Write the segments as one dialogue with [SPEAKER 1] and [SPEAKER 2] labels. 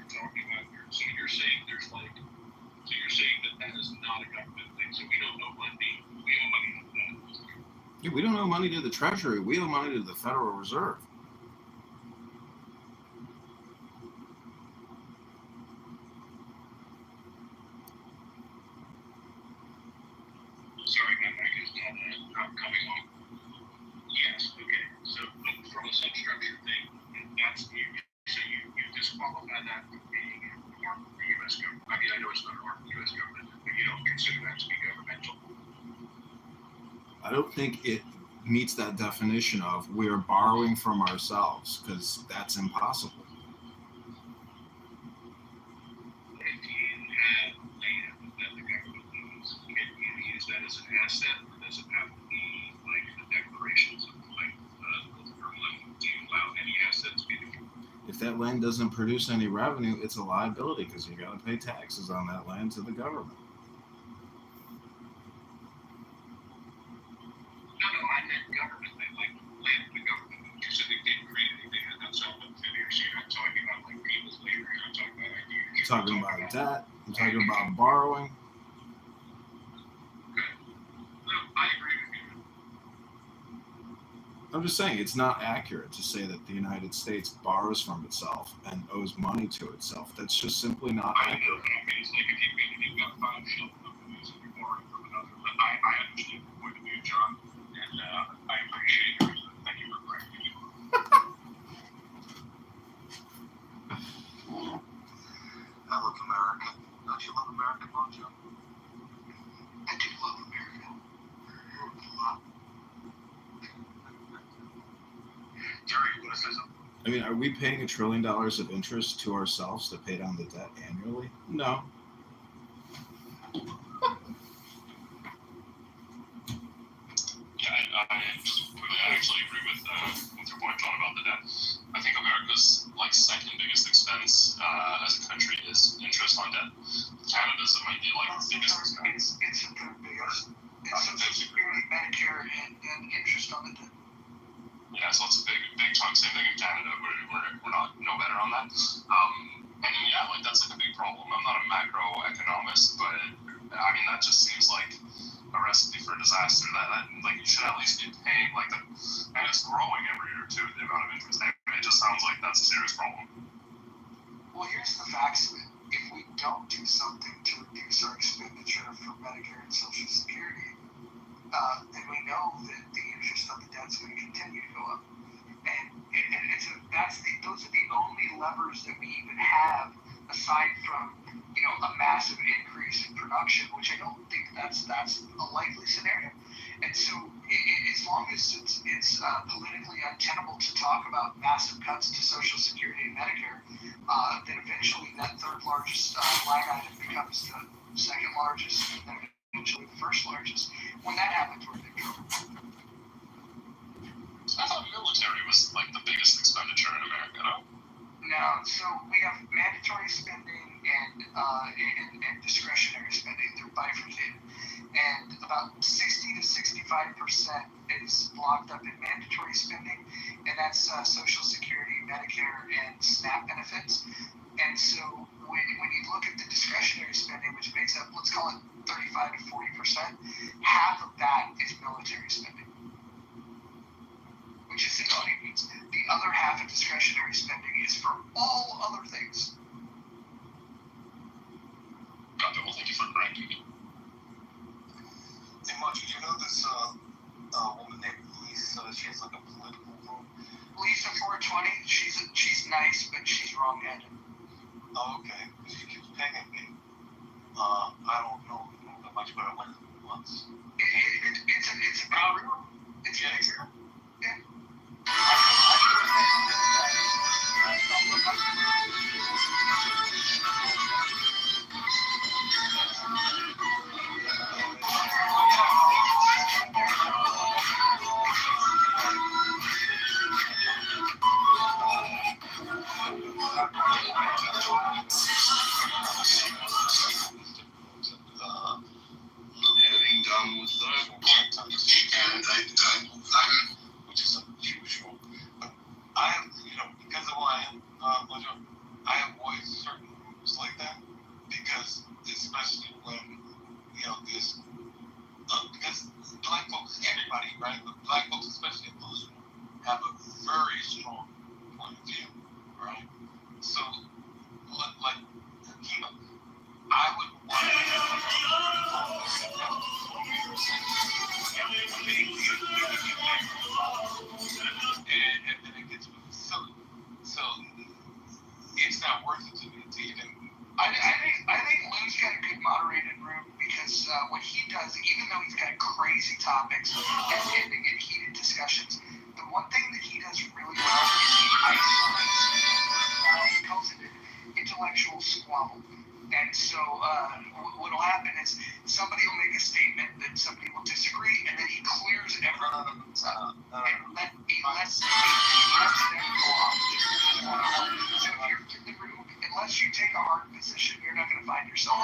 [SPEAKER 1] you're talking about here. So you're saying that is not a government thing. So we don't owe money. We owe money to the debt.
[SPEAKER 2] Yeah, we don't owe money to the Treasury. We owe money to the Federal Reserve.
[SPEAKER 1] Sorry, I guess not coming on. Yes, okay. So from a substructure thing, that's you. So you disqualify that from being an arm of the U.S. government. I mean, I know it's not an arm of the U.S. government, but you don't consider that to be governmental.
[SPEAKER 2] I don't think it meets that definition of we're borrowing from ourselves, because that's impossible.
[SPEAKER 1] If you have land that the government owns, can you use that as an asset, or does it have to be like the declarations of like do you allow any assets to be declared?
[SPEAKER 2] If that land doesn't produce any revenue, it's a liability because you got to pay taxes on that land to the government.
[SPEAKER 1] No, I meant government. Like land the government. You said they didn't create anything that's self-infinity. So you're not talking about like people's labor. You're not talking about ideas.
[SPEAKER 2] I'm talking about debt. I'm talking about borrowing.
[SPEAKER 1] Okay. No, I agree with you.
[SPEAKER 2] I'm just saying it's not accurate to say that the United States borrows from itself and owes money to itself. That's just simply not
[SPEAKER 1] I know,
[SPEAKER 2] accurate.
[SPEAKER 1] but I mean, it's like if you've got 5 shelf companies and you're borrowing from another. But I understand your point of view, John, and I appreciate yours. Thank you for correcting me.
[SPEAKER 3] I love America. Don't you love America, Mojo? I do love America.
[SPEAKER 1] Jerry, you want to say something?
[SPEAKER 2] I mean, are we paying $1 trillion of interest to ourselves to pay down the debt annually? No.
[SPEAKER 4] Yeah, I actually agree with your point, John, about the debt. I think America's second biggest expense as a country is interest on debt. Canada's might be the biggest expense.
[SPEAKER 3] It's the third biggest. It's Social Security, Medicare, and interest on the debt.
[SPEAKER 4] Yeah, so it's a big chunk. Same thing in Canada. We're not no better on that. And yeah, that's a big problem. I'm not a macroeconomist, but I mean that just seems like a recipe for disaster. That you should at least be paying and it's growing every year too. The amount of interest. It just sounds like that's a serious problem.
[SPEAKER 3] Well, here's the facts of it. If we don't do something to reduce our expenditure for Medicare and Social Security, then we know that the interest on the debt is going to continue to go up. And those are the only levers that we even have, aside from a massive increase in production, which I don't think that's a likely scenario. And so, as long as it's politically untenable to talk about massive cuts to Social Security and Medicare, then eventually that third largest line item becomes the second largest, and then eventually the first largest. When that happens, we're in big trouble.
[SPEAKER 4] I thought military was the biggest expenditure in America.
[SPEAKER 3] No, so we have mandatory spending and discretionary spending. They're bifurcated, and about 60 to 65% is locked up in mandatory spending, and that's Social Security, Medicare, and SNAP benefits. And so when you look at the discretionary spending, which makes up, let's call it 35 to 40%, half of that is military spending, which essentially means the other half of discretionary spending is for all other things.
[SPEAKER 4] Gotcha. Well, thank you for correcting me.
[SPEAKER 3] Hey, Mark, did you know this woman named Lisa? She has a political vote. Lisa 420. She's nice, but she's wrong-headed. Oh, okay. She keeps pinging me. I don't know that much, but I went once. It's a big room. It's a big room. Yeah.
[SPEAKER 1] Having done with
[SPEAKER 3] which is unusual. But I have, because of who I am, I have always certain
[SPEAKER 5] especially when, this, because black folks, everybody, right? But black folks, especially in Louisville, have a very strong point of view, right? So, like, Kima, I would want and then it gets really silly. So it's not worth it to me to even.
[SPEAKER 3] I think Lou's got a good moderated room because what he does, even though he's got crazy topics and they get heated discussions, the one thing that he does really well is he isolates he calls it an intellectual squabble. And so what will happen is somebody will make a statement that somebody will disagree, and then he clears everyone and lets them go off. So if you're in the room, unless you take a hard position, you're not going to find yourself.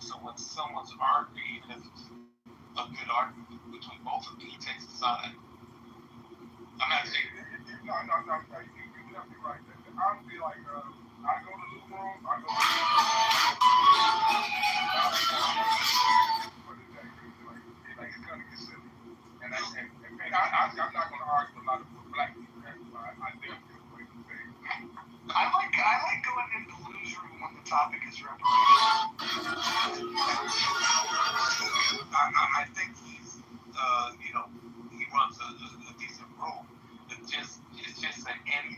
[SPEAKER 5] So when someone's arguing, even if it's a good argument between both of them, he takes a side. I'm not saying.
[SPEAKER 1] No, you have to be right. I would be like, I go to the room, I go to like it's gonna get silly. And I'm not gonna argue a lot of black people. I think it's a way to say.
[SPEAKER 3] I like going into Lou's room when the topic is reparations.
[SPEAKER 5] I think he's, he runs a decent room. It's just that any,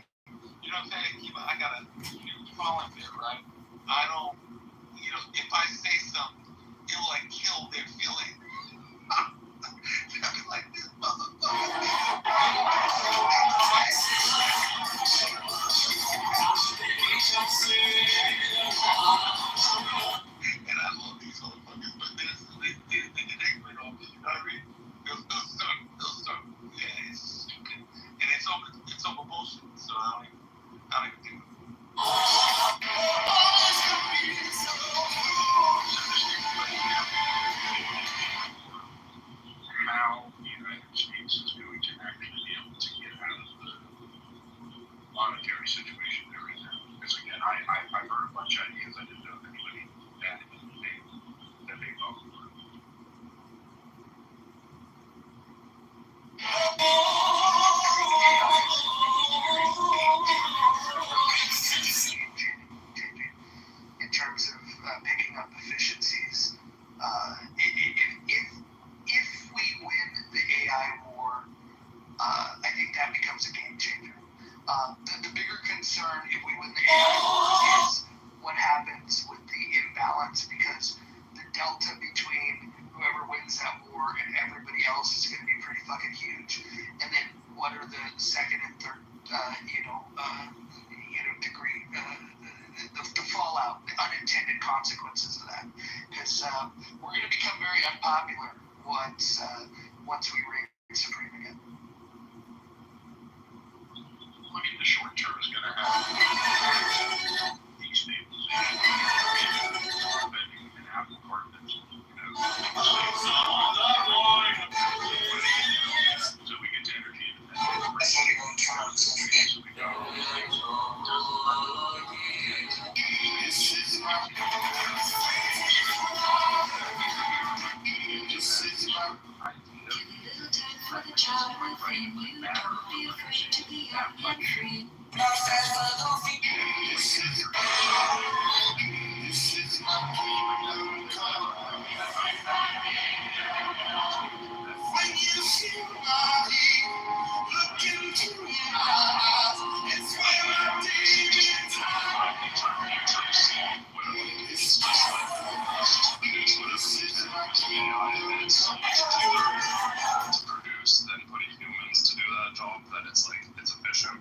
[SPEAKER 5] you know what I'm saying? I got a huge following there, right? I don't, if I say something, it'll like kill their feeling. They'll be like, this motherfucker. And I love these motherfuckers, but they get angry on me, you know what I mean? They'll start, yeah, it's stupid. And it's over bullshit, so I don't even do it.
[SPEAKER 1] How the United States is going to actually be able to get out of the monetary situation they're in now. Because again, I've heard a bunch of ideas I didn't know that anybody had that they thought were.
[SPEAKER 3] In terms of picking up efficiencies, if we win the AI war, I think that becomes a game changer. The bigger concern if we win the AI war is what happens with the imbalance, because the delta between whoever wins that war and everybody else is going to be pretty fucking huge. And then what are the second and third, degree, the fallout, the unintended consequences of that? Because we're going to become very unpopular once we reign supreme again.
[SPEAKER 1] I mean, the short term is going to have destabilization and apple cart that's, so we get to energy independence. So we go.
[SPEAKER 6] For the child within you, don't be afraid to be young and free. When you see me, look into my eyes. It's where my demons hide.
[SPEAKER 4] To produce than putting humans to do that job, that it's efficient.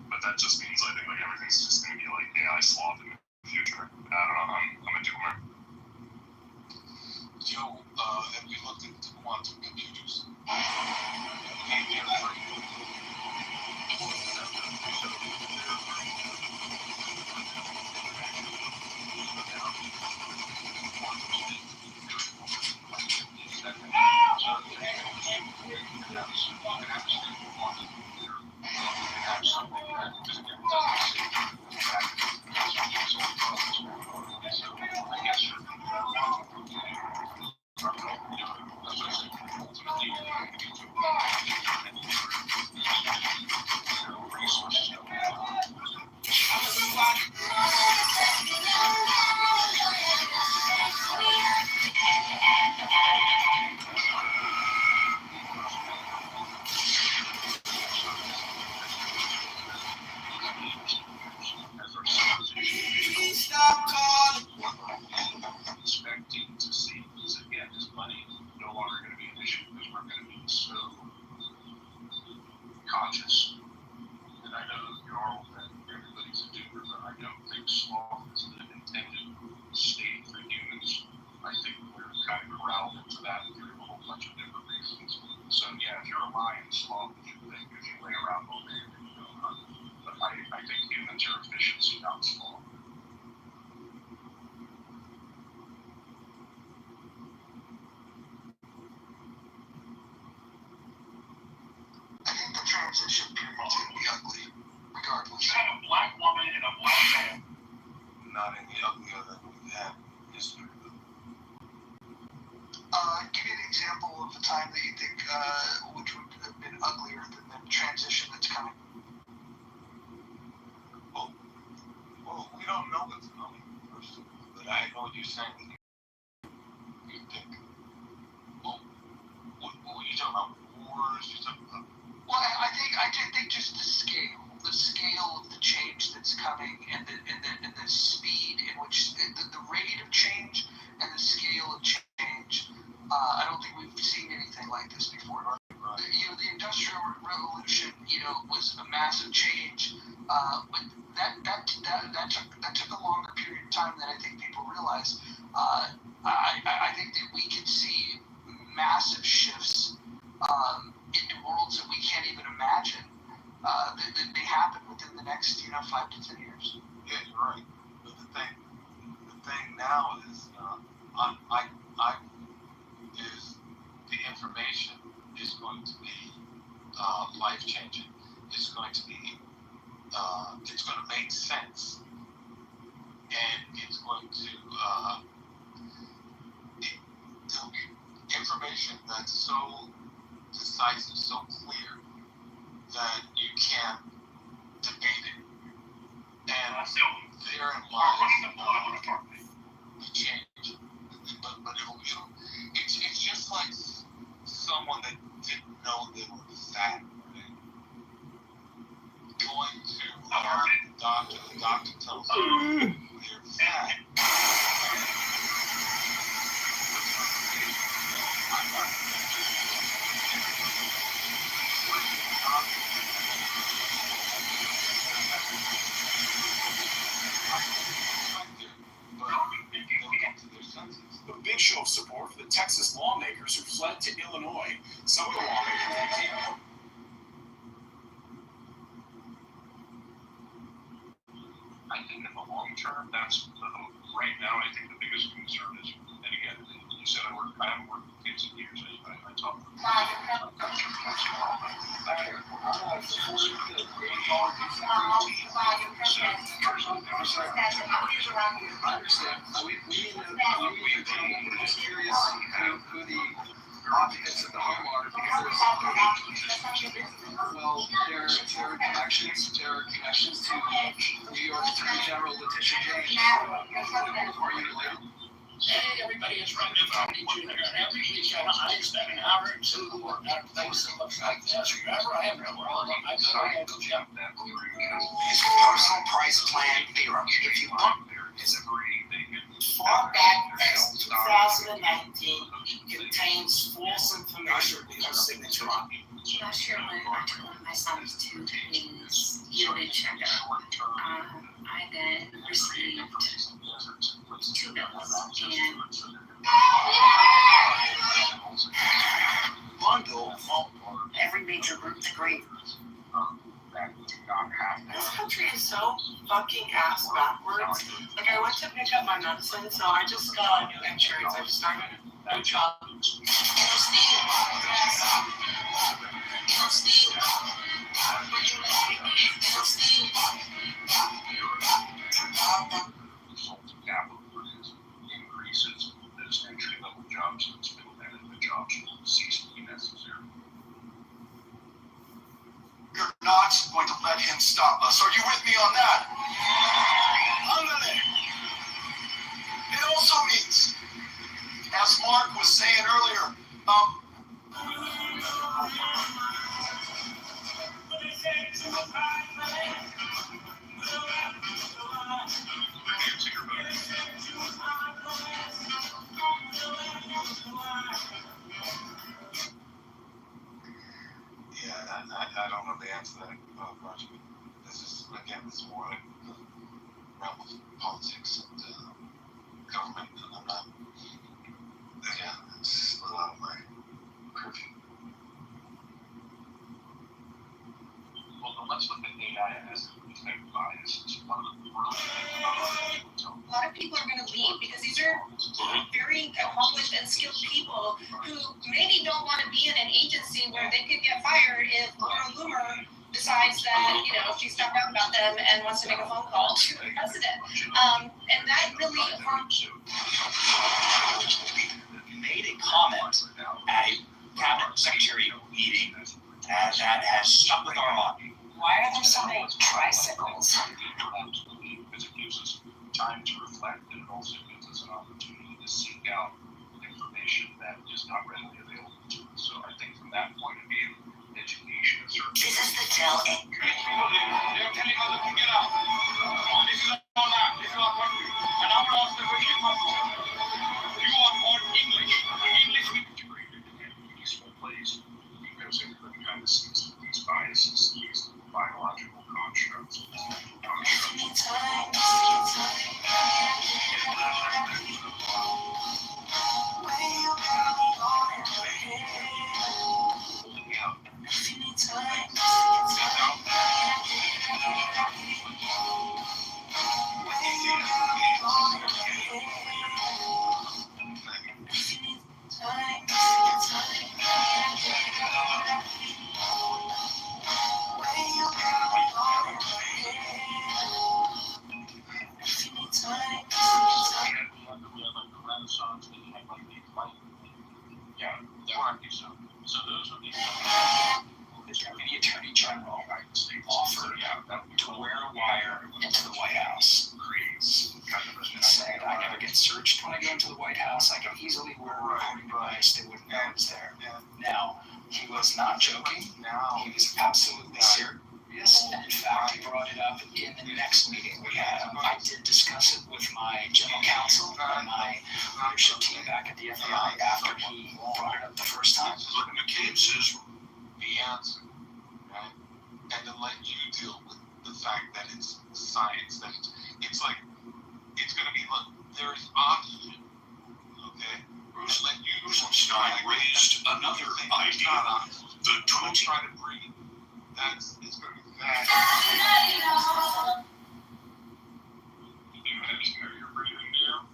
[SPEAKER 4] But that just means I think like everything's just gonna be like AI slop in the future. I don't know, I'm a doomer.
[SPEAKER 5] Joe, have we looked into quantum computers? saying you think, well, what were you talking about? Wars? You talking about?
[SPEAKER 3] Well, I think just the scale of the change that's coming, and the speed in which the rate of change and the scale of change. I don't think we've seen anything like this before. The Industrial Revolution, was a massive change, but that took a longer period of time than I think people realize. I think that we could see massive shifts into worlds that we can't even imagine that may happen within the next 5 to 10 years.
[SPEAKER 5] Yeah, you're right. But the thing now is, is the information is going to be life changing. It's going to be, it's going to make sense, and it's going to information that's so decisive, so clear that you can't debate it. And therein lies the change. But it's just like someone that didn't know they were fat, right? Going to the doctor tells them you're fat.
[SPEAKER 6] A big show of support for the Texas lawmakers who fled to Illinois. Some of the lawmakers became
[SPEAKER 1] I think in the long term, that's right now. I think the biggest concern is, and again, you said I haven't worked with kids in years. I talk with
[SPEAKER 6] I understand. We need to we're just curious who the occupants of the home are, because there are connections to New York Attorney General Letitia James. Are you related?
[SPEAKER 7] Hey, everybody, it's Randy from Junior. Every weekend, I spend an hour or two at a place that looks like this. Wherever I am in the world, I go to Uncle Jim.
[SPEAKER 6] It's a personal price plan theorem. If you want, it's
[SPEAKER 7] Far back as 2019 contains false information with no signature on it.
[SPEAKER 8] Last year when I took one of my sons to his unit checkup, I then received 2 bills, and
[SPEAKER 6] bundle
[SPEAKER 7] Every major group agreed.
[SPEAKER 9] This country is so fucking ass backwards. Like, I went to pick up my medicine, so I just got new insurance. I just started a new job.
[SPEAKER 1] capital increases as entry-level jobs and middle management jobs will cease to be necessary.
[SPEAKER 6] You're not going to let him stop us. Are you with me on that? It also means, as Mark was saying earlier,
[SPEAKER 5] I don't know the answer to that question. This is more like the realm of politics and government, and I'm not. Again, it's a lot of my purview.
[SPEAKER 1] Well, let's look at AI as an effect bias. It's one of the really things about
[SPEAKER 10] a lot of people are going to leave because these are very accomplished and skilled people who maybe don't want to be in an agency where they could get fired if Laura Loomer decides that, she's not out about them and wants to make a phone call to the president. And that really harms you.
[SPEAKER 11] Made a comment at a cabinet secretary meeting that has stuck with our mind.
[SPEAKER 9] Why are there so many tricycles?
[SPEAKER 1] Absolutely, because it gives us time to reflect, and it also gives us an opportunity
[SPEAKER 11] to wear a wire into the White House. He said, I never get searched when I go into the White House. I can easily wear a recording device. They wouldn't know it's there. Now, he was not joking. He was absolutely serious. And in fact, he brought it up in the next meeting we had. I did discuss it with my general counsel and my leadership team back at the FBI after he brought it up the first time.
[SPEAKER 5] Look, McCabe says the answer, right? And to let you deal with the fact that it's science, that it's like, it's going to be, look, there's oxygen, okay?
[SPEAKER 6] Bruce
[SPEAKER 5] Let you
[SPEAKER 6] Rosenstein raised another idea. The
[SPEAKER 5] don't
[SPEAKER 6] 20
[SPEAKER 5] try to breathe. It's going to be that. You do have to know you're breathing now.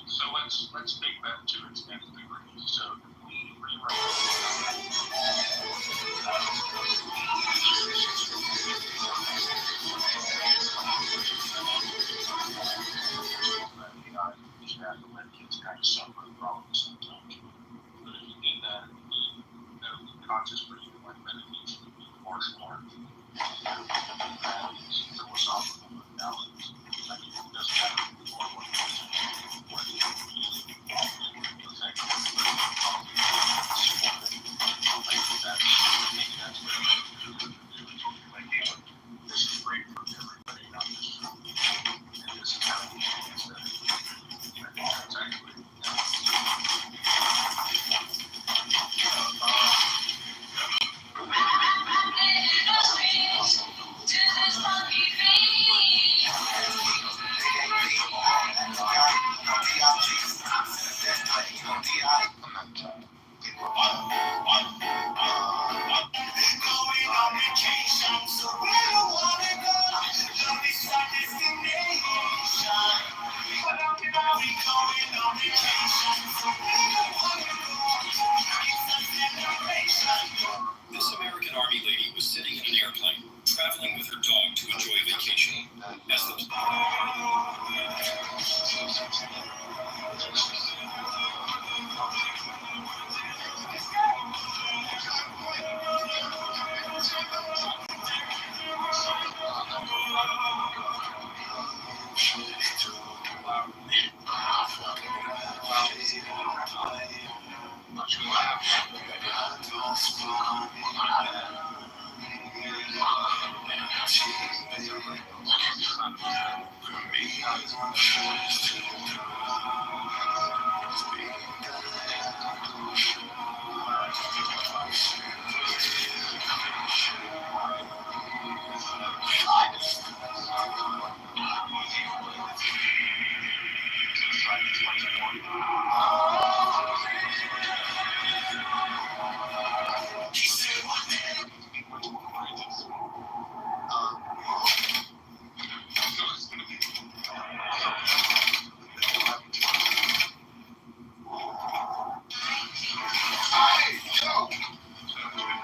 [SPEAKER 5] So let's take that to its nth degree. So if we rewrite is that to let kids kind of suffer the problem sometimes. But if you did that, conscious breathing like meditation, martial arts, that is philosophical analogies. I mean, it doesn't matter what you this is great for everybody, not just for me. And this is how we use that. I think that's actually
[SPEAKER 6] This American Army lady was sitting in an airplane, traveling with her dog to enjoy vacation. As the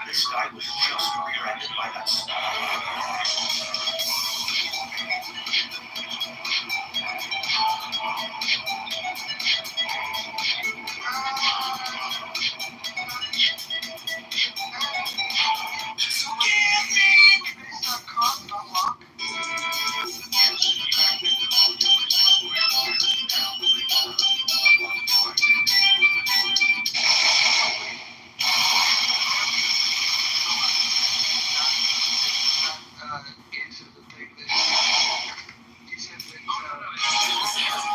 [SPEAKER 11] This guy was just rear-ended by that
[SPEAKER 3] Into the thing that you said that.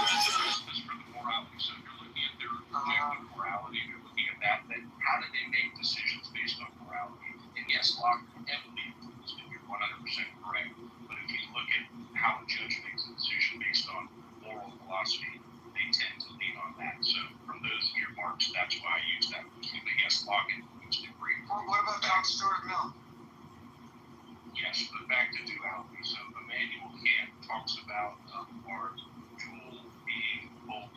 [SPEAKER 1] This for the morality. So you're looking at their objective morality, you're looking at that, then how do they make decisions based on morality? And yes, Locke heavily influenced it. You're 100% correct. But if you look at how a judge makes a decision based on moral philosophy, they tend to lean on that. So from those earmarks, that's why I use that. But yes, Locke influenced it greatly.
[SPEAKER 3] What about John Stuart Mill?
[SPEAKER 1] Yes, but back to duality. So Immanuel Kant talks about our dual being both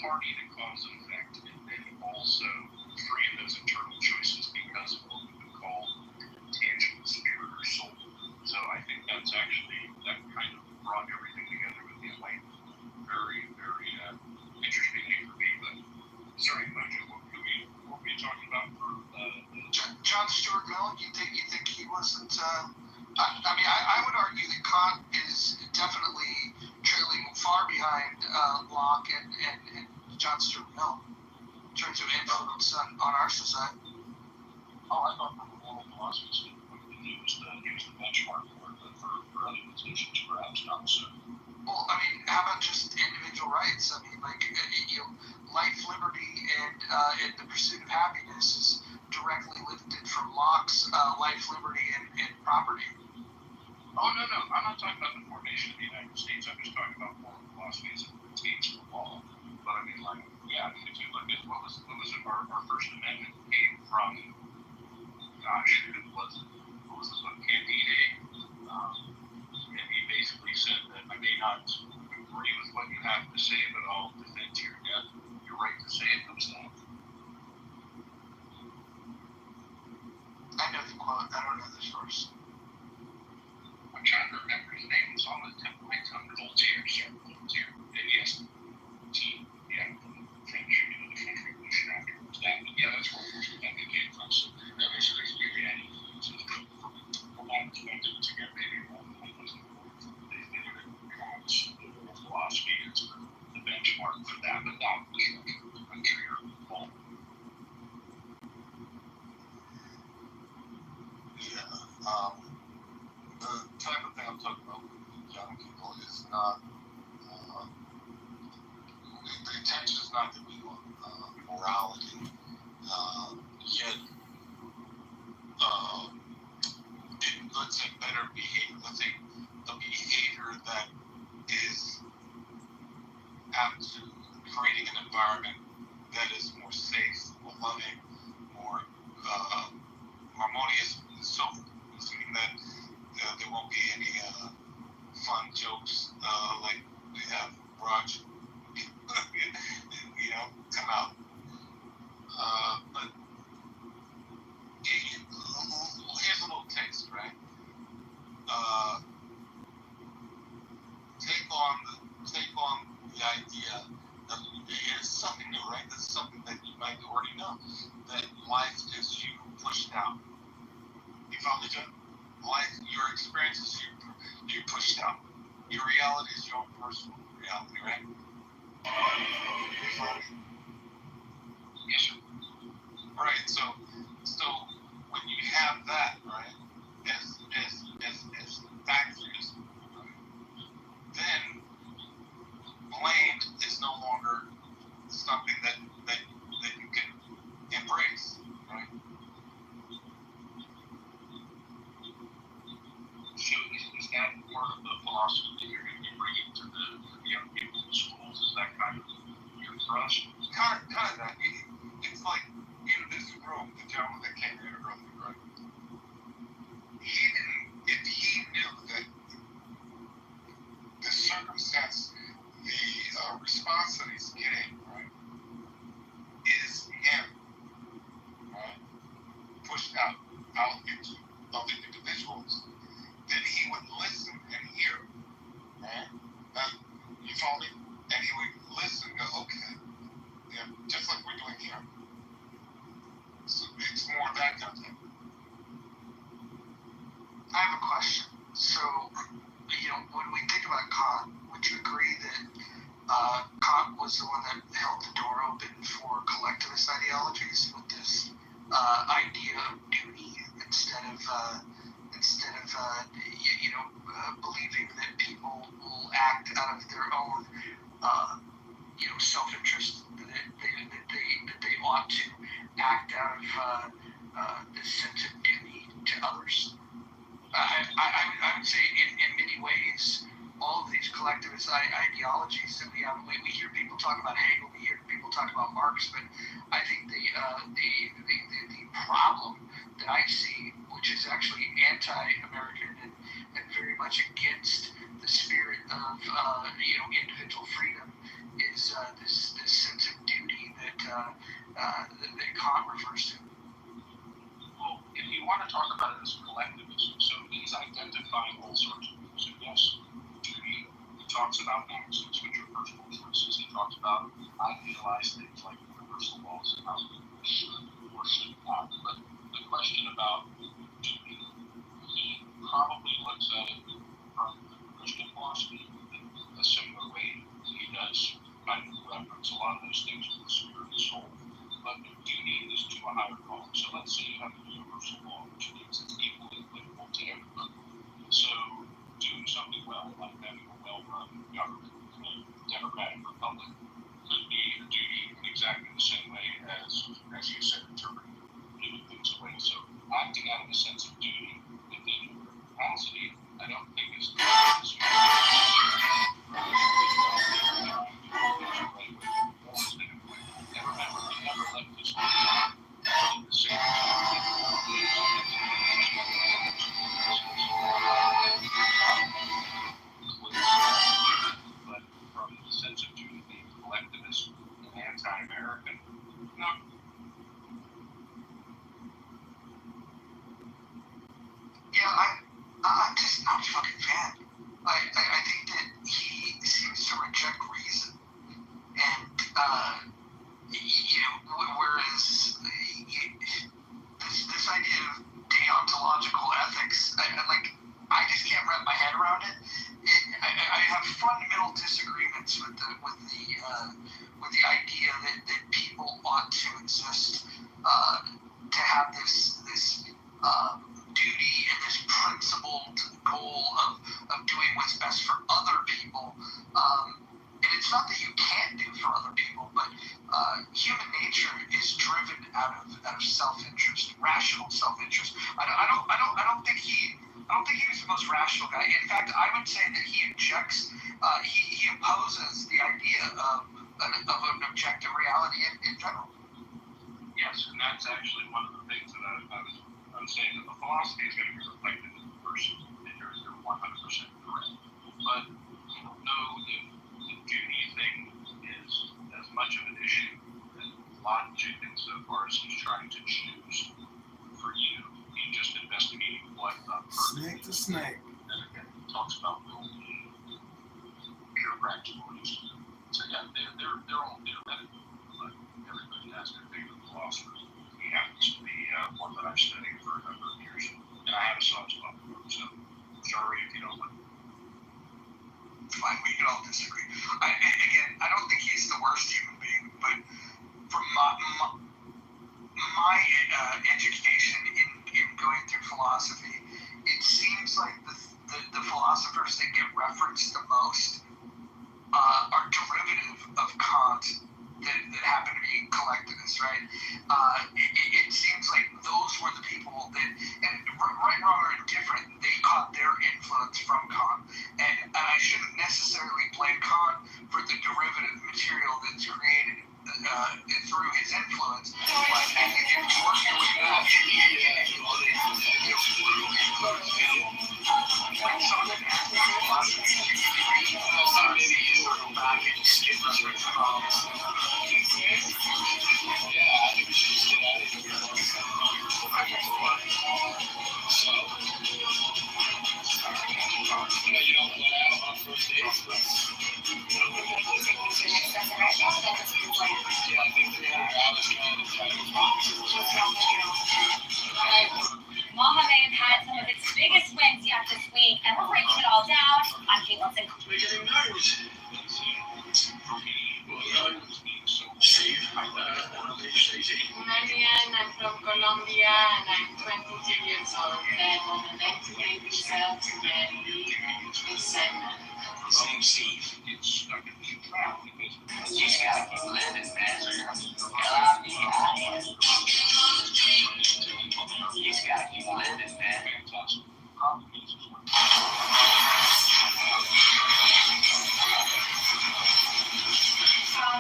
[SPEAKER 1] party to cause and effect, and then also free in those internal choices because of what we would call tangible spirit.
[SPEAKER 3] doesn't. I would argue that Kant is definitely trailing far behind Locke and John Stuart Mill in terms of influence on our society.
[SPEAKER 1] Oh, I thought from a moral philosophy standpoint, he was the benchmark for it, but for other positions, perhaps not so.
[SPEAKER 3] Well, I mean, how about just individual rights? I mean, like, life, liberty, and the pursuit of happiness is directly lifted from Locke's life, liberty, and property.
[SPEAKER 1] Oh, no, I'm not talking about the formation of the United States. I'm just talking about moral philosophy as it pertains to law. But I mean, like, yeah, I mean, if you look at what was it, our First Amendment came from, gosh, who was it? What was the book, Candide? And he basically said that I may not agree with what you have to say, but I'll defend to your death your right to say it himself.
[SPEAKER 3] I know the quote. I don't know the source.
[SPEAKER 1] I'm trying to remember his name. It's on the tip of my tongue. Voltaire, sir. Voltaire. And yes, yeah, the French Revolution afterwards. Yeah, that's where First Amendment came from. So there's really any from my perspective to get maybe one wasn't they philosophy is the benchmark for that, but not the structure of the country or all.
[SPEAKER 5] Yeah. The type of thing I'm talking about with young people is not, the intention is not to be morality, yet, let's say better behavior, let's say a behavior that is apt to creating an environment that is more safe, more loving, more harmonious, and so assuming that there won't be any fun jokes like we have Raj, come out. But here's a little taste, right? Take on the idea that it's something new, right? This is something that you might already know. That life is you pushed out. You follow me, John? Life, your experiences, you pushed out. Your reality is your own personal reality, right? You follow me?
[SPEAKER 1] Yes, sir.
[SPEAKER 5] Right. So when you have that, right, as factors, right, then blame is no longer something that you can embrace, right?
[SPEAKER 1] So is that part of the philosophy that you're going to be bringing to the young people in schools? Is that kind of your thrust?
[SPEAKER 5] Kind of that. It's like in this room, the gentleman that came here earlier, right? If he knew that the circumstance, the response that he's getting, right, is him, right, pushed out into other individuals, then he would listen and hear, right? You follow me? And he would listen and go, okay, yeah, just like we're doing here. So it's more that kind of thing.
[SPEAKER 3] I have a question. So, when we think about Kant, would you agree that Kant was the one that held the door open for collectivist ideologies with this idea of duty instead of believing that people will act out of their own self-interest, that they ought to act out of this sense of duty to others. I would say in many ways, all of these collectivist ideologies that we have, we hear people talk about Hegel, we hear people talk about Marx, but I think the problem that I see, which is actually anti-American and very much against the spirit of individual freedom, is this sense of duty that Kant refers to.
[SPEAKER 1] Well, if you want to talk about it as collectivism, so he's identifying all sorts of things. So yes, duty. He talks about maxims, which are personal choices. He talks about idealized things like universal laws and how people should or should not. But the question about duty looks at it from the Christian philosophy in a similar way. He does kind of reference a lot of those things with the spirit and the soul. But duty is to a higher calling. So let's say you have a universal law, which means it's equally applicable to everybody. So doing something well, like having a well-run government, a democratic republic, could be a duty in exactly the same way as you said, interpreting giving things away. So acting out of a sense of duty within your capacity, I don't think is the but from the sense of duty being collectivist and anti-American, no.
[SPEAKER 3] Yeah, I'm just not a fucking fan. I think that he seems to reject reason, and whereas this idea of deontological ethics, I just can't wrap my head around it. I have fundamental disagreements with the idea that people ought to exist to have this duty and this principled goal of doing what's best for other people. And it's not that you can't do for other people, but human nature is driven out of self-interest, rational self-interest. I don't think he was the most rational guy. In fact, I would say that he injects, he opposes the idea of an objective reality in general.
[SPEAKER 1] Yes, and that's actually one of the things that I was saying, that the philosophy is going to be reflected in the person, and you're 100% correct. But you don't know if the duty thing is as much of an issue as logic insofar as he's trying to choose for you. He's just investigating what a person
[SPEAKER 2] Snake to snake.
[SPEAKER 1] And again, he talks about will being pure practical reason. So yeah, they're all theoretical, but everybody has their favorite philosopher. He happens to be one that I've studied for a number of years, and I have a soft spot for him. So sorry if you don't like.
[SPEAKER 3] Fine, we can all disagree. I don't think he's the worst human being, but from my education in going through philosophy, it seems like the philosophers that get referenced the most are derivative of Kant that happen to be collectivists, right? It seems like those were the people that, and right, wrong, or indifferent, they caught their influence from Kant. And I shouldn't necessarily blame Kant for the derivative material that's created through his influence. But I think if you work your way back, when something happens in philosophy, circle back and skip over it.
[SPEAKER 8] Mama may have had some of its biggest wins yet this week, and we're breaking it all down on Caitlin.
[SPEAKER 6] We're getting nervous.
[SPEAKER 9] Marianne, I'm from Colombia and I'm 22 years old. And on the next baby cell to marry in Senna.
[SPEAKER 6] His name's Steve.
[SPEAKER 1] It's stuck in the trap because
[SPEAKER 11] You just gotta keep living, man. You just gotta keep living, man.
[SPEAKER 1] fantastic.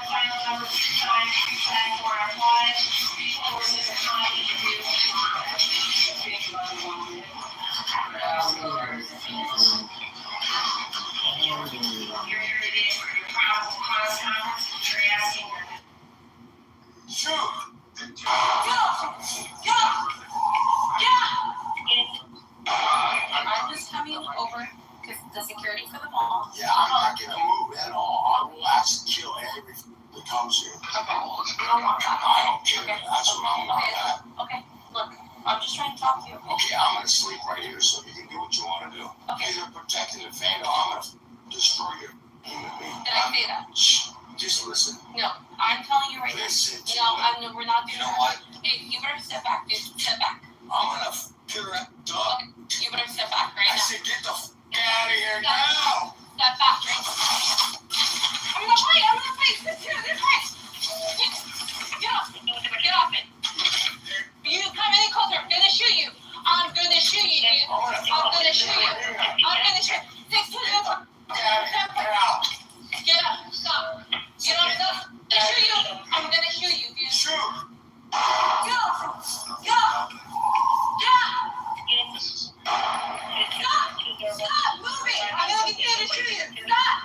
[SPEAKER 8] Final number 5 for our lives. People were just trying to do you're here today for your probable cause comments. You're asking I'm just coming over because the security for the mall.
[SPEAKER 6] Yeah, I'm not gonna move at all. I will actually kill everything that comes here. I don't care. That's what I'm about.
[SPEAKER 8] Okay, look, I'm just trying to talk to you.
[SPEAKER 6] Okay, I'm gonna sleep right here so you can do what you wanna do.
[SPEAKER 10] Okay.
[SPEAKER 7] You're a protective vandal. I'm gonna destroy your human being.
[SPEAKER 10] Did I say that?
[SPEAKER 7] Shh. Just listen.
[SPEAKER 10] No, I'm telling you right now.
[SPEAKER 7] Listen.
[SPEAKER 10] No, we're not doing
[SPEAKER 7] You know
[SPEAKER 10] that.
[SPEAKER 7] what?
[SPEAKER 10] Hey, you better step back, dude. Step back.
[SPEAKER 7] I'm gonna figure out. Dog.
[SPEAKER 10] You better step back right
[SPEAKER 7] I
[SPEAKER 10] now.
[SPEAKER 7] said get the out of here now.
[SPEAKER 10] Step back right now. I'm gonna fight. This way. Get off it. You come any closer, I'm gonna shoot you. I'm gonna shoot you, dude. I'm gonna shoot you. Take two minutes. Get up. Stop. Get up. Stop. I shoot you. I'm gonna shoot you, dude.
[SPEAKER 7] Shoot.
[SPEAKER 10] Go. Stop moving. I'm gonna get you to shoot you. Stop.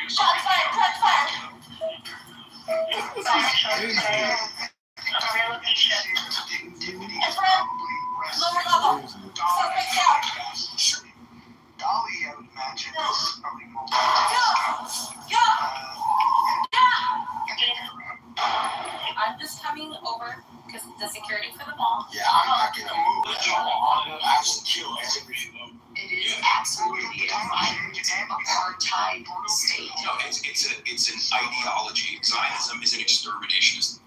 [SPEAKER 10] Shots fired. Lower level. Suspect down.
[SPEAKER 3] Dolly, I would imagine, is probably more.
[SPEAKER 10] I'm just coming over because the security for the mall.
[SPEAKER 7] Yeah, I'm not gonna move at all. I'm gonna actually kill everybody.
[SPEAKER 8] It is absolutely a violent, apartheid state.
[SPEAKER 11] No, it's an ideology. Zionism is an exterminationist.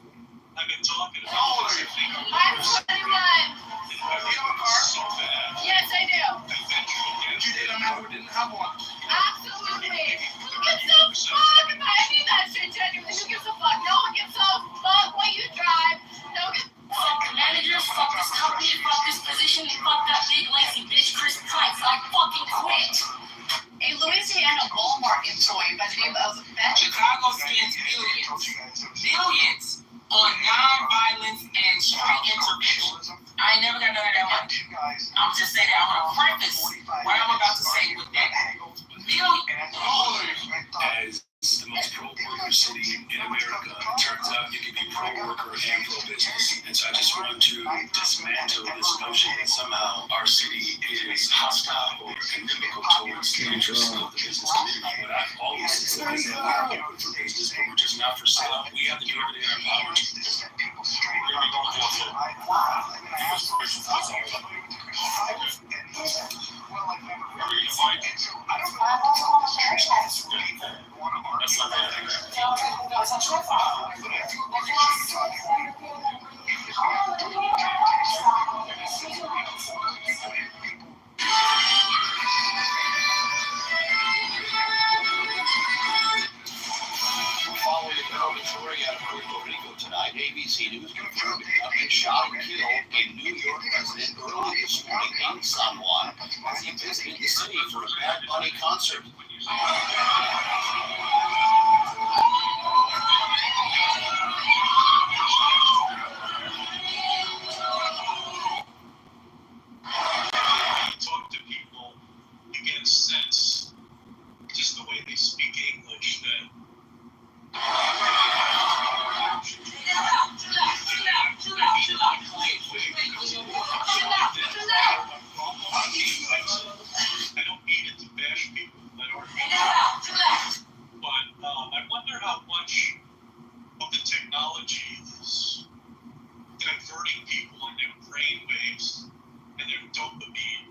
[SPEAKER 1] I've been talking about
[SPEAKER 7] How old
[SPEAKER 1] this.
[SPEAKER 7] are you?
[SPEAKER 10] I'm 21.
[SPEAKER 7] You have a car?
[SPEAKER 1] So bad.
[SPEAKER 10] Yes, I do.
[SPEAKER 7] You did a man who didn't have one.
[SPEAKER 10] Absolutely. Who gives a fuck? I mean that shit genuinely. Who gives a fuck? No one gives a fuck what you drive. No one gives fuck the manager, fuck this company, fuck this position, and fuck that big lazy bitch Chris Price. I fucking quit. A Louisiana Walmart employee by the name of Beth.
[SPEAKER 12] Chicago spends billions on non-violence and street intervention. I ain't never got none of that money. I'm just saying that I'm gonna preface what I'm about to say with that.
[SPEAKER 11] As the most pro-worker city in America, it turns out you can be pro-worker and pro-business. And so I just want to dismantle this notion that somehow our city is hostile or inimical towards the interests of the business community. But I've always said that we are open for business, but we're just not for sale. We have to do everything in our power to
[SPEAKER 13] Following the obituary out of Puerto Rico tonight, ABC News confirmed a gunman shot and killed a New York resident early this morning in San Juan as he visited the city for a Bad Bunny concert.
[SPEAKER 1] Talk to people, you get a sense, just the way they speak English, that I don't mean it to bash people that are, but I wonder how much of the technology is diverting people in their brain waves and their dopamine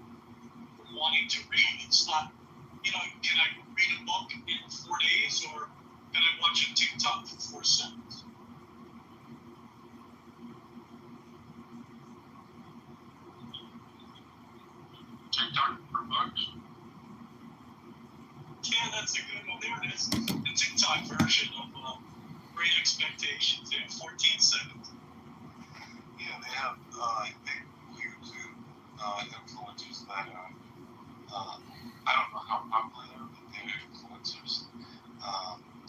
[SPEAKER 1] from wanting to read. It's not, can I read a book in 4 days, or can I watch a TikTok for 4 seconds?
[SPEAKER 4] TikTok for books.
[SPEAKER 1] Yeah, that's a good one. There it is. The TikTok version of Great Expectations in 14 seconds.
[SPEAKER 5] Yeah, they have, I think, YouTube influencers that I don't know how popular they are, but they're influencers.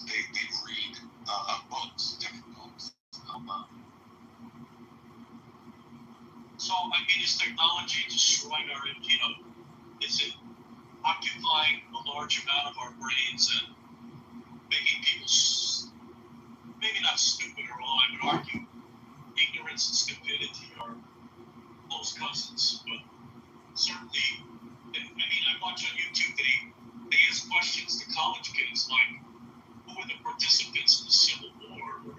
[SPEAKER 5] They read books, different books.
[SPEAKER 1] So, I mean, is technology destroying our, is it occupying a large amount of our brains and making people maybe not stupid or all, I would argue ignorance and stupidity are close cousins, but certainly, I watch on YouTube, they ask questions to college kids like, who were the participants in the Civil War? Or,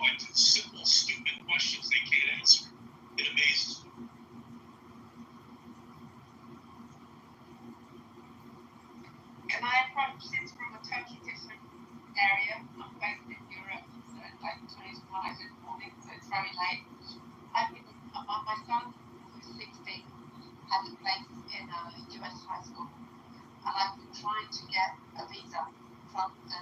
[SPEAKER 1] like simple, stupid questions they can't answer. It amazes me.
[SPEAKER 8] very late. My son, who's 16, has a place in a US high school, and I've been trying to get a visa from the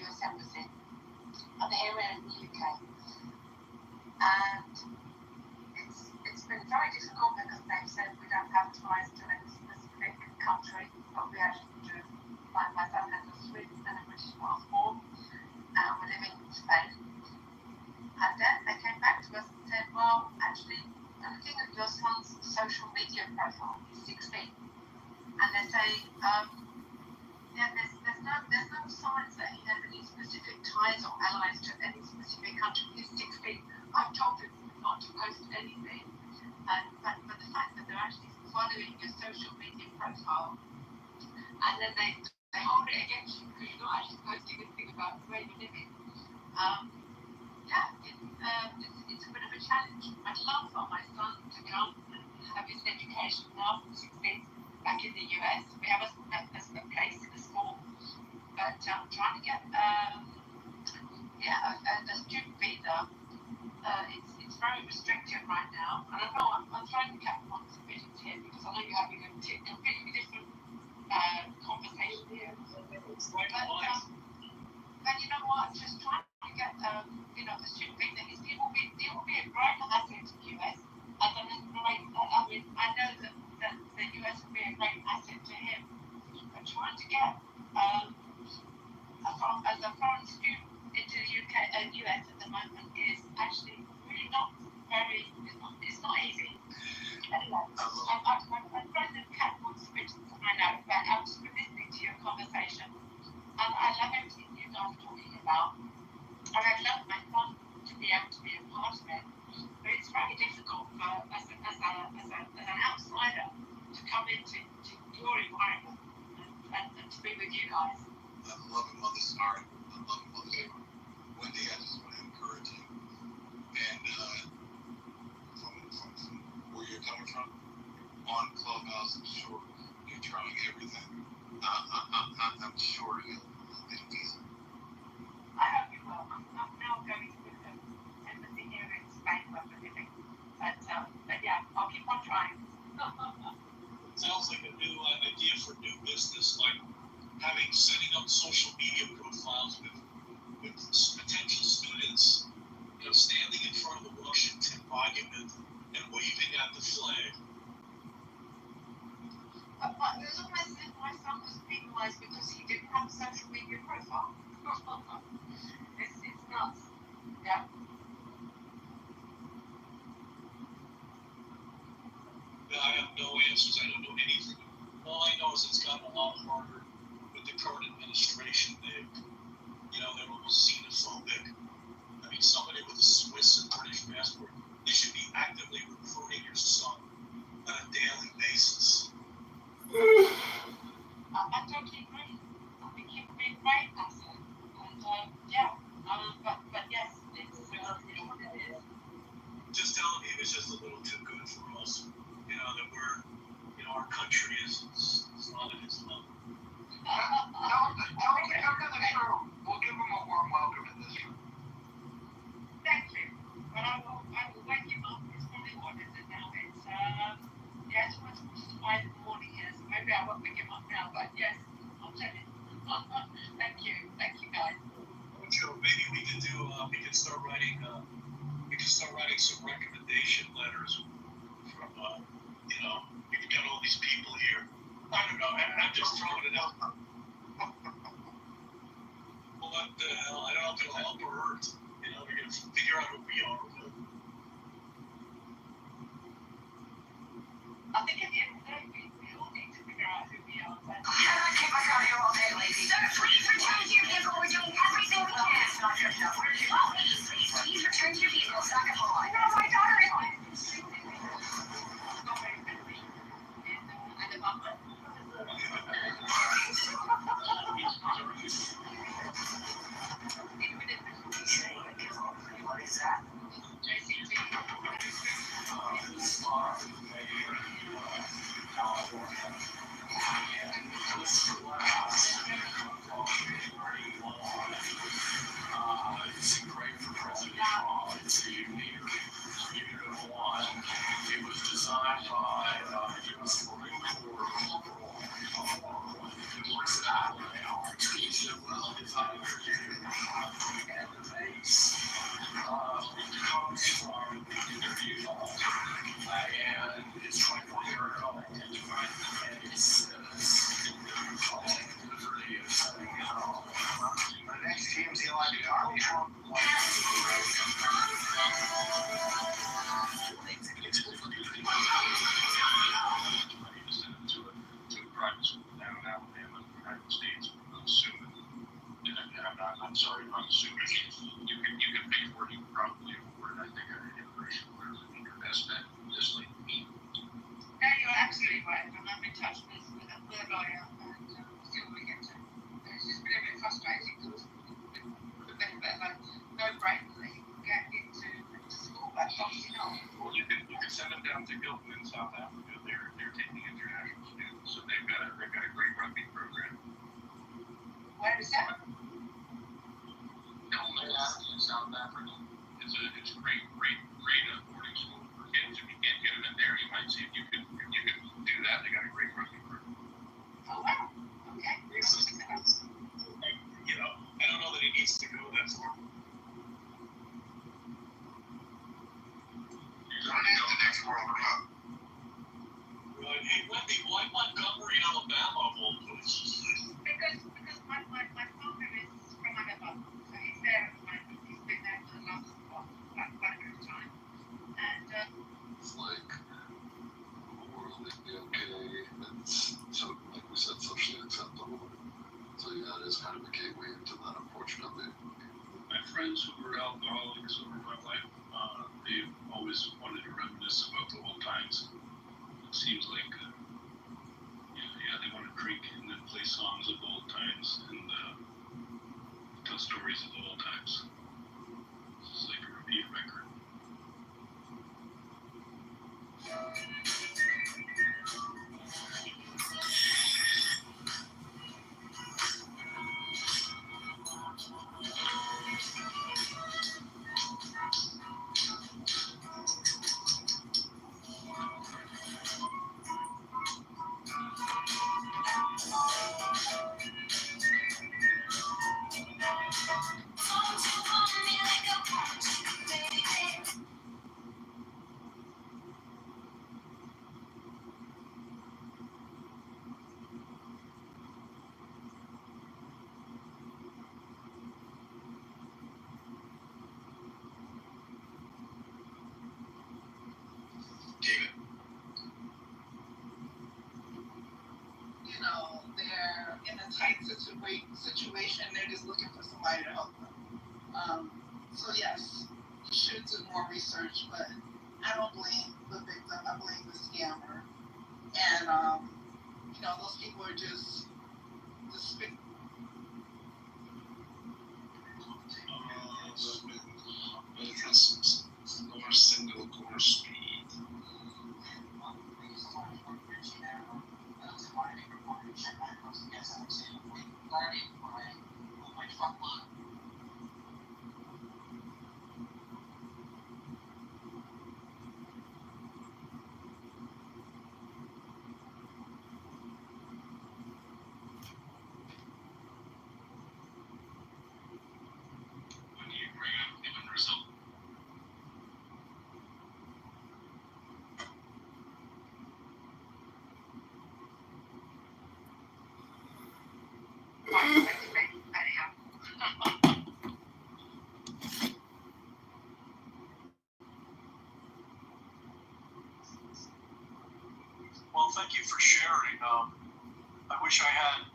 [SPEAKER 8] US Embassy, and here in the UK. And it's been very difficult because they've said we don't have ties to any specific country, but we actually do. My son has a Swiss and a British passport, and we're living in Spain. And then they came back to us and said, well, actually, I'm looking at your son's social media profile. He's 16. And they say, there's no signs that he has any specific ties or allies to any specific country. He's 16. I've told him not to post anything. But the fact that they're actually following your social media profile, and then they hold it against you because you're not actually posting anything about where you're living. It's a bit of a challenge. I'd love for my son to come and have his education now from 16 back in the US. We have a place in the school, but trying to get a student visa, it's very restrictive right now. And I know I'm trying to get one submitted here because I know you're having a completely different conversation here. But you know what? Just trying to get a student visa. It will be a great asset to the US. I know that the US will be a great asset to him. But trying to get as a foreign student into the US at the moment is actually really not very. It's not easy. Anyway, my friend and Kat wants me to find out about. I was listening to your conversation, and I love everything you guys are talking about. And I'd love my son to be able to be a part of it, but it's very difficult for as an outsider to come into your environment and to be with you guys.
[SPEAKER 6] I love it, Mother's Heart. I love it, Mother's Heart. Wendy, I just want to encourage you. And from where you're coming from, on Clubhouse, I'm sure you're trying everything. I'm sure you'll get a visa.
[SPEAKER 8] I hope you will. I'm now going to the embassy here in Spain where we're living. But yeah, I'll keep on trying.
[SPEAKER 1] Sounds like a new idea for new business, like setting up social media profiles with potential students, standing in front of the Washington Monument and waving at the flag.
[SPEAKER 8] But there's always my son was penalized because he didn't have a social media profile. It's nuts. Yeah.
[SPEAKER 1] I have no answers. I don't know anything. All I know is it's gotten a lot harder with the current administration. They're almost xenophobic. I mean, somebody with a Swiss and British passport, they should be actively recruiting your son on a daily basis.
[SPEAKER 8] I totally agree. I think he would be a great asset. And but yes, it's what it is.
[SPEAKER 1] Just tell him he was just a little too good for us. That our country is not at his level.
[SPEAKER 3] Tell him the truth. We'll give him a warm welcome in this room.
[SPEAKER 8] Thank you. But I will wake him up. It's probably what is it now? It's 5 in the morning here, so maybe I won't wake him up now, but yes, I'll tell him. Thank you guys.
[SPEAKER 1] Joe, maybe we can start writing some recommendation letters from we've got all these people here. I don't know, I'm just throwing it out. What the hell? I don't know if it'll help or hurt. We're gonna figure out who we are.
[SPEAKER 8] I think at the end of the day, we all need to figure out who we are.
[SPEAKER 12] I cannot keep us out here all day, lady. Sir, please return to your vehicle. We're doing everything we can. It's not good enough. Where did you go? Please return to your vehicle. Second floor. No, my daughter is on.
[SPEAKER 11] What is that?
[SPEAKER 3] Next TMZ Live, Donald Trump.
[SPEAKER 1] To a private school down in Alabama, in the United States. I'm assuming, I'm sorry, I'm assuming you can pay for it, you can probably afford it. I think an immigration lawyer would be your best bet, just like me.
[SPEAKER 8] No, you're absolutely right. And I'm in touch with a lawyer and see what we get to. It's just been a bit frustrating because with a bit of a no-brainer that you can get into school, but obviously not.
[SPEAKER 1] Well, you can send them down to Hilton in South Africa. They're taking international students, so they've got a great rugby program.
[SPEAKER 8] Where is that?
[SPEAKER 1] Hilton in South Africa. It's a great boarding school for kids. If you can't get them in there, you might see if you can do that. They got a great rugby program.
[SPEAKER 8] Oh wow. Okay.
[SPEAKER 1] You know, I don't know that he needs to go that far.
[SPEAKER 3] When is the next World Cup?
[SPEAKER 1] Right. Hey, Wendy, why Montgomery, Alabama, of all places?
[SPEAKER 8] Because my father is from Alabama, so he's there at the moment. He's been there for the last quite a bit of time. And
[SPEAKER 6] It's like the world is okay. It's so, like we said, socially acceptable. So yeah, it is kind of a gateway into that, unfortunately.
[SPEAKER 1] My friends who were alcoholics over my life, they've always wanted to reminisce about the old times. It seems like, they want to drink and then play songs of the old times and tell stories of the old times. It's like a repeat record.
[SPEAKER 9] You know, they're in a tight situation. They're just looking for somebody to help them. So yes, you should do more research, but I don't blame the victim. I blame the scammer. And those people are just despicable.
[SPEAKER 6] More single course speed.
[SPEAKER 1] When you bring up given result.
[SPEAKER 5] Well, thank you for sharing. I wish I had,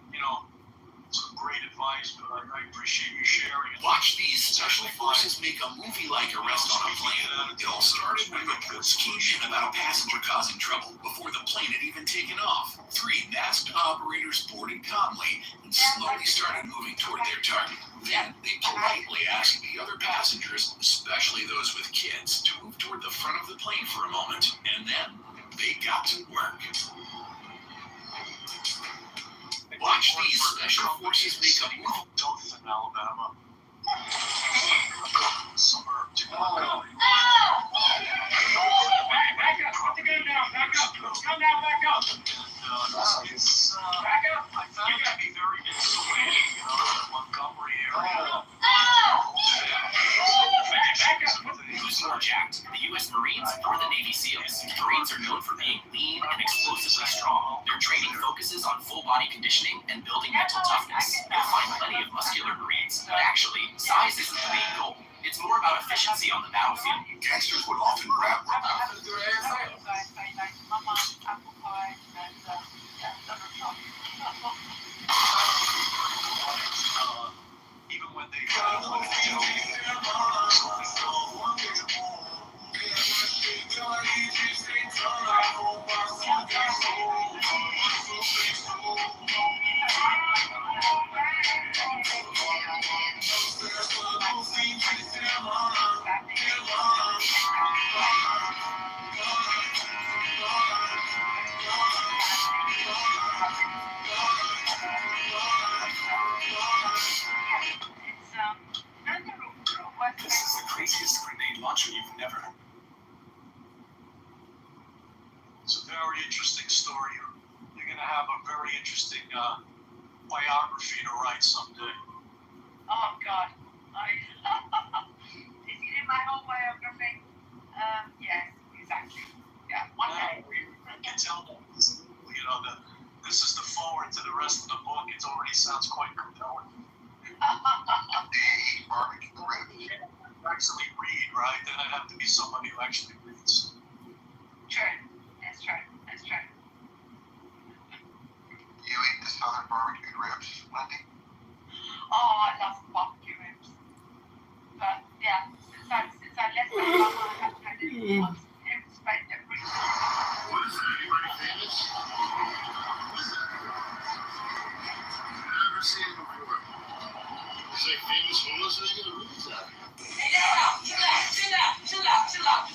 [SPEAKER 5] some great advice, but I appreciate you sharing it.
[SPEAKER 13] Watch these special forces make a movie-like arrest on a plane. It all started when reports came in about a passenger causing trouble before the plane had even taken off. 3 masked operators boarded calmly and slowly started moving toward their target. Then they politely asked the other passengers, especially those with kids, to move toward the front of the plane for a moment, and then they got to work. Watch these special forces make a move.
[SPEAKER 5] Dothan, Alabama. Summer to Montgomery.
[SPEAKER 8] back up, put the gun down.
[SPEAKER 14] SEALs. Marines are known for being lean and explosively strong. Their training focuses on full body conditioning and building mental toughness. You'll find plenty of muscular Marines, but actually, size isn't the main goal. It's more about efficiency on the battlefield.
[SPEAKER 13] Gangsters would often rap about
[SPEAKER 5] even when they
[SPEAKER 11] This is the craziest grenade launcher you've never heard.
[SPEAKER 5] It's a very interesting story. You're going to have a very interesting biography to write someday.
[SPEAKER 8] Oh God, did you do my whole biography? Yes, exactly. Yeah, one day.
[SPEAKER 5] We can tell that. You know, this is the forward to the rest of the book. It already sounds quite compelling. Actually read, right? Then I'd have to be somebody who actually reads.
[SPEAKER 8] True. That's true. That's true.
[SPEAKER 3] You eat the southern barbecued ribs, Wendy?
[SPEAKER 8] Oh, I love barbecue ribs. But yeah, since I left my mum, I haven't had it once. It was great.
[SPEAKER 6] What is that? Anybody famous? What is that? I've never seen it before. It's like famous homeless nigga? Who is that?
[SPEAKER 12] Hey, chill out.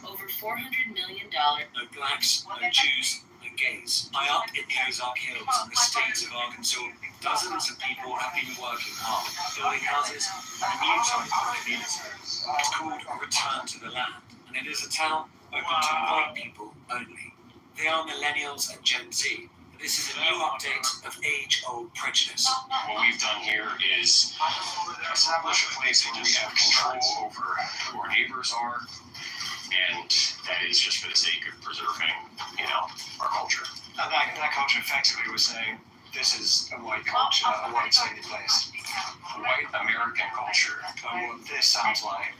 [SPEAKER 14] Over $400 million.
[SPEAKER 11] No blacks, no Jews, no gays. High up in the Ozark Hills in the state of Arkansas, dozens of people have been working hard, building houses and a new type of community. It's called Return to the Land, and it is a town open to white people only. They are millennials and Gen Z. This is a new update of age-old prejudice.
[SPEAKER 4] What we've done here is establish a place where we have control over who our neighbors are, and that is just for the sake of preserving, our culture.
[SPEAKER 11] And that culture effectively was saying, this is a white culture, a white-sated place.
[SPEAKER 4] White American culture.
[SPEAKER 11] And what this sounds like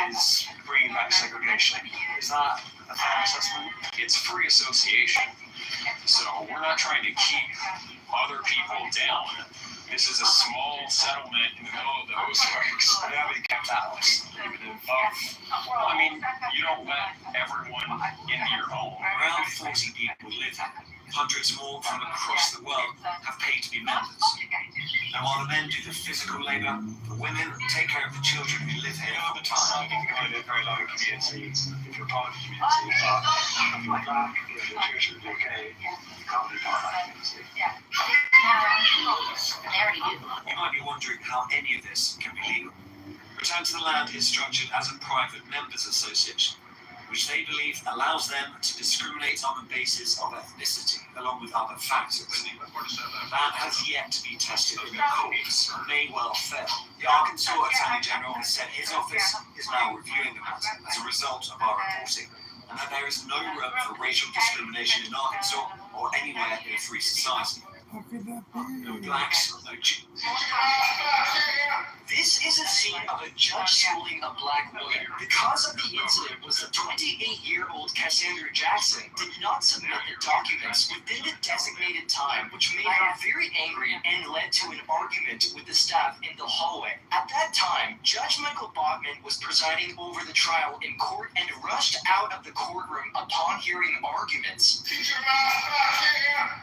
[SPEAKER 11] is bringing back segregation. Is that a fair assessment?
[SPEAKER 4] It's free association. So we're not trying to keep other people down. This is a small settlement in the middle of the Ozarks.
[SPEAKER 11] They are being kept out.
[SPEAKER 4] You don't let everyone into your home.
[SPEAKER 11] Around 40 people live here. Hundreds more from across the world have paid to be members. And while the men do the physical labor, the women take care of the children who live here all the time. You can go to a very large community if you're part of the community, but if you're black, if you're Jewish, if you're gay, you can't be part of that community. You might be wondering how any of this can be legal. Return to the Land is structured as a private members association, which they believe allows them to discriminate on the basis of ethnicity, along with other factors. That has yet to be tested in the courts and may well fail. The Arkansas Attorney General has said his office is now reviewing the matter as a result of our reporting, and that there is no room for racial discrimination in Arkansas or anywhere in a free society. No blacks, no Jews. This is a scene of a judge schooling a black woman. The cause of the incident was that 28-year-old Cassandra Jackson did not submit the documents within the designated time, which made her very angry and led to an argument with the staff in the hallway. At that time, Judge Michael Bachman was presiding over the trial in court and rushed out of the courtroom upon hearing arguments.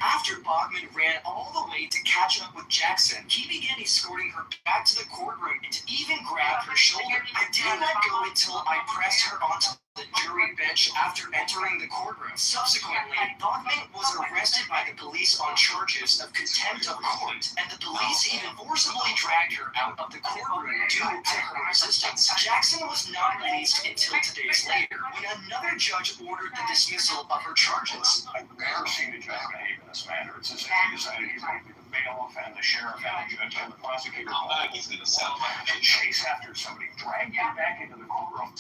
[SPEAKER 11] After Bachman ran all the way
[SPEAKER 14] delayed to catch up with Jackson, he began escorting her back to the courtroom and to even grab her shoulder. I didn't let go until I pressed her onto the jury bench after entering the courtroom. Subsequently, Bachman was arrested by the police on charges of contempt of court, and the police even forcibly dragged her out of the courtroom due to her resistance. Jackson was not released until 2 days later, when another judge ordered the dismissal of her charges.
[SPEAKER 1] I've never seen a judge behave in this manner. It's as if he decided he's going to be the bailiff and the sheriff and the judge and the prosecutor. He's going to sound like to chase after somebody, drag you back into the courtroom.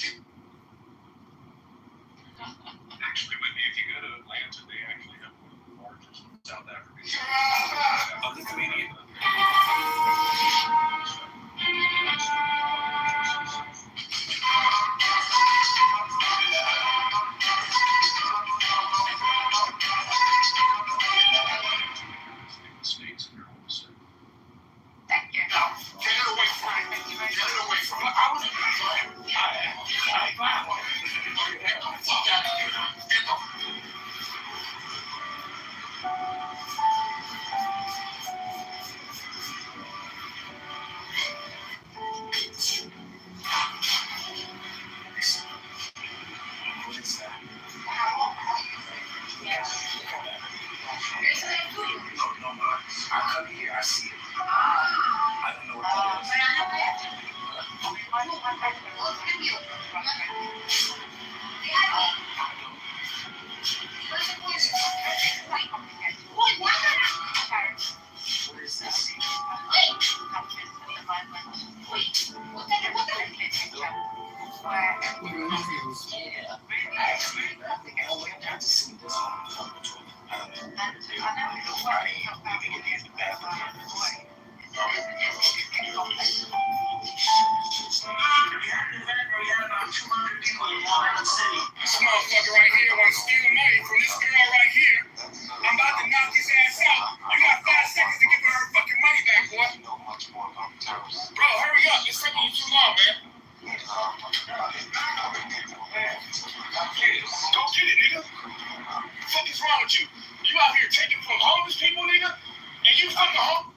[SPEAKER 1] Actually, if you go to Atlanta, they actually have one of the largest South African of the comedian. States and they're all the same.
[SPEAKER 8] Thank you.
[SPEAKER 12] Get it away from me. Get it away from me. I was I come here, I see it. I don't know what that is. What is this? This motherfucker right here wants to steal money from this girl right here. I'm about to knock his ass out. You got 5 seconds to give her her fucking money back, boy. Bro, hurry up. It's taking you too long, man. Go get it, nigga. What the fuck is wrong with you? You out here taking from homeless people, nigga? And you fucking home?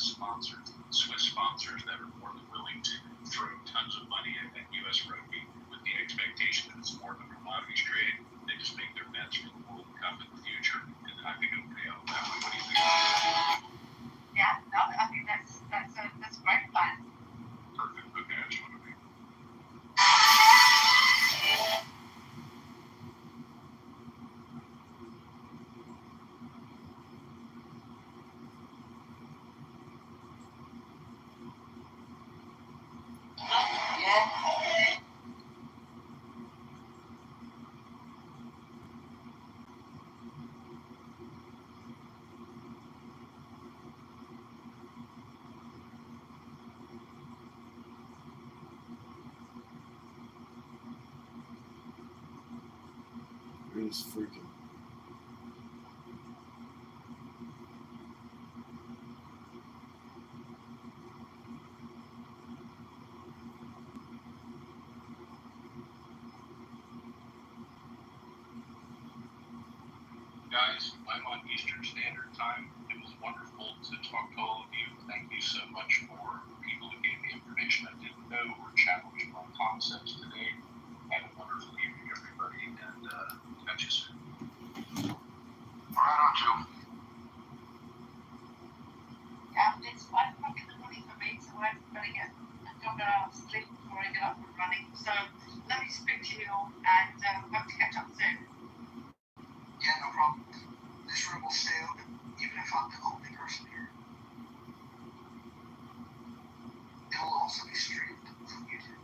[SPEAKER 1] Swiss sponsors that are more than willing to throw tons of money at U.S. rugby with the expectation that it's more of a commodities trade. They just make their bets for the World Cup in the future, and I think it'll pay off that way. What do you think?
[SPEAKER 8] Yeah, no, I think that's a great plan.
[SPEAKER 1] Perfect. Okay, I just want to be.
[SPEAKER 2] It is freaking.
[SPEAKER 1] Guys, I'm on Eastern Standard Time. It was wonderful to talk to all of you. Thank you so much for people who gave me information I didn't know or challenged my concepts today. Have a wonderful evening, everybody, and catch you soon.
[SPEAKER 3] Right on, Joe.
[SPEAKER 8] Yeah, it's 5 o'clock in the morning for me, so I'm going to get a couple of hours sleep before I get up and running. So let me speak to you all, and hope to catch up soon.
[SPEAKER 3] Yeah, no problem. This room will stay open, even if I'm the only person here. It will also be streamed from YouTube.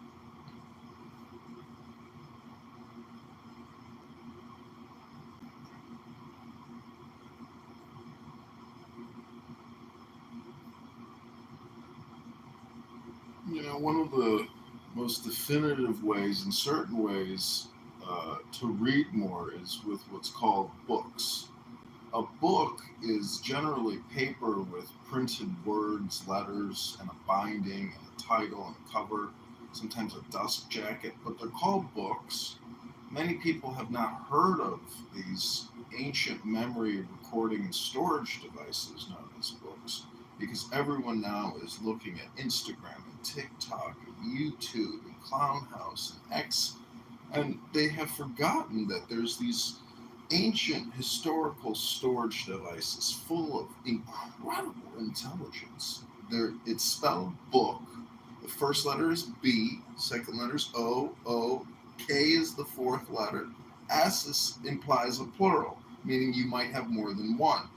[SPEAKER 2] You know, one of the most definitive ways, in certain ways, to read more is with what's called books. A book is generally paper with printed words, letters, and a binding, and a title, and a cover, sometimes a dust jacket, but they're called books. Many people have not heard of these ancient memory recording and storage devices known as books, because everyone now is looking at Instagram and TikTok and YouTube and Clownhouse and X, and they have forgotten that there's these ancient historical storage devices full of incredible intelligence. It's spelled book. The first letter is B, second letter is O, K is the fourth letter, S implies a plural, meaning you might have more than one.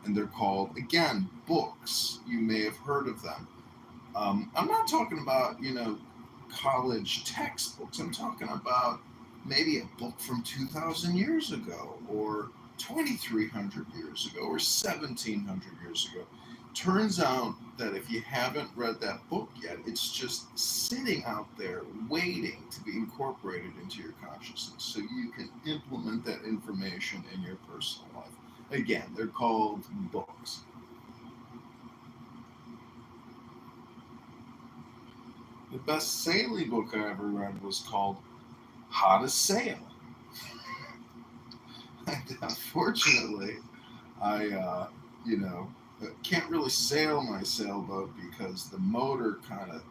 [SPEAKER 2] And they're called, again, books. You may have heard of them. I'm not talking about, college textbooks. I'm talking about maybe a book from 2,000 years ago, or 2,300 years ago, or 1,700 years ago. Turns out that if you haven't read that book yet, it's just sitting out there waiting to be incorporated into your consciousness so you can implement that information in your personal life. Again, they're called books. The best sailing book I ever read was called How to Sail. And unfortunately, I can't really sail my sailboat because the motor kind of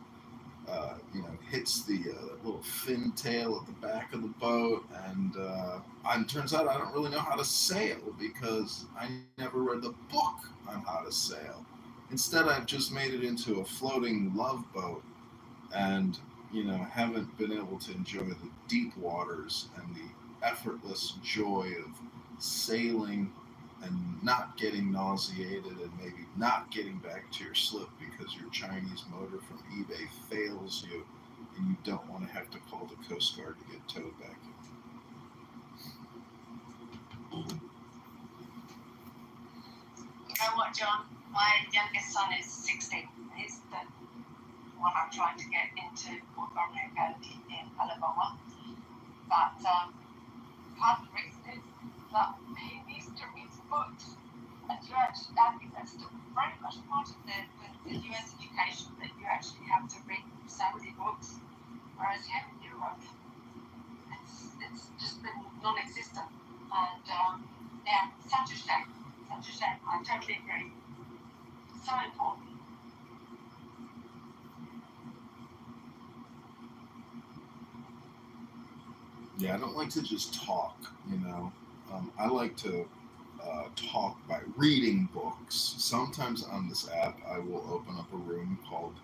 [SPEAKER 2] hits the little fin tail at the back of the boat, and it turns out I don't really know how to sail because I never read the book on how to sail. Instead, I've just made it into a floating love boat, and haven't been able to enjoy the deep waters and the effortless joy of sailing and not getting nauseated and maybe not getting back to your slip because your Chinese motor from eBay fails you and you don't want to have to call the Coast Guard to get towed back in.
[SPEAKER 8] You know what, John? My youngest son is 16. He's the one I'm trying to get into Montgomery Academy in Alabama. But part of the reason is that he needs to read books. And I think that's still very much part of the US education, that you actually have to read so many books. Whereas here in Europe, it's just been non-existent. And yeah, such a shame. I totally agree. So important.
[SPEAKER 2] Yeah, I don't like to just talk, you know. I like to talk by reading books. Sometimes on this app, I will open up a room called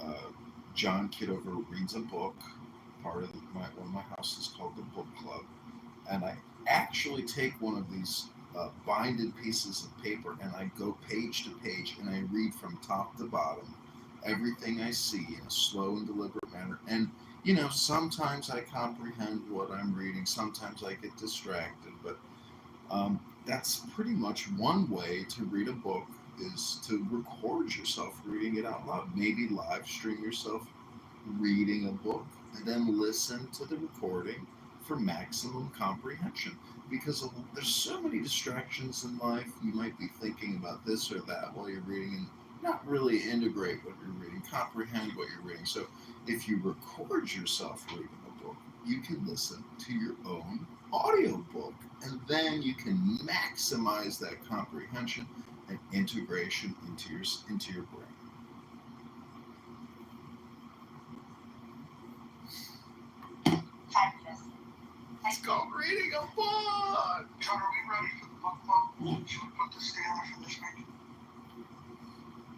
[SPEAKER 2] uh, John Kitover Reads a Book. Part of one of my houses called the Book Club, and I actually take one of these binded pieces of paper and I go page to page and I read from top to bottom everything I see in a slow and deliberate manner. And you know, sometimes I comprehend what I'm reading, sometimes I get distracted, but that's pretty much one way to read a book is to record yourself reading it out loud. Maybe live stream yourself reading a book and then listen to the recording for maximum comprehension. Because there's so many distractions in life. You might be thinking about this or that while you're reading and not really integrate what you're reading, comprehend what you're reading. So if you record yourself reading a book, you can listen to your own audiobook and then you can maximize that comprehension and integration into your brain.
[SPEAKER 8] Fabulous.
[SPEAKER 2] Let's go reading a book.
[SPEAKER 3] John, are we ready for the book club? Should we put this together for this week?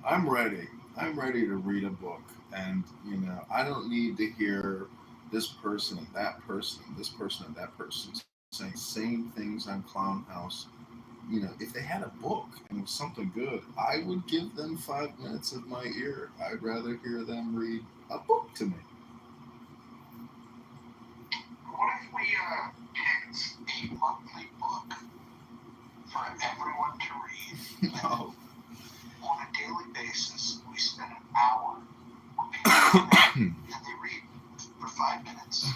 [SPEAKER 2] I'm ready. I'm ready to read a book. And, you know, I don't need to hear this person and that person and this person and that person saying the same things on Clown House. You know, if they had a book and it was something good, I would give them 5 minutes of my ear. I'd rather hear them read a book to me.
[SPEAKER 3] What if we picked a monthly book for everyone to read?
[SPEAKER 2] No.
[SPEAKER 3] On a daily basis, we spend an hour with people and they read for 5 minutes.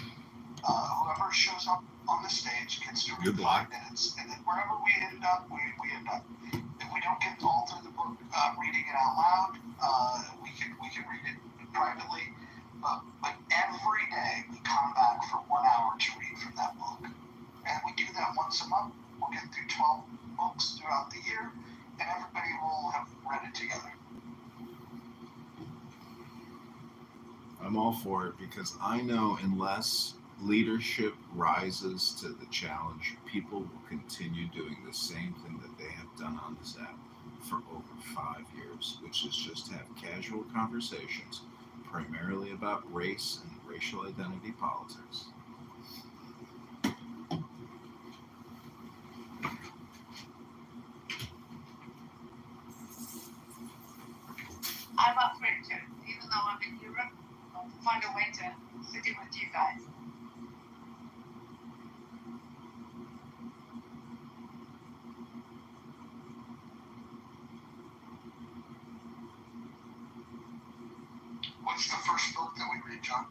[SPEAKER 3] Whoever shows up on the stage gets to read 5 minutes, and then wherever we end up, we end up. If we don't get all through the book reading it out loud, we can read it privately. But every day we come back for 1 hour to read from that book, and we do that once a month. We'll get through 12 books throughout the year, and everybody will have read it together.
[SPEAKER 2] I'm all for it because I know unless leadership rises to the challenge, people will continue doing the same thing that they have done on this app for over 5 years, which is just have casual conversations, primarily about race and racial identity politics.
[SPEAKER 8] I'm up for it too. Even though I'm in Europe, I'll find a way to sit in with you guys.
[SPEAKER 3] What's the first book that we read, John?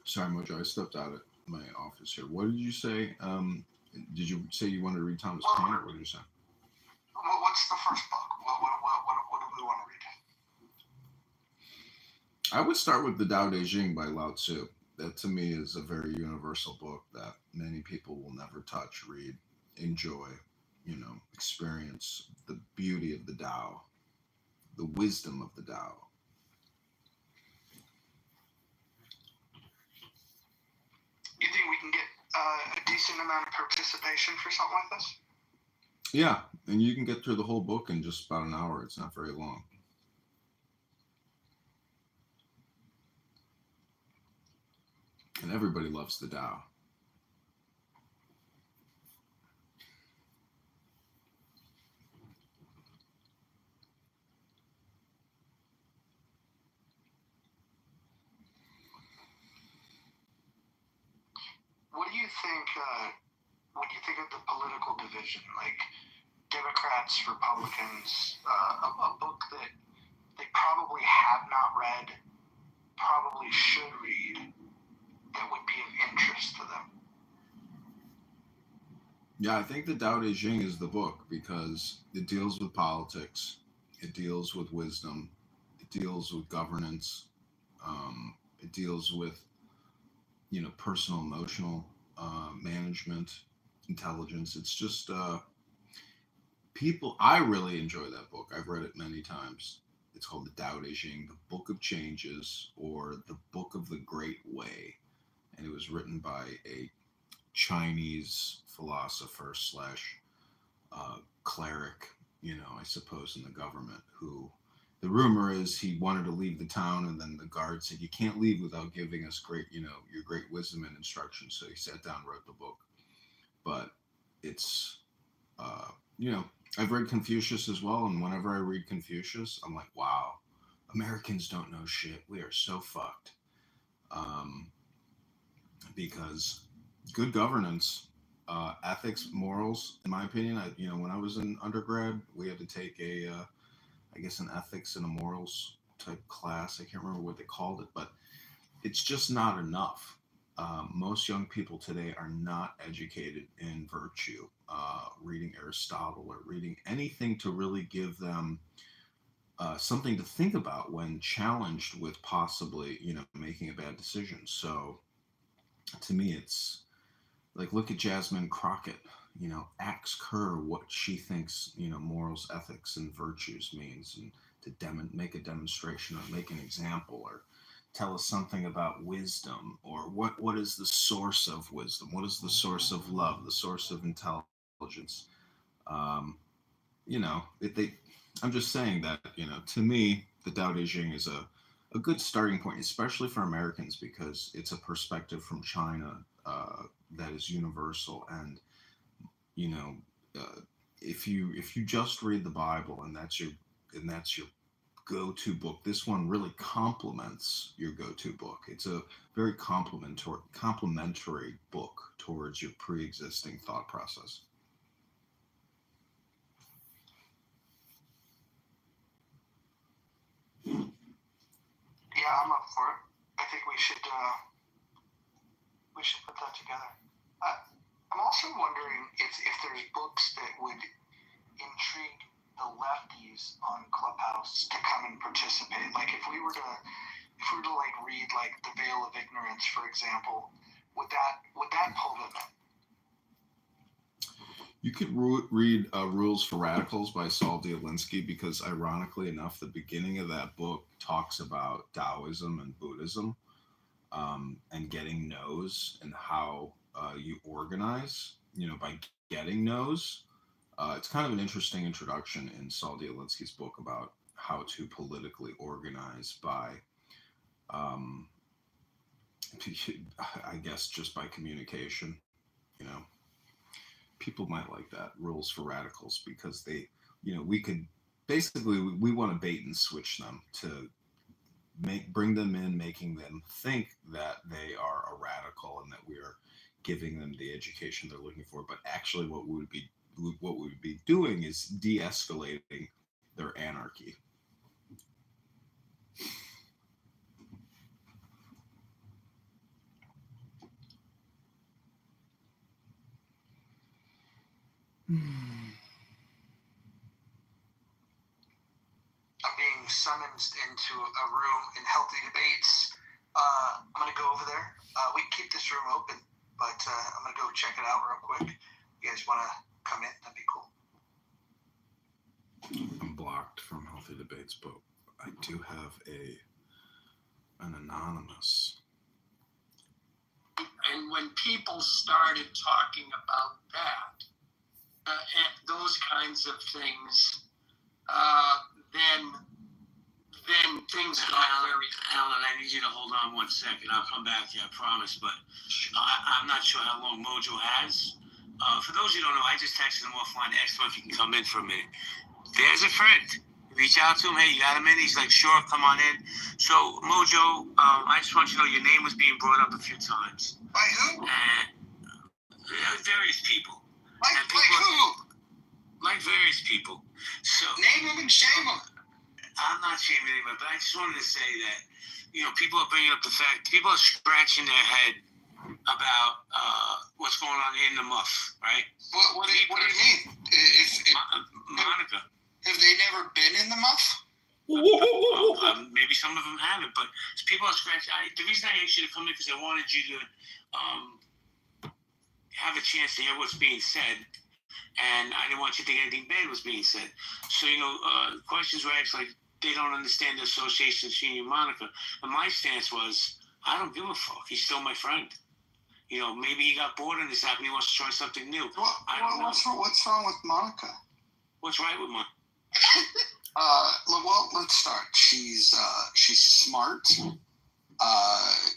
[SPEAKER 2] Sorry, Mojo, I stepped out of my office here. What did you say? Did you say you wanted to read Thomas Paine, or what did you say?
[SPEAKER 3] What's the first book? What do we want to read?
[SPEAKER 2] I would start with the Tao Te Ching by Lao Tzu. That to me is a very universal book that many people will never touch, read, enjoy, experience the beauty of the Tao, the wisdom of the Tao.
[SPEAKER 3] You think we can get a decent amount of participation for something like this?
[SPEAKER 2] Yeah, and you can get through the whole book in just about an hour. It's not very long. And everybody loves the Tao.
[SPEAKER 3] What do you think? When you think of the political division, like Democrats, Republicans, a book that they probably have not read, probably should read, that would be of interest to them?
[SPEAKER 2] Yeah, I think the Tao Te Ching is the book because it deals with politics, it deals with wisdom, it deals with governance, it deals with personal emotional management, intelligence. It's just people. I really enjoy that book. I've read it many times. It's called the Tao Te Ching, the Book of Changes, or the Book of the Great Way, and it was written by a Chinese philosopher slash cleric, I suppose, in the government, who the rumor is he wanted to leave the town, and then the guard said, "You can't leave without giving us your great wisdom and instruction." So he sat down, wrote the book. But it's, I've read Confucius as well, and whenever I read Confucius, I'm like, wow, Americans don't know shit. We are so fucked. Because good governance, ethics, morals, in my opinion, when I was in undergrad, we had to take I guess an ethics and a morals type class. I can't remember what they called it, but it's just not enough. Most young people today are not educated in virtue. Reading Aristotle or reading anything to really give them something to think about when challenged with possibly, making a bad decision. So to me, it's like, look at Jasmine Crockett, ask her what she thinks, morals, ethics, and virtues means, and to make a demonstration or make an example or tell us something about wisdom, or what is the source of wisdom? What is the source of love, the source of intelligence? Um, I'm just saying that, to me, the Tao Te Ching is a good starting point, especially for Americans, because it's a perspective from China that is universal. And you know, if you just read the Bible and that's your go-to book, this one really complements your go-to book. It's a very complementary book towards your pre-existing thought process.
[SPEAKER 3] Yeah, I'm up for it. I think we should put that together. I'm also wondering if there's books that would intrigue the lefties on Clubhouse to come and participate. Like if we were to like read like The Veil of Ignorance, for example, would that pull them in?
[SPEAKER 2] You could read Rules for Radicals by Saul Dialinsky, because ironically enough, the beginning of that book talks about Taoism and Buddhism, and getting no's and how you organize, by getting no's. It's kind of an interesting introduction in Saul Dialinsky's book about how to politically organize by, I guess, just by communication. People might like that, Rules for Radicals, because they, we could basically, we want to bait and switch them to bring them in, making them think that they are a radical and that we are giving them the education they're looking for. But actually, what we would be doing is de-escalating their anarchy.
[SPEAKER 3] I'm being summoned into a room in Healthy Debates. I'm going to go over there. We can keep this room open, but I'm going to go check it out real quick. You guys want to come in? That'd be cool.
[SPEAKER 15] I'm blocked from Healthy Debates, but I do have an anonymous.
[SPEAKER 7] And when people started talking about that, and those kinds of things, then things got very.
[SPEAKER 16] Alan, I need you to hold on 1 second. I'll come back to you, I promise. But I'm not sure how long Mojo has. For those who don't know, I just texted him offline to ask him if he can come in for a minute. There's a friend. Reach out to him. Hey, you got a minute? He's like, sure, come on in. So, Mojo, I just want you to know your name was being brought up a few times.
[SPEAKER 3] By who?
[SPEAKER 16] Various people.
[SPEAKER 3] Like who?
[SPEAKER 16] Like various people. So
[SPEAKER 3] name them and shame them.
[SPEAKER 16] I'm not shaming anybody, but I just wanted to say that, people are bringing up the fact, people are scratching their head about what's going on in the muff, right?
[SPEAKER 3] What do you mean?
[SPEAKER 16] Monica.
[SPEAKER 3] Have they never been in the muff?
[SPEAKER 16] Maybe some of them haven't, but people are scratching. The reason I asked you to come in because I wanted you to have a chance to hear what's being said, and I didn't want you to think anything bad was being said. So, questions were asked like, they don't understand the association between you and Monica. And my stance was, I don't give a fuck. He's still my friend. Maybe he got bored on this app and he wants to try something new.
[SPEAKER 3] What's wrong with Monica?
[SPEAKER 16] What's right with Monica?
[SPEAKER 3] Well, let's start. She's smart.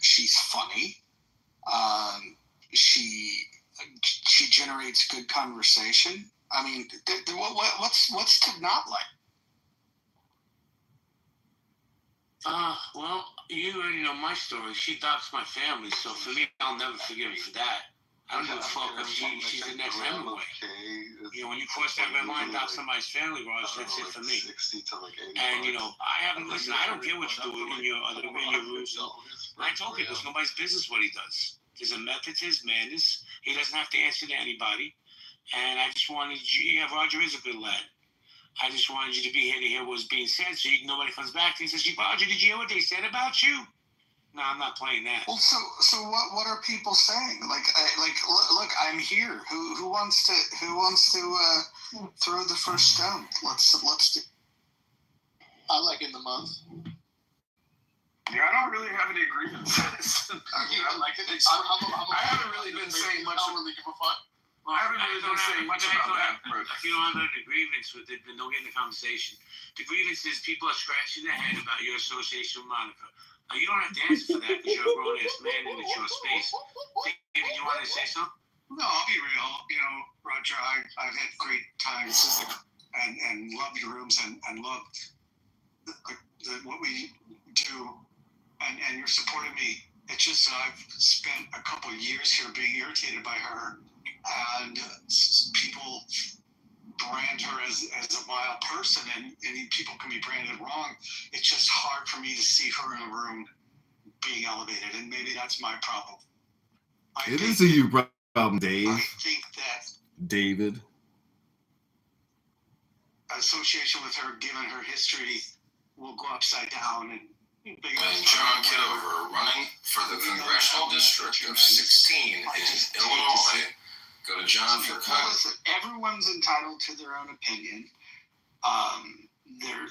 [SPEAKER 3] She's funny. She generates good conversation. I mean, what's to not like?
[SPEAKER 16] Well, you already know my story. She doxed my family, so for me, I'll never forgive her for that. I don't give a fuck if she's the next Hemingway. When you cross that red line, dox somebody's family, Raj, that's it for me. And, I haven't listened. I don't care what you do in your rooms. And I told people it's nobody's business what he does. There's a method to his madness. He doesn't have to answer to anybody. And I just wanted you, Roger is a good lad. I just wanted you to be here to hear what was being said so nobody comes back and says, Roger, did you hear what they said about you? No, I'm not playing that.
[SPEAKER 3] Well, so what are people saying? Look, I'm here. Who wants to throw the first stone? Let's do.
[SPEAKER 5] I like in the month. Yeah, I don't really have any grievances. I like it. I haven't really been saying much. I don't really give a fuck. I haven't really been saying much about that.
[SPEAKER 16] If you don't have a grievance with it, then don't get in the conversation. The grievance is people are scratching their head about your association with Monica. You don't have to answer for that because you're a grown-ass man and it's your space. David, you wanted to say something?
[SPEAKER 3] No, I'll be real. Roger, I've had great times and love your rooms and love what we do and your support of me. It's just I've spent a couple of years here being irritated by her. And people brand her as a vile person, and people can be branded wrong. It's just hard for me to see her in a room being elevated, and maybe that's my problem.
[SPEAKER 15] It is a you problem, Dave.
[SPEAKER 3] I think that
[SPEAKER 15] David.
[SPEAKER 3] Association with her, given her history, will go upside down.
[SPEAKER 13] And John Kitover, running for the congressional district of 16 in Illinois. Go to John for comment.
[SPEAKER 3] Everyone's entitled to their own opinion.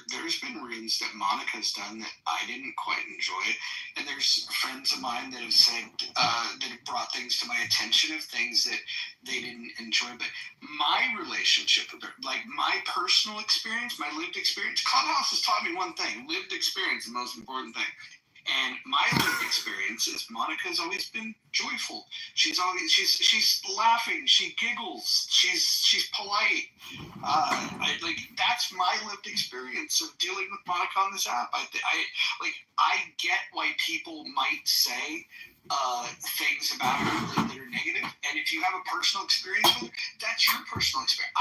[SPEAKER 3] There's been rooms that Monica's done that I didn't quite enjoy, and there's friends of mine that have said that have brought things to my attention of things that they didn't enjoy. But my relationship with her, like my personal experience, my lived experience, Clubhouse has taught me one thing: lived experience, the most important thing. And my lived experience is Monica's always been joyful. She's laughing. She giggles. She's polite. That's my lived experience of dealing with Monica on this app. I get why people might say things about her that are negative. And if you have a personal experience with her, that's your personal experience.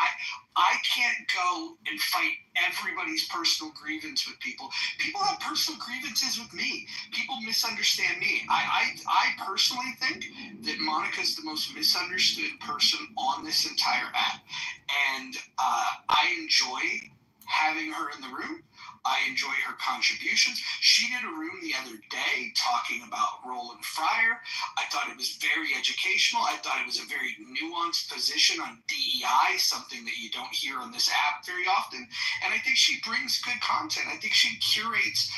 [SPEAKER 3] I can't go and fight everybody's personal grievance with people. People have personal grievances with me. People misunderstand me. I personally think that Monica's the most misunderstood person on this entire app. And I enjoy having her in the room. I enjoy her contributions. She did a room the other day talking about Roland Fryer. I thought it was very educational. I thought it was a very nuanced position on DEI, something that you don't hear on this app very often. And I think she brings good content. I think she curates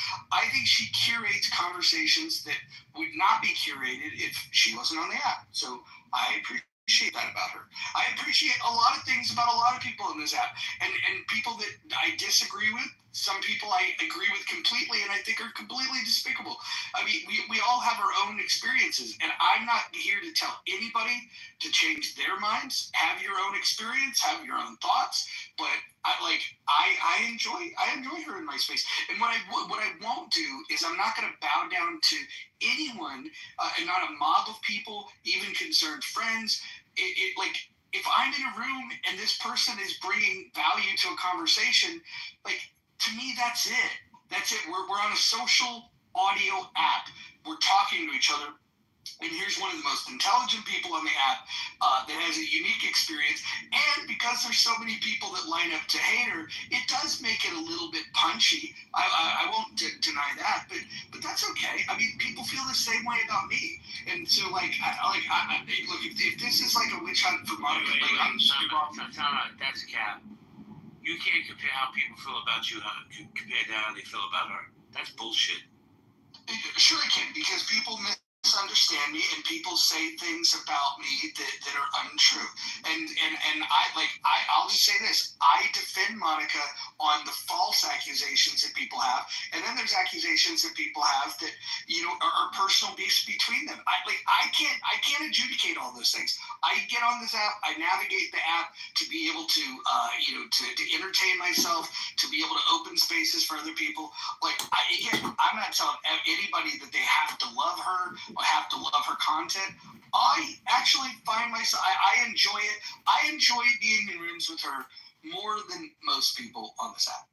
[SPEAKER 3] conversations that would not be curated if she wasn't on the app. So I appreciate that about her. I appreciate a lot of things about a lot of people in this app, and people that I disagree with. Some people I agree with completely and I think are completely despicable. I mean, we all have our own experiences, and I'm not here to tell anybody to change their minds. Have your own experience, have your own thoughts, but I enjoy her in my space. And what I won't do is I'm not going to bow down to anyone, and not a mob of people, even concerned friends. If I'm in a room and this person is bringing value to a conversation, to me, that's it. That's it. We're on a social audio app. We're talking to each other. And here's one of the most intelligent people on the app that has a unique experience. And because there's so many people that line up to hate her, it does make it a little bit punchy. I won't deny that, but that's okay. I mean, people feel the same way about me. And so, look, if this is like a witch hunt for Monica,
[SPEAKER 16] that's cap. You can't compare how people feel about you compared to how they feel about her. That's bullshit.
[SPEAKER 3] Sure I can, because people misunderstand me and people say things about me that are untrue. And I'll just say this. I defend Monica on the false accusations that people have, and then there's accusations that people have that are personal beefs between them. I can't adjudicate all those things. I get on this app, I navigate the app to be able to to entertain myself, to be able to open spaces for other people. I'm not telling anybody that they have to love her or have to love her content. I actually find myself, I enjoy it. I enjoy being in rooms with her more than most people on this app.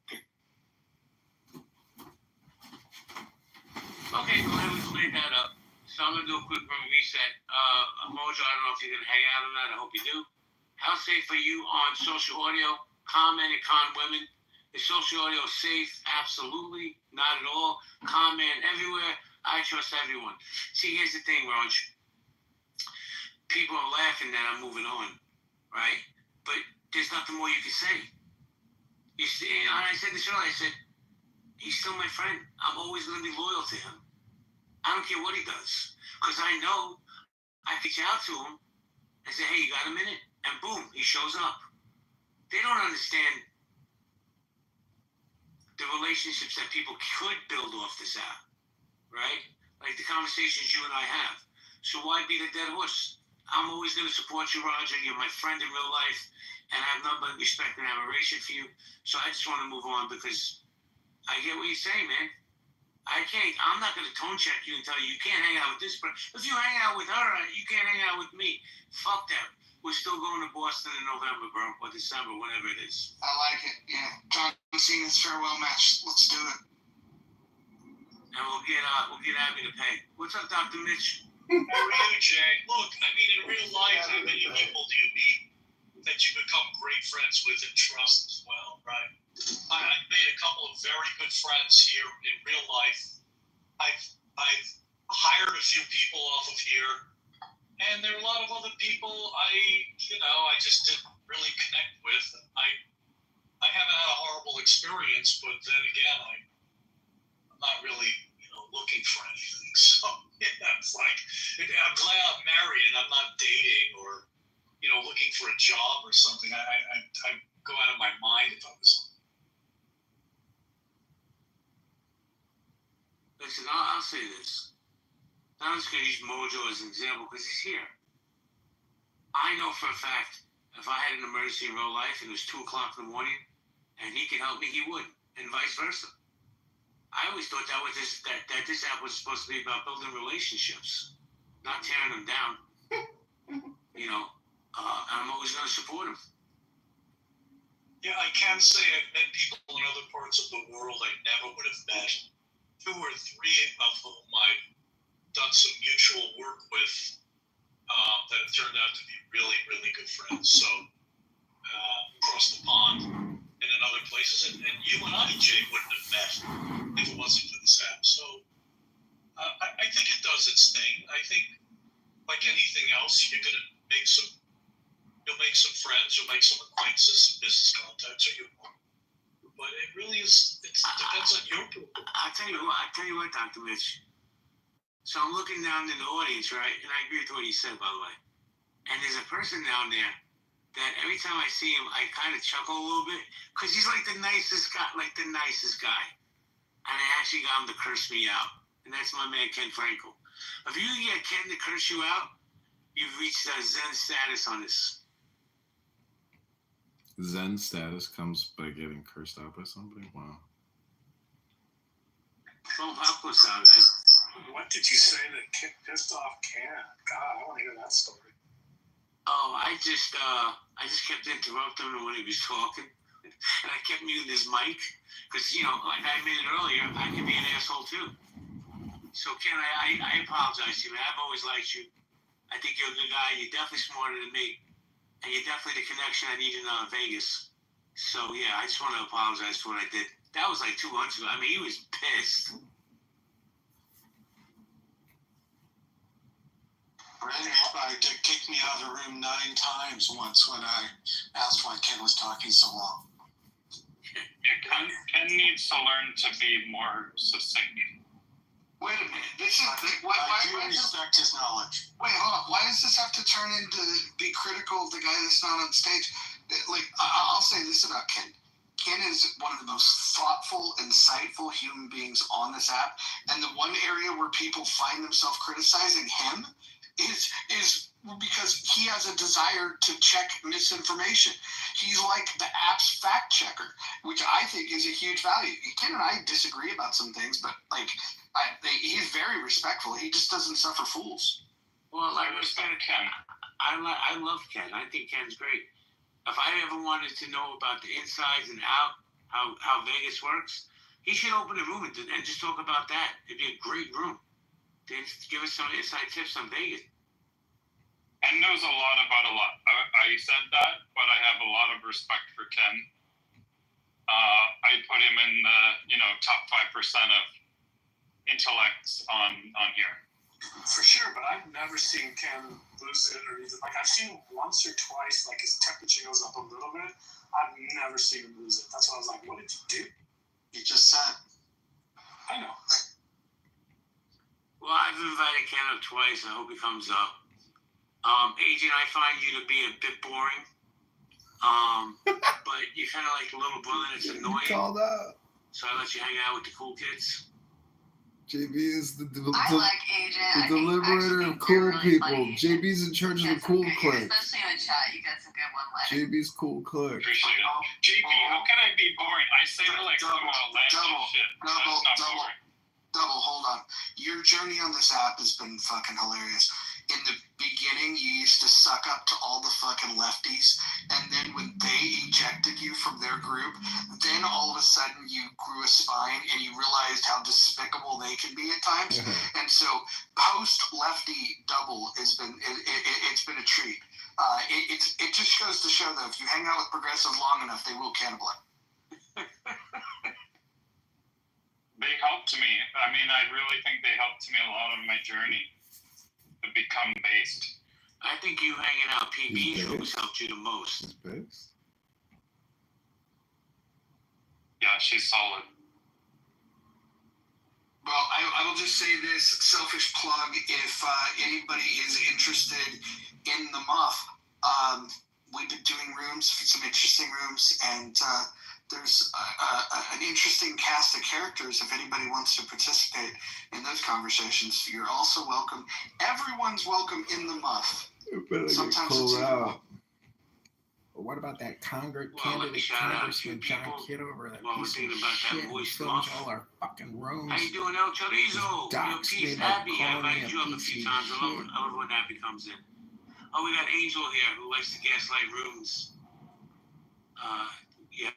[SPEAKER 16] Okay, glad we cleared that up. So I'm going to do a quick room reset. Mojo, I don't know if you're going to hang out on that. I hope you do. How safe are you on social audio? Con men and con women. Is social audio safe? Absolutely. Not at all. Con man everywhere. I trust everyone. See, here's the thing, Raj. People are laughing that I'm moving on, right? But there's nothing more you can say. You see, I said this earlier. I said, he's still my friend. I'm always going to be loyal to him. I don't care what he does. Because I know I reach out to him and say, hey, you got a minute? And boom, he shows up. They don't understand the relationships that people could build off this app, right? Like the conversations you and I have. So why beat a dead horse? I'm always going to support you, Roger. You're my friend in real life, and I have nothing but respect and admiration for you. So I just want to move on because I get what you're saying, man. I'm not going to tone check you and tell you can't hang out with this person. If you hang out with her, you can't hang out with me. Fuck that. We're still going to Boston in November, bro, or December, whatever it is.
[SPEAKER 3] I like it. Yeah, John Cena's farewell match. Let's do it.
[SPEAKER 16] And we'll get Abby to pay. What's up, Dr. Mitch?
[SPEAKER 1] How are you, Jay? Look, I mean, in real life, how many people do you meet that you become great friends with and trust as well, right? I've made a couple of very good friends here in real life. I've hired a few people off of here, and there are a lot of other people I just didn't really connect with. I haven't had a horrible experience, but then again, I'm not really looking for anything. So it's like I'm glad I'm married and I'm not dating or looking for a job or something. I go out of my mind if I was.
[SPEAKER 16] Listen, I'll say this. I'm just going to use Mojo as an example because he's here. I know for a fact if I had an emergency in real life and it was 2 o'clock in the morning and he could help me, he would, and vice versa. I always thought that this app was supposed to be about building relationships, not tearing them down. I'm always going to support him.
[SPEAKER 1] Yeah, I can say I've met people in other parts of the world I never would have met. 2 or 3 of whom I've done some mutual work with out to be really, really good friends. So across the pond and in other places, and you and I, Jay, wouldn't have met if it wasn't for this app. So I think it does its thing. I think, like anything else, you'll make some friends, you'll make some acquaintances, some business contacts, or you won't. But it really is. It depends on your people.
[SPEAKER 16] I tell you what, Dr. Mitch. So I'm looking down in the audience, right? And I agree with what you said, by the way. And there's a person down there that every time I see him, I kind of chuckle a little bit because he's like the nicest guy. And I actually got him to curse me out. And that's my man, Ken Frankel. If you can get Ken to curse you out, you've reached a Zen status on this.
[SPEAKER 15] Zen status comes by getting cursed out by somebody? Wow.
[SPEAKER 16] Don't help us out, guys.
[SPEAKER 17] What did you say that pissed off Ken? God, I want to hear that story.
[SPEAKER 16] Oh, I just kept interrupting him when he was talking. And I kept muting his mic. Because, like I admitted earlier, I can be an asshole too. So, Ken, I apologize to you, man. I've always liked you. I think you're a good guy. You're definitely smarter than me. And you're definitely the connection I need in Vegas. So, yeah, I just want to apologize for what I did. That was like 2 months ago. I mean, he was pissed.
[SPEAKER 3] Brandon kicked me out of the room 9 times once when I asked why Ken was talking so long.
[SPEAKER 4] Yeah, Ken needs to learn to be more succinct.
[SPEAKER 3] Wait a minute. I do respect his knowledge. Wait, hold on. Why does this have to turn into be critical of the guy that's not on stage? Like, I'll say this about Ken. Ken is one of the most thoughtful, insightful human beings on this app. And the one area where people find themselves criticizing him is because he has a desire to check misinformation. He's like the app's fact checker, which I think is a huge value. Ken and I disagree about some things, but he's very respectful. He just doesn't suffer fools.
[SPEAKER 16] Well, I respect Ken. I love Ken. I think Ken's great. If I ever wanted to know about the insides and out, how Vegas works, he should open a room and just talk about that. It'd be a great room. To give us some inside tips on Vegas.
[SPEAKER 4] Ken knows a lot about a lot. I said that, but I have a lot of respect for Ken. I put him in the top 5% of intellects on here.
[SPEAKER 17] For sure, but I've never seen Ken lose it or even I've seen him once or twice, like his temperature goes up a little bit. I've never seen him lose it. That's why I was like, what did you do?
[SPEAKER 3] You just said.
[SPEAKER 17] I know.
[SPEAKER 16] Well, I've invited Ken up twice. I hope he comes up. Agent, I find you to be a bit boring. But you're kind of like a little brother that's annoying.
[SPEAKER 2] Call that.
[SPEAKER 16] So I let you hang out with the cool kids.
[SPEAKER 2] JB is the
[SPEAKER 18] I like Agent.
[SPEAKER 2] the deliberator of cool people.
[SPEAKER 18] Funny.
[SPEAKER 2] JB's in charge of the cool clique.
[SPEAKER 18] Especially in the chat, you got some good one-liners.
[SPEAKER 2] JB's cool clique.
[SPEAKER 4] Appreciate it. JP, how can I be boring? I say like some outlandish shit. That's not boring.
[SPEAKER 3] Double, hold on. Your journey on this app has been fucking hilarious. In the beginning, you used to suck up to all the fucking lefties, and then when they ejected you from their group, then all of a sudden you grew a spine and you realized how despicable they can be at times. And so, post-lefty double has been it's been a treat. It just goes to show that if you hang out with progressives long enough, they will cannibalize.
[SPEAKER 4] They helped me. I mean, I really think they helped me a lot on my journey to become based.
[SPEAKER 16] I think you hanging out PB's rooms helped you the most.
[SPEAKER 4] Yeah, she's solid.
[SPEAKER 3] Well, I will just say this selfish plug. If anybody is interested in the Muff, we've been doing rooms, some interesting rooms, and there's an interesting cast of characters. If anybody wants to participate in those conversations, you're also welcome. Everyone's welcome in the Muff. Sometimes it's
[SPEAKER 2] out. But what about that candidate Congressman John Kitover? That piece of shit who films all our fucking rooms.
[SPEAKER 16] How you doing, El Chorizo? Peace, Abby. I invited you up a few times. I love when Abby comes in. Oh, we got Angel here who likes to gaslight rooms. Yeah.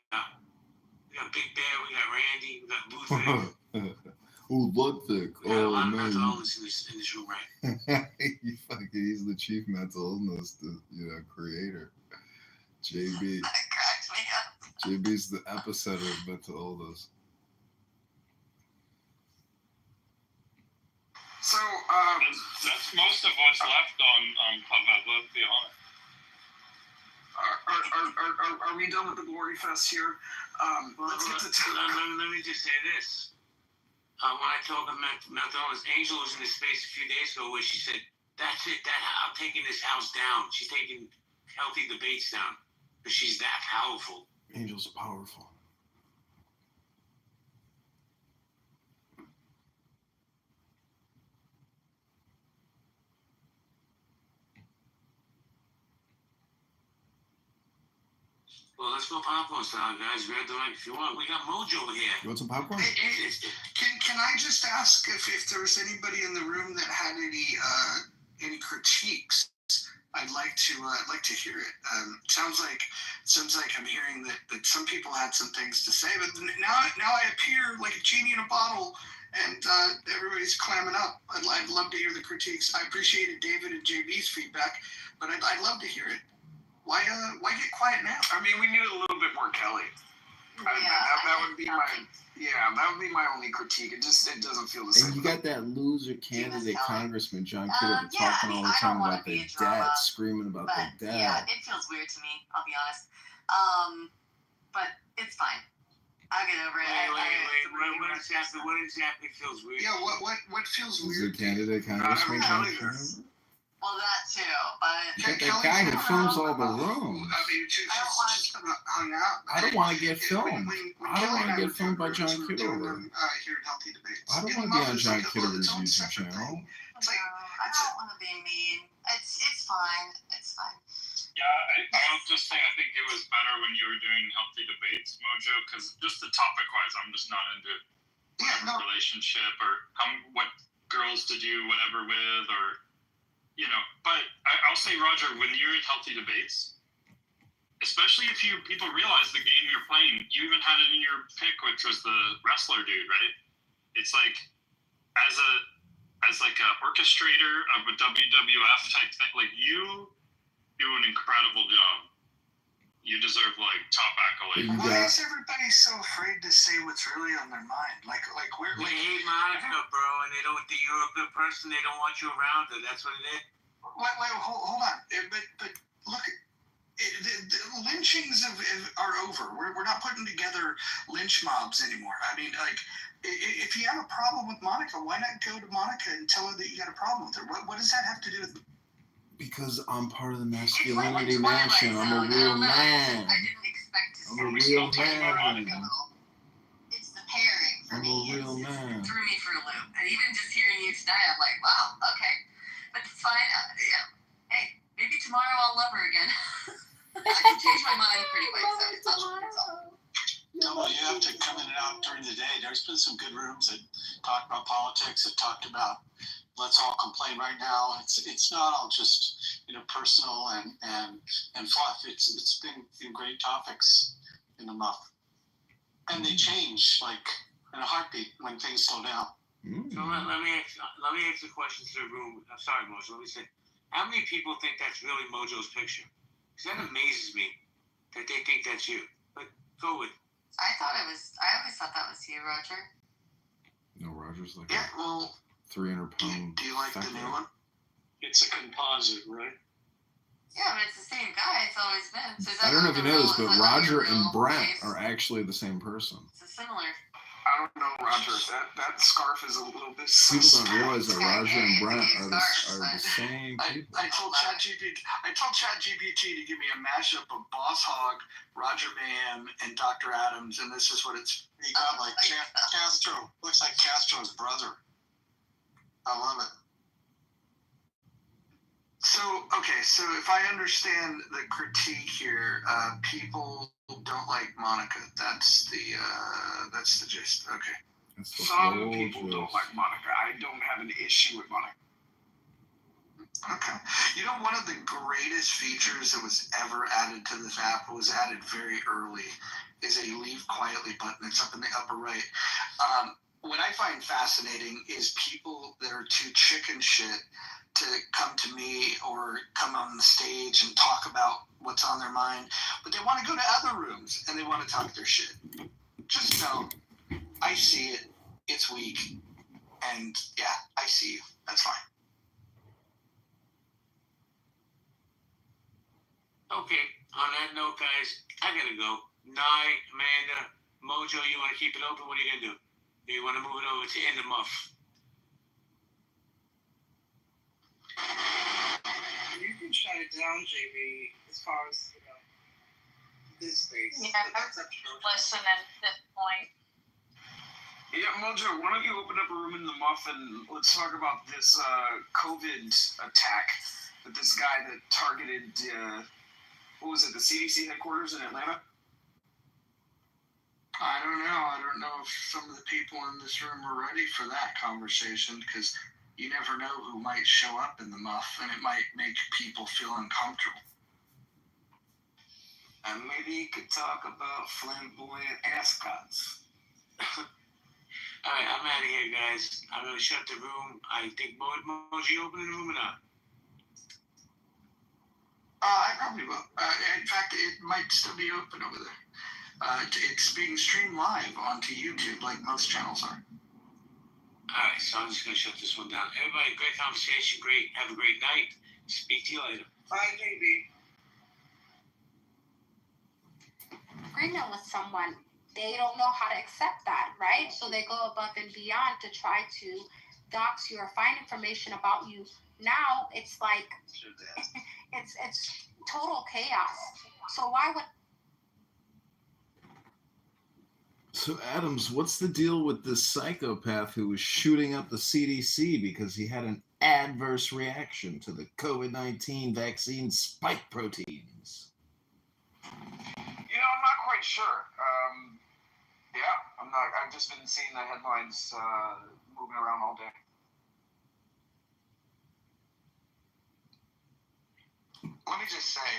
[SPEAKER 16] We got Big Bear, we got Randy, we got Booth.
[SPEAKER 2] Oh, Ludwig.
[SPEAKER 16] We got a
[SPEAKER 2] Oh,
[SPEAKER 16] lot of
[SPEAKER 2] man.
[SPEAKER 16] mental illness in this room, right?
[SPEAKER 2] He's the chief mental illness, creator. JB.
[SPEAKER 18] Cracks me up.
[SPEAKER 2] JB's the epicenter of mental illness.
[SPEAKER 19] So,
[SPEAKER 1] that's most of what's left on PubMed, let's be honest.
[SPEAKER 19] are we done with the Glory Fest here? Let's get to
[SPEAKER 16] let me just say this. When I told the mental illness, Angel was in this space a few days ago where she said, "That's it. I'm taking this house down." She's taking Healthy Debates down because she's that powerful.
[SPEAKER 2] Angel's powerful.
[SPEAKER 16] Well, let's go popcorn style, guys. Grab the mic if you want. We got Mojo here.
[SPEAKER 2] You want some popcorn?
[SPEAKER 3] Can I just ask if there was anybody in the room that had any critiques? I'd like to hear it. Sounds like I'm hearing that some people had some things to say, but now I appear like a genie in a bottle, and everybody's clamming up. I'd love to hear the critiques. I appreciated David and JB's feedback, but I'd love to hear it. Why get quiet now?
[SPEAKER 19] I mean, we need a little bit more Kelly. That would be my only critique. It doesn't feel the same.
[SPEAKER 2] And you got that loser candidate Congressman John Kitover talking all the time about their dad, screaming about their dad.
[SPEAKER 18] Yeah, it feels weird to me, I'll be honest. But it's fine. I'll get over it.
[SPEAKER 16] Wait. What exactly feels weird?
[SPEAKER 3] Yeah, what feels weird?
[SPEAKER 2] Loser candidate Congressman John Kitover.
[SPEAKER 18] Well, that too, but
[SPEAKER 2] You got that guy who films all the rooms. I don't want to get filmed. I don't want to get filmed by John Kitover. I don't want to be on John Kitover's YouTube channel.
[SPEAKER 18] I don't want to be mean. It's fine. It's fine.
[SPEAKER 1] Yeah, I'll just say I think it was better when you were doing Healthy Debates, Mojo, because just the topic-wise, I'm just not into relationship or what girls to do whatever with or. But I'll say, Roger, when you're in Healthy Debates, especially if people realize the game you're playing, you even had it in your pick, which was the wrestler dude, right? It's like as like an orchestrator of a WWF type thing, like you do an incredible job. You deserve top accolades.
[SPEAKER 3] Why is everybody so afraid to say what's really on their mind? They
[SPEAKER 16] hate Monica, bro, and they don't. You're a good person. They don't want you around her. That's what it is.
[SPEAKER 3] Wait, hold on. But look, the lynchings are over. We're not putting together lynch mobs anymore. I mean, if you have a problem with Monica, why not go to Monica and tell her that you got a problem with her? What does that have to do with?
[SPEAKER 2] Because I'm part of the masculinity mansion. I'm a real man.
[SPEAKER 18] I didn't expect to see
[SPEAKER 2] I'm a real man.
[SPEAKER 18] It's the pairing for
[SPEAKER 2] I'm
[SPEAKER 18] me.
[SPEAKER 2] a real man.
[SPEAKER 18] It threw me for a loop. And even just hearing you tonight, I'm like, wow, okay. But it's fine. Hey, maybe tomorrow I'll love her again. I can change my mind pretty quick, so it's all.
[SPEAKER 5] No, you have to come in and out during the day. There's been some good rooms that talked about politics, that talked about let's all complain right now. It's not all just personal and fluff. It's been great topics in a month, and they change in a heartbeat when things slow down.
[SPEAKER 16] So let me ask a question to the room. I'm sorry, Mojo. Let me say, how many people think that's really Mojo's picture? Because that amazes me that they think that's you. But go with.
[SPEAKER 18] I always thought that was you, Roger.
[SPEAKER 2] No, Roger's like 300-pound.
[SPEAKER 3] Do you like the new one?
[SPEAKER 17] It's a composite, right?
[SPEAKER 18] Yeah, but it's the same guy. It's always been. So
[SPEAKER 2] I don't know if you know this, but Roger and Brent are actually the same person.
[SPEAKER 18] It's a similar.
[SPEAKER 19] I don't know, Roger. That scarf is a little bit.
[SPEAKER 2] People don't realize that Roger and Brent are the same people.
[SPEAKER 3] I told ChatGPT to give me a mashup of Boss Hog, Roger Man, and Dr. Adams, and this is what it's.
[SPEAKER 5] He got Castro. Looks like Castro's brother. I love it.
[SPEAKER 3] So if I understand the critique here, people don't like Monica. That's the gist. Okay.
[SPEAKER 19] Some people don't like Monica. I don't have an issue with Monica.
[SPEAKER 3] Okay. One of the greatest features that was ever added to this app was added very early is a leave quietly button. It's up in the upper right. what I find fascinating is people that are too chicken shit to come to me or come on the stage and talk about what's on their mind, but they want to go to other rooms and they want to talk their shit. Just know, I see it. It's weak. And yeah, I see you. That's fine.
[SPEAKER 16] Okay, on that note, guys, I gotta go. Nye, Amanda, Mojo, you want to keep it open? What are you gonna do? Do you want to move it over to end the muff?
[SPEAKER 9] You can shut it down, JB, as far as, this space.
[SPEAKER 10] Yeah, I'm listening at this point.
[SPEAKER 19] Yeah, Mojo, why don't you open up a room in the muff and let's talk about this COVID attack that this guy that targeted, what was it, the CDC headquarters in Atlanta?
[SPEAKER 3] I don't know. I don't know if some of the people in this room are ready for that conversation, because you never know who might show up in the muff, and it might make people feel uncomfortable.
[SPEAKER 19] And maybe you could talk about flamboyant ascots.
[SPEAKER 16] All right, I'm out of here, guys. I'm gonna shut the room. I think Mojo, you opening the room or not?
[SPEAKER 3] I probably will. In fact, it might still be open over there. It's being streamed live onto YouTube, like most channels are.
[SPEAKER 16] All right, so I'm just gonna shut this one down. Everybody, great conversation. Great. Have a great night. Speak to you later.
[SPEAKER 9] Bye, JB.
[SPEAKER 20] Agreement with someone, they don't know how to accept that, right? So they go above and beyond to try to dox you or find information about you. Now it's like it's total chaos. So why would
[SPEAKER 2] So, Adams, what's the deal with this psychopath who was shooting up the CDC because he had an adverse reaction to the COVID-19 vaccine spike proteins?
[SPEAKER 19] I'm not quite sure. I've just been seeing the headlines moving around all day.
[SPEAKER 3] Let me just say,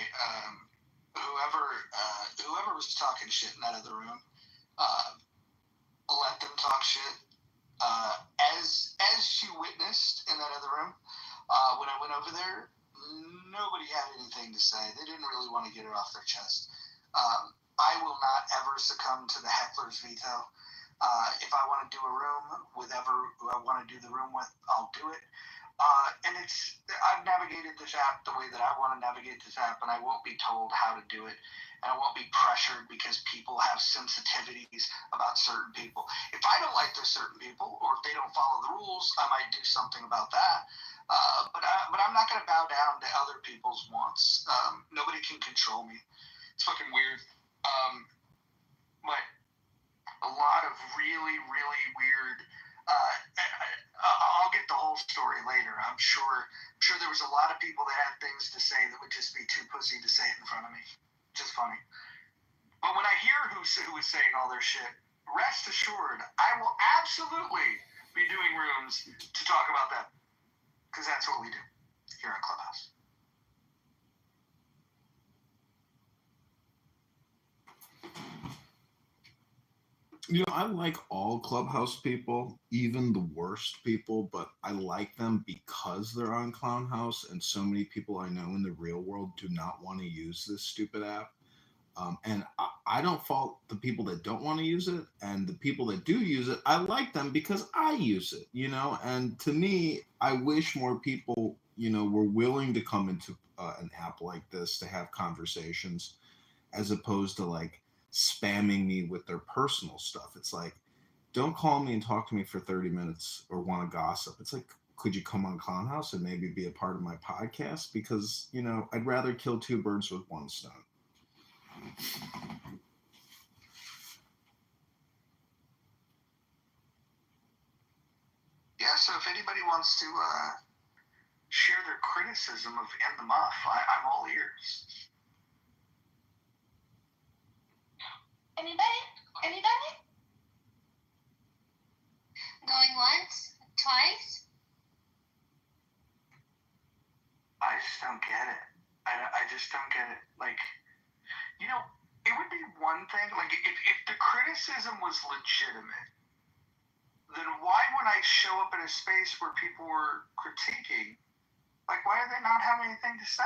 [SPEAKER 3] whoever was talking shit in that other room, let them talk shit. As you witnessed in that other room, when I went over there, nobody had anything to say. They didn't really want to get it off their chest. I will not ever succumb to the heckler's veto. If I want to do a room with who I want to do the room with, I'll do it. And I've navigated this app the way that I want to navigate this app, and I won't be told how to do it. And I won't be pressured because people have sensitivities about certain people. If I don't like those certain people, or if they don't follow the rules, I might do something about that. But I'm not going to bow down to other people's wants. Nobody can control me. It's fucking weird. But a lot of really, really weird. I'll get the whole story later. I'm sure there was a lot of people that had things to say that would just be too pussy to say it in front of me. Just funny. But when I hear who was saying all their shit, rest assured, I will absolutely be doing rooms to talk about that, because that's what we do here on Clubhouse.
[SPEAKER 2] I like all Clubhouse people, even the worst people, but I like them because they're on Clownhouse, and so many people I know in the real world do not want to use this stupid app. And I don't fault the people that don't want to use it, and the people that do use it, I like them because I use it, and to me, I wish more people, were willing to come into an app like this to have conversations, as opposed to like spamming me with their personal stuff. It's like, don't call me and talk to me for 30 minutes or want to gossip. It's like, could you come on Clownhouse and maybe be a part of my podcast? Because, I'd rather kill two birds with one stone.
[SPEAKER 3] Yeah, so if anybody wants to share their criticism of End the Muff, I'm all ears.
[SPEAKER 8] Anybody? Going once? Twice?
[SPEAKER 3] I just don't get it. I just don't get it. Like, it would be one thing, like, if the criticism was legitimate, then why would I show up in a space where people were critiquing? Like, why do they not have anything to say?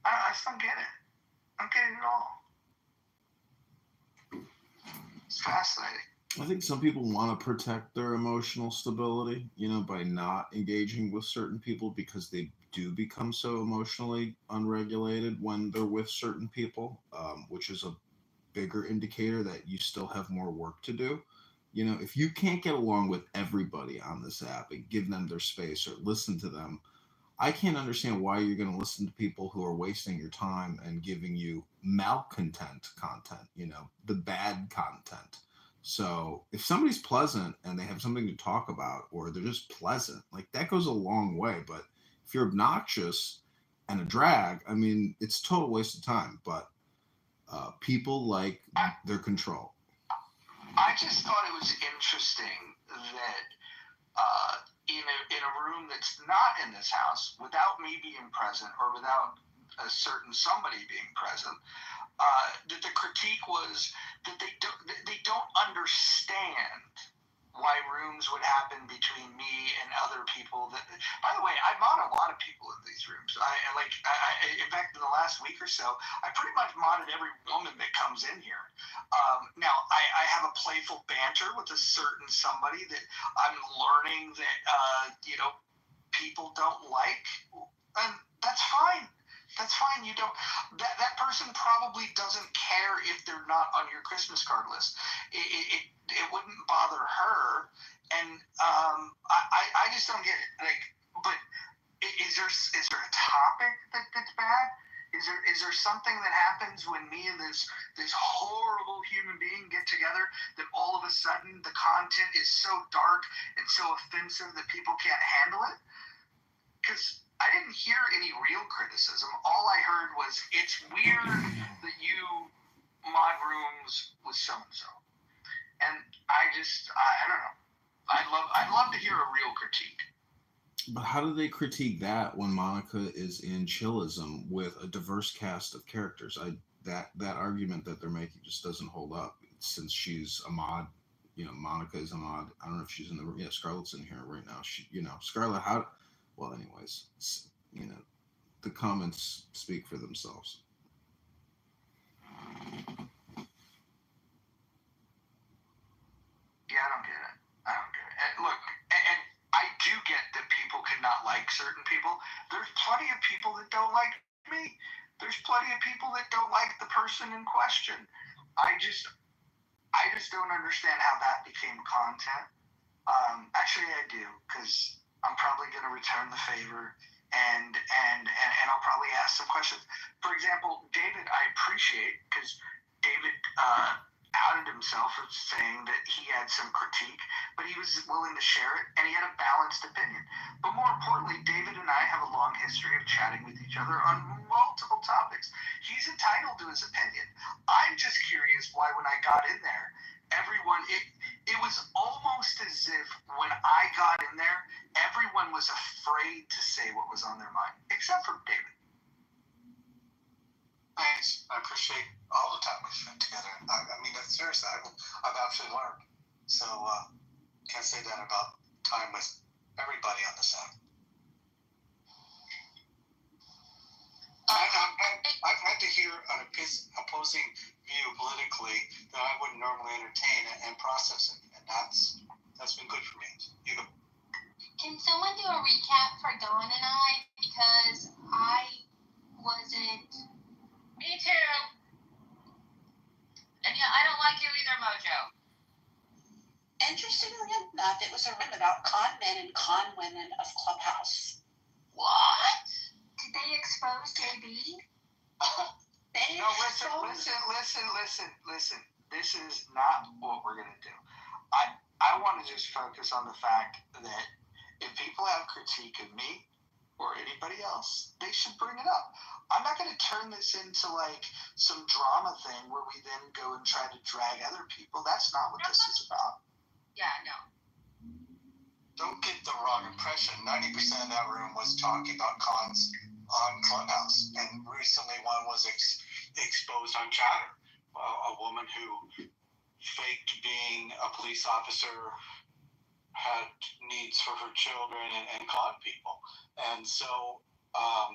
[SPEAKER 3] I just don't get it. I don't get it at all. It's fascinating.
[SPEAKER 2] I think some people want to protect their emotional stability, by not engaging with certain people because they do become so emotionally unregulated when they're with certain people, which is a bigger indicator that you still have more work to do. If you can't get along with everybody on this app and give them their space or listen to them, I can't understand why you're going to listen to people who are wasting your time and giving you malcontent content, the bad content. So if somebody's pleasant and they have something to talk about, or they're just pleasant, like that goes a long way. But if you're obnoxious and a drag, I mean, it's a total waste of time. But people like their control.
[SPEAKER 3] I just thought it was interesting that in a room that's not in this house, without me being present or without a certain somebody being present, that the critique was that they don't understand why rooms would happen between me and other people. That, by the way, I mod a lot of people in these rooms. In fact, in the last week or so, I pretty much modded every woman that comes in here. Now, I have a playful banter with a certain somebody that I'm learning that people don't like, and that's fine. That's fine. You don't. That person probably doesn't care if they're not on your Christmas card list. It wouldn't bother her, and I just don't get it. Like, but is there a topic that's bad? Is there something that happens when me and this horrible human being get together that all of a sudden the content is so dark and so offensive that people can't handle it? Because I didn't hear any real criticism. All I heard was, it's weird that you mod rooms with so-and-so. And I don't know. I'd love to hear a real critique.
[SPEAKER 2] But how do they critique that when Monica is in chillism with a diverse cast of characters? That argument that they're making just doesn't hold up, since she's a mod. Monica is a mod. I don't know if she's in the room. Yeah, Scarlett's in here right now. Scarlett, how... Well, anyways, the comments speak for themselves.
[SPEAKER 3] Yeah, I don't get it. And look, and I do get that people cannot like certain people. There's plenty of people that don't like me. There's plenty of people that don't like the person in question. I just don't understand how that became content. Actually, I do, because I'm probably going to return the favor, and I'll probably ask some questions. For example, David, I appreciate, because David outed himself as saying that he had some critique, but he was willing to share it, and he had a balanced opinion. But more importantly, David and I have a long history of chatting with each other on multiple topics. He's entitled to his opinion. I'm just curious why when I got in there, everyone, it was almost as if when I got in there, everyone was afraid to say what was on their mind, except for David.
[SPEAKER 21] Thanks. I appreciate all the time we spent together. I mean, seriously, I've actually learned. So, can't say that about time with everybody on this app. I've had to hear an opposing view politically that I wouldn't normally entertain and process it, and that's been good for me. You go.
[SPEAKER 20] Can someone do a recap for Dawn and I, because I wasn't.
[SPEAKER 18] Me too. And yeah, I don't like you either, Mojo.
[SPEAKER 10] Interestingly enough, it was a room about con men and con women of Clubhouse.
[SPEAKER 18] What?
[SPEAKER 20] Did they expose JB?
[SPEAKER 3] No, listen. This is not what we're going to do. I want to just focus on the fact that if people have critique of me or anybody else, they should bring it up. I'm not going to turn this into like some drama thing where we then go and try to drag other people. That's not what this is about.
[SPEAKER 18] Yeah, no.
[SPEAKER 21] Don't get the wrong impression. 90% of that room was talking about cons on Clubhouse, and recently one was exposed on Chatter. A woman who faked being a police officer had needs for her children and caught people. And so,
[SPEAKER 3] how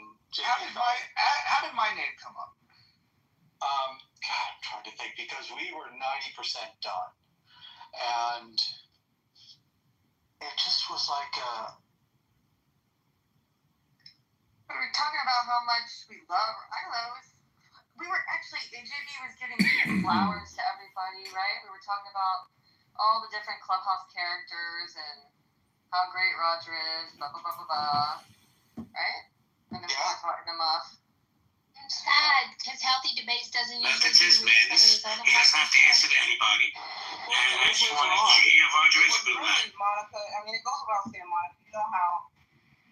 [SPEAKER 3] did my name come up?
[SPEAKER 21] God, I'm trying to think, because we were 90% done. And it just was like
[SPEAKER 18] we were talking about how much we love, I don't know, we were actually, JB was giving flowers to everybody, right? We were talking about all the different Clubhouse characters and how great Roger is, blah, blah, blah, blah, blah, right? And then we were writing them off.
[SPEAKER 20] I'm sad, because Healthy Debates doesn't usually
[SPEAKER 16] That's his
[SPEAKER 20] do
[SPEAKER 16] madness. He doesn't have to answer to anybody. And I just wanted to give Roger a good laugh.
[SPEAKER 9] Monica, I mean, it goes without saying, Monica, you know how,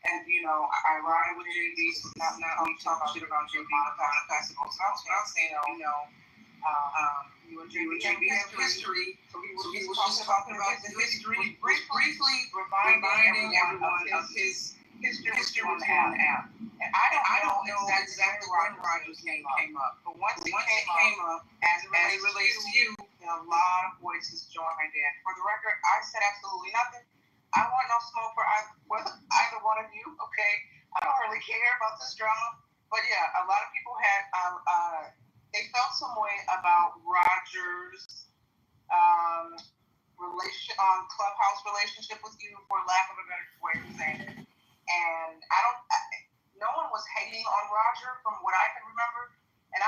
[SPEAKER 9] and you know, I ride with JB, so not we talk shit about JB, Monica, I suppose. I was saying, you know, you and JB have history, so we were just talking about the history, briefly reminding everyone of his history on the app. And I don't know exactly when Rogers came up, but once it came up, as it relates to you, a lot of voices joined in. For the record, I said absolutely nothing. I want no smoke for either one of you, okay? I don't really care about this drama. But yeah, a lot of people had, they felt some way about Rogers' Clubhouse relationship with you, for lack of a better way of saying it. And no one was hating on Roger from what I can remember. And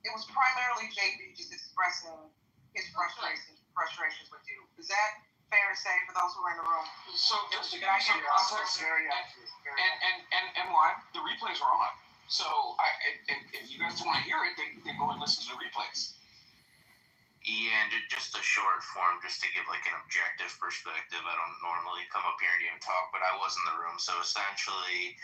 [SPEAKER 9] it was primarily JB just expressing his frustrations with you. Is that fair to say for those who are in the room?
[SPEAKER 6] So just to give you some context, and why the replays were on. So if you guys want to hear it, then go and listen to the replays.
[SPEAKER 14] Yeah, and just a short form, just to give like an objective perspective. I don't normally come up here and even talk, but I was in the room. So essentially,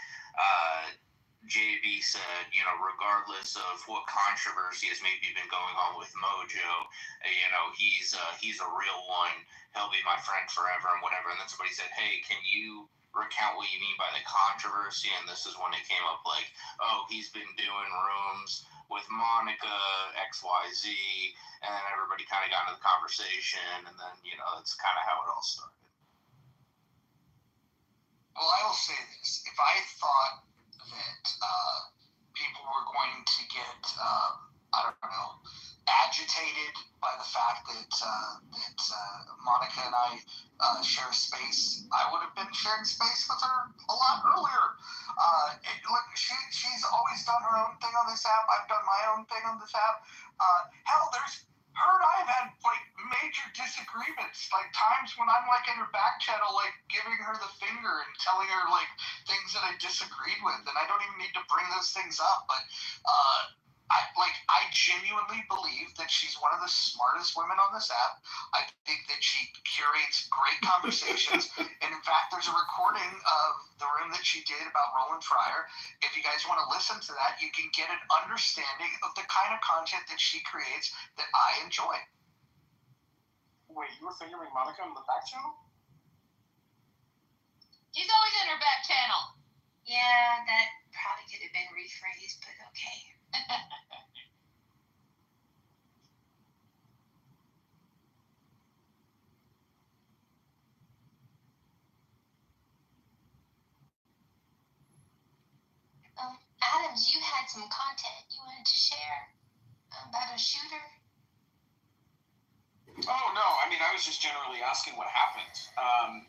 [SPEAKER 14] JB said, you know, regardless of what controversy has maybe been going on with Mojo, you know, he's a real one. He'll be my friend forever and whatever. And then somebody said, hey, can you recount what you mean by the controversy? And this is when it came up like, oh, he's been doing rooms with Monica, XYZ, and then everybody kind of got into the conversation, and then, you know, that's kind of how it all started.
[SPEAKER 3] Well, I will say this. If I thought that people were going to get, I don't know, agitated by the fact that Monica and I share space, I would have been sharing space with her a lot earlier. Look, she's always done her own thing on this app. I've done my own thing on this app. Hell, her and I have had like major disagreements, like times when I'm like in her back channel, like giving her the finger and telling her like things that I disagreed with, and I don't even need to bring those things up, but I genuinely believe that she's one of the smartest women on this app. I think that she curates great conversations. And in fact, there's a recording of the room that she did about Roland Fryer. If you guys want to listen to that, you can get an understanding of the kind of content that she creates that I enjoy.
[SPEAKER 6] Wait, you were fingering Monica on the back channel?
[SPEAKER 20] She's always in her back channel. Yeah, that probably could have been rephrased, but okay. Adams, you had some content you wanted to share about a shooter?
[SPEAKER 6] Oh, no. I mean, I was just generally asking what happened.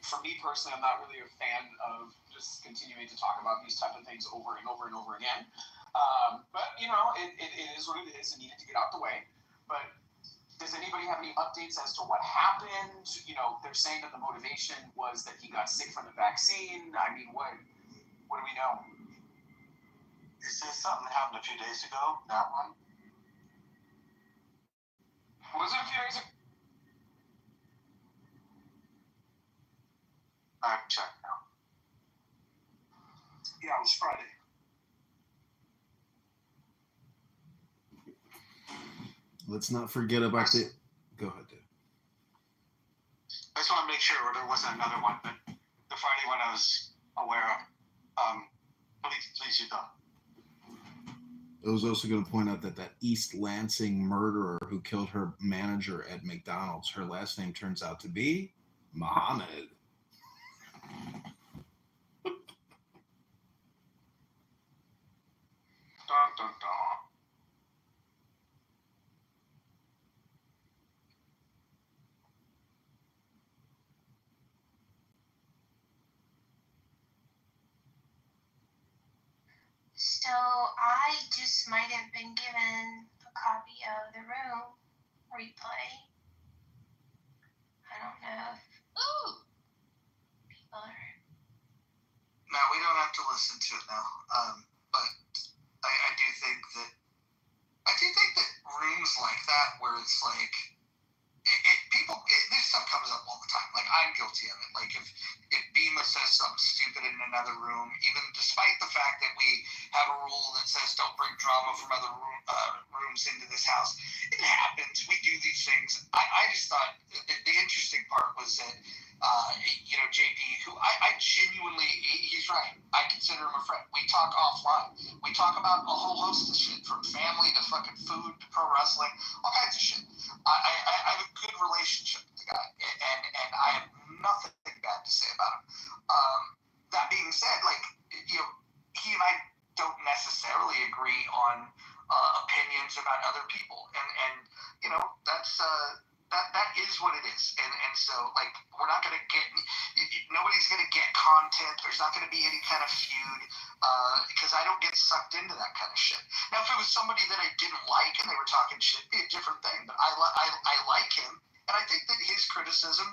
[SPEAKER 6] For me personally, I'm not really a fan of just continuing to talk about these type of things over and over and over again. But, you know, it is what it is. It needed to get out the way. But does anybody have any updates as to what happened? You know, they're saying that the motivation was that he got sick from the vaccine. I mean, what do we know?
[SPEAKER 21] Is this something that happened a few days ago? That one?
[SPEAKER 6] Was it a few days ago?
[SPEAKER 21] I'm checking now.
[SPEAKER 6] Yeah, it was Friday.
[SPEAKER 15] Let's not forget about the... Go ahead, Dave.
[SPEAKER 21] I just want to make sure there wasn't another one, but the Friday one I was aware of. Please, you go.
[SPEAKER 15] I was also going to point out that East Lansing murderer who killed her manager at McDonald's, her last name turns out to be Muhammad.
[SPEAKER 19] Dun, dun, dun.
[SPEAKER 10] So I just might have been given a copy of the room replay. I don't know if people are.
[SPEAKER 3] No, we don't have to listen to it now. But I do think that rooms like that where it's like this stuff comes up all the time. Like I'm guilty of it. Like if Bima says something stupid in another room, even despite the fact that we have a rule that says don't bring drama from other rooms into this house, it happens. We do these things. I just thought the interesting part was that JP, who I genuinely, he's right. I consider him a friend. We talk offline. We talk about a whole host of shit, from family to fucking food to pro wrestling, all kinds of shit. I have a good relationship with the guy, and I have nothing bad to say about him. That being said, he and I don't necessarily agree on opinions about other people, and that's that is what it is, and so we're not gonna get, nobody's gonna get content. There's not gonna be any kind of feud because I don't get sucked into that kind of shit. Now, if it was somebody that I didn't like and they were talking shit, it'd be a different thing. But I like him, and I think that his criticism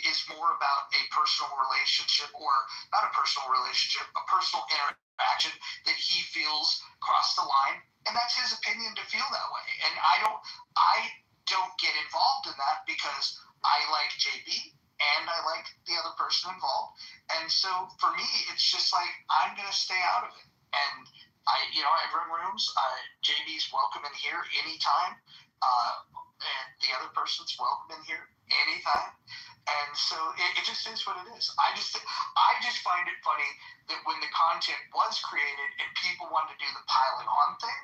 [SPEAKER 3] is more about a personal relationship, or not a personal relationship, a personal interaction that he feels crossed the line, and that's his opinion to feel that way. And I don't get involved in that because I like JB and I like the other person involved. And so for me, it's just like, I'm going to stay out of it. And I run rooms. JB's welcome in here anytime. And the other person's welcome in here anytime. And so it just is what it is. I just find it funny that when the content was created and people wanted to do the piling on thing,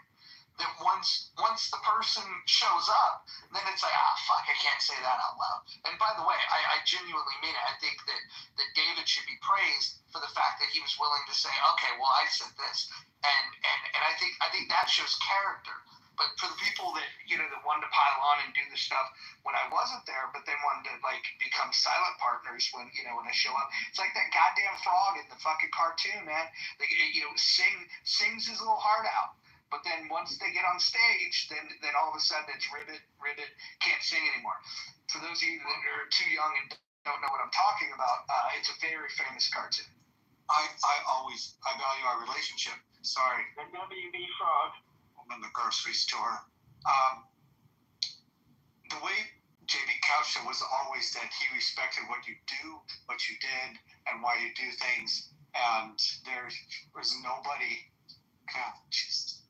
[SPEAKER 3] that once the person shows up, then it's like, fuck, I can't say that out loud. And by the way, I genuinely mean it. I think that David should be praised for the fact that he was willing to say, okay, well, I said this, and I think that shows character. But for the people that that wanted to pile on and do the stuff when I wasn't there, but then wanted to become silent partners when I show up, it's like that goddamn frog in the fucking cartoon, man. Sings his little heart out. But then once they get on stage, then all of a sudden it's ribbit, can't sing anymore. For those of you that are too young and don't know what I'm talking about, it's a very famous cartoon.
[SPEAKER 21] I value our relationship. Sorry.
[SPEAKER 3] The WB Frog.
[SPEAKER 21] I'm in the grocery store. The way JB couched it was always that he respected what you do, what you did, and why you do things. And there was nobody. God, Jesus.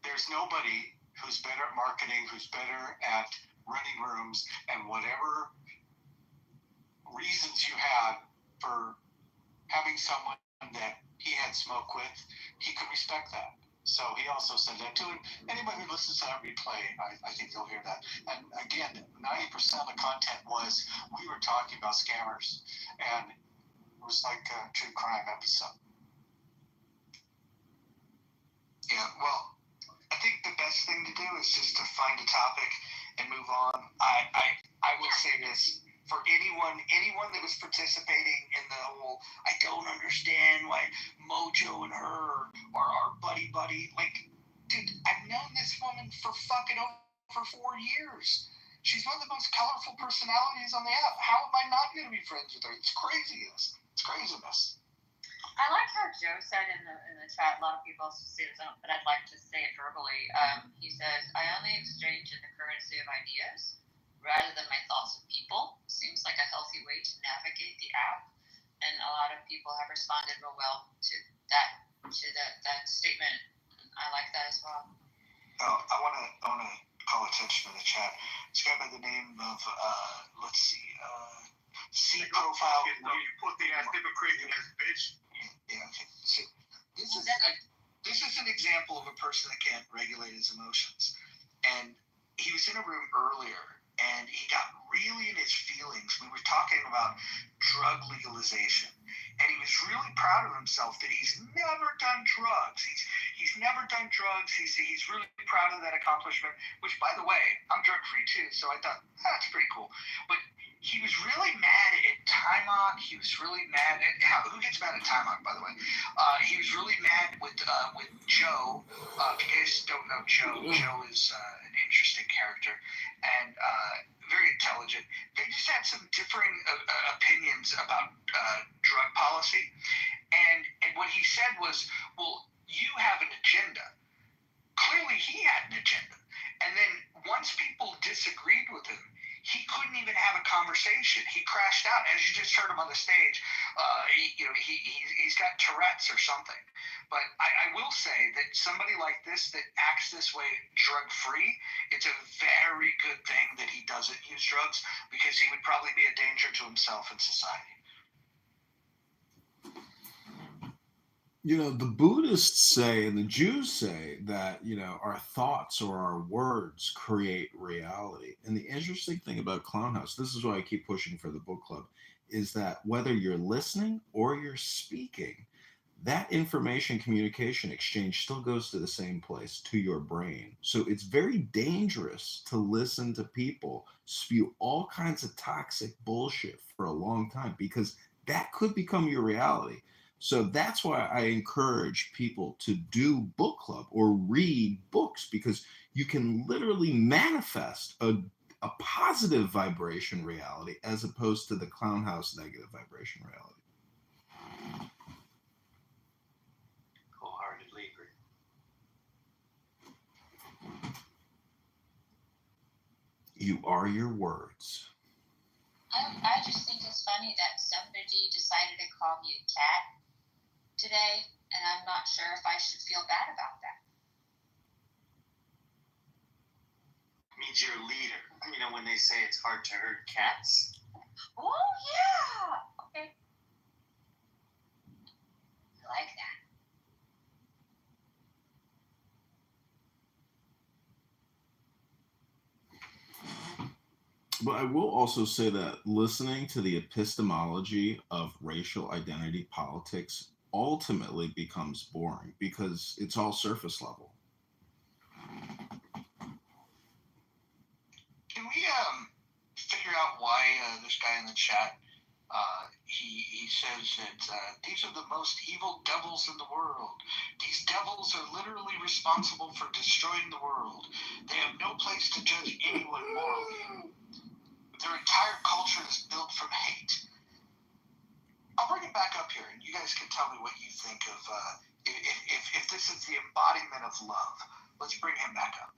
[SPEAKER 21] There's nobody who's better at marketing, who's better at running rooms, and whatever reasons you had for having someone that he had smoke with, he could respect that. So he also said that too. And anybody who listens to that replay, I think they'll hear that. And again, 90% of the content was, we were talking about scammers, and it was like a true crime episode.
[SPEAKER 3] Yeah, well, I think the best thing to do is just to find a topic and move on. I will say this, for anyone that was participating in the whole, I don't understand why Mojo and her are our buddy, dude, I've known this woman for fucking over 4 years. She's one of the most colorful personalities on the app. How am I not going to be friends with her? It's craziness.
[SPEAKER 11] I like how Joe said in the chat, a lot of people say this, but I'd like to say it verbally. He says, I only exchange in the currency of ideas rather than my thoughts of people. Seems like a healthy way to navigate the app. And a lot of people have responded real well to that statement. I like that as well.
[SPEAKER 3] I want to call attention to the chat. This guy by the name of, let's see, C profile.
[SPEAKER 1] You put the ass, crazy ass bitch.
[SPEAKER 3] Yeah, okay. So this is an example of a person that can't regulate his emotions. And he was in a room earlier, and he got really in his feelings. We were talking about drug legalization, and he was really proud of himself that he's never done drugs. He's never done drugs. He's really proud of that accomplishment, which, by the way, I'm drug-free too, so I thought, that's pretty cool. But he was really mad at Timok. He was really mad at who gets mad at Timok, by the way. He was really mad with Joe. If you guys don't know Joe, Joe is an interesting character and very intelligent. They just had some differing opinions about drug policy, and what he said was, well, you have an agenda. Clearly, he had an agenda, and then once people disagreed with him, he couldn't even have a conversation. He crashed out, as you just heard him on the stage. He's got Tourette's or something. But I will say that somebody like this that acts this way drug-free, it's a very good thing that he doesn't use drugs, because he would probably be a danger to himself and society.
[SPEAKER 2] You know, the Buddhists say and the Jews say that, you know, our thoughts or our words create reality. And the interesting thing about Clownhouse, this is why I keep pushing for the book club, is that whether you're listening or you're speaking, that information communication exchange still goes to the same place, to your brain. So it's very dangerous to listen to people spew all kinds of toxic bullshit for a long time, because that could become your reality. So that's why I encourage people to do book club or read books, because you can literally manifest a positive vibration reality as opposed to the Clownhouse negative vibration reality.
[SPEAKER 1] Wholeheartedly agree.
[SPEAKER 2] You are your words.
[SPEAKER 11] I just think it's funny that somebody decided to call me a cat today, and I'm not sure if I should feel bad about that.
[SPEAKER 1] Means you're a leader. You know, when they say it's hard to herd cats.
[SPEAKER 11] Oh, yeah. Okay. I like that.
[SPEAKER 2] But I will also say that listening to the epistemology of racial identity politics ultimately becomes boring, because it's all surface level.
[SPEAKER 3] Can we figure out why this guy in the chat, he says that these are the most evil devils in the world. These devils are literally responsible for destroying the world. They have no place to judge anyone morally. Their entire culture is built from hate. I'll bring it back up here, and you guys can tell me what you think of if this is the embodiment of love. Let's bring him back up.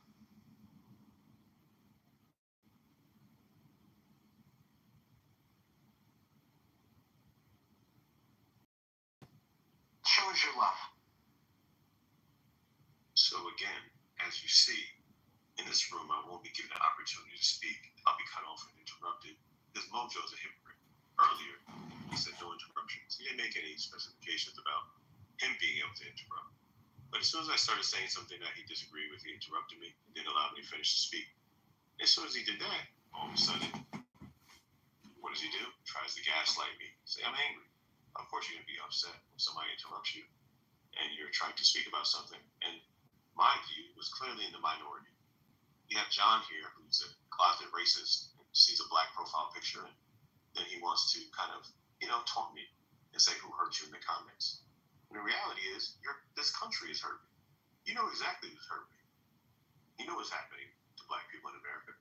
[SPEAKER 3] Show us your love.
[SPEAKER 12] So again, as you see, in this room, I won't be given an opportunity to speak. I'll be cut off and interrupted, because Mojo's a hypocrite. Earlier, he said no interruptions. He didn't make any specifications about him being able to interrupt. But as soon as I started saying something that he disagreed with, he interrupted me and didn't allow me to finish to speak. As soon as he did that, all of a sudden, what does he do? Tries to gaslight me. Say, I'm angry. Of course you're going to be upset when somebody interrupts you and you're trying to speak about something. And my view was clearly in the minority. You have John here, who's a closet racist, and sees a black profile picture, and then he wants to kind of, taunt me and say who hurt you in the comments. And the reality is, this country is hurting. You know exactly who's hurting. You know what's happening to black people in America,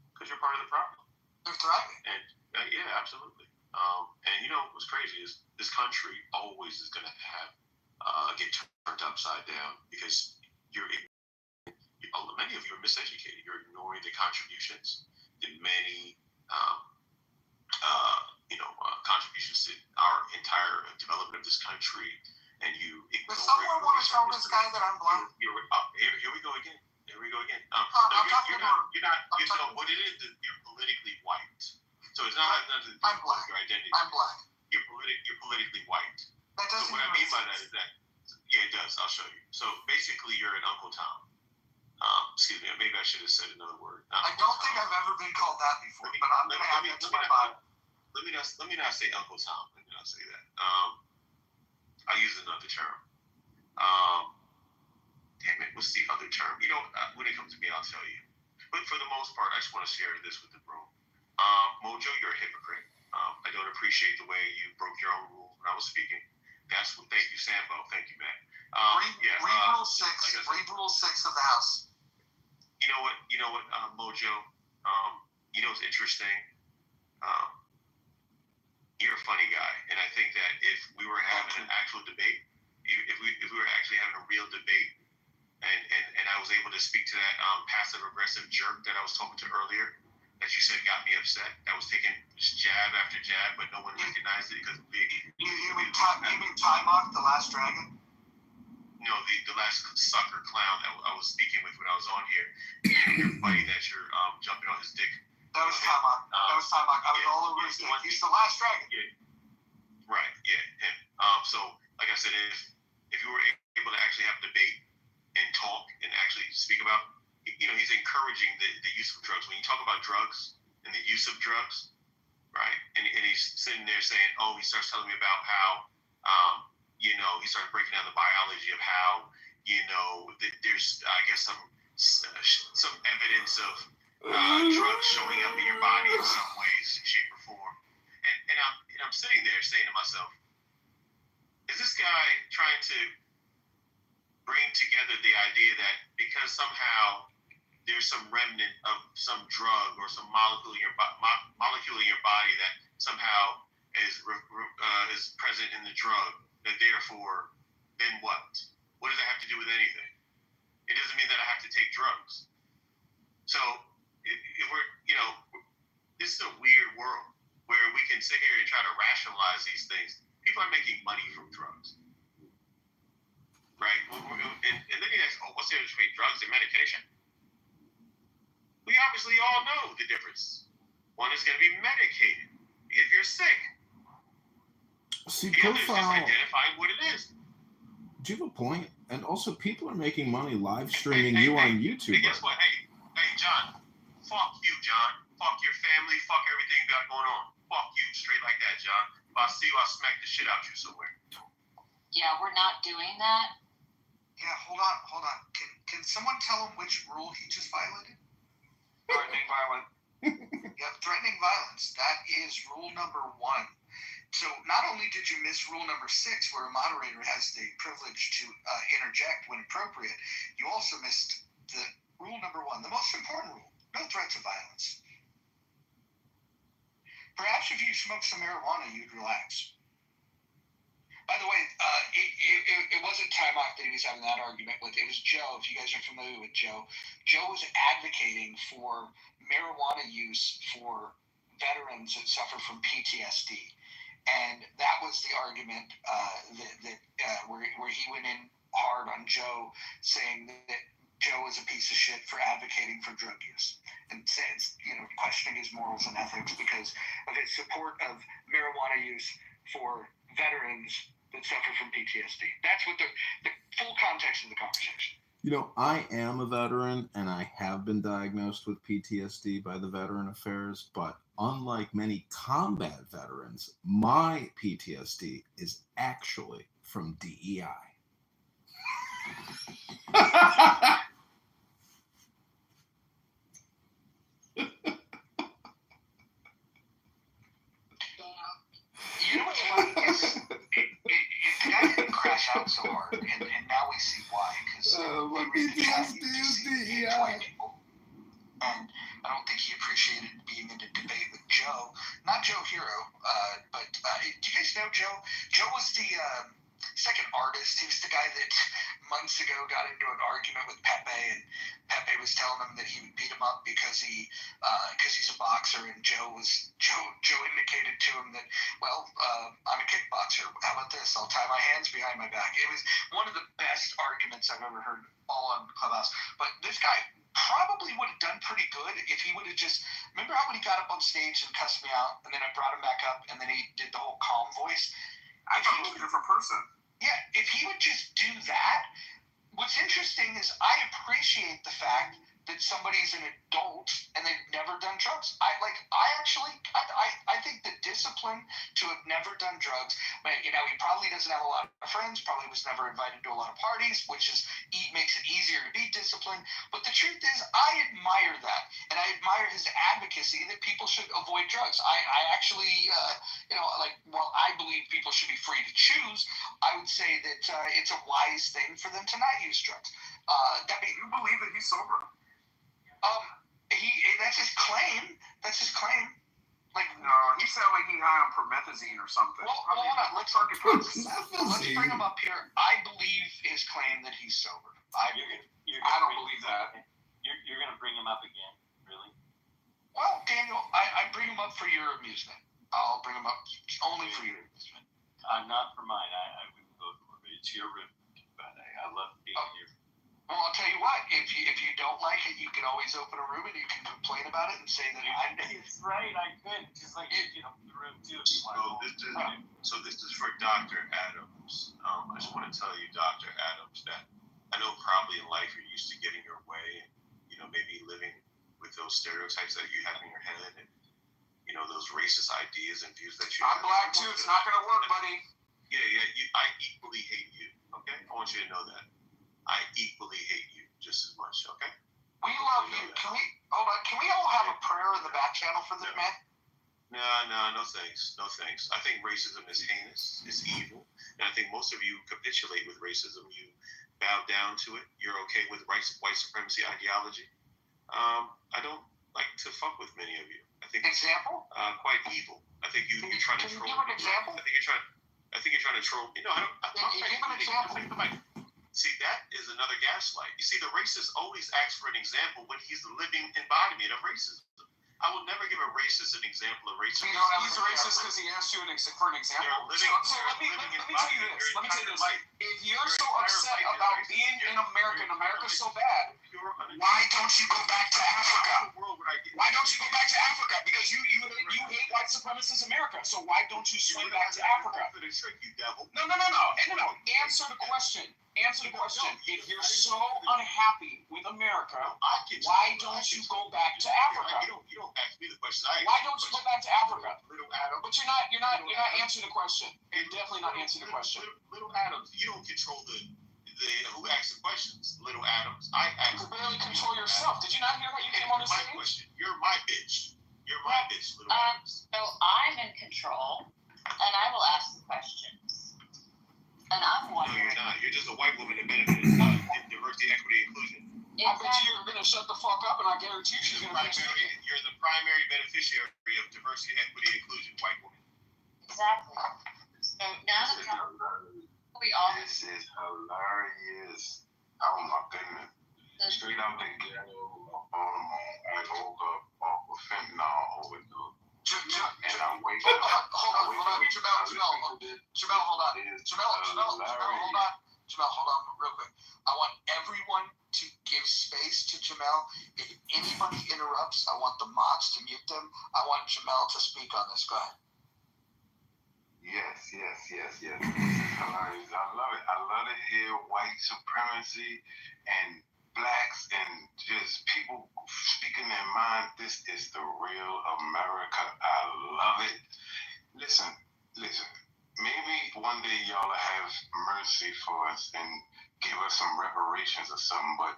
[SPEAKER 12] because you're part of the problem.
[SPEAKER 3] They're thriving.
[SPEAKER 12] And yeah, absolutely. And what's crazy is this country always is going to have get turned upside down, because many of you are miseducated. You're ignoring the contributions that many contributions to our entire development of this country, and you ignore.
[SPEAKER 3] Does someone want to tell this guy that I'm black?
[SPEAKER 12] Here we go again. Here we go again.
[SPEAKER 3] You're
[SPEAKER 12] not. What it is, you're politically white. So it's not nothing to do with your identity.
[SPEAKER 3] I'm black.
[SPEAKER 12] You're politically white.
[SPEAKER 3] That doesn't
[SPEAKER 12] so what I mean by that is that, yeah, it does. I'll show you. So basically, you're an Uncle Tom. Excuse me, maybe I should have said another word.
[SPEAKER 3] I don't think I've ever been called that before, but I'm going to add that to my bio.
[SPEAKER 12] Let me not say Uncle Tom. Let me not say that. I'll use another term. Damn it, what's the other term? When it comes to me, I'll tell you. But for the most part, I just want to share this with the room. Mojo, you're a hypocrite. I don't appreciate the way you broke your own rules when I was speaking. Thank you, Sambo. Thank you, man.
[SPEAKER 3] Read Rule 6. Read Rule 6 of the House.
[SPEAKER 12] You know what, Mojo? What's interesting? You're a funny guy, and I think that if we were having an actual debate, if we were actually having a real debate, and I was able to speak to that passive aggressive jerk that I was talking to earlier, that you said got me upset, that was taking just jab after jab, but no one recognized it because
[SPEAKER 3] you mean Timok, the last dragon?
[SPEAKER 12] No, the last sucker clown that I was speaking with when I was on here. You're funny that you're jumping on his dick.
[SPEAKER 3] That was Timok. I was all over his dick. He's the last dragon.
[SPEAKER 12] Yeah. Right. Yeah. Him. So, like I said, if you were able to actually have a debate and talk and actually speak about, he's encouraging the use of drugs. When you talk about drugs and the use of drugs, right? And he's sitting there saying, he starts telling me about how, he started breaking down the biology of how, there's, I guess, some evidence of drugs showing up in your body in some ways, shape, or form. And I'm sitting there saying to myself, is this guy trying to bring together the idea that because somehow there's some remnant of some drug or some molecule in your body that somehow is present in the drug, that therefore, then what? What does that have to do with anything? It doesn't mean that I have to take drugs. So, if we're, this is a weird world where we can sit here and try to rationalize these things. People are making money from drugs. Right? And then you ask, what's the difference between drugs and medication? We obviously all know the difference. One is going to be medicated if you're sick.
[SPEAKER 2] See,
[SPEAKER 12] the other is just identifying what it is.
[SPEAKER 2] Do you have a point? And also, people are making money live streaming you on YouTube.
[SPEAKER 12] Hey, guess what? Hey, John. Fuck you, John. Fuck your family. Fuck everything you got going on. Fuck you. Straight like that, John. If I see you, I'll smack the shit out you somewhere.
[SPEAKER 11] Yeah, we're not doing that.
[SPEAKER 3] Yeah, hold on. Can someone tell him which rule he just violated?
[SPEAKER 6] Threatening violence.
[SPEAKER 3] Yep, threatening violence. That is rule number 1. So not only did you miss rule number 6, where a moderator has the privilege to interject when appropriate, you also missed the rule number 1, the most important rule: no threats of violence. Perhaps if you smoke some marijuana, you'd relax. By the way, it wasn't Timok that he was having that argument with. It was Joe. If you guys are familiar with Joe, Joe was advocating for marijuana use for veterans that suffer from PTSD. And that was the argument where he went in hard on Joe, saying that Joe is a piece of shit for advocating for drug use, and says, questioning his morals and ethics because of his support of marijuana use for veterans that suffer from PTSD. That's what the full context of the conversation.
[SPEAKER 2] I am a veteran, and I have been diagnosed with PTSD by the Veteran Affairs, but unlike many combat veterans, my PTSD is actually from DEI.
[SPEAKER 3] You know what's funny is the guy didn't crash out so hard, and now we see why. Because PTSD is DEI. And I don't think he appreciated being in a debate with Joe. Not Joe Hero, but do you guys know Joe? Joe was he's like an artist. He was the guy that months ago got into an argument with Pepe, and Pepe was telling him that he would beat him up because he's a boxer, and Joe indicated to him that, I'm a kickboxer. How about this? I'll tie my hands behind my back. It was one of the best arguments I've ever heard all on Clubhouse. But this guy probably would have done pretty good if he would have just, remember how when he got up on stage and cussed me out, and then I brought him back up, and then he did the whole calm voice? I thought he was a different person. Yeah, if he would just do that. What's interesting is is I appreciate the fact that somebody's an adult and they've never done drugs. I think the discipline to have never done drugs, he probably doesn't have a lot of friends, probably was never invited to a lot of parties, which makes it easier to be disciplined. But the truth is, I admire that. And I admire his advocacy that people should avoid drugs. I actually, while I believe people should be free to choose, I would say that it's a wise thing for them to not use drugs.
[SPEAKER 6] You believe that he's sober?
[SPEAKER 3] That's his claim. That's his claim.
[SPEAKER 6] No, he sounded like he high on promethazine or something.
[SPEAKER 3] Well, hold on. Let's bring him up here. I believe his claim that he's sober.
[SPEAKER 6] I don't believe that.
[SPEAKER 7] You're going to bring him up again, really?
[SPEAKER 3] Well, Daniel, I bring him up for your amusement. I'll bring him up only for your amusement.
[SPEAKER 7] Not for mine. I wouldn't go for it. It's your room, but I love being here.
[SPEAKER 3] Well, I'll tell you what. If you don't like it, you can always open a room and you can complain about it and say that I'm.
[SPEAKER 7] It's right. I could just the room too.
[SPEAKER 12] So this is for Dr. Adams. I just want to tell you, Dr. Adams, that I know probably in life you're used to getting your way and maybe living with those stereotypes that you have in your head and those racist ideas and views that you have.
[SPEAKER 6] I'm black too. It's not going to work, buddy.
[SPEAKER 12] Yeah. I equally hate you. Okay, I want you to know that. I equally hate you just as much, okay?
[SPEAKER 3] We love you. Can we all have a prayer in the back channel for this man?
[SPEAKER 12] No thanks. No thanks. I think racism is heinous, it's evil, and I think most of you capitulate with racism. You bow down to it. You're okay with white supremacy ideology. I don't like to fuck with many of you. I think
[SPEAKER 3] example?
[SPEAKER 12] Quite evil. I think you're trying to troll.
[SPEAKER 3] Can you give an example?
[SPEAKER 12] I think you're trying to troll.
[SPEAKER 3] Give an example.
[SPEAKER 12] See, that is another gaslight. You see, the racist always asks for an example when he's the living embodiment of racism. I will never give a racist an example of racism.
[SPEAKER 6] He's racist because he asked you for an example. So let me tell you this. If you're so upset about being in America and America's so bad, why don't you go back to Africa? Why don't you go back to Africa? Because you hate white supremacist America. So why don't you swing back to Africa? No. Answer the question. If you're so unhappy with America, why don't you go back to Africa?
[SPEAKER 12] You don't ask me the question.
[SPEAKER 6] Why don't you go back to Africa? But you're not answering the question. You're definitely not answering the question.
[SPEAKER 12] Little Adams, you don't control the who asks the questions. Little Adams, I ask.
[SPEAKER 6] You barely control yourself. Did you not hear what you came on the stage?
[SPEAKER 12] Question. You're my bitch. Little Adams.
[SPEAKER 11] So I'm in control, and I will ask the questions. And I'm wondering.
[SPEAKER 12] No, you're not. You're just a white woman that benefited from diversity, equity, inclusion.
[SPEAKER 6] I bet you're going to shut the fuck up, and I guarantee she's going to finish speaking.
[SPEAKER 12] You're the primary beneficiary of diversity, equity, inclusion, white woman.
[SPEAKER 11] Exactly. So now that we all.
[SPEAKER 22] This is hilarious. Oh my goodness. Straight out the ghetto of Baltimore, I woke up off of fentanyl overdose. And I'm waking up.
[SPEAKER 3] Hold on. Jamel, hold on. Jamel, hold on real quick. I want everyone to give space to Jamel. If anybody interrupts, I want the mods to mute them. I want Jamel to speak on this. Go ahead.
[SPEAKER 22] Yes. This is hilarious. I love it. I love to hear white supremacy and blacks and just people speaking their mind. This is the real America. I love it. Listen. Maybe one day y'all will have mercy for us and give us some reparations or something. But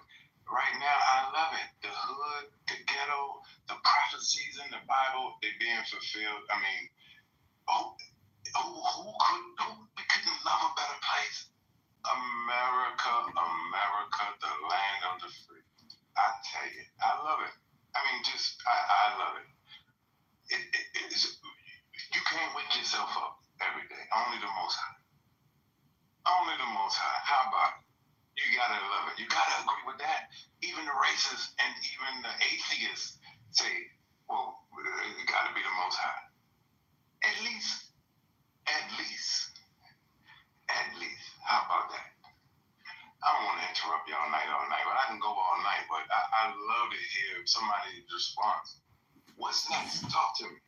[SPEAKER 22] right now, I love it. The hood, the ghetto, the prophecies in the Bible, they're being fulfilled. I mean, we couldn't love a better place? America, the land of the free. I tell you, I love it. I mean, I love it. You can't wake yourself up every day. Only the Most High. How about it? You gotta love it. You gotta agree with that. Even the racists and even the atheists say, well, it gotta be the Most High. At least. How about that? I don't want to interrupt y'all all night, but I can go all night. But I love to hear somebody's response. What's next? Talk to me.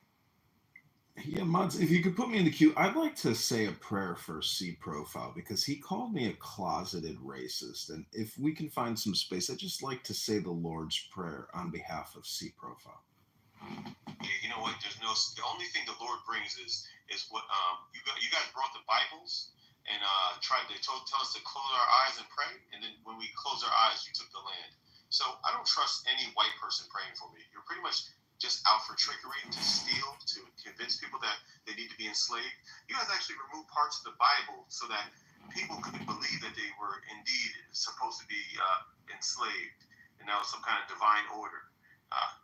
[SPEAKER 15] Yeah, Muds, if you could put me in the queue, I'd like to say a prayer for C Profile because he called me a closeted racist. And if we can find some space, I'd just like to say the Lord's Prayer on behalf of C Profile.
[SPEAKER 12] Yeah, you know what? The only thing the Lord brings is what you guys brought the Bibles and tell us to close our eyes and pray, and then when we close our eyes, you took the land. So I don't trust any white person praying for me. You're pretty much just out for trickery, to steal, to convince people that they need to be enslaved. You guys actually removed parts of the Bible so that people could believe that they were indeed supposed to be enslaved, and that was some kind of divine order.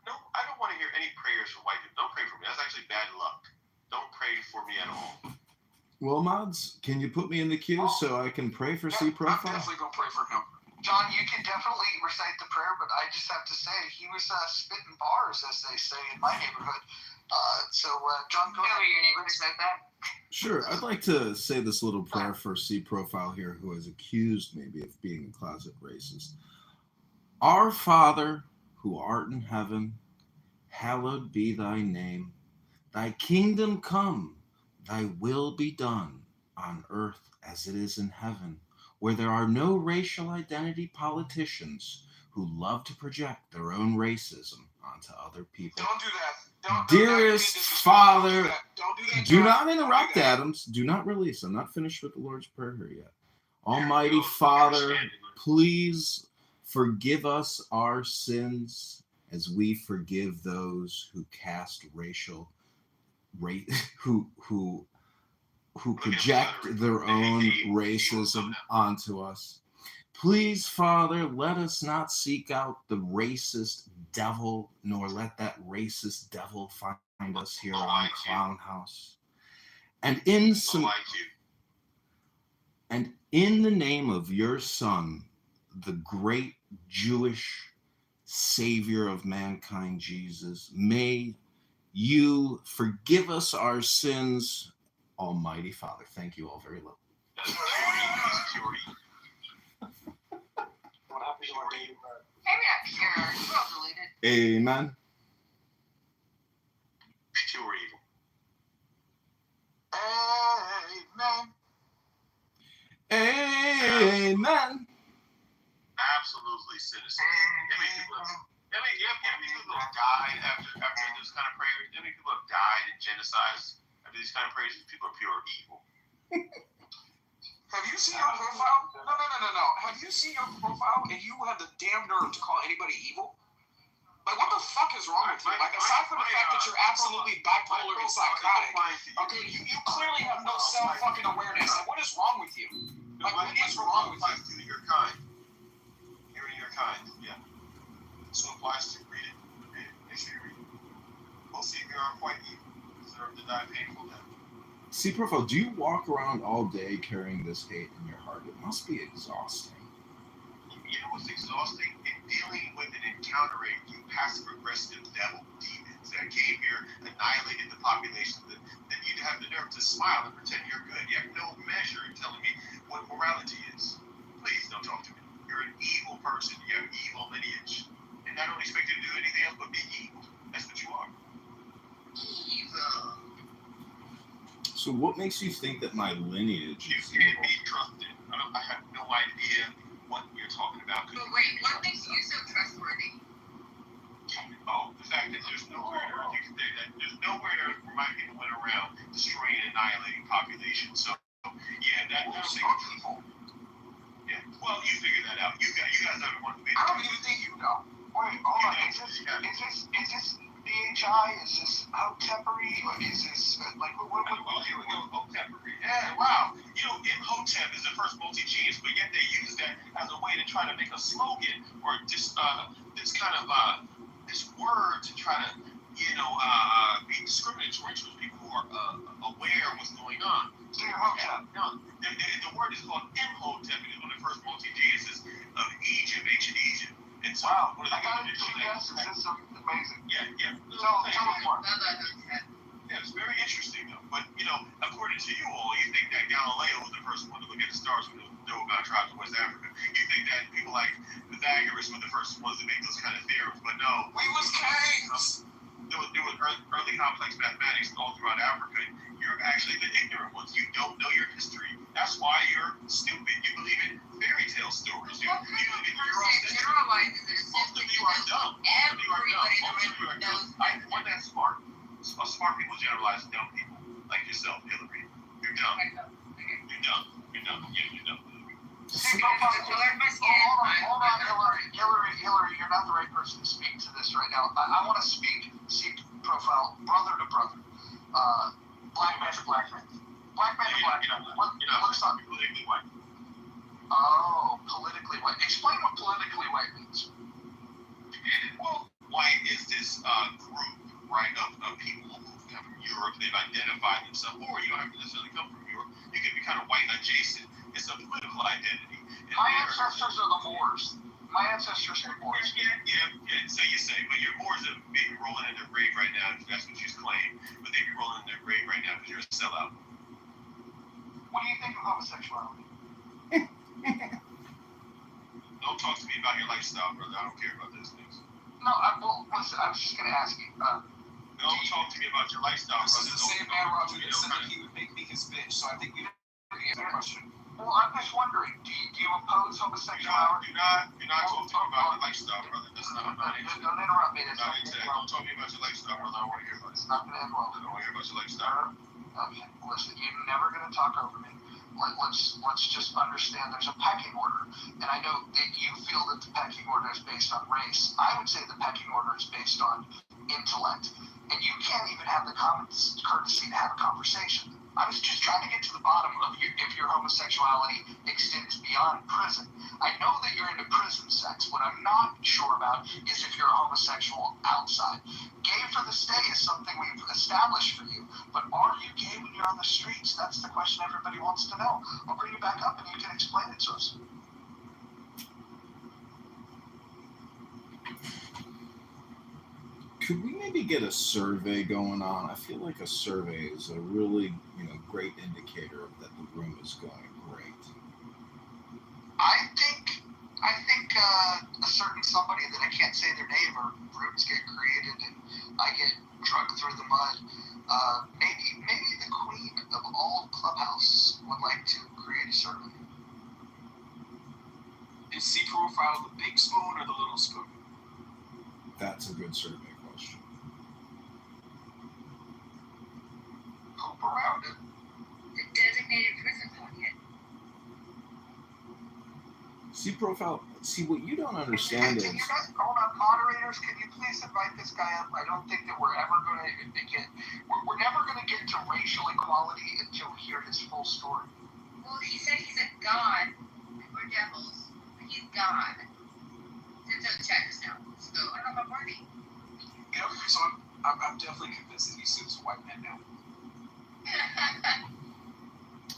[SPEAKER 12] No, I don't want to hear any prayers for white people. Don't pray for me. That's actually bad luck. Don't pray for me at all.
[SPEAKER 15] Well, Mods, can you put me in the queue so I can pray for C
[SPEAKER 3] I'm
[SPEAKER 15] Profile?
[SPEAKER 3] definitely going to pray for him. John, you can definitely recite the prayer, but I just have to say, he was spitting bars, as they say in my neighborhood. John, go ahead.
[SPEAKER 18] Your neighbor said that?
[SPEAKER 15] Sure, I'd like to say this little prayer for C Profile here, who has accused maybe of being a closet racist. Our Father, who art in heaven, hallowed be thy name. Thy kingdom come, thy will be done, on earth as it is in heaven, where there are no racial identity politicians who love to project their own racism onto other people.
[SPEAKER 3] Don't do that.
[SPEAKER 15] Dearest Father, do
[SPEAKER 3] John.
[SPEAKER 15] not interrupt, Adams. Do not release. I'm not finished with the Lord's Prayer here yet. Almighty Father, please forgive us our sins as we forgive those who cast who project their own racism onto us. Please, Father, let us not seek out the racist devil, nor let that racist devil find us here on Clown House. And in the name of your Son, the great Jewish Savior of mankind, Jesus, may you forgive us our sins, Almighty Father. Thank you all very much.
[SPEAKER 3] What happened to our neighbor?
[SPEAKER 18] Maybe not pure. Well deleted.
[SPEAKER 15] Amen.
[SPEAKER 12] Pure evil.
[SPEAKER 3] Amen.
[SPEAKER 15] Amen.
[SPEAKER 12] Absolutely sinister. How many people have died after this kind of prayers? How many people have died in genocides after these kind of prayers? People are pure evil.
[SPEAKER 3] Have you seen your profile? No. Have you seen your profile and you have the damn nerve to call anybody evil? Like, what the fuck is wrong with you? Like, aside from the fact that you're absolutely bipolar and psychotic, okay, you clearly have no self-fucking awareness. Like, what is wrong with you? Like, what is wrong with you?
[SPEAKER 12] Your kind. You're your kind, yeah. So it applies to read it. Make sure you read it. Most of you are quite evil. Deserve to die painful death.
[SPEAKER 15] C Profile, do you walk around all day carrying this hate in your heart? It must be exhausting.
[SPEAKER 12] You know what's exhausting? In dealing with and encountering you passive-aggressive devil demons that came here, annihilated the population, then you'd have the nerve to smile and pretend you're good. You have no measure in telling me what morality is. Please don't talk to me. You're an evil person. You have evil lineage. And I don't expect you to do anything else but be evil. That's what you are. Evil.
[SPEAKER 15] So what makes you think that my lineage is
[SPEAKER 12] You can't be trusted. I have no idea what you're talking about.
[SPEAKER 18] But wait, what makes you so trustworthy?
[SPEAKER 12] Oh, the fact that there's nowhere on earth you can say that. There's nowhere on earth where my people went around destroying and annihilating populations. So, yeah, that's people. Yeah, well, you figure that out. You guys are the ones who made it.
[SPEAKER 3] I don't even think you know. Wait, hold on. Is this BHI? Is this Hotepery? Is this, like, what
[SPEAKER 12] Here we go, Hotepery. Yeah, wow. You know, Imhotep is the first multi-genius, but yet they use that as a way to try to make a slogan or just this kind of this word to try to, be discriminatory towards people who are aware of what's going on.
[SPEAKER 3] So you're Hotep.
[SPEAKER 12] No, the word is called Imhotep because one of the first multi-geniuses of Egypt, ancient Egypt. And so,
[SPEAKER 3] wow, I got it. Yes, this is amazing.
[SPEAKER 12] Yeah.
[SPEAKER 3] Tell me more.
[SPEAKER 12] Yeah, it's very interesting, though. But, according to you all, you think that Galileo was the first one to look at the stars when they were about tribes in West Africa. You think that people like Pythagoras were the first ones to make those kind of theorems, but no.
[SPEAKER 3] We was kings!
[SPEAKER 12] There was early complex mathematics all throughout Africa.
[SPEAKER 1] promise you,
[SPEAKER 18] What kind of person generalizes it as
[SPEAKER 1] most of
[SPEAKER 18] if
[SPEAKER 1] you are dumb.
[SPEAKER 18] everybody in the
[SPEAKER 1] Most of you
[SPEAKER 18] room
[SPEAKER 1] are
[SPEAKER 18] knows
[SPEAKER 1] dumb. One that's smart. Smart people generalize dumb people like yourself, Hillary. You're dumb. You're dumb. You're dumb. Yeah, you're dumb.
[SPEAKER 3] See, hold on, Hillary, you're not the right person to speak to this right now. I want to speak profile, brother to brother, black man to black man, black man to black man. What's up?
[SPEAKER 1] Politically white.
[SPEAKER 3] Oh, politically white. Explain what politically white means.
[SPEAKER 1] Well, white is this group, right, of people who come from Europe. They've identified themselves, or you don't have to necessarily come from Europe. You can be kind of white adjacent. It's a political identity.
[SPEAKER 3] My ancestors are the Moors. My ancestors are Moors.
[SPEAKER 1] Yeah. So you say, but your Moors are maybe rolling in their grave right now. That's what you claim. But they be rolling in their grave right now because you're a sellout.
[SPEAKER 3] What do you think of homosexuality?
[SPEAKER 1] Don't talk to me about your lifestyle, brother. I don't care about those things.
[SPEAKER 3] No, listen, I was just going to ask you.
[SPEAKER 1] Don't talk to me about your lifestyle, brother.
[SPEAKER 6] This is the same man Roger that said that he would make me his bitch, so I think we already answered the question.
[SPEAKER 3] Well, I'm just wondering, do you oppose homosexuality?
[SPEAKER 1] You're not talking to me about your lifestyle, brother. That's not what I'm saying.
[SPEAKER 3] Don't interrupt me.
[SPEAKER 1] Don't talk to me about your lifestyle, brother. I don't want to hear about it.
[SPEAKER 3] It's not going to end well.
[SPEAKER 1] I don't want to hear about your lifestyle.
[SPEAKER 3] Okay, listen, you're never going to talk over me. Let's just understand there's a pecking order. And I know that you feel that the pecking order is based on race. I would say the pecking order is based on intellect. And you can't even have the common courtesy to have a conversation. I was just trying to get to the bottom of if your homosexuality extends beyond prison. I know that you're into prison sex. What I'm not sure about is if you're a homosexual outside. Gay for the stay is something we've established for you. But are you gay when you're on the streets? That's the question everybody wants to know. I'll bring you back up and you can explain it to us.
[SPEAKER 15] Could we maybe get a survey going on? I feel like a survey is a really, great indicator that the room is going great.
[SPEAKER 3] I think a certain somebody that I can't say their name or rooms get created and I get drugged through the mud. Maybe the queen of all Clubhouse would like to create a survey.
[SPEAKER 6] Is C profile the big spoon or the little spoon?
[SPEAKER 15] That's a good survey question.
[SPEAKER 3] Poop around it.
[SPEAKER 18] The designated prison zone yet.
[SPEAKER 15] C profile. See, what you don't understand is.
[SPEAKER 3] Hold on, moderators. Can you please invite this guy up? I don't think that we're ever going to get. We're never going to get to racial equality until we hear his full story.
[SPEAKER 18] Well, he said he's a god. We're devils. But he's God. It's in the chat just now. So I don't know about Barney.
[SPEAKER 6] So I'm definitely convinced that he suits white men now.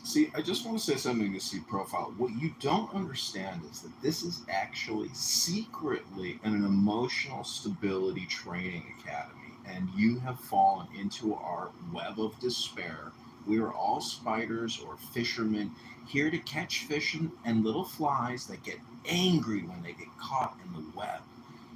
[SPEAKER 15] See, I just want to say something to C profile. What you don't understand is that this is actually secretly an emotional stability training academy, and you have fallen into our web of despair. We are all spiders or fishermen here to catch fish and little flies that get angry when they get caught in the web.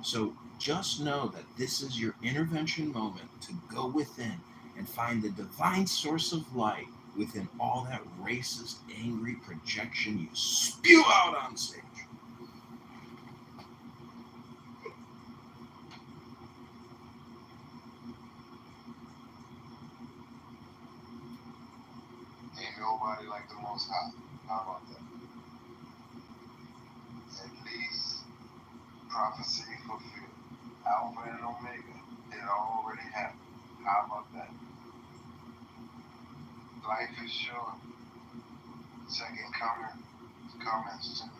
[SPEAKER 15] So just know that this is your intervention moment to go within and find the divine source of light within all that racist, angry projection you spew out on stage.
[SPEAKER 22] Ain't nobody like the Most High. How about that? At least prophecy fulfilled. Alpha and Omega. It already happened. How about that? Life is short. Second coming is coming soon.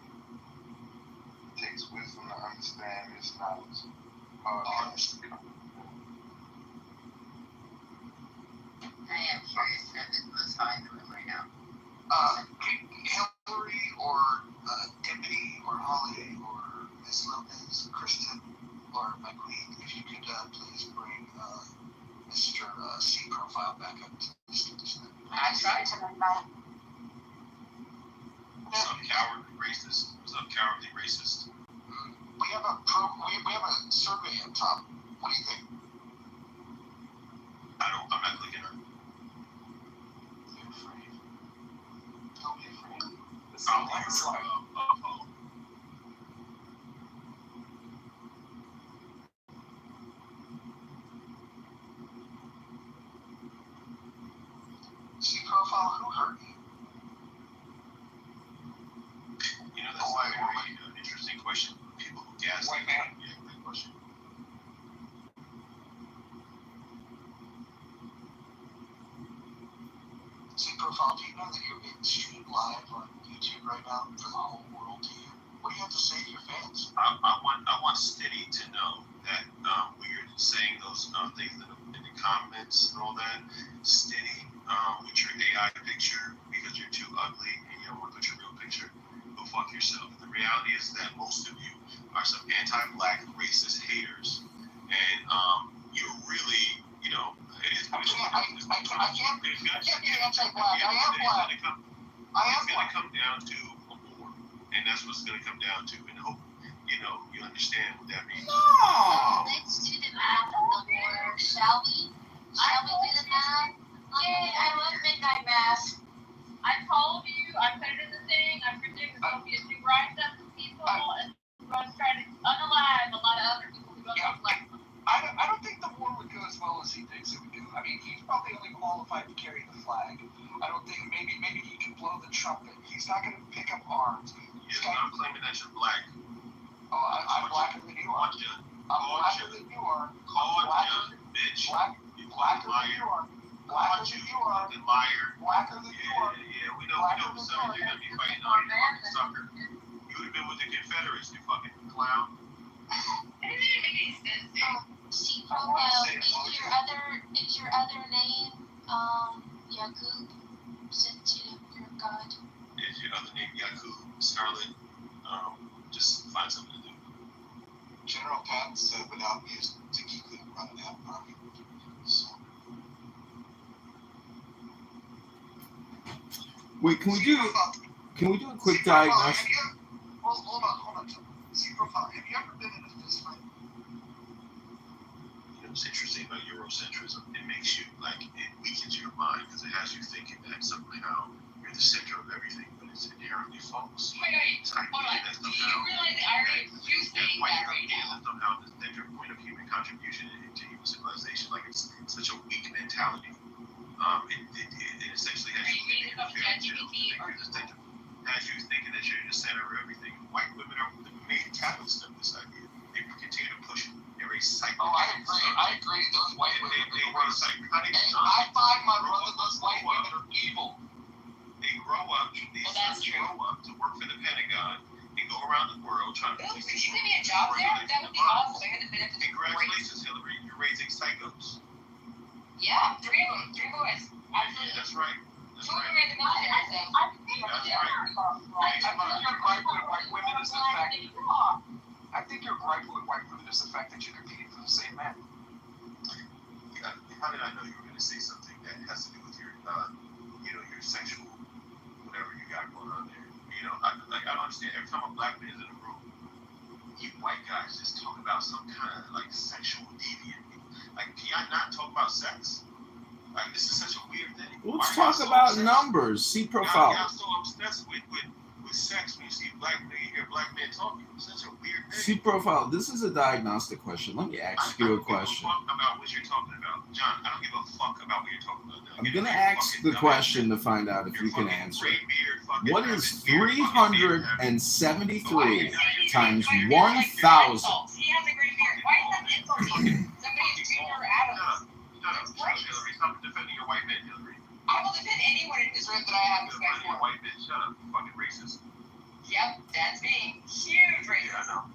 [SPEAKER 22] It takes wisdom to understand this knowledge.
[SPEAKER 18] I am curious to have this Most High in the room right now.
[SPEAKER 3] Hillary or Tiffany or Holly or Miss Lopez, Kristen or my queen, if you could please bring Mr. C profile back up to the stage.
[SPEAKER 18] I tried to bring that.
[SPEAKER 1] What's up, cowardly racist? What's up, cowardly racist?
[SPEAKER 3] We have a survey up top. What do you think?
[SPEAKER 1] I'm not clicking her.
[SPEAKER 3] You're afraid. Don't be afraid.
[SPEAKER 1] I'm like,
[SPEAKER 21] out for the whole world to hear. What do you have to say to your fans?
[SPEAKER 12] I want Steady to know that when you're saying those things in the comments and all that, Steady with your AI picture because you're too ugly and you don't want to put your real picture, go fuck yourself. The reality is that most of you are some anti-black racist haters, and you're really, it is.
[SPEAKER 21] I can't be anti-black. I am black.
[SPEAKER 12] It's gonna come down to a war, and that's what it's gonna come down to. And hope you understand what that means.
[SPEAKER 21] No.
[SPEAKER 18] Let's do the math on the war, shall we? Shall we do the math?
[SPEAKER 11] Yay, I love midnight mass. I told you, I put it in the thing, I predicted there's going to be a new rise up of people, and we're going to try to unalive a lot of other people who don't look like them.
[SPEAKER 3] I don't think the war would go as well as he thinks it would do. I mean, he's probably only qualified to carry the flag. I don't think maybe he can blow the trumpet. He's not going to pick up arms.
[SPEAKER 12] I'm claiming that you're black.
[SPEAKER 3] Oh, I'm blacker than you are. I'm blacker than you are.
[SPEAKER 12] Bitch.
[SPEAKER 3] Blacker than you are. Blacker than you are.
[SPEAKER 12] Liar.
[SPEAKER 3] Blacker than you are.
[SPEAKER 12] Yeah, we know the son you're gonna be fighting on, you fucking sucker. You would have been with the Confederates, you fucking clown.
[SPEAKER 18] See, profile, is your other name, Yakub, since you're God?
[SPEAKER 12] Is your other name Yakub? Scarlet, just find something to do.
[SPEAKER 21] General Patton said without music he couldn't run that army. So.
[SPEAKER 15] Wait, can we do a quick diagnosis?
[SPEAKER 21] Hold on. See, profile. Have you ever been in a fist fight?
[SPEAKER 12] What's interesting about Eurocentrism, it makes you, it weakens your mind because it has you thinking that somehow you're the center of everything, but it's inherently false.
[SPEAKER 11] Wait, hold on. Do you realize the irony of you saying that right now?
[SPEAKER 12] Somehow the center point of human contribution into human civilization, it's such a weak mentality. It essentially has you thinking that you're the center of everything. White women are the main catalyst of this idea. They continue to push it. They're a psychotic.
[SPEAKER 21] Oh, I agree. Those white women are the worst.
[SPEAKER 12] Psychotic.
[SPEAKER 21] I find my brother, those white women are evil.
[SPEAKER 12] They grow up. Grow up to work for the Pentagon and go around the world trying to.
[SPEAKER 11] Could you give me a job there? That would be awesome.
[SPEAKER 12] Congratulations, Hillary. You're raising psychos.
[SPEAKER 11] Yeah, 3 of them, 3 boys.
[SPEAKER 12] Absolutely. That's right. That's right.
[SPEAKER 11] I think
[SPEAKER 3] your gripe with white women is the fact. I think your gripe with white women is the fact that you're competing for the same men.
[SPEAKER 12] How did I know you were going to say something that has to do with your, your sexual, whatever you got going on there? I don't understand. Every time a black man is in a room, you white guys just talk about some kind of sexual deviant. Can y'all not talk about sex? This is such a weird thing.
[SPEAKER 15] Let's talk about numbers. See profile.
[SPEAKER 12] Y'all so obsessed with sex when you see you hear black men talking. It's such a weird thing.
[SPEAKER 15] See profile. This is a diagnostic question. Let me ask you a question.
[SPEAKER 12] I don't give a fuck about what you're talking about, John. I don't give a fuck about what you're talking about.
[SPEAKER 15] I'm gonna ask the question to find out if you can answer it. What is 373 times 1,000?
[SPEAKER 11] He has a great beard. Why is that insulting? Somebody's junior Adams.
[SPEAKER 12] Stop defending your white men, Hillary.
[SPEAKER 11] I will defend anyone in this room that I have respect for.
[SPEAKER 12] White men, shut up, you fucking racist.
[SPEAKER 11] Yep, that's me. Huge racist.
[SPEAKER 12] Yeah, I know.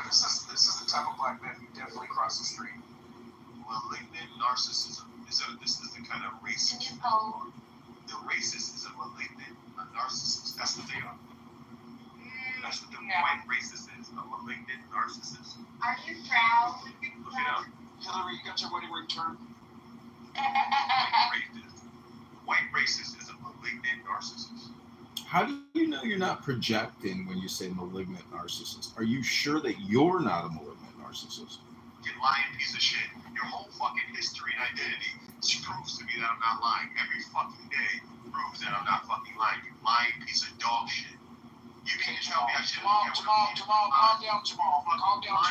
[SPEAKER 3] This is the type of black man who definitely cross the street.
[SPEAKER 12] Malignant narcissism. This is the kind of racism. The racist is a malignant narcissist. That's what they are. That's what the white racist is. A malignant narcissist.
[SPEAKER 8] Are you proud?
[SPEAKER 12] Look it up.
[SPEAKER 3] Hillary, you got your wedding ring turned.
[SPEAKER 12] White racist is a malignant narcissist.
[SPEAKER 15] How do you know you're not projecting when you say malignant narcissist? Are you sure that you're not a malignant narcissist?
[SPEAKER 12] You lying piece of shit. Your whole fucking history and identity proves to me that I'm not lying. Every fucking day proves that I'm not fucking lying. You lying piece of dog shit. You can't tell me I should have
[SPEAKER 3] Jamal, calm down, Jamal. Calm down.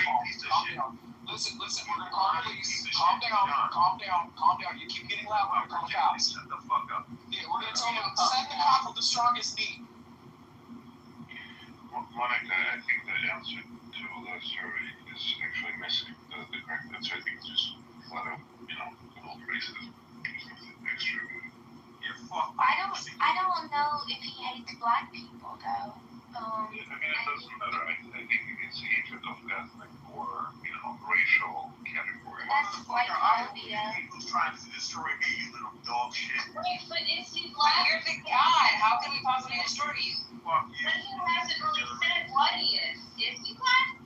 [SPEAKER 3] Listen, we're gonna call the police. Calm down. You keep getting loud, we're gonna call the cops.
[SPEAKER 12] Shut the fuck up.
[SPEAKER 3] Yeah, we're gonna tell them, send the cop with the strongest knee.
[SPEAKER 4] Monica, I think the answer to the survey is actually missing the correct answer. I think it's just flat out, good old racism. Extra.
[SPEAKER 12] Yeah, fuck.
[SPEAKER 8] I don't ago.
[SPEAKER 4] I mean, it doesn't matter. I think it's hatred of ethnic or, racial category.
[SPEAKER 8] That's whitephobia.
[SPEAKER 12] Who's trying to destroy me, you little dog shit?
[SPEAKER 11] Wait, but is he black?
[SPEAKER 18] You're the god. How can we possibly destroy you?
[SPEAKER 12] Fuck you.
[SPEAKER 11] But he hasn't really said what he is. Is he black?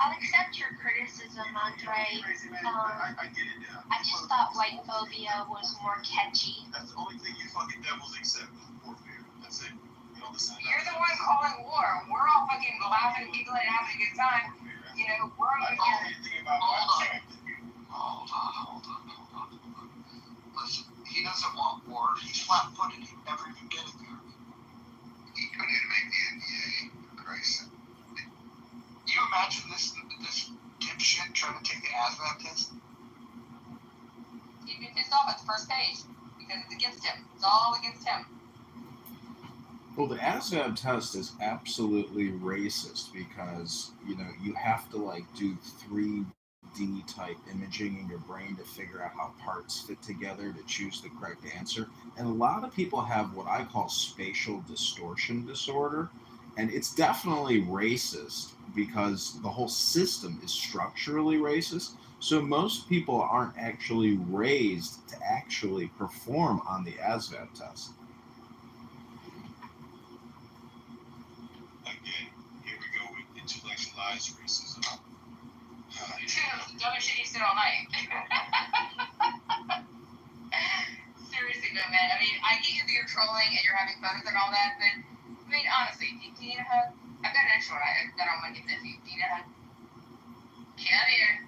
[SPEAKER 8] I'll accept your criticism, Andre.
[SPEAKER 12] Crazy man. I get it now.
[SPEAKER 8] I just thought whitephobia was more catchy.
[SPEAKER 12] That's the only thing you fucking devils accept is warfare. That's it. You don't listen to
[SPEAKER 18] You're the one calling war. We're all fucking laughing and giggling and having a good time. We're all
[SPEAKER 12] anything about
[SPEAKER 3] Hold on. Listen, he doesn't want war. He's flat-footed. He'd never even get it there. He couldn't even make the NBA, for Christ's sake. You imagine this dipshit trying to take the ASVAB test?
[SPEAKER 18] He'd be pissed off at the first page because it's against him. It's all against him.
[SPEAKER 15] Well, the ASVAB test is absolutely racist because, you have to do 3D type imaging in your brain to figure out how parts fit together to choose the correct answer. And a lot of people have what I call spatial distortion disorder. And it's definitely racist because the whole system is structurally racist. So most people aren't actually raised to actually perform on the ASVAB test.
[SPEAKER 12] Again, here we go with intellectualized racism.
[SPEAKER 18] The dumbest shit you said all night. Seriously, though, man. I mean, I get you're trolling and you're having fun with it and all that, but honestly, do you need a hug? I've got an extra one. I've got on my gift for you. Do you need a hug? Get out of here.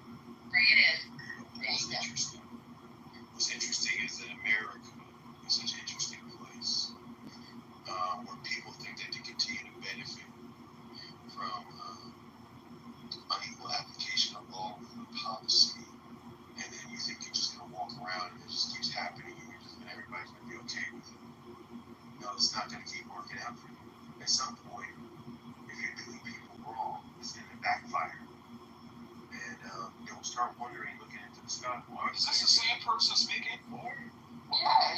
[SPEAKER 18] Bring it in.
[SPEAKER 12] What's interesting is that America is such an interesting place where people think that they continue to benefit from unequal application of law and policy, and then you think you're just going to walk around and it just keeps happening and everybody's going to be okay with it. No, it's not going to keep working out for you. At some point, if you're doing people wrong, it's going to backfire. And you'll start wondering, looking into the sky,
[SPEAKER 3] Is this the same person speaking?
[SPEAKER 18] Yeah,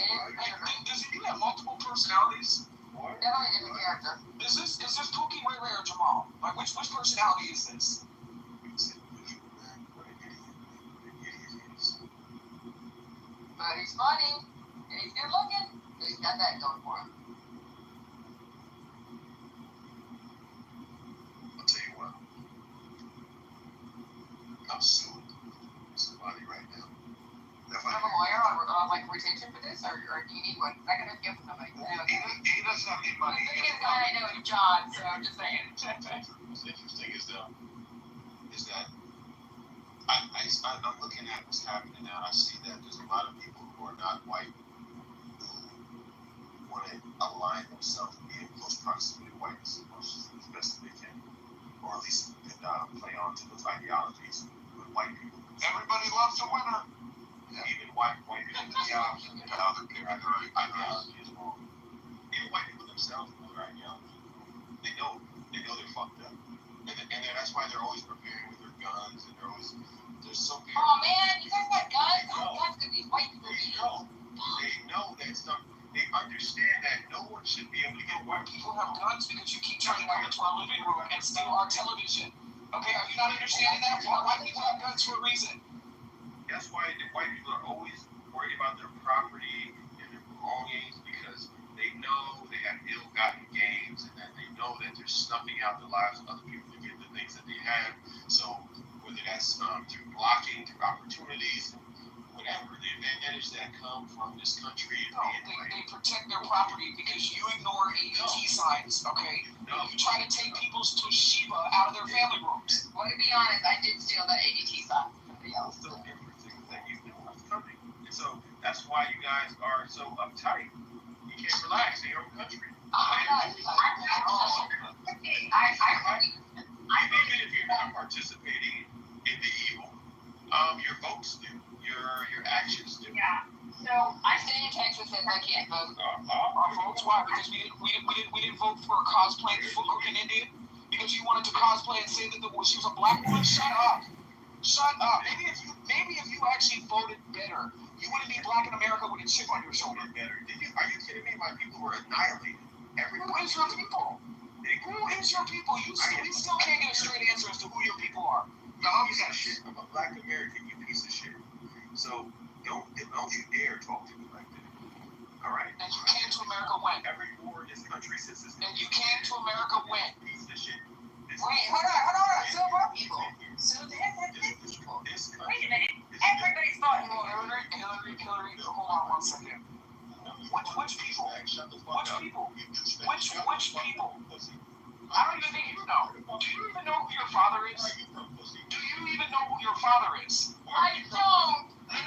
[SPEAKER 3] Does he have multiple personalities?
[SPEAKER 18] definitely a different character.
[SPEAKER 3] Is this Pookie, Ray Ray, or Jamal? Which personality is this?
[SPEAKER 18] But he's funny, and he's good looking, so he's got that going for him.
[SPEAKER 12] I'll tell you what. I'm suing somebody right now.
[SPEAKER 18] Do you have a lawyer on retention for this, or do you need one? Is that going to give somebody?
[SPEAKER 3] He doesn't have any money.
[SPEAKER 18] The biggest guy I know is John, so I'm just saying.
[SPEAKER 12] What's interesting is that I'm looking at what's happening now. I see that there's a lot of people who are not white who want to align themselves and be in close proximity to whiteness as best as they can, or at least play on to those ideologies with white people.
[SPEAKER 3] Everybody loves a winner.
[SPEAKER 12] Even white people themselves know their ideology is wrong. Even white people themselves know their ideology. They know they're fucked up, and that's why they're always preparing with their guns, and they're so.
[SPEAKER 18] Oh man, you guys got guns? Oh, guns could be white people.
[SPEAKER 12] They know that stuff. They understand that no one should be able to get
[SPEAKER 3] White people have guns because you keep trying to come into our living room and steal our television. Okay, are you not understanding that? White people have guns for a reason.
[SPEAKER 12] That's why the white people are always worried about their property and their belongings because they know they have ill-gotten gains and that they know that they're snuffing out the lives of other people to get the things that they have. So whether that's through blocking, through opportunities, whatever, the advantage that come from this country.
[SPEAKER 3] They protect their property because you ignore ADT signs, okay? You try to take people's Toshiba out of their family rooms.
[SPEAKER 18] Well, to be honest, I did steal that ADT sign from somebody else.
[SPEAKER 12] So everything that you know is coming. And so that's why you guys are so uptight. You can't relax in your own country. Even if you're not participating in the evil, your votes do. Your actions do.
[SPEAKER 18] Yeah. So I stay in Texas and I can't vote.
[SPEAKER 3] Our votes? Why? Because we didn't vote for a cosplaying foot cooking Indian? Because you wanted to cosplay and say that she was a black woman? Shut up. Shut up. Maybe if you actually voted better, you wouldn't be black in America with a chip on your shoulder.
[SPEAKER 12] Better. Are you kidding me? My people were annihilated.
[SPEAKER 6] Who is your people? Who is your people? We still can't get a straight answer as to who your people are.
[SPEAKER 3] No, you got shit.
[SPEAKER 1] I'm a black American, you piece of shit. So don't you dare talk to me like that. All right.
[SPEAKER 6] And you came to America when?
[SPEAKER 1] Every war in this country since this.
[SPEAKER 6] And you came to America when?
[SPEAKER 1] Piece of shit.
[SPEAKER 11] Wait, hold on. So are people. So that's people. Wait a minute. Everybody's voting for
[SPEAKER 6] Hillary, hold on 1 second. Which people? Which people? I don't even think you know. Do you even know who your father is? Do you even know who your father is?
[SPEAKER 11] I don't.
[SPEAKER 6] No.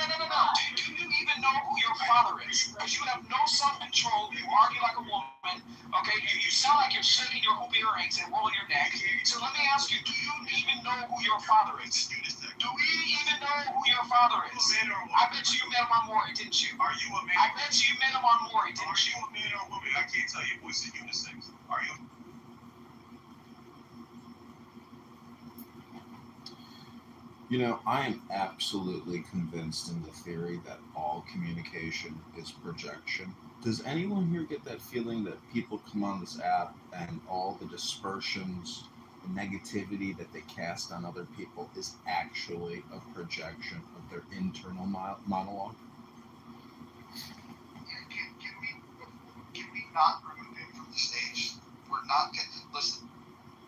[SPEAKER 6] Do you even know who your father is? Because you have no self-control. You argue like a woman. Okay? You sound like you're shaking your hoop earrings and rolling your neck. So let me ask you, do you even know who your father is? Do we even know who your father is? I bet you met him on Maury, didn't you?
[SPEAKER 1] Are you a man?
[SPEAKER 6] I bet you met him on Maury, didn't you?
[SPEAKER 1] Are you a man or a woman? I can't tell your voice is unisex. Are you?
[SPEAKER 15] You know, I am absolutely convinced in the theory that all communication is projection. Does anyone here get that feeling that people come on this app and all the dispersions and negativity that they cast on other people is actually a projection of their internal monologue?
[SPEAKER 3] Can we not remove him from the stage? We're not getting. Listen,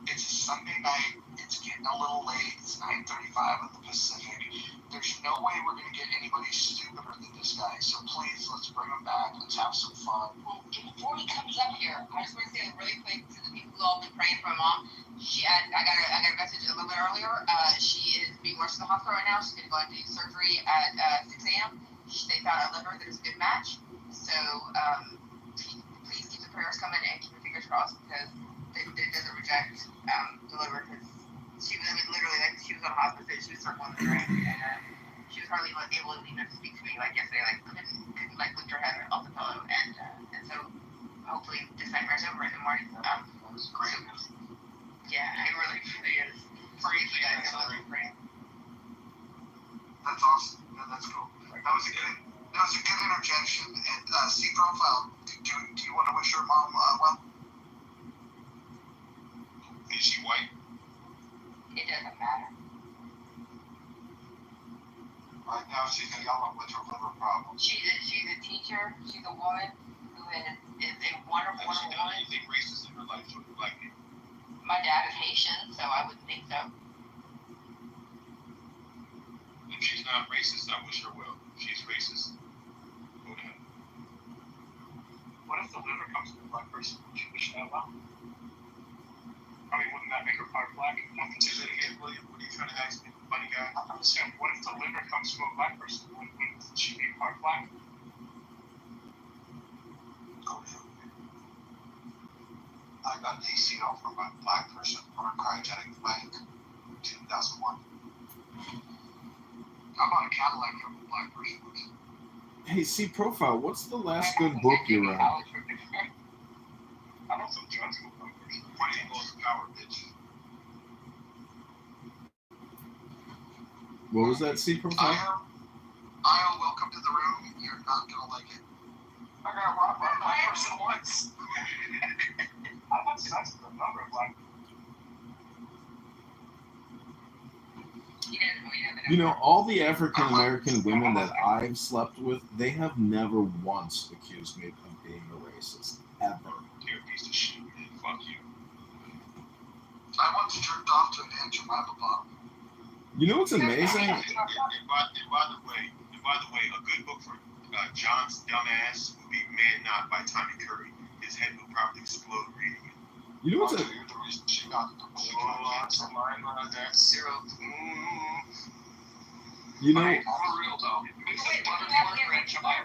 [SPEAKER 3] it's a Sunday night. It's getting a little late. It's 9:35 in the Pacific. There's no way we're going to get anybody stupider than this guy. So please, let's bring him back. Let's have some fun.
[SPEAKER 11] Well, before he comes up here, I just want to say really quick to the people who all been praying for my mom. I got a message a little bit earlier. She is being rushed to the hospital right now. She's going to go into surgery at 6 a.m. They found a liver that is a good match. So please keep the prayers coming and keep your fingers crossed because it doesn't reject the liver. She was literally like she was on hospice. She was circling the drain, and she was hardly able to even speak to me like yesterday. Like couldn't like lift her head off the pillow, and so hopefully this nightmare's over in the morning.
[SPEAKER 3] That's great.
[SPEAKER 11] Yeah, it really is. Pray for you guys. Pray.
[SPEAKER 3] That's awesome. Yeah, that's cool. That was a good interjection. And C Profile, do you want to wish your mom well?
[SPEAKER 1] Is she white?
[SPEAKER 11] It doesn't matter.
[SPEAKER 3] Right now she's yelling with her liver problem.
[SPEAKER 11] She's a teacher. She's a woman who is a wonderful woman.
[SPEAKER 1] Anything racist in her life with black people?
[SPEAKER 11] My dad is Haitian, so I wouldn't think so.
[SPEAKER 1] If she's not racist, I wish her well. If she's racist, go to hell.
[SPEAKER 5] What if the liver comes from a black person? Would you wish that well? I mean, wouldn't that make her part black?
[SPEAKER 1] Say that again, William. What are you trying to ask me, funny guy?
[SPEAKER 5] I'm saying, what if the liver comes from a black person? Wouldn't she be part black?
[SPEAKER 3] Go to hell. I got ACL from a black person on a cryogenic bank in 2001. How about a Cadillac from a black person?
[SPEAKER 15] Hey, C Profile, what's the last good book you read?
[SPEAKER 5] I don't think drugs will come first.
[SPEAKER 1] What do you call the power, bitch?
[SPEAKER 15] What was that, C Profile?
[SPEAKER 3] Io, welcome to the room. You're not going to like it.
[SPEAKER 6] I got robbed by a black person once.
[SPEAKER 5] I've had sex with a number of black people.
[SPEAKER 15] You know, all the African American women that I've slept with, they have never once accused me of being a racist. Ever.
[SPEAKER 1] You're a piece of shit, man. Fuck you.
[SPEAKER 3] I once jerked off to an Aunt Jemima bottle.
[SPEAKER 15] You know what's amazing?
[SPEAKER 1] And by the way, a good book for John's dumbass would be Man Not by Tommy Curry. His head would probably explode reading it.
[SPEAKER 15] You know what's
[SPEAKER 3] You're the reason she got cancer.
[SPEAKER 6] That syrup.
[SPEAKER 15] You know,
[SPEAKER 5] For real though. Mix the butter for Aunt Jemima.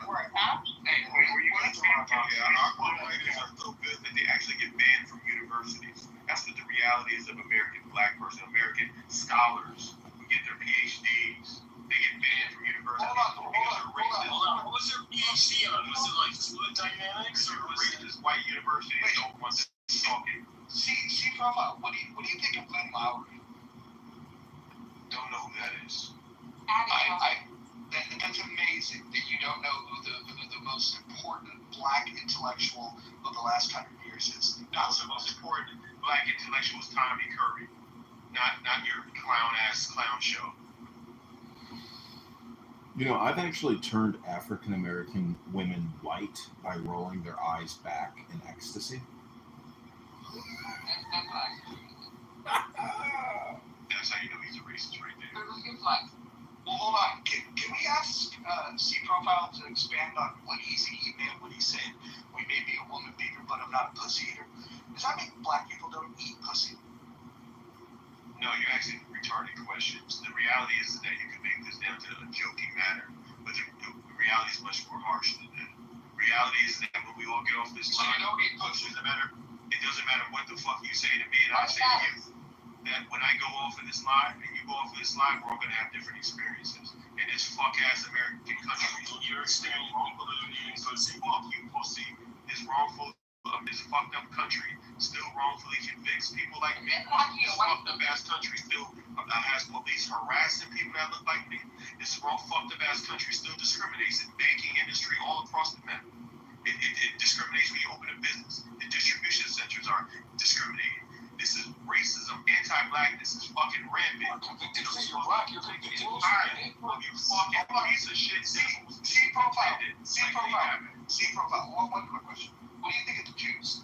[SPEAKER 5] Hey, were you going to talk about
[SPEAKER 1] Our writers are so good that they actually get banned from universities. That's what the reality is of American black person. American scholars who get their PhDs, they get banned from universities.
[SPEAKER 5] Hold on. What was your PhD on? Was it like fluid dynamics or was it
[SPEAKER 1] racist white universities don't want to talk it?
[SPEAKER 3] See, Profile, what do you think of Glenn Lowry?
[SPEAKER 1] Don't know who that is.
[SPEAKER 3] That's amazing that you don't know who the most important black intellectual of the last 100 years
[SPEAKER 1] for black intellectuals, Tommy Curry, not your clown show.
[SPEAKER 15] You know, I've actually turned African American women white by rolling their eyes back in ecstasy.
[SPEAKER 1] That's how you know he's a racist right there.
[SPEAKER 3] Well, hold on. Can we ask C Profile to expand on what he meant when he said we may be a woman beater, but I'm not a pussy eater? Does that mean black people don't eat pussy?
[SPEAKER 1] No, you're asking retarded questions. The reality is that you can make this down to a joking matter, but the reality is much more harsh than that. The reality is that when we all get off this line, it doesn't matter what the fuck you say to me and I say to you. That when I go off of this line and you go off of this line, we're all gonna have different experiences. In this fuck ass American country, your experience wrongfully eating pussy, fuck you pussy, this wrongful this fucked up country still wrongfully convicts people like me. This fucked up ass country still has police harassing people that look like me. This fucked up ass country still discriminates in banking industry all across the map. It discriminates when you open a business. The distribution centers are discriminating. This is racism, anti-blackness is fucking rampant.
[SPEAKER 3] Convicted because you're black, you're convicted.
[SPEAKER 1] Well, you fucking piece of shit.
[SPEAKER 3] C Profile. One quick question. What do you think of the Jews?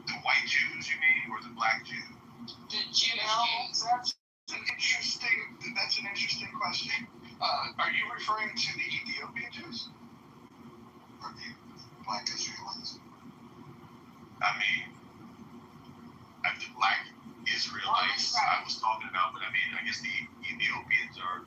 [SPEAKER 1] The white Jews, you mean, or the black Jews?
[SPEAKER 3] The Jews. That's an interesting question. Are you referring to the Ethiopian Jews? Or the black Israelites?
[SPEAKER 1] I mean, the black Israelites I was talking about, but I mean, I guess the Ethiopians are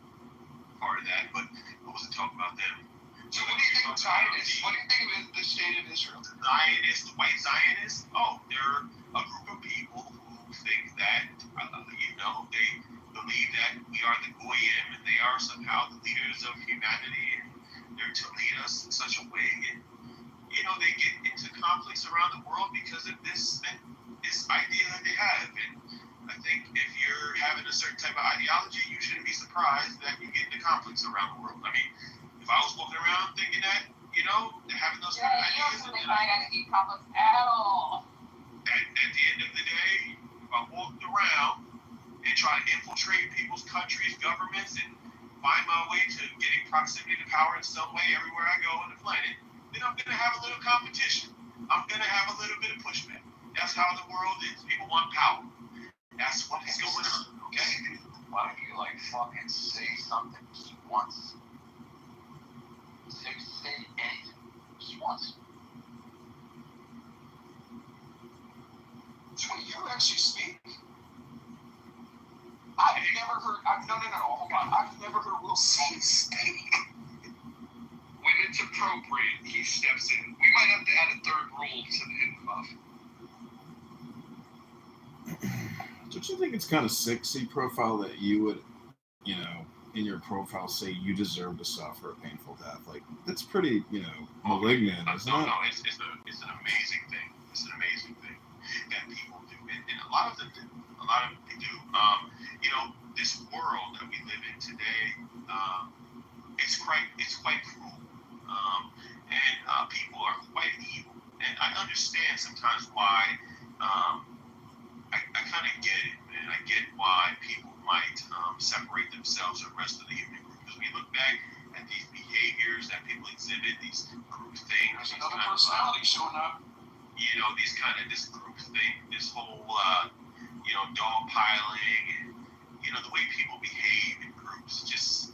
[SPEAKER 1] part of that, but I wasn't talking about them.
[SPEAKER 3] So what do you think of Zionists? What do you think of the state of Israel?
[SPEAKER 1] The Zionists, the white Zionists, they're a group of people who think that, they believe that we are the Goyim and they are somehow the leaders of humanity and they're to lead us in such a way. And, they get into conflicts around the world because of this idea that they have. And I think if you're having a certain type of ideology, you shouldn't be surprised that you get into conflicts around the world. I mean, if I was walking around thinking that, having those kind of ideas,
[SPEAKER 11] at all.
[SPEAKER 1] At the end of the day, if I walked around and try to infiltrate people's countries, governments, and find my way to getting proximity to power in some way everywhere I go on the planet, then I'm going to have a little competition. I'm going to have a little bit of pushback. That's how the world is. People want power. That's what is going on, okay?
[SPEAKER 21] Why don't you, fucking say something just once? Say anything. Just once.
[SPEAKER 3] So when you actually speak, I've never heard, hold on. I've never heard Will say speak. When it's appropriate, he steps in. We might have to add a third rule to the hidden buff.
[SPEAKER 15] Don't you think it's kind of sick, C Profile, that you would, in your profile say you deserve to suffer a painful death? That's pretty, malignant, isn't it?
[SPEAKER 1] No, it's an amazing thing. It's an amazing thing that people do, and a lot of them do. This world that we live in today, it's quite cruel, and people are quite evil. And I understand sometimes why. I kind of get it, man. I get why people might separate themselves from the rest of the human group. Because we look back at these behaviors that people exhibit, these group things.
[SPEAKER 3] There's another personality showing up.
[SPEAKER 1] This group thing, this whole, dog piling, and, the way people behave in groups, it's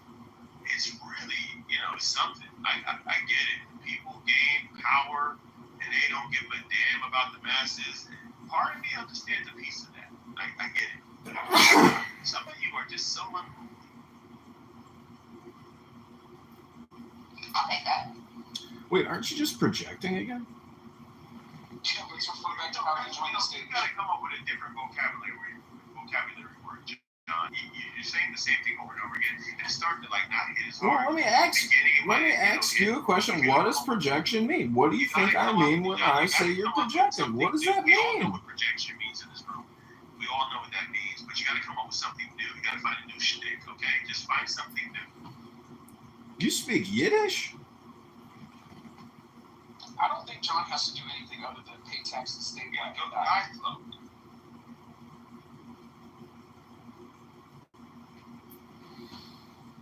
[SPEAKER 1] really, it's something. I get it. People gain power, and they don't give a damn about the masses. And part of me understands a piece of that. I get it. But some of you are just so unruly.
[SPEAKER 11] I'll take that.
[SPEAKER 15] Wait, aren't you just projecting again?
[SPEAKER 3] Yeah, but it's referring back to how you join the state.
[SPEAKER 1] You gotta come up with a different vocabulary word, John. You're saying the same thing over and over again, and it's starting to not hit as hard.
[SPEAKER 15] Well, let me ask you a question. What does projection mean? What do you think I mean when I say you're projecting? What does that
[SPEAKER 1] We all know
[SPEAKER 15] mean?
[SPEAKER 1] what projection means in this room. We all know what that means, but you gotta come up with something new. You gotta find a new shtick, okay? Just find something new.
[SPEAKER 15] You speak Yiddish?
[SPEAKER 6] I don't think John has to do anything other than pay tax to state.
[SPEAKER 1] Yeah, go to the ninth level.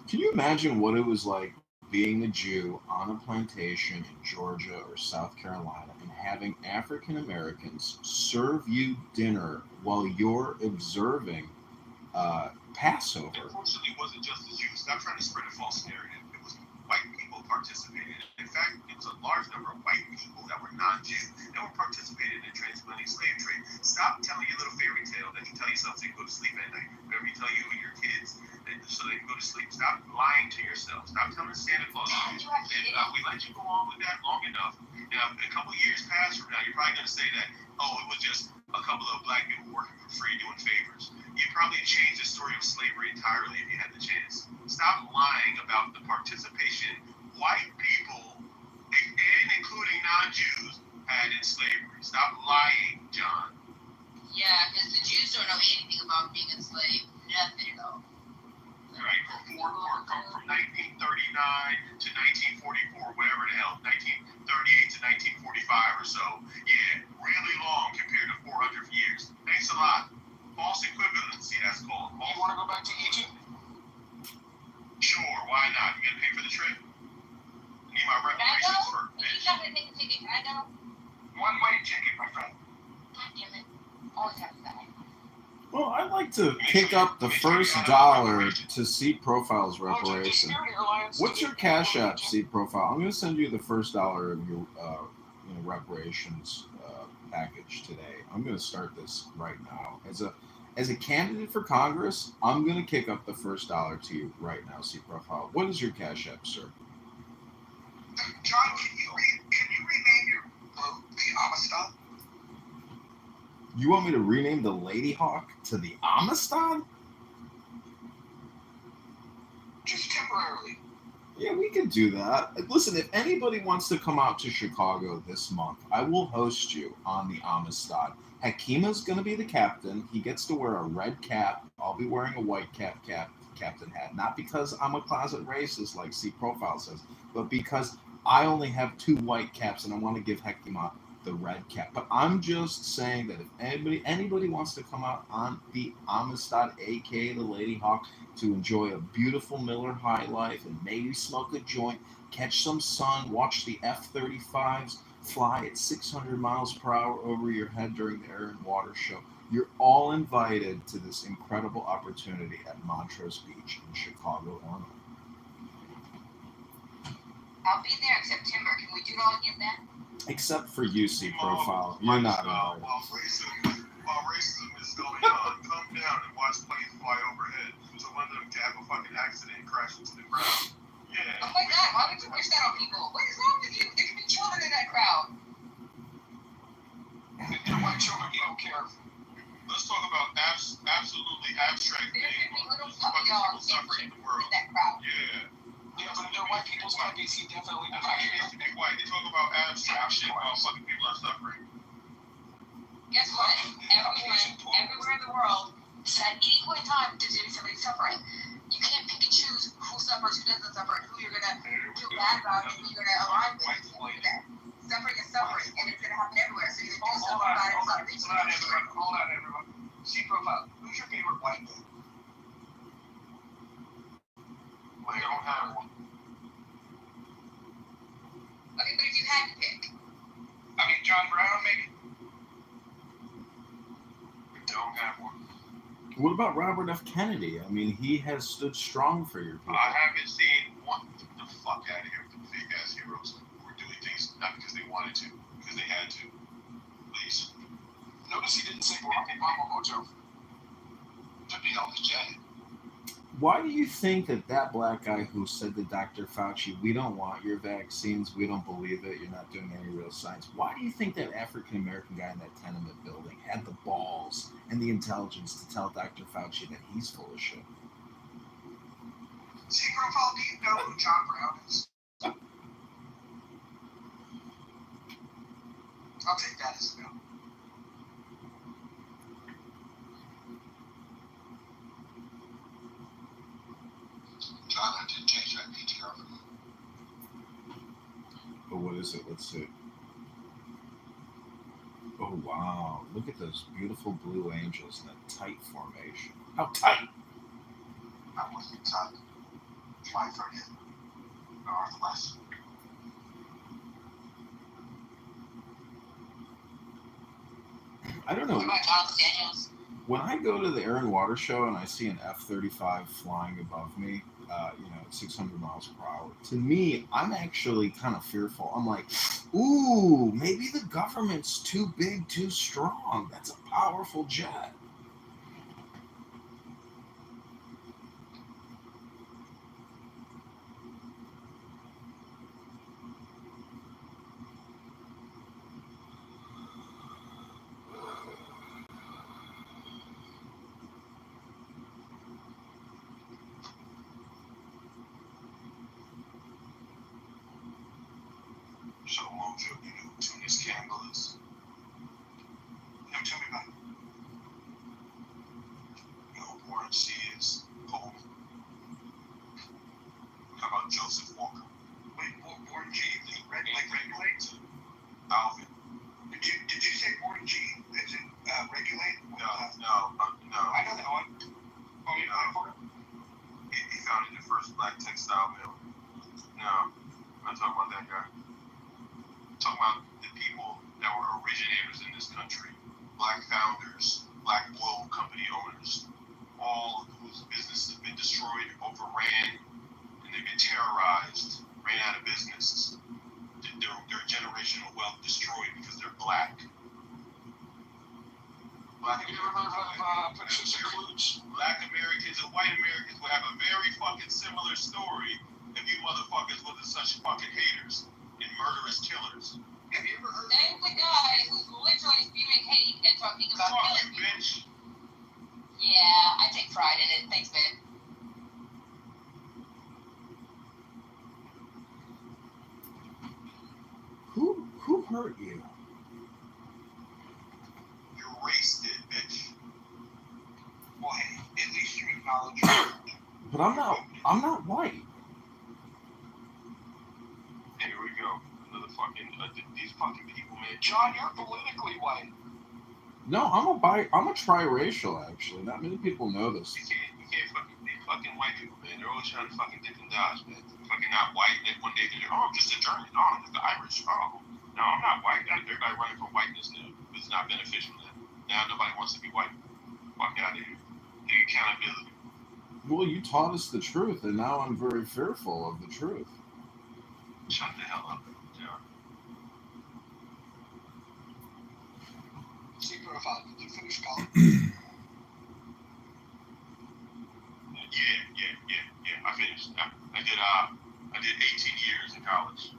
[SPEAKER 15] Can you imagine what it was like being a Jew on a plantation in Georgia or South Carolina and having African Americans serve you dinner while you're observing Passover?
[SPEAKER 1] Unfortunately, it wasn't just the Jews. Stop trying to spread a false narrative. It was white people participated. In fact, it was a large number of white people that were non-Jews that were participating in the transatlantic slave trade. Stop telling your little fairy tale that you tell yourself so you can go to sleep at night. Whatever you tell you and your kids so they can go to sleep. Stop lying to yourself. Stop telling Santa Claus. And we let you go on with that long enough. Now, a couple years past from now, you're probably going to say that, oh, it was just a couple of black people working for free doing favors. You'd probably change the story of slavery entirely if you had the chance. Stop lying about the participation white people, and including non-Jews, had in slavery. Stop lying, John.
[SPEAKER 11] Yeah, because the Jews don't know anything about being enslaved. Nothing at all.
[SPEAKER 1] Right, from 1939 to 1944, whatever the hell, 1938 to 1945 or so. Yeah, really long compared to 400 years. Thanks a lot. False equivalency, that's called.
[SPEAKER 6] You want to go back to Egypt?
[SPEAKER 1] Sure, why not? You gonna pay for the trip? Need my reparations for
[SPEAKER 11] If you got to take a ticket, can I go?
[SPEAKER 1] One-way ticket, my friend.
[SPEAKER 11] God damn it. Always have that.
[SPEAKER 15] Well, I'd like to kick up the first dollar to Seat Profile's reparation. What's your Cash App, Seat Profile? I'm going to send you the first dollar of your reparations package today. I'm going to start this right now. As a candidate for Congress, I'm going to kick up the first dollar to you right now, Seat Profile. What is your Cash App, sir?
[SPEAKER 3] John, can you rename your boat the Amistad?
[SPEAKER 15] You want me to rename the Lady Hawk to the Amistad?
[SPEAKER 3] Just temporarily.
[SPEAKER 15] Yeah, we could do that. Listen, if anybody wants to come out to Chicago this month, I will host you on the Amistad. Hakima's going to be the captain. He gets to wear a red cap. I'll be wearing a white captain hat. Not because I'm a closet racist like C Profile says, but because I only have 2 white caps and I want to give Hakima the red cap. But I'm just saying that if anybody wants to come out on the Amistad, aka the Lady Hawk, to enjoy a beautiful Miller High Life and maybe smoke a joint, catch some sun, watch the F-35s fly at 600 miles per hour over your head during the Air and Water Show, you're all invited to this incredible opportunity at Montrose Beach in Chicago, Illinois.
[SPEAKER 11] I'll be there in September. Can we do it all again then?
[SPEAKER 15] Except for you, C Profile. You're not invited.
[SPEAKER 1] While racism is going on, come down and watch planes fly overhead. So one of them can have a fucking accident and crash into the ground. Yeah.
[SPEAKER 11] Oh my God, why would you wish that on people? What is wrong with you? There could be children in that crowd.
[SPEAKER 1] They're white children, you don't care. Let's talk about absolutely abstract things.
[SPEAKER 11] There could be little
[SPEAKER 1] Fucking
[SPEAKER 11] puppy
[SPEAKER 1] people
[SPEAKER 11] dogs
[SPEAKER 1] suffering in the world.
[SPEAKER 11] in that crowd.
[SPEAKER 1] Yeah.
[SPEAKER 6] Yeah, but they're white people's puppies. He definitely
[SPEAKER 1] That's why he needs to be white. They talk about abstract shit while fucking people are suffering.
[SPEAKER 11] Guess what? Everywhere in the world, at any point in time, there's somebody suffering. You can't pick and choose who suffers, who doesn't suffer, and who you're gonna feel bad about, and who you're gonna align with. Suffering is suffering, and it's gonna happen everywhere. So either do something about it or stop reaching out.
[SPEAKER 3] Hold on, everyone. C Profile. Who's your favorite white man?
[SPEAKER 1] Well, they don't have one.
[SPEAKER 11] Okay, but if you had to pick.
[SPEAKER 3] I mean, John Brown, maybe?
[SPEAKER 1] We don't have one.
[SPEAKER 15] What about Robert F. Kennedy? I mean, he has stood strong for your people.
[SPEAKER 1] I haven't seen one. Get the fuck out of here with the fake ass heroes who were doing things not because they wanted to, because they had to. Please.
[SPEAKER 6] Notice he didn't say Barack Obama, Mojo. To be on the jet.
[SPEAKER 15] Why do you think that black guy who said to Dr. Fauci, we don't want your vaccines, we don't believe it, you're not doing any real science, why do you think that African-American guy in that tenement building had the balls and the intelligence to tell Dr. Fauci that he's full of shit?
[SPEAKER 3] C Profile, do you know who John Brown is? I'll take that as a no.
[SPEAKER 1] John, I did change that PTR for you.
[SPEAKER 15] But what is it? Let's see. Oh wow! Look at those beautiful blue angels in a tight formation. How tight?
[SPEAKER 21] I was inside July 30th, Northwest.
[SPEAKER 15] I don't know.
[SPEAKER 11] What about Jonathan Daniels?
[SPEAKER 15] When I go to the Air and Water Show and I see an F-35 flying above me, at 600 miles per hour, to me, I'm actually kind of fearful. I'm like, ooh, maybe the government's too big, too strong. That's a powerful jet.
[SPEAKER 21] So, Mojo, you know who Tunis Campbell is? Now tell me about it. You know who Warren C is? Coleman. How about Joseph Walker? Wait, Warren G? Regulate? Alvin. Did you say Warren G? Is it regulate? No. I know that one. Oh, you know, he founded the first black textile mill. No, I'm not talking about that guy. I'm talking about the people that were originators in this country. Black founders, black oil company owners, all whose businesses have been destroyed, overran, and they've been terrorized, ran out of business. Their generational wealth destroyed because they're black. Black Americans and white Americans would have a very fucking similar story if you motherfuckers wasn't such fucking haters and murderous killers. Have you ever heard?
[SPEAKER 11] Name the guy who's literally spewing hate and talking about killing people.
[SPEAKER 21] Bitch.
[SPEAKER 11] Yeah, I take pride in it. Thanks, babe.
[SPEAKER 15] Who hurt you?
[SPEAKER 21] Your race did, bitch. Well, hey, at least you acknowledge it.
[SPEAKER 15] But I'm not white.
[SPEAKER 21] Here we go. Another fucking these fucking people, man. John, you're politically white.
[SPEAKER 15] No, I'm a triracial actually. Not many people know this.
[SPEAKER 21] You can't fucking white people, man. They're always trying to fucking dip and dodge, man. Fucking not white. Then one day they're I'm just a German. No, I'm just the Irish. Oh, no, I'm not white. Everybody running for whiteness now. It's not beneficial now. Now nobody wants to be white. Fuck out of here. Take accountability.
[SPEAKER 15] Well, you taught us the truth, and now I'm very fearful of the truth.
[SPEAKER 21] Shut the hell up, John. See profile. Did you finish college? Yeah. I finished. I did 18 years in college.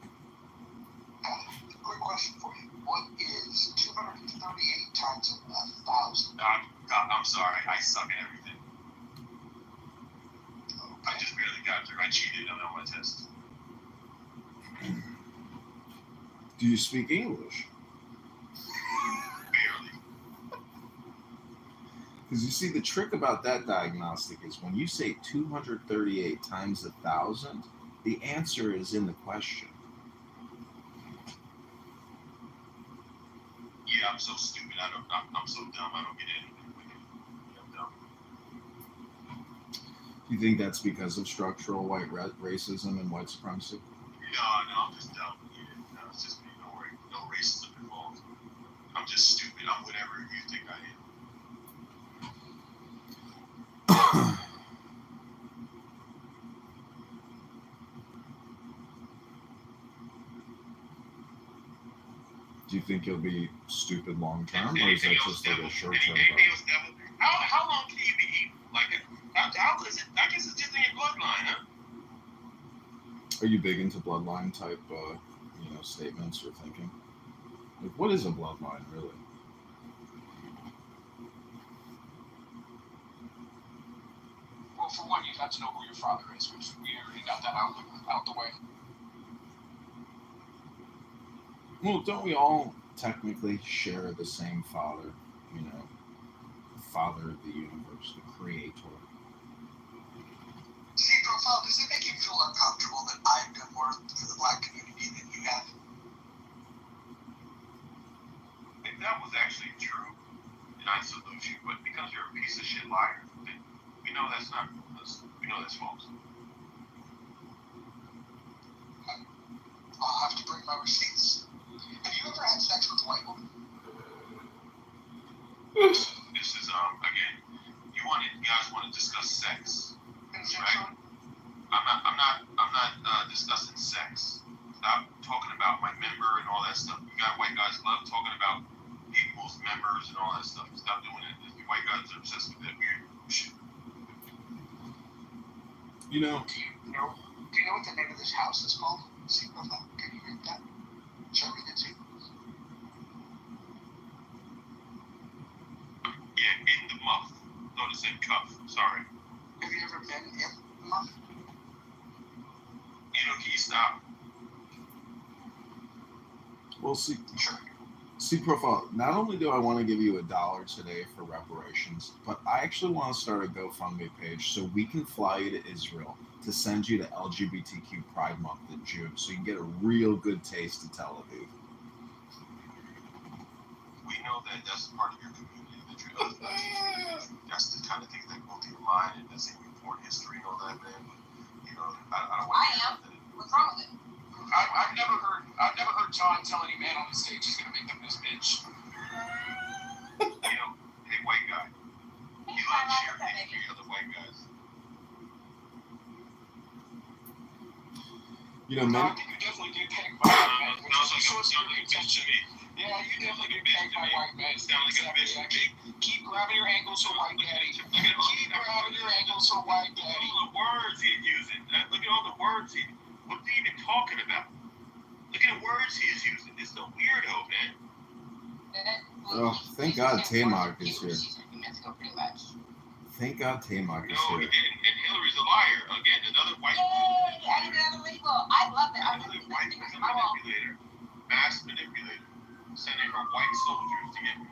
[SPEAKER 21] Quick question for you. What is 238 times 1,000? I'm sorry. I suck at everything. I just barely got through. I cheated on my test.
[SPEAKER 15] Do you speak English?
[SPEAKER 21] Barely.
[SPEAKER 15] Because you see, the trick about that diagnostic is when you say 238 times 1,000, the answer is in the question.
[SPEAKER 21] Yeah, I'm so stupid. I'm so dumb. I don't get anything. I'm dumb.
[SPEAKER 15] Do you think that's because of structural white racism and white supremacy?
[SPEAKER 21] No, I'm just dumb. Yeah, no, it's just me. Don't worry. No racism involved. I'm just stupid. I'm whatever you think I am.
[SPEAKER 15] Do you think you'll be stupid long term, or is that just like a short term?
[SPEAKER 21] How long can you be evil? Like, how is it? I guess it's just in your bloodline, huh?
[SPEAKER 15] Are you big into bloodline type, statements or thinking? Like, what is a bloodline really?
[SPEAKER 13] Well, for one, you've got to know who your father is, which we already got that out the way.
[SPEAKER 15] Well, don't we all technically share the same father? The father of the universe, the creator.
[SPEAKER 21] See, Profile, does it make you feel uncomfortable that I've done more for the black community than you have?
[SPEAKER 12] if that was actually true, then I'd salute you. But because you're a piece of shit liar, then we know that's not. We know that's false.
[SPEAKER 21] I'll have to bring my receipts. Have you ever had sex with a white woman?
[SPEAKER 12] This is again. You guys want to discuss sex, right? I'm not discussing sex. Stop talking about my member and all that stuff. You got white guys love talking about people's members and all that stuff. Stop doing it. The white guys are obsessed with that weird shit.
[SPEAKER 15] You know.
[SPEAKER 21] Do you know what the name of this house is called? See profile. Can you read that? Shall I read it too?
[SPEAKER 12] Yeah, in the muff. Don't say cuff. Sorry.
[SPEAKER 21] Have you ever been in the muff?
[SPEAKER 12] You know, can you stop?
[SPEAKER 15] Well, see profile. Not only do I want to give you $1 today for reparations, but I actually want to start a GoFundMe page so we can fly you to Israel to send you to LGBTQ Pride Month in June, so you can get a real good taste of Tel Aviv.
[SPEAKER 12] We know that that's part of your community, that you're LGBTQ. That's the kind of things that go through your mind, and that's in your foreign history and all that, man. But you know, I don't want to.
[SPEAKER 10] I am. What's wrong with it?
[SPEAKER 13] I've never heard John tell any man on the stage he's gonna make them his bitch.
[SPEAKER 12] You know, hey, white guy. You love cheerleading for your other white guys.
[SPEAKER 15] You know,
[SPEAKER 13] I think you definitely get pegged by white men. Which is a source of contention. Yeah, you definitely get pegged by white men.
[SPEAKER 12] Sound like a bitch to me.
[SPEAKER 13] Keep grabbing your ankles for white daddy. Keep grabbing your ankles for white daddy.
[SPEAKER 12] Look at all the words he's using. Look at all the words what's he even talking about? Look at the words he is using. This is a weirdo, man.
[SPEAKER 15] Oh, thank God Tamok is here. Thank God Tamok is
[SPEAKER 12] No,
[SPEAKER 15] here.
[SPEAKER 12] and Hillary's a liar. Again, another white.
[SPEAKER 10] Yay! I did another label. I love it.
[SPEAKER 12] Another white manipulator. Mass manipulator. Sending her white soldiers to get me.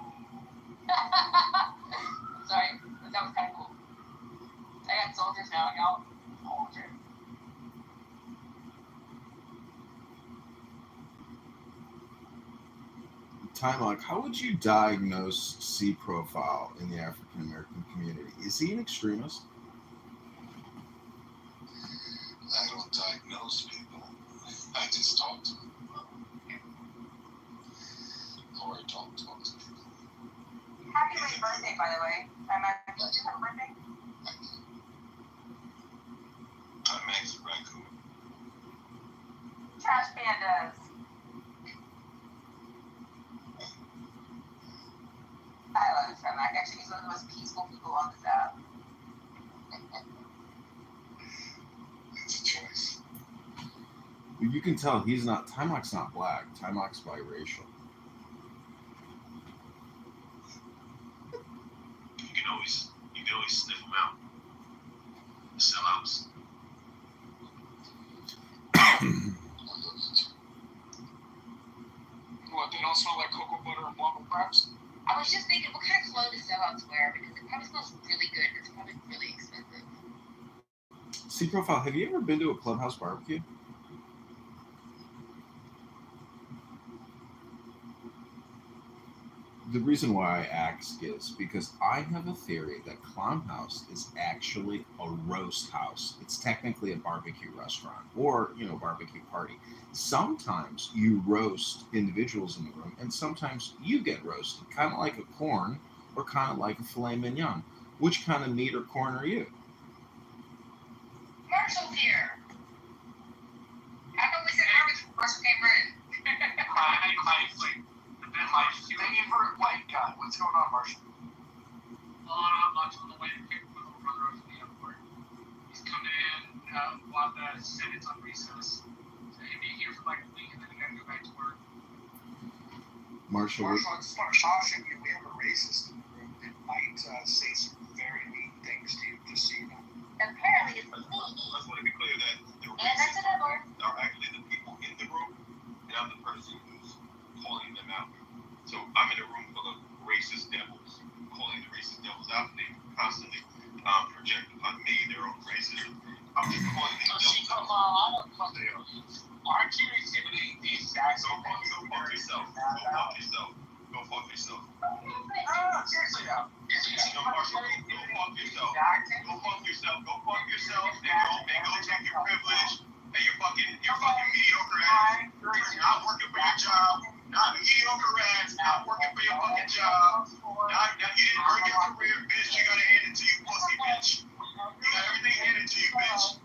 [SPEAKER 10] Sorry, but that was kind of cool. I got soldiers now, y'all. Soldiers.
[SPEAKER 15] Timok, how would you diagnose C profile in the African American community? Is he an extremist?
[SPEAKER 21] I don't diagnose people. I just talk to them. Or I don't talk to people.
[SPEAKER 10] Happy late birthday, by the way. Did you have a birthday?
[SPEAKER 12] I'm Max Raccoon.
[SPEAKER 10] Trash pandas. I love Tremac. Actually, he's one of the most peaceful people on this app.
[SPEAKER 21] It's a choice.
[SPEAKER 15] You can tell Timok's not black. Timok's biracial.
[SPEAKER 12] You can always sniff them out. The sellouts.
[SPEAKER 13] What, they don't smell like cocoa butter and blanco crabs?
[SPEAKER 11] I was just thinking, what kind of clothes do sellouts wear? Because it probably smells really good. It's probably really expensive.
[SPEAKER 15] C profile, have you ever been to a clubhouse barbecue? The reason why I ask is because I have a theory that Clown House is actually a roast house. It's technically a barbecue restaurant or, barbecue party. Sometimes you roast individuals in the room and sometimes you get roasted, kind of like a corn or kind of like a filet mignon. Which kind of meat or corn are you?
[SPEAKER 10] Marshall's here. How come we said Marshall came in?
[SPEAKER 21] The invert white guy. What's going on, Marshall?
[SPEAKER 16] Not much on the way to pick up my little brother up from the airport. He's coming in while the Senate's on recess. So he'll be here for like a week and then he gotta go back to work.
[SPEAKER 15] Marshall,
[SPEAKER 3] I just want to caution you, we have a racist in the room that might say some very mean things to you, just so you know.
[SPEAKER 10] Apparently it's me.
[SPEAKER 12] I just want to be clear that the
[SPEAKER 10] And that's
[SPEAKER 12] racists
[SPEAKER 10] another one.
[SPEAKER 12] are actually the people in the room, and I'm the person who's calling them out. So I'm in a room full of racist devils, calling the racist devils out, and they constantly project upon me their own racism. I'm just calling these devils out. They are.
[SPEAKER 5] Aren't you exhibiting the exact
[SPEAKER 12] Go fuck yourself. Go fuck yourself. Go fuck yourself.
[SPEAKER 1] your fucking job. Now you didn't earn your career, bitch. You gotta hand it to you, pussy bitch. You got everything handed to you, bitch.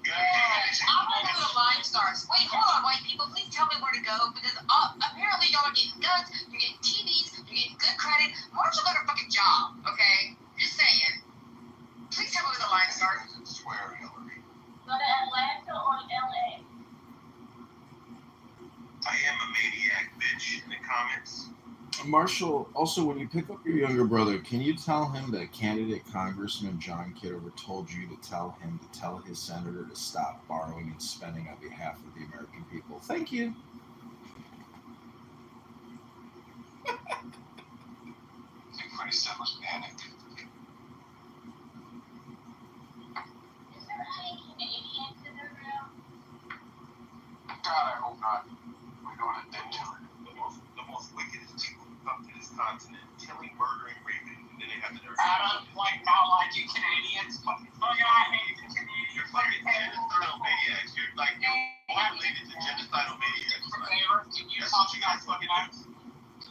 [SPEAKER 1] You got everything handed to you.
[SPEAKER 18] I want to go to Line Stars. Wait, hold on, white people. Please tell me where to go because apparently y'all are getting guns, you're getting TVs, you're getting good credit. Marshall got a fucking job, okay? Just saying. Please tell me where the Line Stars.
[SPEAKER 1] Swear, Hillary.
[SPEAKER 8] Go to Atlanta or LA.
[SPEAKER 1] I am a maniac, bitch. In the comments.
[SPEAKER 15] Marshall, also, when you pick up your younger brother, can you tell him that candidate Congressman John Kitover told you to tell him to tell his senator to stop borrowing and spending on behalf of the American people? Thank you.
[SPEAKER 1] It's a pretty similar panic.
[SPEAKER 8] Is there any Canadians in the room?
[SPEAKER 1] God, I hope not. We're going to them to it. The most wickedest people who come to this continent, killing, murdering, raping, and then they have the nerve.
[SPEAKER 16] I don't like not liking Canadians. Oh yeah, I hate the Canadians.
[SPEAKER 1] You're fucking genocidal maniacs. You're related to genocidal maniacs. That's what you guys fucking do.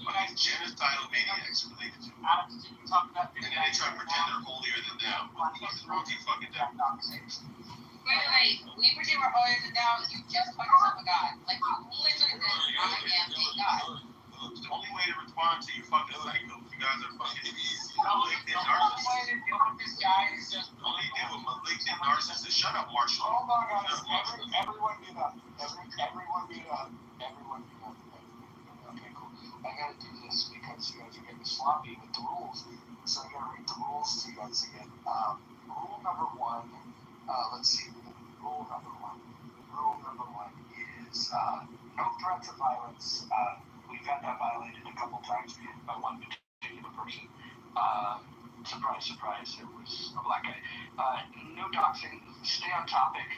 [SPEAKER 1] Fucking genocidal maniacs related to.
[SPEAKER 16] Adam, did you talk about
[SPEAKER 1] And then they try to pretend they're holier than thou. What's wrong with you fucking them?
[SPEAKER 18] Wait. We pretend we're holier than thou. You just call yourself a god. Like, you literally said, I am a god.
[SPEAKER 1] It's the only way to respond to you fucking psychos. You guys are fucking
[SPEAKER 16] The only way to deal with this guy is just
[SPEAKER 1] only deal with malignant narcissists. Shut up, Marshall.
[SPEAKER 16] hold on, guys. Everyone be up. Everyone be up. Okay, cool. I gotta do this because you guys are getting sloppy with the rules. So I gotta read the rules to you guys again. Rule number one. Let's see. Rule number one is no threats of violence. We've had that violated a couple times by one particular person. Surprise, it was a black guy. No doxing, stay on topic,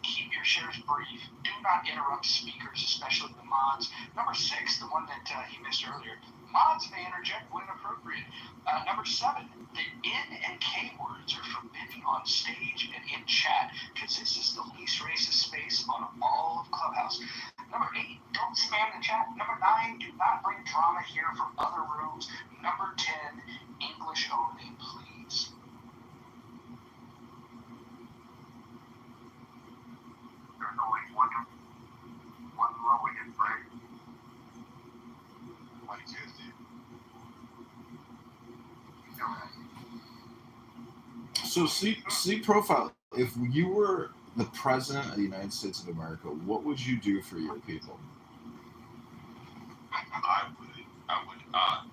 [SPEAKER 16] keep your shares brief, do not interrupt speakers, especially the mods. Number 6, the one that he missed earlier, mods may interject when appropriate. Number 7, the N and K words are forbidden on stage and in chat because this is the least racist space on all of Clubhouse. Number 8, don't spam the chat. Number 9, do not bring drama here from other rooms. Number 10, English only, please.
[SPEAKER 1] There's only one rule we can break. What did you do?
[SPEAKER 15] So, see profile. If you were the president of the United States of America, what would you do for your people?
[SPEAKER 1] I would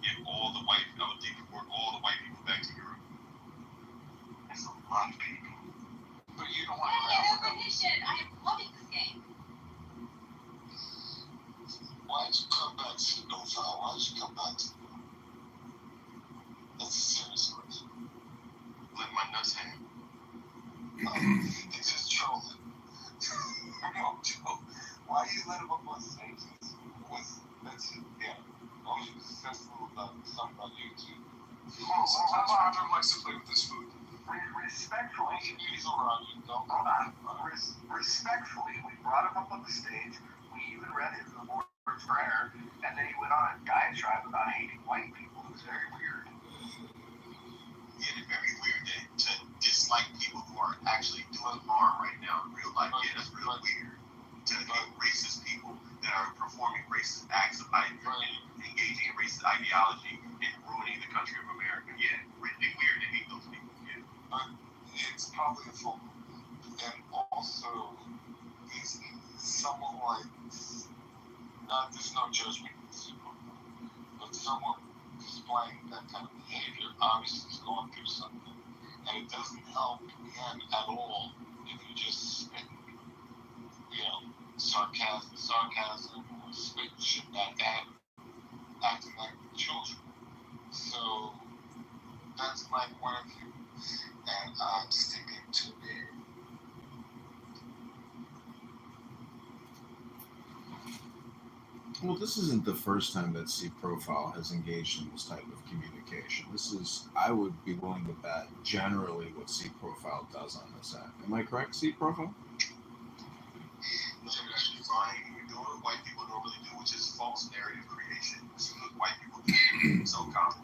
[SPEAKER 1] get all the white. I would deport all the white people back to Europe. That's a lot of people. But you don't want to.
[SPEAKER 18] I am loving this game.
[SPEAKER 1] Why did you come back to Kitover? Why did you come back to Europe? That's a serious question. Let my nuts hang. He's just trolling. No joke. Why do you let him up on stage? That's it. Yeah. Why was you successful about something about you too? Sometimes Roger likes to play with his food. Respectfully, he's around you. Don't hold on. Respectfully, we brought him up on the stage. We even read him the Lord's Prayer, and then he went on a diatribe about hating white people. It was very weird. Yeah, it's very weird to dislike people who are actually doing harm right now in real life. Yeah, that's really weird. To hate racist people that are performing racist acts of engaging in racist ideology and ruining the country of America. Yeah, really weird to hate those people. Yeah. It's probably a fault. And also, he's someone like, there's no judgment in this, but someone displaying that kind of behavior obviously is going through something. And it doesn't help him at all if you just spit, sarcasm or spit shit like that, acting like children. So that's my point of view, and I'm sticking to it.
[SPEAKER 15] Well, this isn't the first time that C Profile has engaged in this type of communication. This is, I would be willing to bet, generally what C Profile does on this end. Am I correct, C Profile?
[SPEAKER 1] You're doing what white people normally do, which is false narrative creation.
[SPEAKER 12] so common.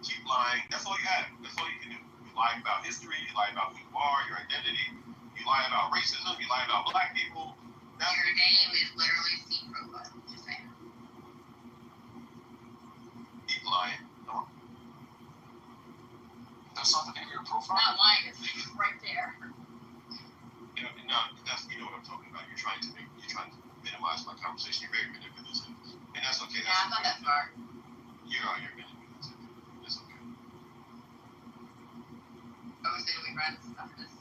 [SPEAKER 12] Keep lying. That's all you have. That's all you can do. You lie about history. You lie about who you are, your identity. You lie about racism. You lie about black people.
[SPEAKER 18] Your name is literally C profile. Just saying.
[SPEAKER 12] Keep lying. No.
[SPEAKER 13] That's not the name of your profile?
[SPEAKER 18] Not lying. It's right there.
[SPEAKER 12] You know, no, that's you know what I'm talking about. You're trying to minimize my conversation. You're very manipulative, and that's okay.
[SPEAKER 18] Yeah, I'm not that smart.
[SPEAKER 12] You're manipulative. It's okay.
[SPEAKER 18] I wish they would be friends after this.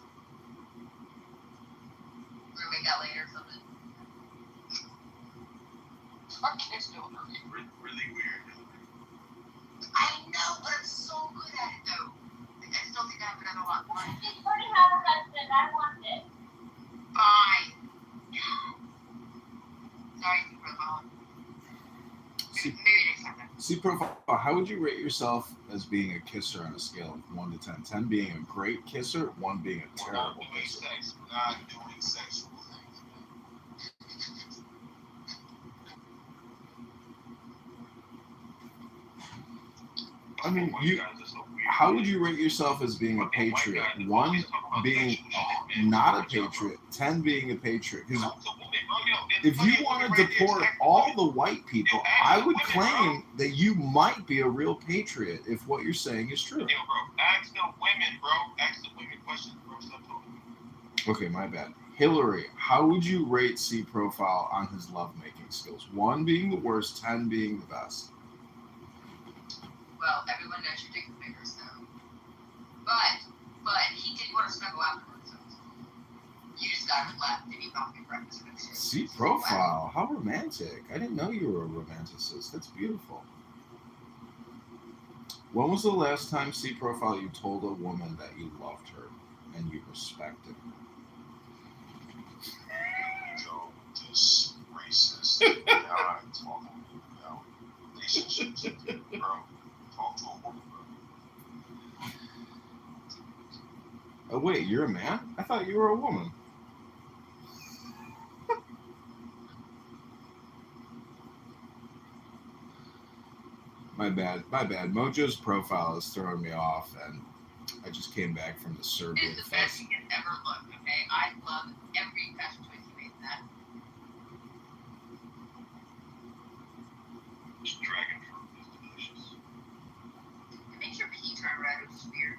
[SPEAKER 18] We're gonna make out later or something.
[SPEAKER 13] I can't still know.
[SPEAKER 12] Really weird.
[SPEAKER 18] I know, but I'm so good at it though. I still think I have another lot more.
[SPEAKER 8] She's already have a husband. I want it.
[SPEAKER 18] Fine. Sorry, C profile. Maybe next time.
[SPEAKER 15] C profile, how would you rate yourself as being a kisser on a scale of 1 to 10? 10 being a great kisser, 1 being a terrible kisser.
[SPEAKER 12] We're not doing sexual things,
[SPEAKER 15] I mean, how would you rate yourself as being a patriot? 1 being not a patriot, 10 being a patriot. Because if you want to deport all the white people, I would claim that you might be a real patriot if what you're saying is true.
[SPEAKER 12] Yo, bro, ask the women, bro. Ask the women questions, bro. Stop talking.
[SPEAKER 15] Okay, my bad. Hillary, how would you rate C profile on his lovemaking skills? 1 being the worst, 10 being the best.
[SPEAKER 18] Well, everyone knows your dick is bigger, so. But he did want to snuggle afterwards, so. You just got left and you got me breakfast with shit.
[SPEAKER 15] C profile, how romantic. I didn't know you were a romanticist. That's beautiful. When was the last time, C profile, you told a woman that you loved her and you respected her?
[SPEAKER 12] Yo, this racist guy talking about relationships, bro. Talk to a woman, bro.
[SPEAKER 15] Oh, wait, you're a man? I thought you were a woman. My bad. Mojo's profile is throwing me off, and I just came back from the Serbian
[SPEAKER 18] It's the best
[SPEAKER 15] fest.
[SPEAKER 18] you can ever look, okay? I love every fashion choice you made in that.
[SPEAKER 12] This dragon fruit is delicious.
[SPEAKER 18] It makes your pee turn red, which is weird.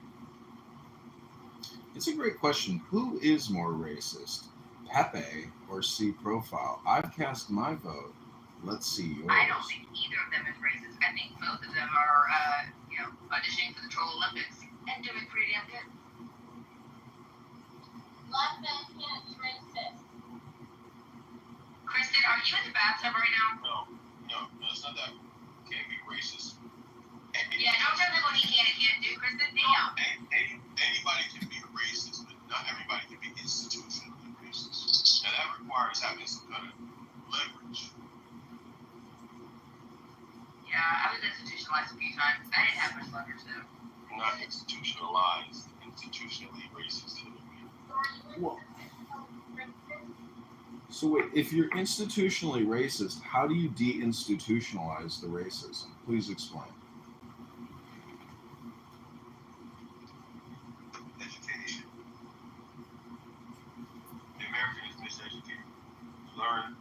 [SPEAKER 15] It's a great question. Who is more racist, Pepe or C profile? I've cast my vote. Let's see yours.
[SPEAKER 18] I don't think either of them is racist. I think both of them are, auditioning for the Troll Olympics and doing pretty damn good.
[SPEAKER 8] Black men can't be racist.
[SPEAKER 18] Kristen, are you in the bathtub right now?
[SPEAKER 12] No, it's not that. Can't be racist.
[SPEAKER 18] Yeah, don't tell me what he can and can't do, Kristen. Damn.
[SPEAKER 12] Anybody can be racist, but not everybody can be institutionally racist. And that requires having some kind of leverage.
[SPEAKER 18] Yeah, I was institutionalized a few times. I didn't have much leverage, though.
[SPEAKER 12] Not institutionalized, institutionally racist.
[SPEAKER 15] Well, so wait, if you're institutionally racist, how do you deinstitutionalize the racism? Please explain.
[SPEAKER 12] Education. The American is miseducated. Learn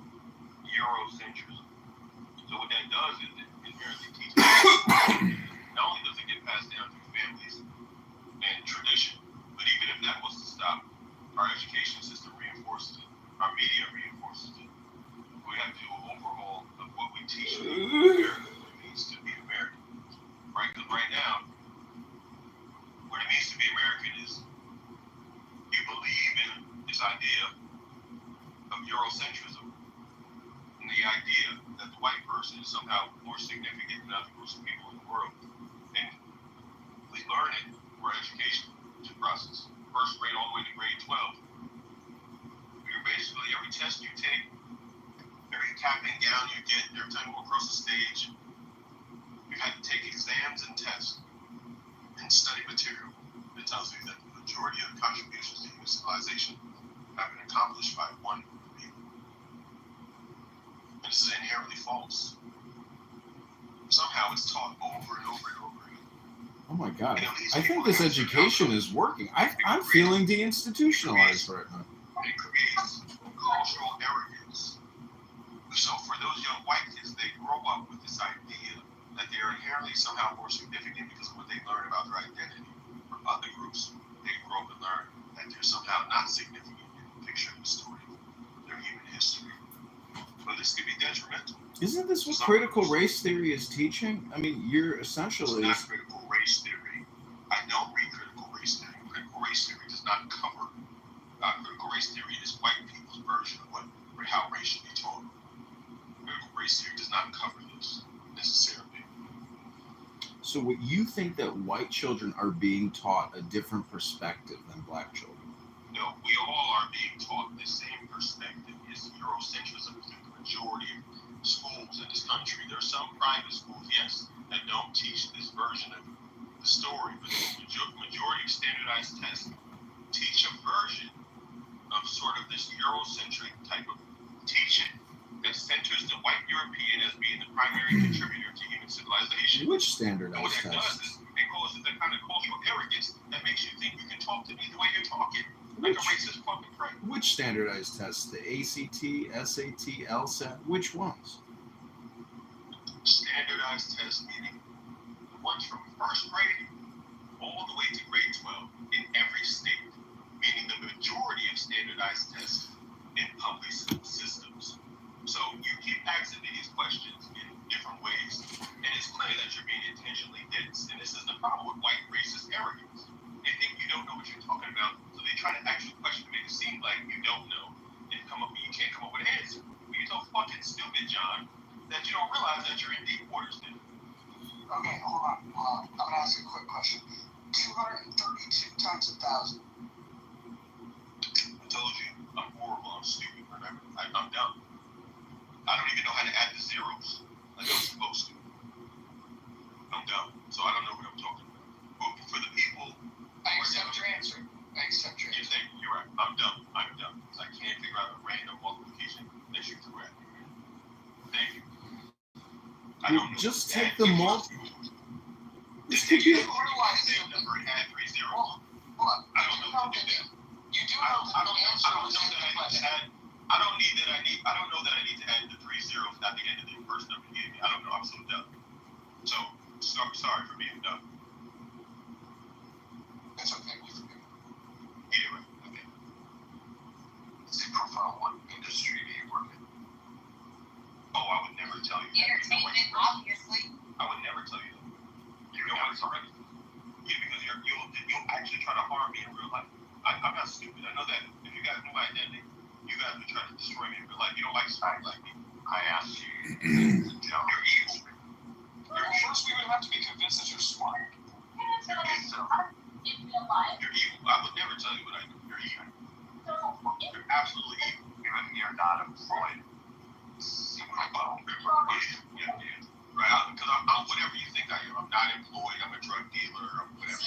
[SPEAKER 12] Eurocentrism. So what that does is it merely teaches. Not only does it get passed down through families and tradition, but even if that was to stop, our education system reinforces it. Our media reinforces it. We have to do an overhaul of what we teach America, what it means to be American. Right? Because right now, what it means to be American is you believe in this idea of Eurocentrism and the idea that the white person is somehow more significant than other groups of people in the world. And we learn it through our education process. First grade all the way to grade 12. You're basically, every test you take, every cap and gown you get, every time you go across the stage, you have to take exams and tests and study material that tells you that the majority of contributions to human civilization have been accomplished by one group of people. And this is inherently false. Somehow it's taught over and over and over again.
[SPEAKER 15] Oh my God!
[SPEAKER 12] And at least
[SPEAKER 15] I think
[SPEAKER 12] people
[SPEAKER 15] this
[SPEAKER 12] have certain
[SPEAKER 15] education
[SPEAKER 12] outcomes.
[SPEAKER 15] is working. I'm feeling deinstitutionalized right now.
[SPEAKER 12] It creates cultural arrogance. So for those young white kids, they grow up with this idea that they are inherently somehow more significant because of what they learn about their identity. For other groups, they grow up and learn that they're somehow not significant in the picture of the story of their human history. But this could be detrimental.
[SPEAKER 15] Isn't this what critical race theory is teaching? I mean, you're
[SPEAKER 12] It's
[SPEAKER 15] essentially.
[SPEAKER 12] not critical race theory. I don't read critical race theory. Critical race theory does not cover. Critical race theory is white people's version of how race should be taught. Critical race theory does not cover this necessarily.
[SPEAKER 15] So, what you think that white children are being taught a different perspective than black children?
[SPEAKER 12] No, we all are being taught the same perspective. It's Eurocentrism in the majority of schools in this country. There are some private schools, yes, that don't teach this version of the story, but the majority of standardized tests teach a version of sort of this Eurocentric type of teaching that centers the white European as being the primary contributor to human civilization.
[SPEAKER 15] Which
[SPEAKER 12] And
[SPEAKER 15] standardized
[SPEAKER 12] what that does
[SPEAKER 15] tests?
[SPEAKER 12] is it causes the kind of cultural arrogance that makes you think you can talk to me the way you're talking, like a racist fucking prick.
[SPEAKER 15] Which standardized tests? The ACT, SAT, LSAT? Which ones?
[SPEAKER 12] Standardized tests, meaning the ones from first grade all the way to grade 12 in every state, meaning the majority of standardized tests in public systems. So you keep asking me these questions in different ways, and it's clear that you're being intentionally dense. And this is the problem with white racist arrogance. They think you don't know what you're talking about, so they try to ask you a question to make it seem like you don't know, and you can't come up with an answer. But you're so fucking stupid, John, that you don't realize that you're in deep waters then.
[SPEAKER 3] Okay, hold on. I'm gonna ask you a quick question. 232 times 1,000.
[SPEAKER 12] I told you, I'm horrible, I'm stupid, remember? I'm dumb. I don't even know how to add the zeros like I'm supposed to. I'm dumb, so I don't know what I'm talking about. But for the people...
[SPEAKER 3] I accept your answer. I accept your answer.
[SPEAKER 12] You're right, I'm dumb. Because I can't figure out a random multiplication that you threw at me. Thank you. I don't know.
[SPEAKER 15] Just take the This could
[SPEAKER 12] You
[SPEAKER 15] be.
[SPEAKER 12] realize the same number and add 3 zeros.
[SPEAKER 3] Hold on.
[SPEAKER 12] I don't know what to do that.
[SPEAKER 3] You do
[SPEAKER 12] I
[SPEAKER 3] know
[SPEAKER 12] don't
[SPEAKER 3] that the answer
[SPEAKER 12] know
[SPEAKER 3] was
[SPEAKER 12] that I need to add. I don't know that I need to add the 3 zeros at the end of the first number you gave me. I don't know. I'm so dumb. So sorry for being dumb.
[SPEAKER 3] That's okay. We forgive you.
[SPEAKER 12] Yeah, right. Okay.
[SPEAKER 3] See profile, what industry do you work in?
[SPEAKER 12] Oh, I would never tell you.
[SPEAKER 11] Entertainment, obviously.
[SPEAKER 12] I would never tell you that. You know why it's already? Yeah, because you'll actually try to harm me in real life. I'm not stupid. I know that if you guys knew my identity, you guys would try to destroy me in real life. You don't like smart black people. I asked you to tell me you're evil.
[SPEAKER 13] First, we would have to be convinced that you're smart.
[SPEAKER 12] You're evil. You're evil. I would never tell you what I do. You're evil. You're absolutely evil. You're not employed. Yeah. Right, because I'm whatever you think I am. I'm not employed. I'm a drug dealer. I'm whatever.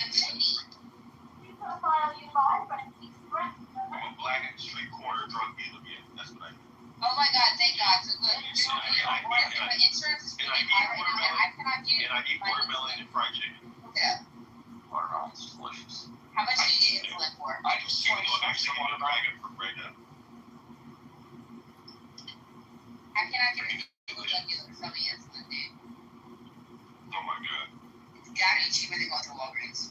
[SPEAKER 12] I'm a black and street corner drug dealer. Yeah, that's what I do.
[SPEAKER 11] Oh my God, thank God. So good. My insurance is really high right now. I cannot get
[SPEAKER 12] And I eat watermelon and fried chicken.
[SPEAKER 11] Yeah.
[SPEAKER 12] Watermelon's delicious.
[SPEAKER 11] How much do you get insulin for?
[SPEAKER 12] I just I'm actually on a dragon fruit right now.
[SPEAKER 11] I cannot get regular from the insulin, dude.
[SPEAKER 12] Oh my God.
[SPEAKER 11] Gotta be cheaper than going to Walgreens.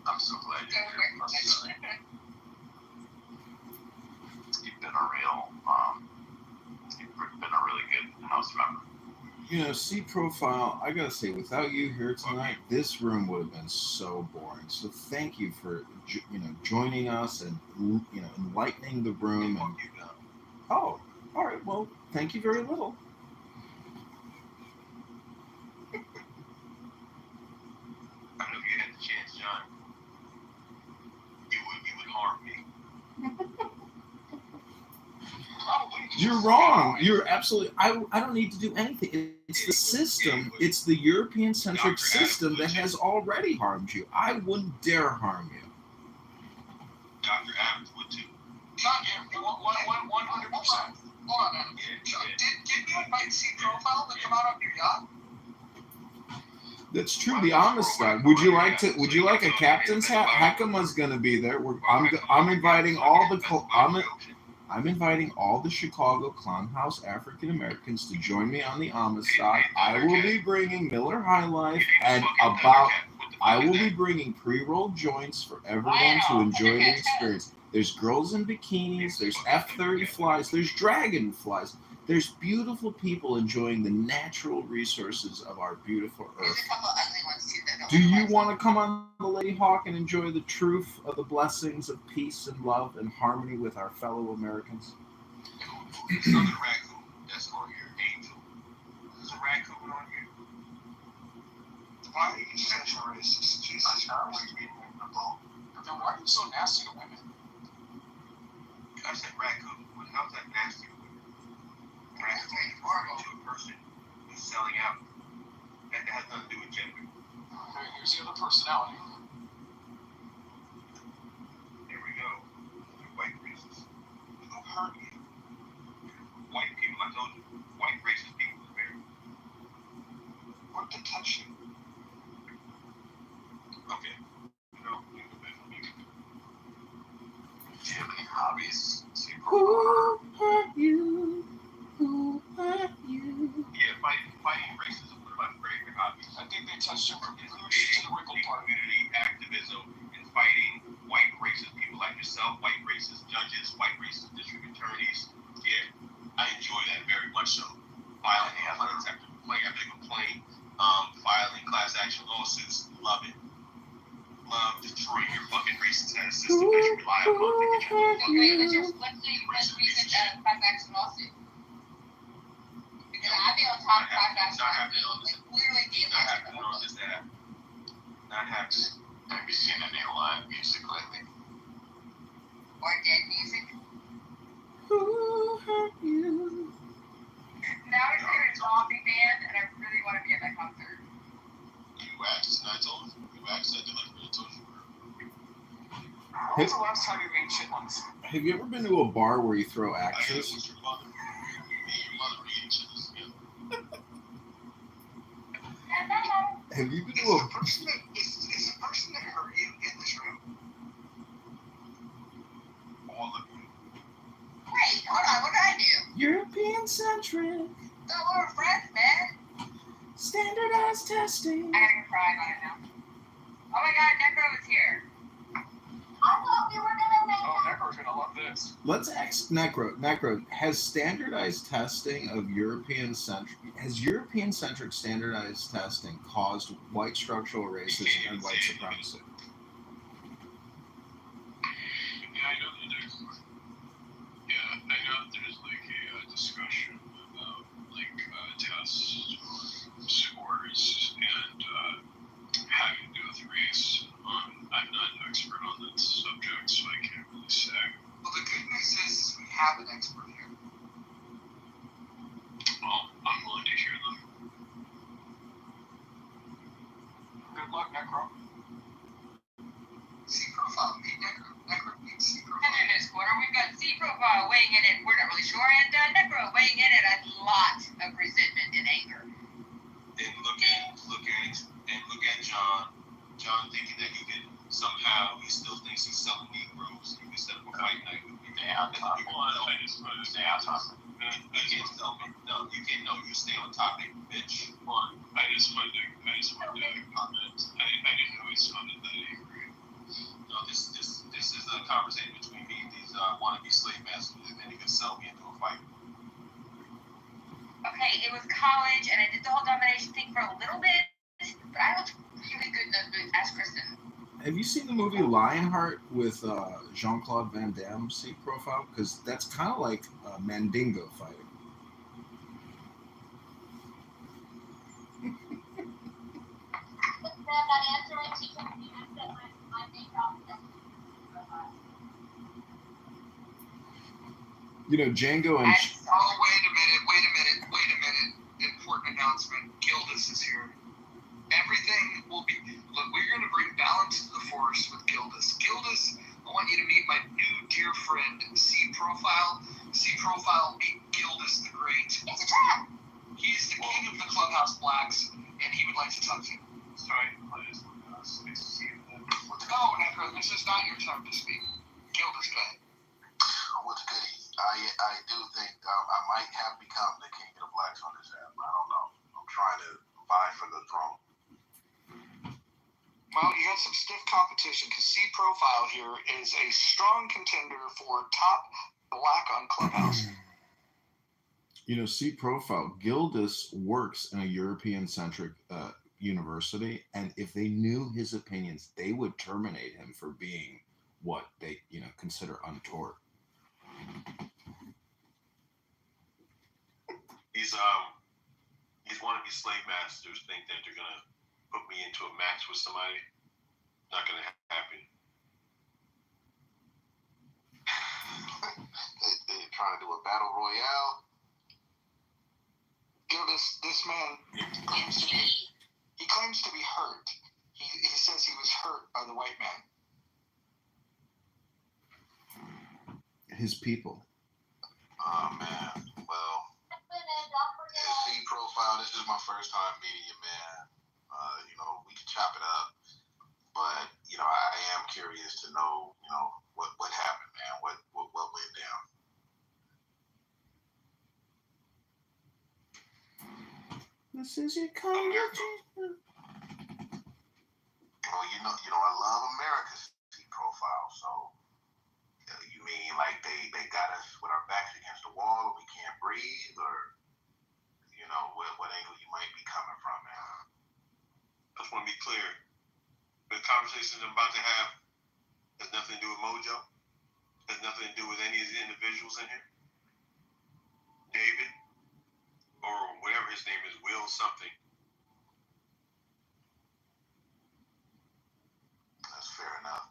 [SPEAKER 12] I'm so glad you're here. You've been a really good house member.
[SPEAKER 15] You know, C profile. I gotta say, without you here tonight, this room would have been so boring. So thank you for joining us and enlightening the room. And oh, all right. Well, thank you very little.
[SPEAKER 12] I know if you had the chance, John, you would harm me.
[SPEAKER 15] You're wrong. You're absolutely. I don't need to do anything. It's the system. It's the European-centric system that has already harmed you. I wouldn't dare harm you.
[SPEAKER 12] Dr. Adams would too.
[SPEAKER 13] Not you. 100%.
[SPEAKER 3] Hold on, Adam. Didn't you invite C Profile to come out on your yacht?
[SPEAKER 15] That's true. The Amistad. Would you like a captain's hat? Heckema's gonna be there. I'm inviting all the Chicago Clown House African Americans to join me on the Amistad. I will be bringing Miller High Life and I will be bringing pre-rolled joints for everyone to enjoy the experience. There's girls in bikinis. There's F-30 flies. There's dragonflies. There's beautiful people enjoying the natural resources of our beautiful Earth.
[SPEAKER 18] There's a couple ugly ones too that
[SPEAKER 15] Do you want to come on the Lady Hawk and enjoy the truth of the blessings of peace and love and harmony with our fellow Americans?
[SPEAKER 1] It's not a raccoon that's on your angel. There's a raccoon on here.
[SPEAKER 3] Why are you such a racist? Jesus Christ.
[SPEAKER 13] Then why are you so nasty to women?
[SPEAKER 1] I said raccoon. How's that nasty to women? Raccoon is referring to a person who's selling out. That has nothing to do with gender.
[SPEAKER 13] Here's the other personality.
[SPEAKER 1] There we go. You're white racist. Who hurt you? White people, I told you. White racist people are very.
[SPEAKER 3] What did touch you?
[SPEAKER 1] Okay. No, you go back on me.
[SPEAKER 12] Do you have any hobbies?
[SPEAKER 15] Who hurt you? Who hurt you?
[SPEAKER 1] Yeah, fighting racism is one of my favorite hobbies.
[SPEAKER 13] I think they touched you from inclusion to the wrinkle part.
[SPEAKER 1] Community activism and fighting white racist people like yourself, white racist judges, white racist district attorneys. Yeah, I enjoy that very much so. Filing complaints after complaint, filing class action lawsuits, love it. Love destroying your fucking racist ass system that you rely upon to get your
[SPEAKER 11] What's the reason class action lawsuit? Because I've been on top of class action lawsuit, literally daily.
[SPEAKER 1] Not happening on this app. Not happening.
[SPEAKER 12] Have you seen any live music lately?
[SPEAKER 11] Or dead music.
[SPEAKER 15] Who hurt you?
[SPEAKER 11] Now it's here in zombie band, and I really want to be at that concert.
[SPEAKER 1] You waxed, and I told you. You waxed, I delivered, I told you.
[SPEAKER 13] When was the last time you ate chitlins?
[SPEAKER 15] Have you ever been to a bar where you throw axes?
[SPEAKER 1] Your mother eating chitlins together.
[SPEAKER 15] Have you been to
[SPEAKER 3] Is
[SPEAKER 15] a
[SPEAKER 3] the person that hurt you in this room?
[SPEAKER 1] All of you.
[SPEAKER 11] Wait, hold on, what did I do?
[SPEAKER 15] European centric?
[SPEAKER 11] No, we're friends, man.
[SPEAKER 15] Standardized testing.
[SPEAKER 11] I gotta go cry about it now. Oh my god, Necro is here. I thought we were gonna make
[SPEAKER 13] Oh, Necro's gonna love this.
[SPEAKER 15] Let's ask Necro, has standardized testing of European-centric standardized testing caused white structural racism and white supremacy?
[SPEAKER 1] Yeah, I know that there's like a discussion about like tests or scores and having to do with race. I'm not an expert on that subject, so I can't really say.
[SPEAKER 3] Well, the good news is we have an expert here.
[SPEAKER 1] Well, I'm willing to hear them.
[SPEAKER 13] Good luck, Necro.
[SPEAKER 3] C Profile, meet Necro. Necro meets C Profile.
[SPEAKER 11] And in this corner, we've got C Profile weighing in at, we're not really sure, and Necro weighing in at a lot of resentment and anger.
[SPEAKER 1] And look at John. John thinking that he can somehow, he still thinks he's selling Negroes. He can set up a fight night with me.
[SPEAKER 12] Damn, Tom. You
[SPEAKER 1] can't tell me. No, you can't. No, you stay on topic, bitch. One. I just wanted to comment. I didn't know he sounded that angry. No, this is a conversation between me and these wannabe slave masters, and then he can sell me into a fight.
[SPEAKER 11] Okay, it was college, and I did the whole domination thing for a little bit, but I looked really good in those boots as Kristen.
[SPEAKER 15] Have you seen the movie Lionheart with Jean-Claude Van Damme, C Profile? Because that's kind of like Mandingo fighting. You know, Django and...
[SPEAKER 3] Oh, wait a minute. Important announcement. Gildas is here. Everything will be... Look, we're going to bring balance to the force with Gildas. Gildas, I want you to meet my new dear friend, C Profile. C Profile, meet
[SPEAKER 16] answer something.
[SPEAKER 4] Sorry, please.
[SPEAKER 16] No, Necro, this is not your turn to speak. Gilda's good.
[SPEAKER 21] What's goody? I do think I might have become the king of the blacks on this app. I don't know. I'm trying to vie for the throne.
[SPEAKER 16] Well, you got some stiff competition because C Profile here is a strong contender for top black on Clubhouse.
[SPEAKER 15] You know, C Profile, Gildas works in a European-centric university, and if they knew his opinions, they would terminate him for being what they, consider untaught.
[SPEAKER 12] These wannabe slave masters think that they're gonna put me into a match with somebody. Not gonna happen.
[SPEAKER 21] They're trying to do a battle royale.
[SPEAKER 16] This man claims to be hurt. He says he was hurt by the white man.
[SPEAKER 15] His people.
[SPEAKER 21] Oh man. Well, C Profile, this is my first time meeting you, man. We can chop it up. But, I am curious to know, what happened, man. What went down.
[SPEAKER 15] This is your kind
[SPEAKER 21] Well, I love America's C Profile, so you mean like they got us with our backs against the wall and we can't breathe, or what angle you might be coming from, man?
[SPEAKER 12] I just want to be clear. The conversation I'm about to have has nothing to do with Mojo. Has nothing to do with any of the individuals in here. David, or whatever his name is, Will something.
[SPEAKER 21] That's fair enough.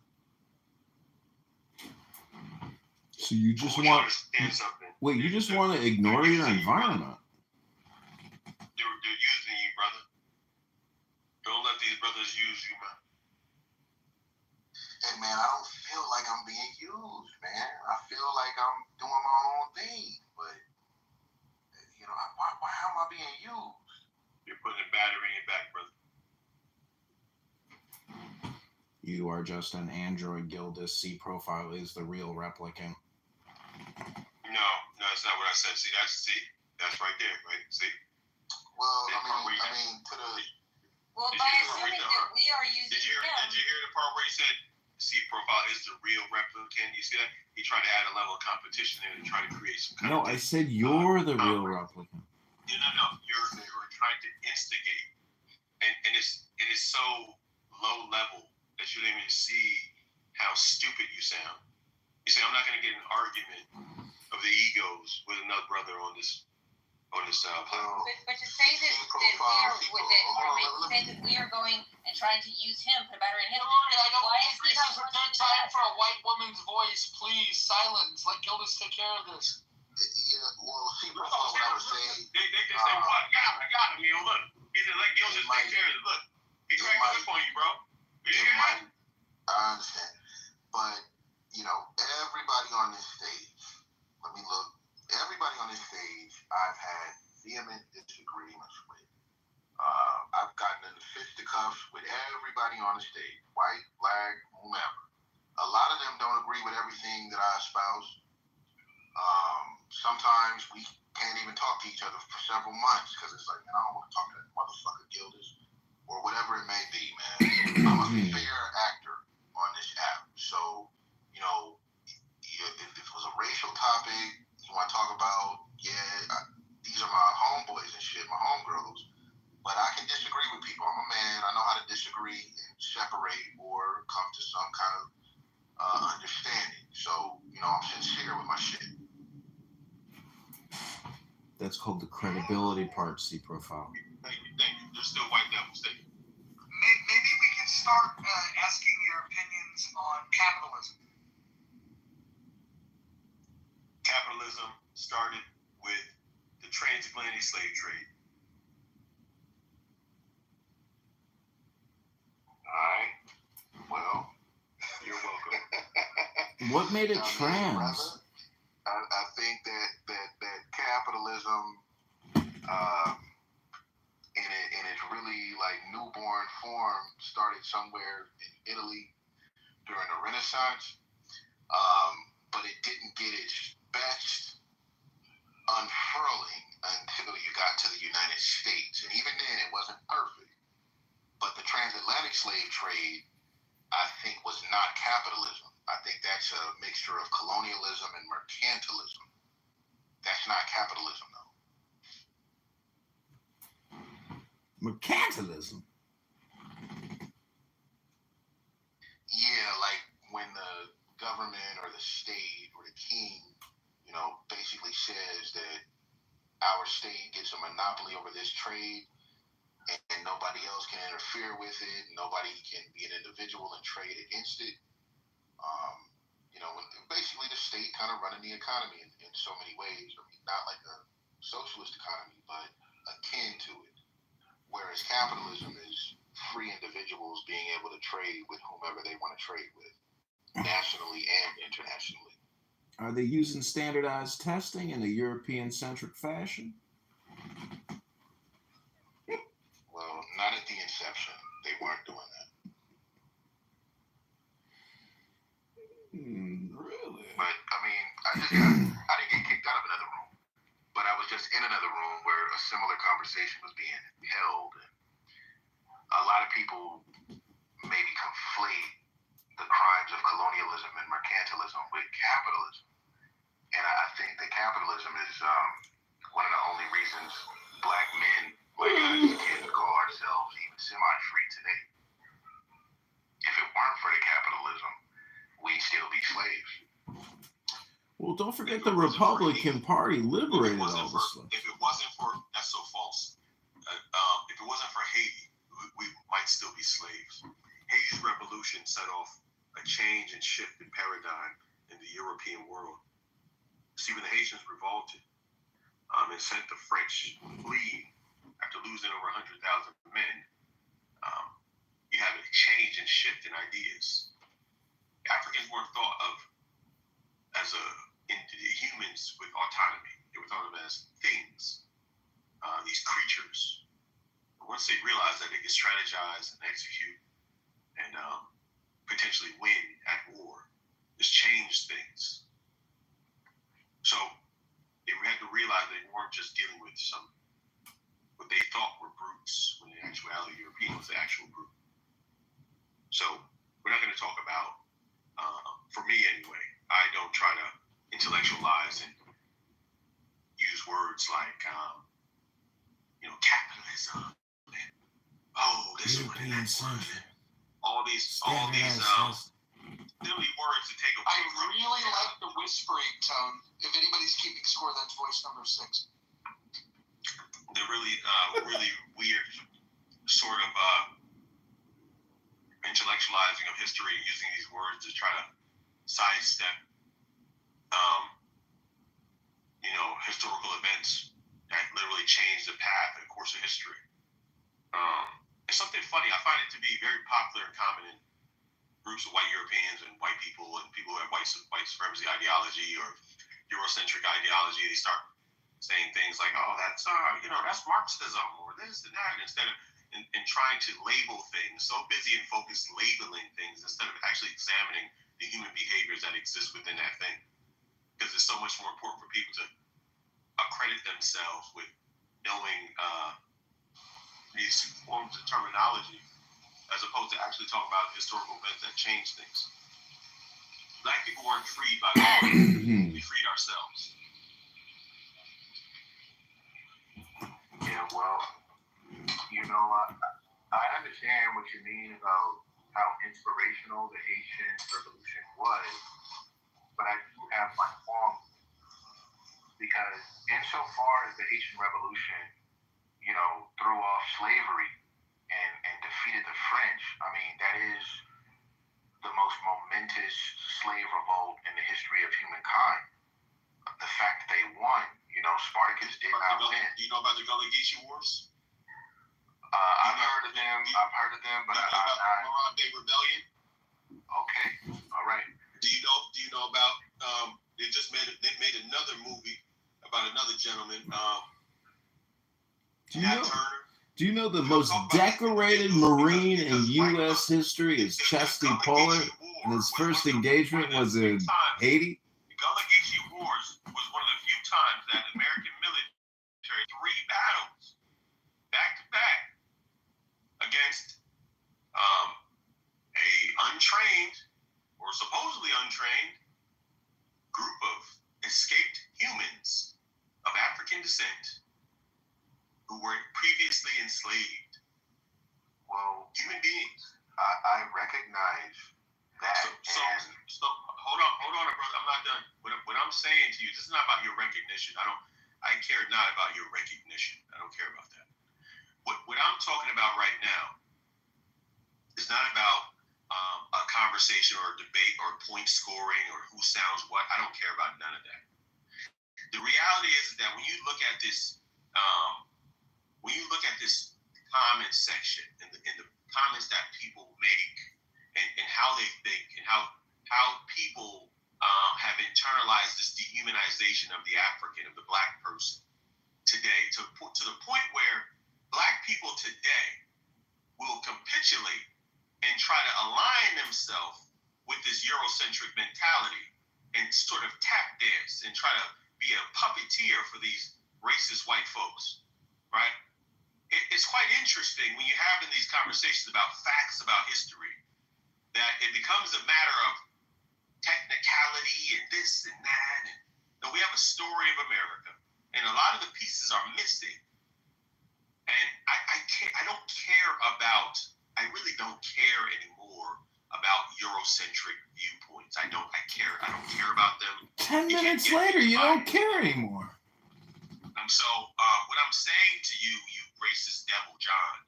[SPEAKER 15] So you just you just want to ignore your environment.
[SPEAKER 12] They're using you, brother. Don't let these brothers use you, man.
[SPEAKER 21] Hey, man, I don't feel like I'm being used, man. I feel like I'm doing my own thing, but how am I being used?
[SPEAKER 12] You're putting a battery in your back, brother.
[SPEAKER 15] You are just an android, Gildas. C Profile is the real replicant.
[SPEAKER 12] No, that's not what I said. See, that's right there, right? See?
[SPEAKER 21] Well, I mean, to the...
[SPEAKER 11] Well, by assuming that we are using
[SPEAKER 12] Did you hear the part where he said C Profile is the real replicant? You see that? He tried to add a level of competition there and try to create some kind of...
[SPEAKER 15] No, I said you're the real replicant.
[SPEAKER 12] No. You're trying to instigate. And it is so low level that you don't even see how stupid you sound. You say, I'm not going to get an argument of the egos with another brother on this platform.
[SPEAKER 11] But to say that we are going and trying to use him, put a battery in him.
[SPEAKER 16] Why is this a good time for a white woman's voice? Please, silence. Let Gildas take care of this.
[SPEAKER 21] Yeah, well, C Profile, what I was saying...
[SPEAKER 12] They say, well, I got him. Look. He said, let Gildas take care of it. Look. He cracked the whip on you, bro.
[SPEAKER 21] I understand. But, everybody on this stage, let me look. Everybody on this stage, I've had vehement disagreements with. I've gotten into fisticuffs with everybody on the stage, white, black, whomever. A lot of them don't agree with everything that I espouse. Sometimes we can't even talk to each other for several months because it's like, man, I don't want to talk to that motherfucker Gildas or whatever it may be, man. I'm a fair actor on this app. So, if it was a racial topic you want to talk about, these are my homeboys and shit, my homegirls. But I can disagree with people. I'm a man. I know how to disagree and separate or come to some kind of understanding. So, I'm sincere with my shit.
[SPEAKER 15] That's called the credibility part, C Profile.
[SPEAKER 12] Thank you. There's still white devils. Thank you.
[SPEAKER 16] Maybe we can start asking your opinions on capitalism.
[SPEAKER 12] Capitalism started with the transatlantic slave trade.
[SPEAKER 21] All right. Well,
[SPEAKER 12] you're welcome.
[SPEAKER 15] What made it trans?
[SPEAKER 21] I think that capitalism, and it's really like like newborn form started somewhere in Italy during the Renaissance, but it didn't get its best unfurling until you got to the United States. And even then, it wasn't perfect. But the transatlantic slave trade, I think, was not capitalism. I think that's a mixture of colonialism and mercantilism. That's not capitalism, though.
[SPEAKER 15] Mercantilism?
[SPEAKER 21] Yeah, like when the government or the state or the king, basically says that our state gets a monopoly over this trade and nobody else can interfere with it. Nobody can be an individual and trade against it. Basically the state kind of running the economy in so many ways. I mean, not like a socialist economy, but akin to it. Whereas capitalism is free individuals being able to trade with whomever they want to trade with, nationally and internationally.
[SPEAKER 15] Are they using standardized testing in a European-centric fashion?
[SPEAKER 21] Well, not at the inception. They weren't doing that.
[SPEAKER 15] Really?
[SPEAKER 21] But, I mean, I didn't get kicked out of another room. But I was just in another room where a similar conversation was being held. And a lot of people maybe conflate the crimes of colonialism and mercantilism with capitalism. And I think that capitalism is one of the only reasons black men like us can call ourselves even semi-free today. If it weren't for the capitalism, we'd still be slaves.
[SPEAKER 15] Well, don't forget the Republican Party liberated all this stuff.
[SPEAKER 12] If it wasn't for, that's so false. If it wasn't for Haiti, we might still be slaves. Haiti's revolution set off a change and shift in paradigm in the European world. See, when the Haitians revolted and sent the French flee after losing over 100,000 men, you have a change and shift in ideas. Africans weren't thought of as humans with autonomy. They were thought of as things, these creatures. But once they realized that they could strategize and execute and potentially win at war, this changed things. So they had to realize they weren't just dealing with what they thought were brutes, when in actuality European was the actual brute. So we're not going to talk about, for me anyway, I don't try to intellectualize and use words like, capitalism, and, this one and that one, all these silly words to take a
[SPEAKER 3] I really like the whispering tone. If anybody's keeping score, that's voice number 6.
[SPEAKER 12] The really weird sort of intellectualizing of history, using these words to try to sidestep historical events that literally changed the path and course of history. It's something funny. I find it to be very popular and common in groups of white Europeans and white people and people who have white supremacy ideology or Eurocentric ideology. They start saying things like, that's Marxism or this and that, instead of in trying to label things, so busy and focused labeling things instead of actually examining the human behaviors that exist within that thing. Because it's so much more important for people to accredit themselves with knowing these forms of terminology as opposed to actually talking about historical events that change things. Black people weren't freed by the war. We freed ourselves.
[SPEAKER 21] Yeah, well, I understand what you mean about how inspirational the Haitian Revolution was, but I do have my qualms because insofar as the Haitian Revolution, threw off slavery and defeated the French, I mean, that is the most momentous slave revolt in the history of humankind. The fact that they won, Spartacus did not win.
[SPEAKER 12] Do you know about the Gullah Geechee Wars?
[SPEAKER 21] I've heard of them, but
[SPEAKER 12] you know about the Morocco Rebellion?
[SPEAKER 21] Okay, all right.
[SPEAKER 12] Do you know about? They made another movie about another gentleman, Nat Turner.
[SPEAKER 15] Do you know the most decorated Marine in U.S. history is Chesty Puller, and his first engagement was in Haiti?
[SPEAKER 12] The Gullah Geechee Wars was one of the few times that the American military 3 battles back to back against a untrained or supposedly untrained group of escaped humans of African descent who were previously enslaved.
[SPEAKER 22] Well,
[SPEAKER 12] Human beings.
[SPEAKER 22] I recognize that.
[SPEAKER 12] So hold on, brother. I'm not done. What I'm saying to you, this is not about your recognition. I care not about your recognition. I don't care about that. What I'm talking about right now is not about a conversation or a debate or point scoring or who sounds what. I don't care about none of that. The reality is that when you look at this, comment section and the comments that people make and how they think and how people have internalized this dehumanization of the African, of the Black person today, to the point where Black people today will capitulate and try to align themselves with this Eurocentric mentality and sort of tap dance and try to be a puppeteer for these racist white folks, right? It's quite interesting when you're having these conversations about facts about history that it becomes a matter of technicality and this and that. And we have a story of America, and a lot of the pieces are missing. And I don't care about, I really don't care anymore about Eurocentric viewpoints. I don't care about them.
[SPEAKER 15] 10 minutes later, you don't care anymore.
[SPEAKER 12] And so what I'm saying to you, you racist devil, John,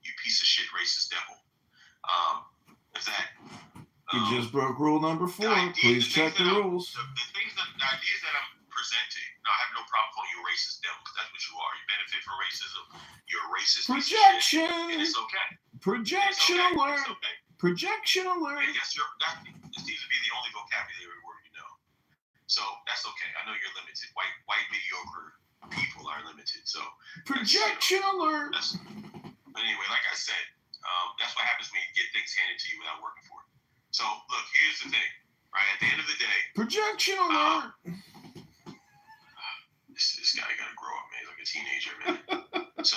[SPEAKER 12] you piece of shit racist devil, is that
[SPEAKER 15] You just broke rule number 4. Please check the rules.
[SPEAKER 12] The ideas that I'm presenting, I have no problem calling you a racist devil, because that's what you are. You benefit from racism. You're a racist.
[SPEAKER 15] Projection.
[SPEAKER 12] And it's okay.
[SPEAKER 15] Projection alert.
[SPEAKER 12] It's okay.
[SPEAKER 15] Projection alert.
[SPEAKER 12] And yes, it seems to be the only vocabulary word you know. So that's okay. I know you're limited. White mediocre people are limited. So
[SPEAKER 15] projection alert.
[SPEAKER 12] But anyway, like I said, that's what happens when you get things handed to you without working for it. So look, here's the thing, right? At the end of the day,
[SPEAKER 15] projection alert.
[SPEAKER 12] This guy got to grow up, man. He's like a teenager, man. So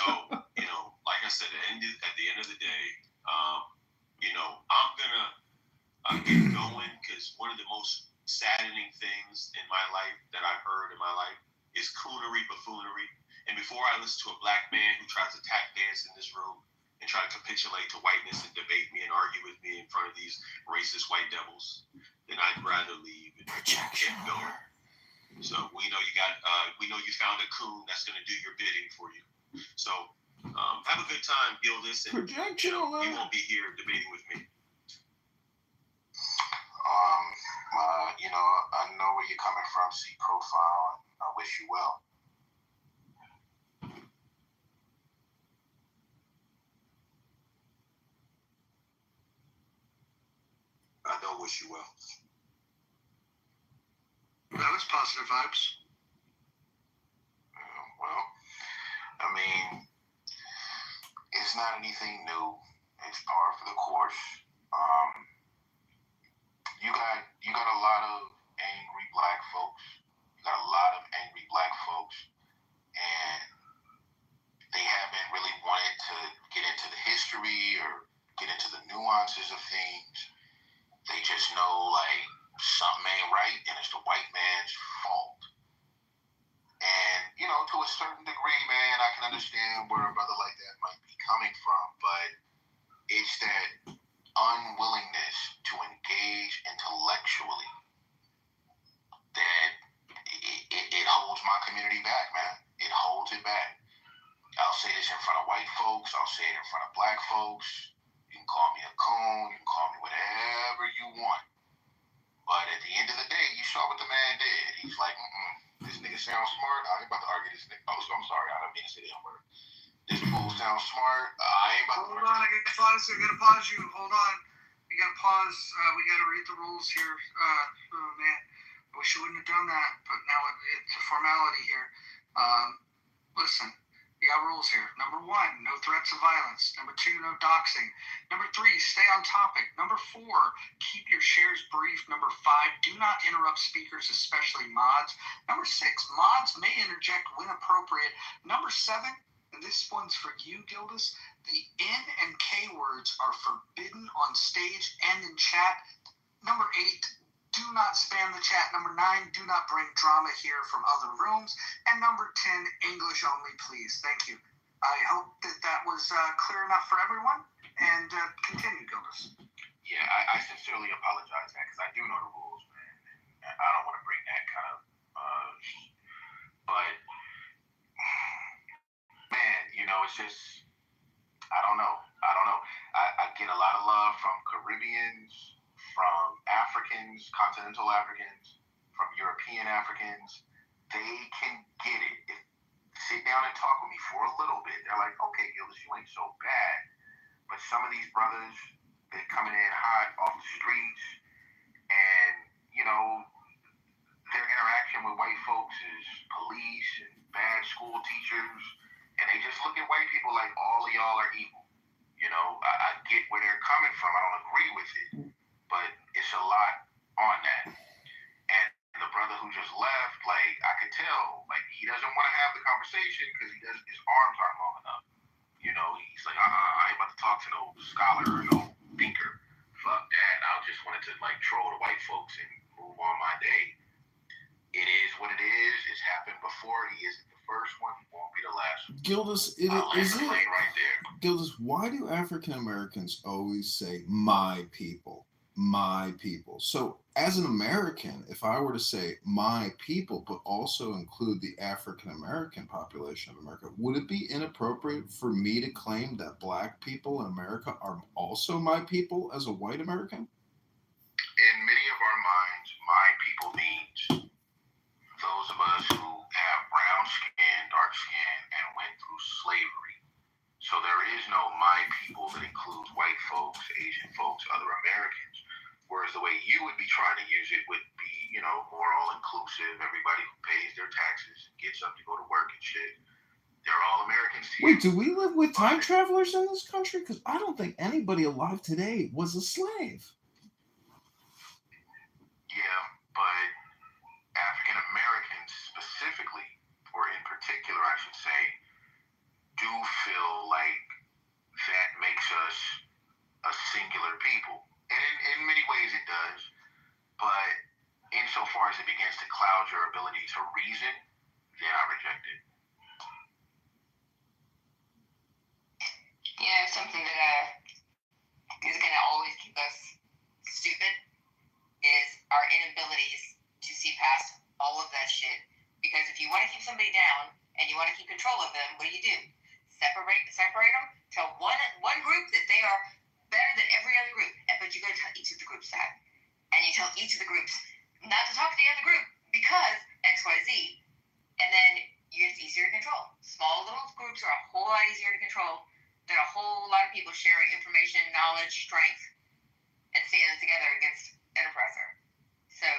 [SPEAKER 12] like I said, at the end of the day, I'm gonna get going, because one of the most saddening things in my life that I've heard in my life is coonery, buffoonery. And before I listen to a Black man who tries to tap dance in this room and try to capitulate to whiteness and debate me and argue with me in front of these racist white devils, then I'd rather leave and get going. So we know you found a coon that's going to do your bidding for you. So have a good time, Gildas, and you won't be here debating with me.
[SPEAKER 22] I know where you're coming from, C Profile. I wish you well.
[SPEAKER 12] I don't wish you well.
[SPEAKER 3] That was positive vibes.
[SPEAKER 22] Well, I mean, it's not anything new. It's par for the course. You got a lot of angry Black folks. You got a lot of angry Black folks, and they haven't really wanted to get into the history or get into the nuances of things. They just know, like, something ain't right, and it's the white man's fault. And, to a certain degree, man, I can understand where a brother like that might be coming from, but it's that unwillingness to engage intellectually that it holds my community back, man. It holds it back. I'll say this in front of white folks. I'll say it in front of Black folks. You can call me a coon. You can call me whatever you want. But at the end of the day, you saw what the man did. He's like, this nigga sounds smart. I ain't about to argue this nigga. Oh, I'm sorry. I don't mean to say the N-word. This fool sounds smart. I ain't about to argue.
[SPEAKER 3] Hold on. I gotta pause you. Hold on. We gotta pause. We gotta read the rules here. Oh, man. I wish you wouldn't have done that, but now it's a formality here. Listen,
[SPEAKER 16] You got rules here. Number 1, no threats of violence. Number 2, no doxing. Number 3, stay on topic. Number 4, keep your shares brief. Number 5, do not interrupt speakers, especially mods. Number 6, mods may interject when appropriate. Number 7, and this one's for you, Gildas, the N and K words are forbidden on stage and in chat. Number 8, do not spam the chat. Number 9, do not bring drama here from other rooms. And number 10, English only, please. Thank you. I hope that was clear enough for everyone. And continue, Gildas.
[SPEAKER 12] Yeah, I sincerely apologize, man, because I do know the rules, man. And I don't want to bring that kind of heat. But, man, it's just, I don't know. I get a lot of love from Caribbeans, from Africans, continental Africans, from European Africans. They can get it. Sit down and talk with me for a little bit. They're like, okay, Gildas, you ain't so bad. But some of these brothers, they're coming in hot off the streets, and, their interaction with white folks is police and bad school teachers, and they just look at white people like all of y'all are evil. I get where they're coming from. I don't agree with it, but it's a lot on that. And the brother who just left, like, I could tell, like, he doesn't want to have the conversation because his arms aren't long enough. He's like, I ain't about to talk to no scholar or no thinker. Fuck that. I just wanted to, like, troll the white folks and move on my day. It is what it is. It's happened before. He isn't the first one. He won't be the last one.
[SPEAKER 15] Gildas,
[SPEAKER 12] Right there.
[SPEAKER 15] Gildas, why do African Americans always say "my people"? My people. So as an American, if I were to say my people, but also include the African American population of America, would it be inappropriate for me to claim that black people in America are also my people as a white American?
[SPEAKER 12] In many of our minds, my people means those of us who have brown skin, dark skin, and went through slavery. So there is no my people that includes white folks, Asian folks, other Americans. Whereas the way you would be trying to use it would be, more all-inclusive. Everybody who pays their taxes and gets up to go to work and shit. They're all Americans here.
[SPEAKER 15] Wait, do we live with time travelers in this country? Because I don't think anybody alive today was a slave.
[SPEAKER 12] Yeah, but African Americans specifically, or in particular, I should say, do feel like that makes us a singular people. And in many ways it does, but insofar as it begins to cloud your ability to reason, then I reject it.
[SPEAKER 18] Something that is going to always keep us stupid is our inabilities to see past all of that shit. Because if you want to keep somebody down and you want to keep control of them, what do? Separate them. Tell one group that they are better than every other group, but you go tell each of the groups that, and you tell each of the groups not to talk to the other group because XYZ, and then it's easier to control. Small little groups are a whole lot easier to control than a whole lot of people sharing information, knowledge, strength, and standing together against an oppressor. So,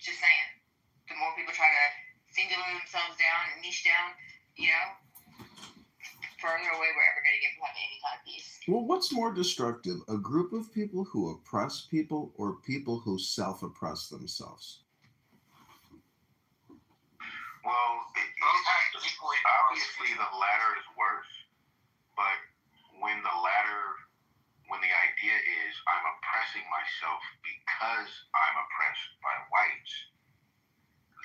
[SPEAKER 18] just saying, the more people try to singular themselves down and niche down, further away we're ever going to get from having any kind of peace.
[SPEAKER 15] Well, what's more destructive, a group of people who oppress people or people who self-oppress themselves?
[SPEAKER 12] Well, obviously the latter is worse, but when the idea is I'm oppressing myself because I'm oppressed by whites,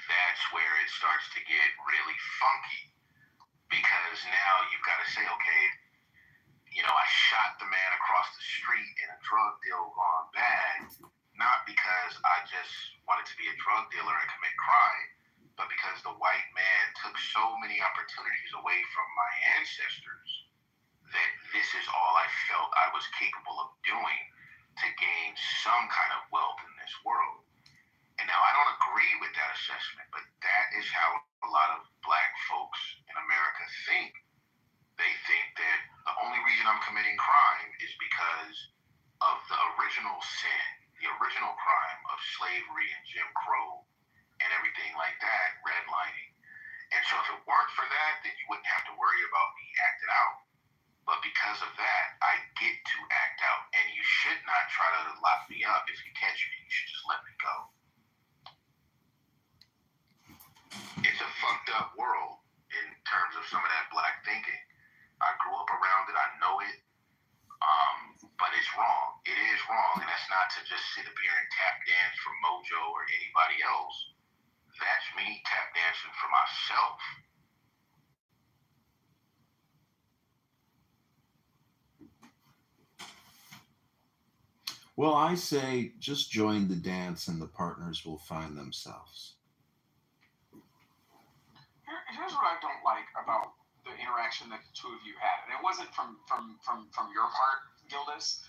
[SPEAKER 12] that's where it starts to get really funky. Because now you've got to say, okay, I shot the man across the street in a drug deal gone bad, not because I just wanted to be a drug dealer and commit crime, but because the white man took so many opportunities away from my ancestors that this is all I felt I was capable of doing to gain some kind of wealth in this world. And now I don't agree with that assessment, but that is how a lot of black folks in America think. They think that the only reason I'm committing crime is because of the original sin, the original crime of slavery and Jim Crow and everything like that, redlining.
[SPEAKER 22] And so if it weren't for that, then you wouldn't have to worry about me acting out. But because of that, I get to act out. And you should not try to lock me up. If you catch me, you should just let me go. It's a fucked up world in terms of some of that black thinking. I grew up around it. I know it. But it's wrong. It is wrong. And that's not to just sit up here and tap dance for Mojo or anybody else. That's me tap dancing for myself.
[SPEAKER 15] Well, I say just join the dance and the partners will find themselves.
[SPEAKER 13] Here's what I don't like about the interaction that the two of you had, and it wasn't from your part, Gildas.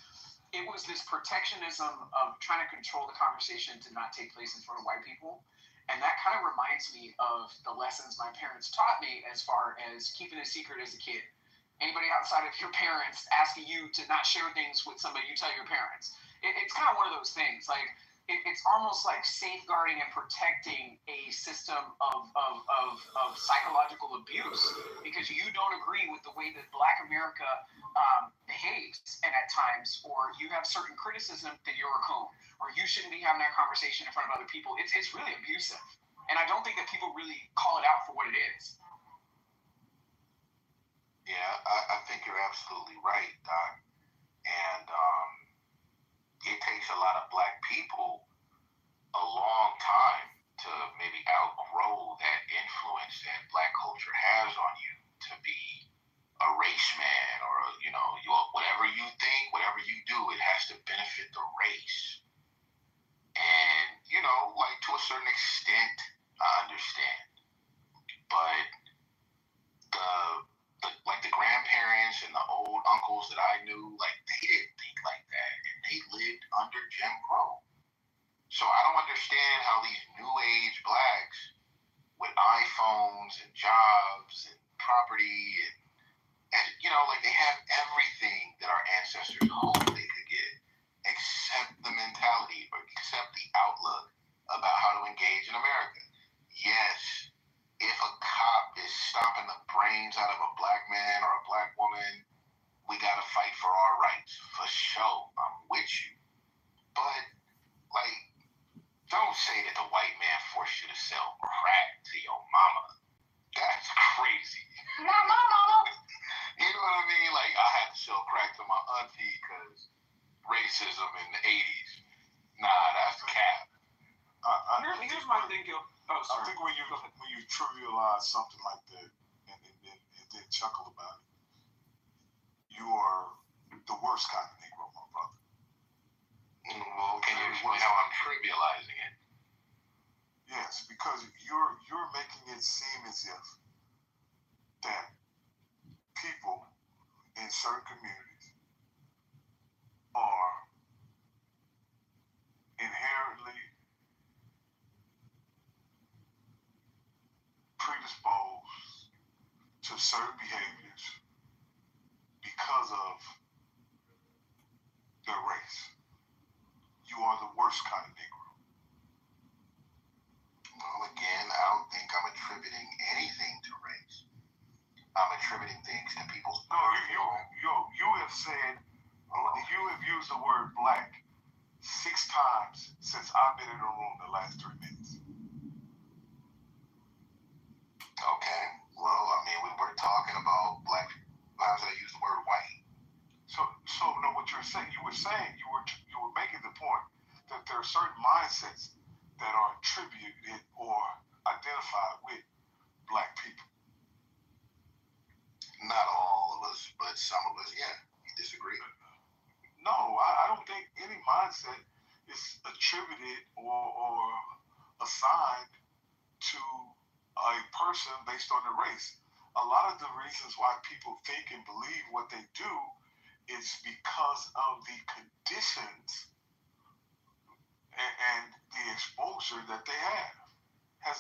[SPEAKER 13] It was this protectionism of trying to control the conversation to not take place in front of white people, and that kind of reminds me of the lessons my parents taught me as far as keeping a secret as a kid. Anybody outside of your parents asking you to not share things with somebody, you tell your parents. It's kind of one of those things, like. It's almost like safeguarding and protecting a system of psychological abuse because you don't agree with the way that Black America behaves, and at times, or you have certain criticism that you're a coon, or you shouldn't be having that conversation in front of other people. It's really abusive, and I don't think that people really call it out for what it is.
[SPEAKER 22] Yeah, I think you're absolutely right, Doc. And it takes a lot of Black people a long time to maybe outgrow that influence that Black culture has on you to be a race man or, whatever you think, whatever you do, it has to benefit the race. And, to a certain extent, I understand. But the grandparents and the old uncles that I knew, they didn't think like that. And they lived under Jim Crow. So I don't understand how these new age Blacks with iPhones and jobs and property and they have everything that our ancestors hoped they could get, except the mentality or except the outlook about how to engage in America. Yes, if a cop is stomping the brains out of a Black man or a Black woman, we gotta fight for our rights. For sure, I'm with you. But, don't say that the white man forced you to sell crack to your mama. That's crazy.
[SPEAKER 10] Not my mama.
[SPEAKER 22] You know what I mean? I had to sell crack to my auntie because racism in the 80s. Nah, that's cap.
[SPEAKER 13] Here's my thing, Gil. Oh, sorry.
[SPEAKER 9] I think when you trivialize something like that and then chuckle about it, you are the worst kind of Negro, my brother.
[SPEAKER 22] Well, can you explain how I'm trivializing it?
[SPEAKER 9] Yes, because you're making it seem as if that people in certain communities are inherently predisposed to certain behaviors because of their race. You are the worst kind of Negro.
[SPEAKER 22] Well, again, I don't think I'm attributing anything to race. I'm attributing things to people's.
[SPEAKER 9] No, you have said, you have used the word Black 6 times since I've been in the room the last 3 minutes.
[SPEAKER 22] Okay, well, we were talking about Black. Why did I use the word white?
[SPEAKER 9] So no, what you're saying, you were making the point that there are certain mindsets that are attributed or identified with Black people.
[SPEAKER 22] Not all of us, but some of us, yeah. You disagree?
[SPEAKER 9] No, I don't think any mindset is attributed or assigned to a person based on their race. A lot of the reasons why people think and believe what they do is because of the conditions and the exposure that they have.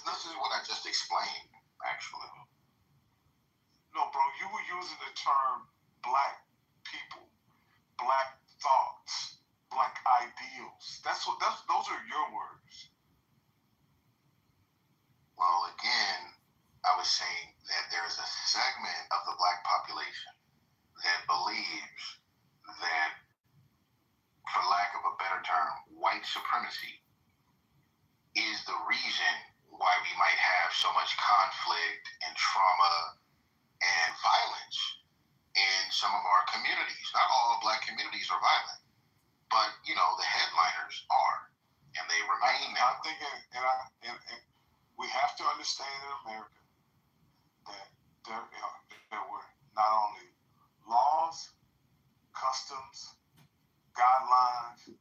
[SPEAKER 22] This is what I just explained, actually.
[SPEAKER 9] No, bro, you were using the term Black people, Black thoughts, Black ideals. Those are your words.
[SPEAKER 22] Well, again, I was saying that there is a segment of the black population that believes that, for lack of a better term, white supremacy is the reason why we might have so much conflict and trauma and violence in some of our communities. Not all black communities are violent, but the headliners are, and they remain.
[SPEAKER 9] I think, and we have to understand in America that there were not only laws, customs, guidelines,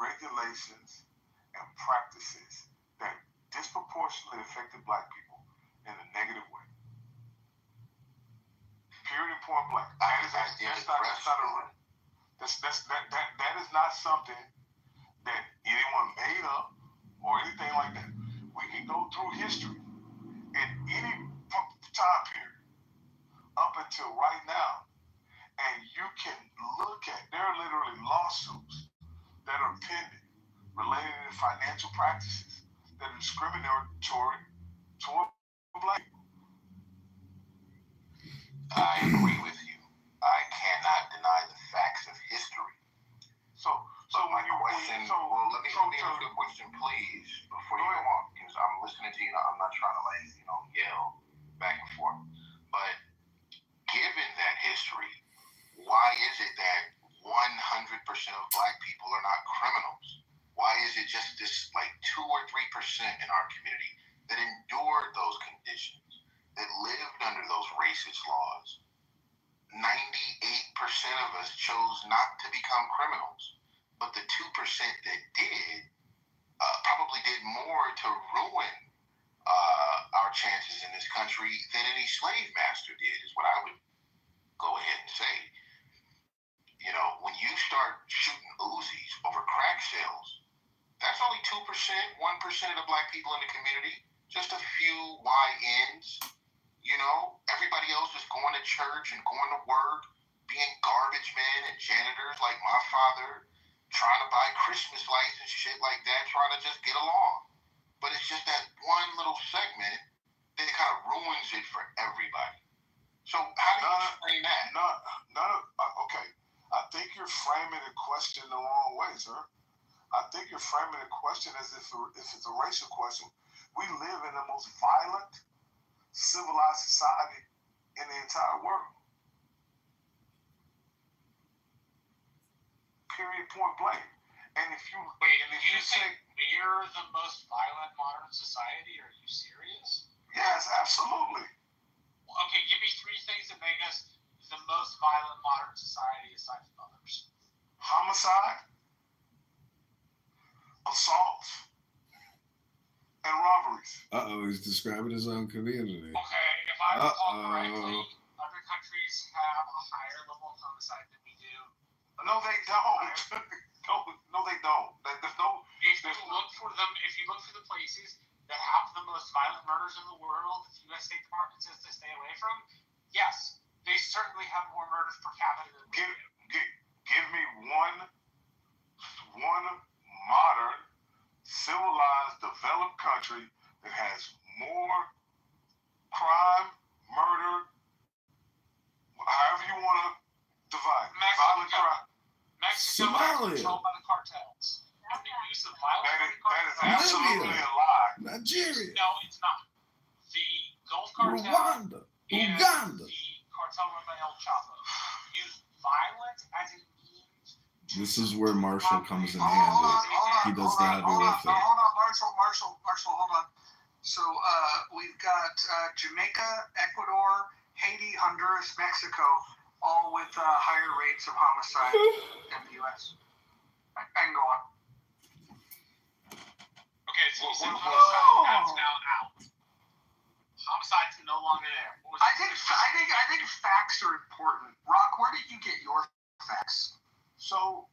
[SPEAKER 9] regulations, and practices that disproportionately affected black people in a negative way. Period and point blank. That is not something that anyone made up or anything like that. We can go through history in any time period up until right now, and you can look at, there are literally lawsuits that are pending related to financial practices that are discriminatory toward black people.
[SPEAKER 22] I agree with you. I cannot deny the facts of history.
[SPEAKER 9] So
[SPEAKER 22] my question, let me answer the question, please, before you go on, because I'm listening to you. I'm not trying to yell back and forth. But given that history, why is it that 100% of black people are not criminals? Why is it just this 2 or 3% in our community that endured those conditions, that lived under those racist laws? 98% of us chose not to become criminals, but the 2% that did probably did more to ruin our chances in this country than any slave master did, is what I would go ahead and say. When you start shooting Uzis over crack sales, that's only 2%, 1% of the black people in the community, just a few YNs. Everybody else is going to church and going to work, being garbage men and janitors like my father, trying to buy Christmas lights and shit like that, trying to just get along. But it's just that one little segment that kind of ruins it for everybody. So how do you explain that?
[SPEAKER 9] Okay. I think you're framing the question the wrong way, sir. I think you're framing the question as if it's a racial question. We live in the most violent, civilized society in the entire world. Period, point blank. And if you
[SPEAKER 5] say we're the most violent modern society, are you serious?
[SPEAKER 9] Yes, absolutely.
[SPEAKER 5] Okay, give me 3 things that make us the most violent modern society aside from others.
[SPEAKER 9] Homicide, assaults, and robberies.
[SPEAKER 15] He's describing his own community.
[SPEAKER 5] Okay, if I recall correctly, other countries have a higher level of homicide than we do.
[SPEAKER 9] No, they don't. No, they don't.
[SPEAKER 5] If you look for the places that have the most violent murders in the world, that the U.S. State Department says to stay away from, yes, they certainly have more murders per capita than we do.
[SPEAKER 9] Give me one modern, civilized, developed country that has more crime, murder, however you want to divide. Violent crime.
[SPEAKER 5] Mexico is controlled by the cartels. And the use of violence by the cartels.
[SPEAKER 9] That is absolutely a lie.
[SPEAKER 15] Nigeria.
[SPEAKER 5] No, it's not. The Gulf Cartel
[SPEAKER 15] Rwanda. Uganda.
[SPEAKER 5] The cartel run by El Chapo use violence as a means.
[SPEAKER 15] This is where Marshall comes in handy. He does the heavy lifting.
[SPEAKER 3] Hold on, Marshall, hold on. So we've got Jamaica, Ecuador, Haiti, Honduras, Mexico, all with higher rates of homicide than the U.S. I can go on.
[SPEAKER 5] Okay, so you said homicide's now out. Homicide's no longer there.
[SPEAKER 3] I think facts are important. Rock, where did you get your facts?
[SPEAKER 9] So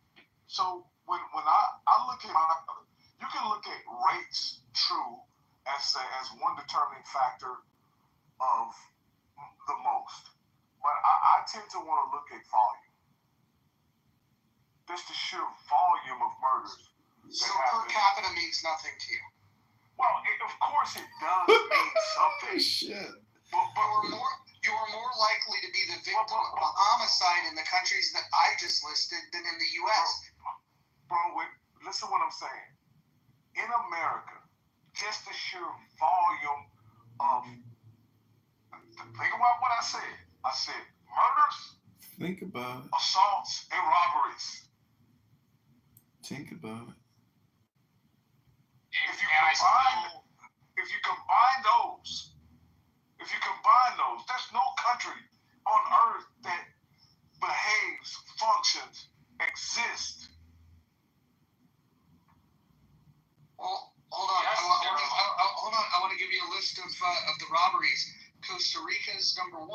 [SPEAKER 9] when I look at you can look at rates true as one determining factor of the most, but I tend to want to look at volume. Just the sheer volume of murders.
[SPEAKER 3] So per capita means nothing to you.
[SPEAKER 9] Well, of course it does mean something.
[SPEAKER 15] Shit.
[SPEAKER 9] But
[SPEAKER 3] you're more likely to be the victim of a homicide in the countries that I just listed than in the U.S.
[SPEAKER 9] Bro, listen what I'm saying. In America, just the sheer volume of, think about what I said. I said murders,
[SPEAKER 15] Think about it.
[SPEAKER 9] assaults, and robberies.
[SPEAKER 15] Think about it.
[SPEAKER 9] If you combine those, there's no country on earth that behaves, functions, exists.
[SPEAKER 3] Well, hold on. I want to give you a list of the robberies. Costa Rica is number 1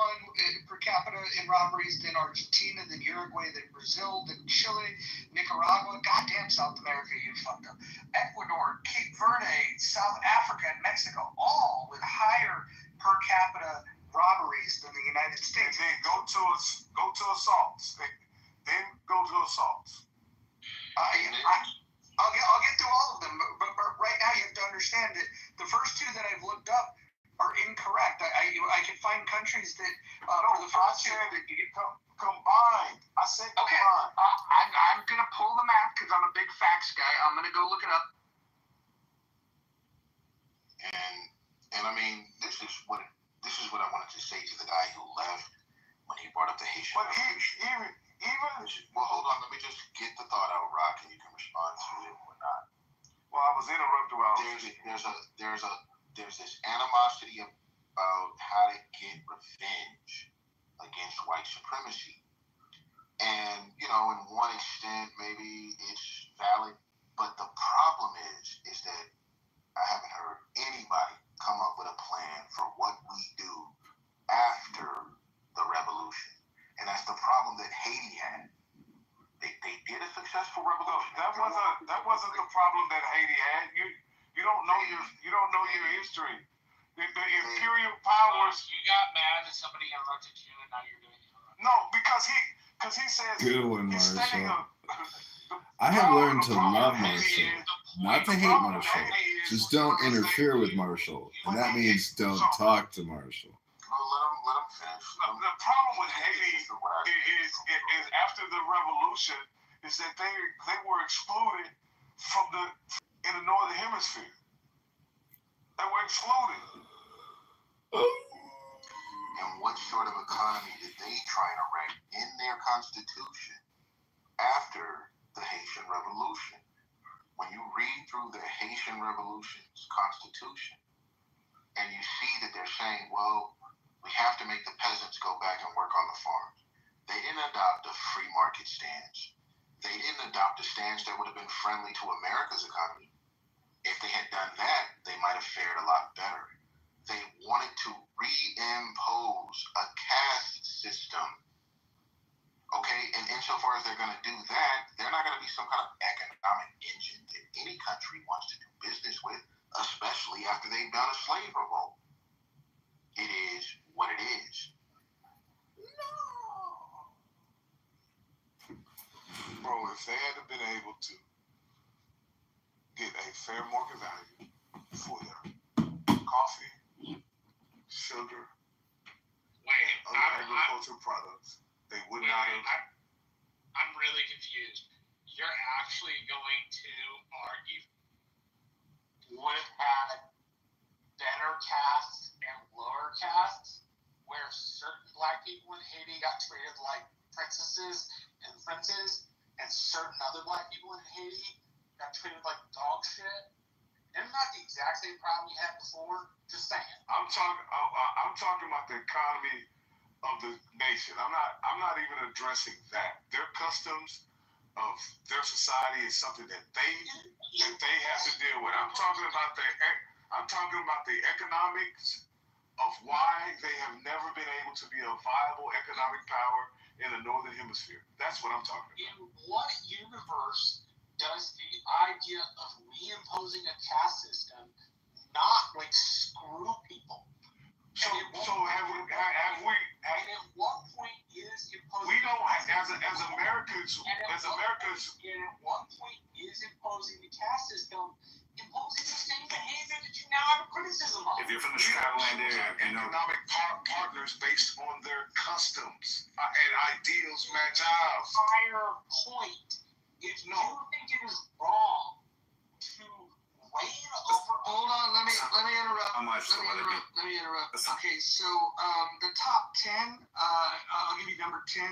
[SPEAKER 3] per capita in robberies, then Argentina, then Uruguay, then Brazil, then Chile, Nicaragua, goddamn South America, you fucked up. Ecuador, Cape Verde, South Africa, and Mexico, all with higher per capita robberies than the United States.
[SPEAKER 9] And then go to assaults. Then go to assaults.
[SPEAKER 3] I'll get through all of them, but right now you have to understand that the first 2 that I've looked up are incorrect. I can find countries that for the first 2 that you get
[SPEAKER 9] combined. I said
[SPEAKER 16] okay. I'm gonna pull the math because I'm a big facts guy. I'm gonna go look it up.
[SPEAKER 14] And I mean, this is what I wanted to say to the guy who left when he brought up the Haitian.
[SPEAKER 9] But even
[SPEAKER 14] well, hold on. Let me just get the thought out, Rock, and you can respond to it or not.
[SPEAKER 9] Well, I was interrupted while
[SPEAKER 14] there's this animosity about how to get revenge against white supremacy. And, you know, in one extent, maybe it's valid. But the problem is that I haven't heard anybody come up with a plan for what we do after the revolution. And that's the problem that Haiti had. They did a successful revolution.
[SPEAKER 9] That wasn't the problem that Haiti had. You don't know your history. The imperial powers.
[SPEAKER 5] You got mad that somebody interrupted you, and now you're doing it.
[SPEAKER 9] No, because he says
[SPEAKER 15] good one,
[SPEAKER 9] he's
[SPEAKER 15] Marshall.
[SPEAKER 9] I
[SPEAKER 15] have learned to love Marshall, not to hate Marshall. Just don't interfere with Marshall, and that means don't talk to Marshall.
[SPEAKER 14] Let him finish.
[SPEAKER 9] The problem with Haiti is after the revolution is that they were excluded in the northern hemisphere. They were excluded.
[SPEAKER 14] And what sort of economy did they try to erect in their constitution after the Haitian Revolution? When you read through the Haitian Revolution's constitution and you see that they're saying, well, we have to make the peasants go back and work on the farms. They didn't adopt a free market stance. They didn't adopt a stance that would have been friendly to America's economy. If they had done that, they might have fared a lot better. They wanted to reimpose a caste system. Okay, and insofar as they're going to do that, they're not going to be some kind of economic engine that any country wants to do business with, especially after they've done a slave revolt. It is what it is.
[SPEAKER 9] Bro, if they had been able to get a fair market value for their coffee, sugar, other agricultural products, they would not have.
[SPEAKER 5] I'm really confused. You're actually going to argue would have had better castes and lower castes where certain black people in Haiti got treated like princesses and princes, and certain other black people in Haiti got treated like dog shit. Isn't that the exact same problem you had before? Just saying.
[SPEAKER 9] I'm talking about the economy of the nation. I'm not even addressing that. Their customs of their society is something that they have to deal with. I'm talking about the economics of why they have never been able to be a viable economic power in the northern hemisphere. That's what I'm talking about.
[SPEAKER 5] In what universe does the idea of reimposing a caste system not like screw people?
[SPEAKER 9] So have we?
[SPEAKER 5] And at what point is imposing?
[SPEAKER 9] We don't, as Americans.
[SPEAKER 5] And at what point is imposing the caste system imposing the same behavior that you now have a criticism of.
[SPEAKER 17] If you're from the Chicagoland area, you know.
[SPEAKER 9] Economic partners based on their customs and ideals match ours.
[SPEAKER 5] Entire point. If you think it is wrong to reign over.
[SPEAKER 3] Hold on, let me interrupt.
[SPEAKER 17] How much?
[SPEAKER 3] Let me interrupt. Okay, so the top 10, I'll give you number 10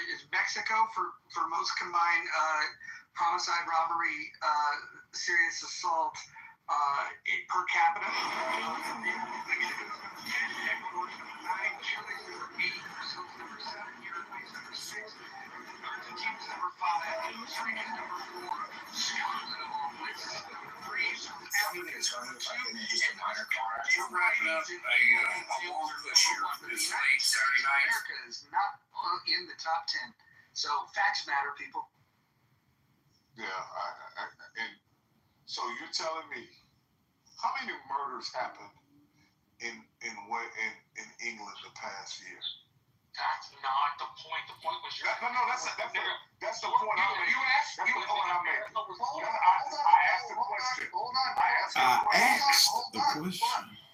[SPEAKER 3] is Mexico for most combined homicide, robbery, serious assault per capita. Argentina's number 5, China's number 4, Scotland along with number 3.
[SPEAKER 17] Just a minor car. We're wrapping up a long push here this late Saturday night.
[SPEAKER 3] America is not in the top 10. So facts matter, people.
[SPEAKER 9] Yeah, and so you're telling me how many murders happened in England the past year?
[SPEAKER 5] That's not the point. The point was
[SPEAKER 9] No, that's the point I'm making.
[SPEAKER 5] You asked.
[SPEAKER 9] That's the point I'm making. I asked the question.
[SPEAKER 3] Hold on.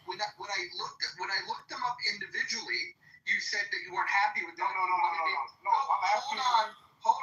[SPEAKER 3] When I looked them up individually, you said that you weren't happy with them. No. Hold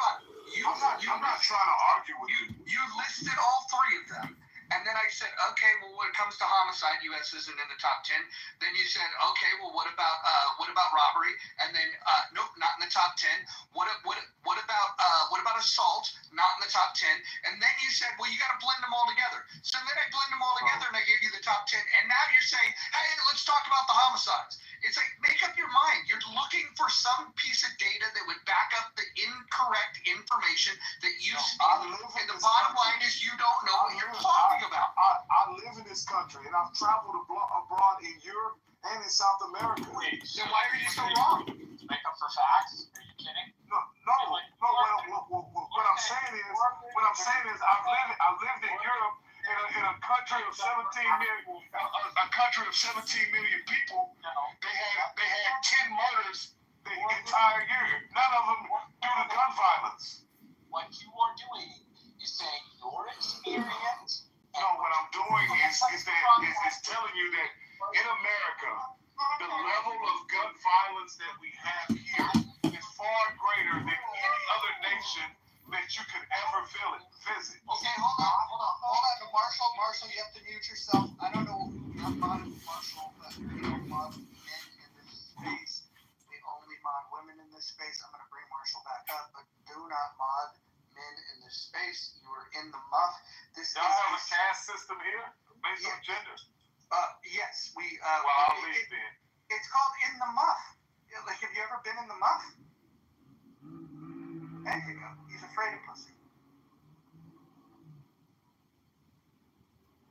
[SPEAKER 3] on.
[SPEAKER 9] I'm not trying to argue with you.
[SPEAKER 3] You listed all 3 of them. And then I said, okay, well, when it comes to homicide, U.S. isn't in the top 10. Then you said, okay, well, what about robbery? And then, nope, not in the top 10. What about assault? Not in the top 10. And then you said, well, you got to blend them all together. So then I blend them all together and I gave you the top 10. And now you're saying, hey, let's talk about the homicides. It's like, make up your mind. You're looking for some piece of data that would back up the incorrect information that you see. And the bottom line is you don't know what you're talking about.
[SPEAKER 9] I live in this country, and I've traveled abroad in Europe and in South America.
[SPEAKER 3] Then why are you so wrong?
[SPEAKER 5] To make up for facts? Are you kidding?
[SPEAKER 9] No. What I'm saying is, I lived in Europe in a country of 17 million people. They had 10 murders the entire year. None of them due to gun violence.
[SPEAKER 5] What you are doing is saying your experience.
[SPEAKER 9] No, what I'm doing is telling you that in America, the level of gun violence that we have here is far greater than any other nation that you could ever visit.
[SPEAKER 3] Okay, hold on. Marshall, you have to mute yourself. I don't know who you're modding Marshall, but we don't mod men in this space. We only mod women in this space. I'm going to bring Marshall back up, but do not mod men in this space. You are in the muff.
[SPEAKER 9] Y'all have a caste system here based on gender?
[SPEAKER 3] Yes, we.
[SPEAKER 9] I'll leave then.
[SPEAKER 3] It's called in the muff. Like, have you ever been in the muff? There you go. He's afraid of pussy.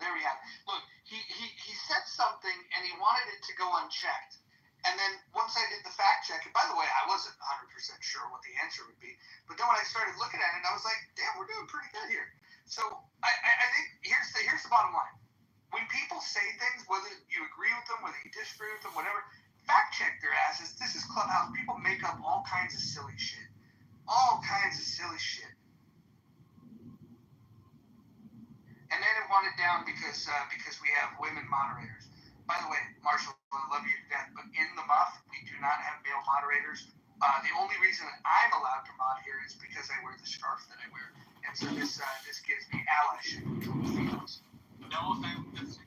[SPEAKER 3] There we have it. Look, he said something and he wanted it to go unchecked. And then once I did the fact check, and by the way, I wasn't 100% sure what the answer would be. But then when I started looking at it, I was like, damn, we're doing pretty good here. So I think here's the bottom line. When people say things, whether you agree with them, whether you disagree with them, whatever, fact check their asses. This is Clubhouse. People make up all kinds of silly shit. And then it wanted down because we have women moderators. By the way, Marshall, I love you to death, but in the muff, we do not have male moderators. The only reason that I'm allowed to mod here is because I wear the scarf that I wear. And so this gives me allyship towards females.
[SPEAKER 5] No offense.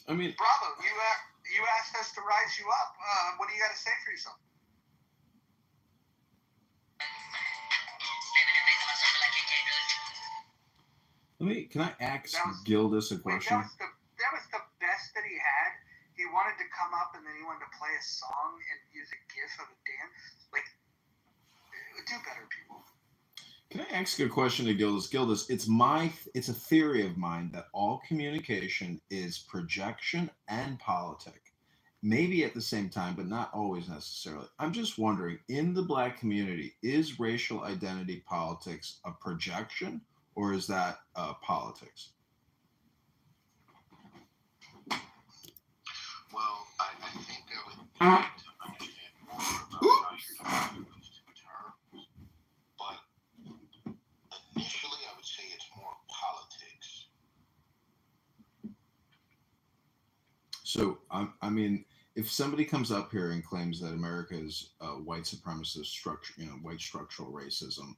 [SPEAKER 15] I mean,
[SPEAKER 3] Bravo, you asked us to rise you up. What do you got to say for yourself?
[SPEAKER 15] Can I ask Gildas a question?
[SPEAKER 3] That was the best that he had. He wanted to come up and then he wanted to play a song and use a gif of a dance. Like, do better, people.
[SPEAKER 15] Can I ask a question to Gildas? Gildas, it's a theory of mine that all communication is projection and politic. Maybe at the same time, but not always necessarily. I'm just wondering, in the Black community, is racial identity politics a projection or is that politics?
[SPEAKER 14] Well, I think I would need to understand more about how you're talking those two terms. But initially, I would say it's
[SPEAKER 15] So I mean, if somebody comes up here and claims that America is white supremacist structure, white structural racism,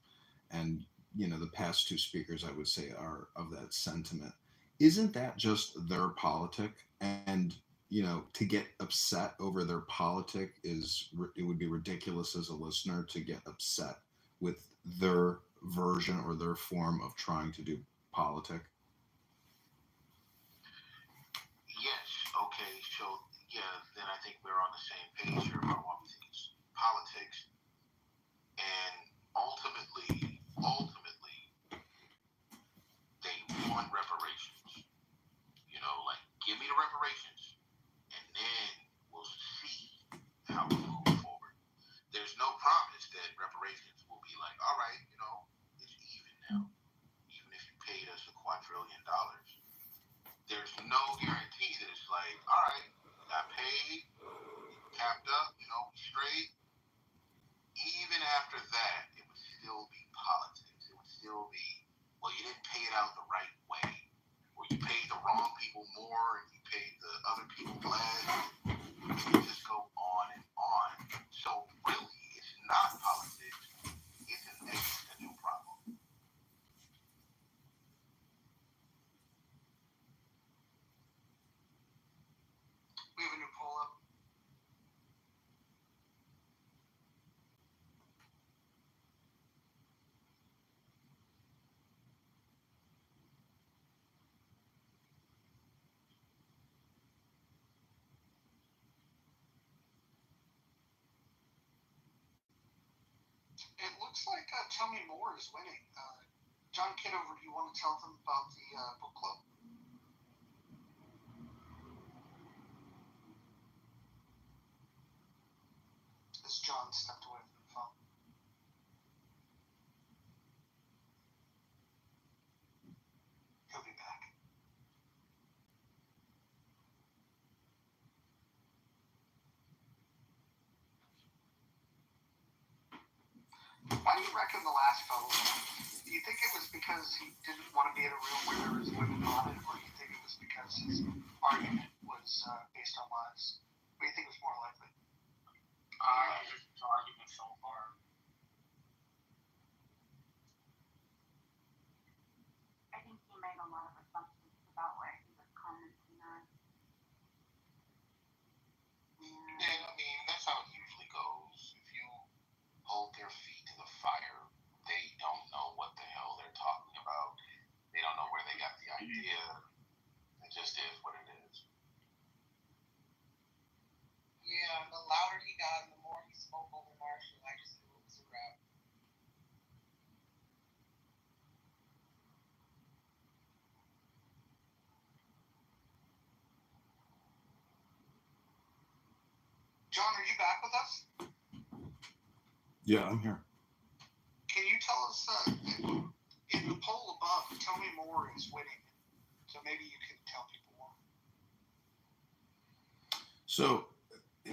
[SPEAKER 15] and the past two speakers I would say are of that sentiment, isn't that just their politic? And to get upset over their politic it would be ridiculous as a listener to get upset with their version or their form of trying to do politic.
[SPEAKER 14] Yes, okay, so yeah, then I think we're on the same page here about what we think is politics. And ultimately, they want reparations. Like, give me the reparations, and then we'll see how we move forward. There's no promise that reparations will be like, all right, it's even now. Even if you paid us $2 quadrillion, there's no guarantee that it's like, all right, got paid, tapped up, straight. Even after that, it would still be politics. It would still be, well, you didn't pay it out the right way, or you paid the wrong people more and you paid the other people less. It can just go on and on. So really, it's not politics. It's an existential problem.
[SPEAKER 3] We have a new poll up. It looks like Tell Me More is winning. John Kitover, do you want to tell them about the book club? As John stepped away from the phone. He'll be back. Why do you reckon the last fellow left? Do you think it was because he didn't want to be in a room where there was women on it, or do you think it was because his argument was based on lies? What do you think was more likely?
[SPEAKER 5] His argument so far.
[SPEAKER 8] I think he made a lot of assumptions about where he was coming tonight.
[SPEAKER 14] And I mean, that's how it usually goes. If you hold their feet to the fire, they don't know what the hell they're talking about. They don't know where they got the idea. It just is what it is.
[SPEAKER 3] Yeah, the louder he got, the more he spoke over Marshall. I just knew it was a wrap. John, are you back with us?
[SPEAKER 15] Yeah, I'm here.
[SPEAKER 3] Can you tell us, in the poll above, Tell Me More is winning. So maybe you can tell people more.
[SPEAKER 15] So,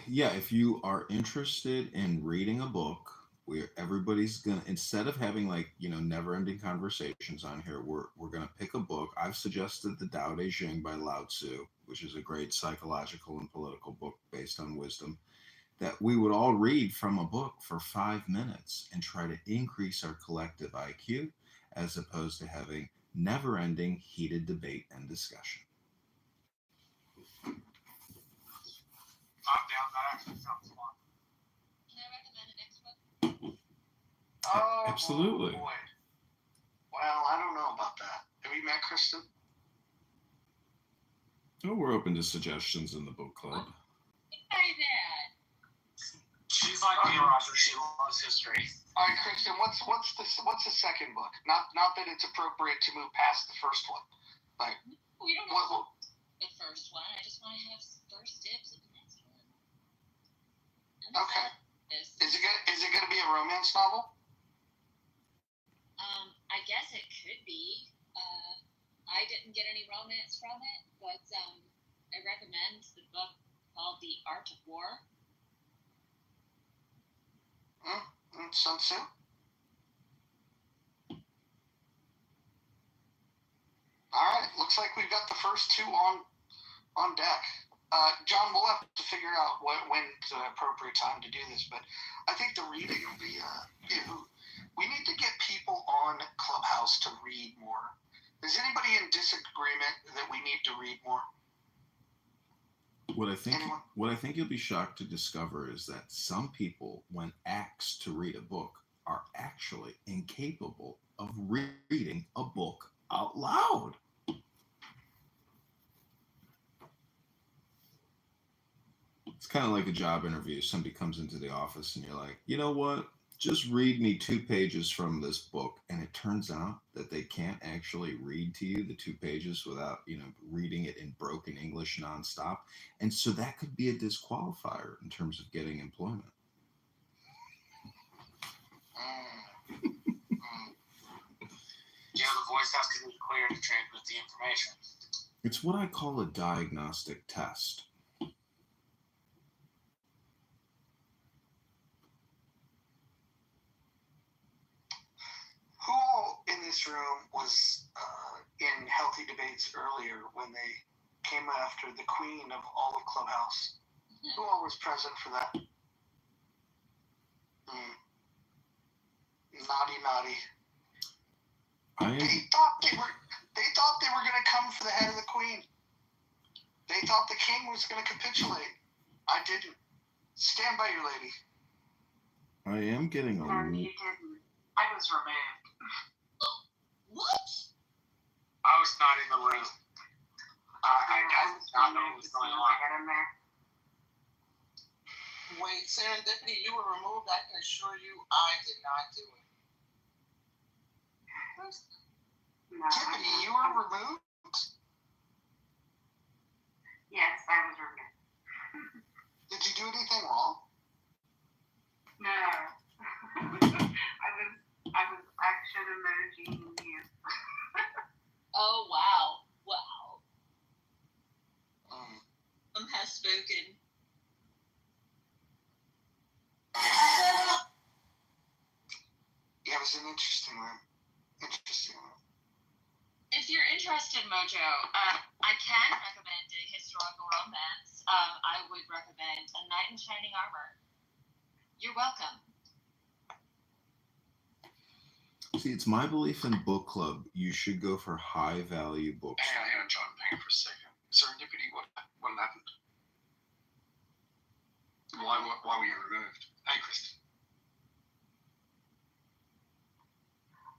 [SPEAKER 15] yeah, if you are interested in reading a book where everybody's gonna, instead of having never-ending conversations on here, we're gonna pick a book. I've suggested the Tao Te Ching by Lao Tzu, which is a great psychological and political book based on wisdom, that we would all read from a book for 5 minutes and try to increase our collective IQ, as opposed to having never-ending heated debate and discussion.
[SPEAKER 5] I'm down. That actually sounds fun.
[SPEAKER 11] Can I recommend an next book?
[SPEAKER 3] Oh,
[SPEAKER 15] Absolutely.
[SPEAKER 3] Boy. Well, I don't know about that. Have you met Kristen?
[SPEAKER 15] Oh, we're open to suggestions in the book club.
[SPEAKER 11] By that.
[SPEAKER 5] She's like me, Roger. She loves history.
[SPEAKER 3] All right, Kristen. What's the second book? Not that it's appropriate to move past the first one. Like,
[SPEAKER 11] we don't know the first one. I just want to have first dibs at the next one.
[SPEAKER 3] Okay. Is it gonna be a romance novel?
[SPEAKER 11] I guess it could be. I didn't get any romance from it, but I recommend the book called The Art of War.
[SPEAKER 3] Sun Tzu? All right. Looks like we've got the first two on deck.
[SPEAKER 16] John, we'll have to figure out when's the appropriate time to do this, but I think the reading will be, we need to get people on Clubhouse to read more. Is anybody in disagreement that we need to read more?
[SPEAKER 15] What I think you'll be shocked to discover is that some people, when asked to read a book, are actually incapable of reading a book out loud. It's kind of like a job interview. Somebody comes into the office and you're like, you know what? Just read me 2 pages from this book. And it turns out that they can't actually read to you the 2 pages without, reading it in broken English nonstop. And so that could be a disqualifier in terms of getting employment.
[SPEAKER 21] Yeah, the voice has to be clear to transmit the information.
[SPEAKER 15] It's what I call a diagnostic test.
[SPEAKER 16] Who in this room was in Healthy Debates earlier when they came after the queen of all of Clubhouse? Who all was present for that? Naughty. They thought they were going to come for the head of the queen. They thought the king was going to capitulate. I didn't. Stand by your lady.
[SPEAKER 15] I am getting a...
[SPEAKER 11] No, you didn't. I was removed.
[SPEAKER 21] What? I was not in the room. I did not know what was going on. Wait, Serendipity, you were removed? I can assure you I did not do it.
[SPEAKER 16] No, Tiffany, you were removed?
[SPEAKER 11] Yes, I was removed.
[SPEAKER 16] Did you do anything wrong?
[SPEAKER 11] No. I was action emoji you.
[SPEAKER 19] Oh, wow. Has spoken.
[SPEAKER 16] Yeah, it was an interesting room.
[SPEAKER 11] If you're interested, Mojo, I can recommend a historical romance. I would recommend A Knight in Shining Armor. You're welcome.
[SPEAKER 15] See, it's my belief in book club. You should go for high-value books.
[SPEAKER 20] Hang on, John. Hang on for a second. Serendipity, what happened? Why were you removed? Hey, Kristen.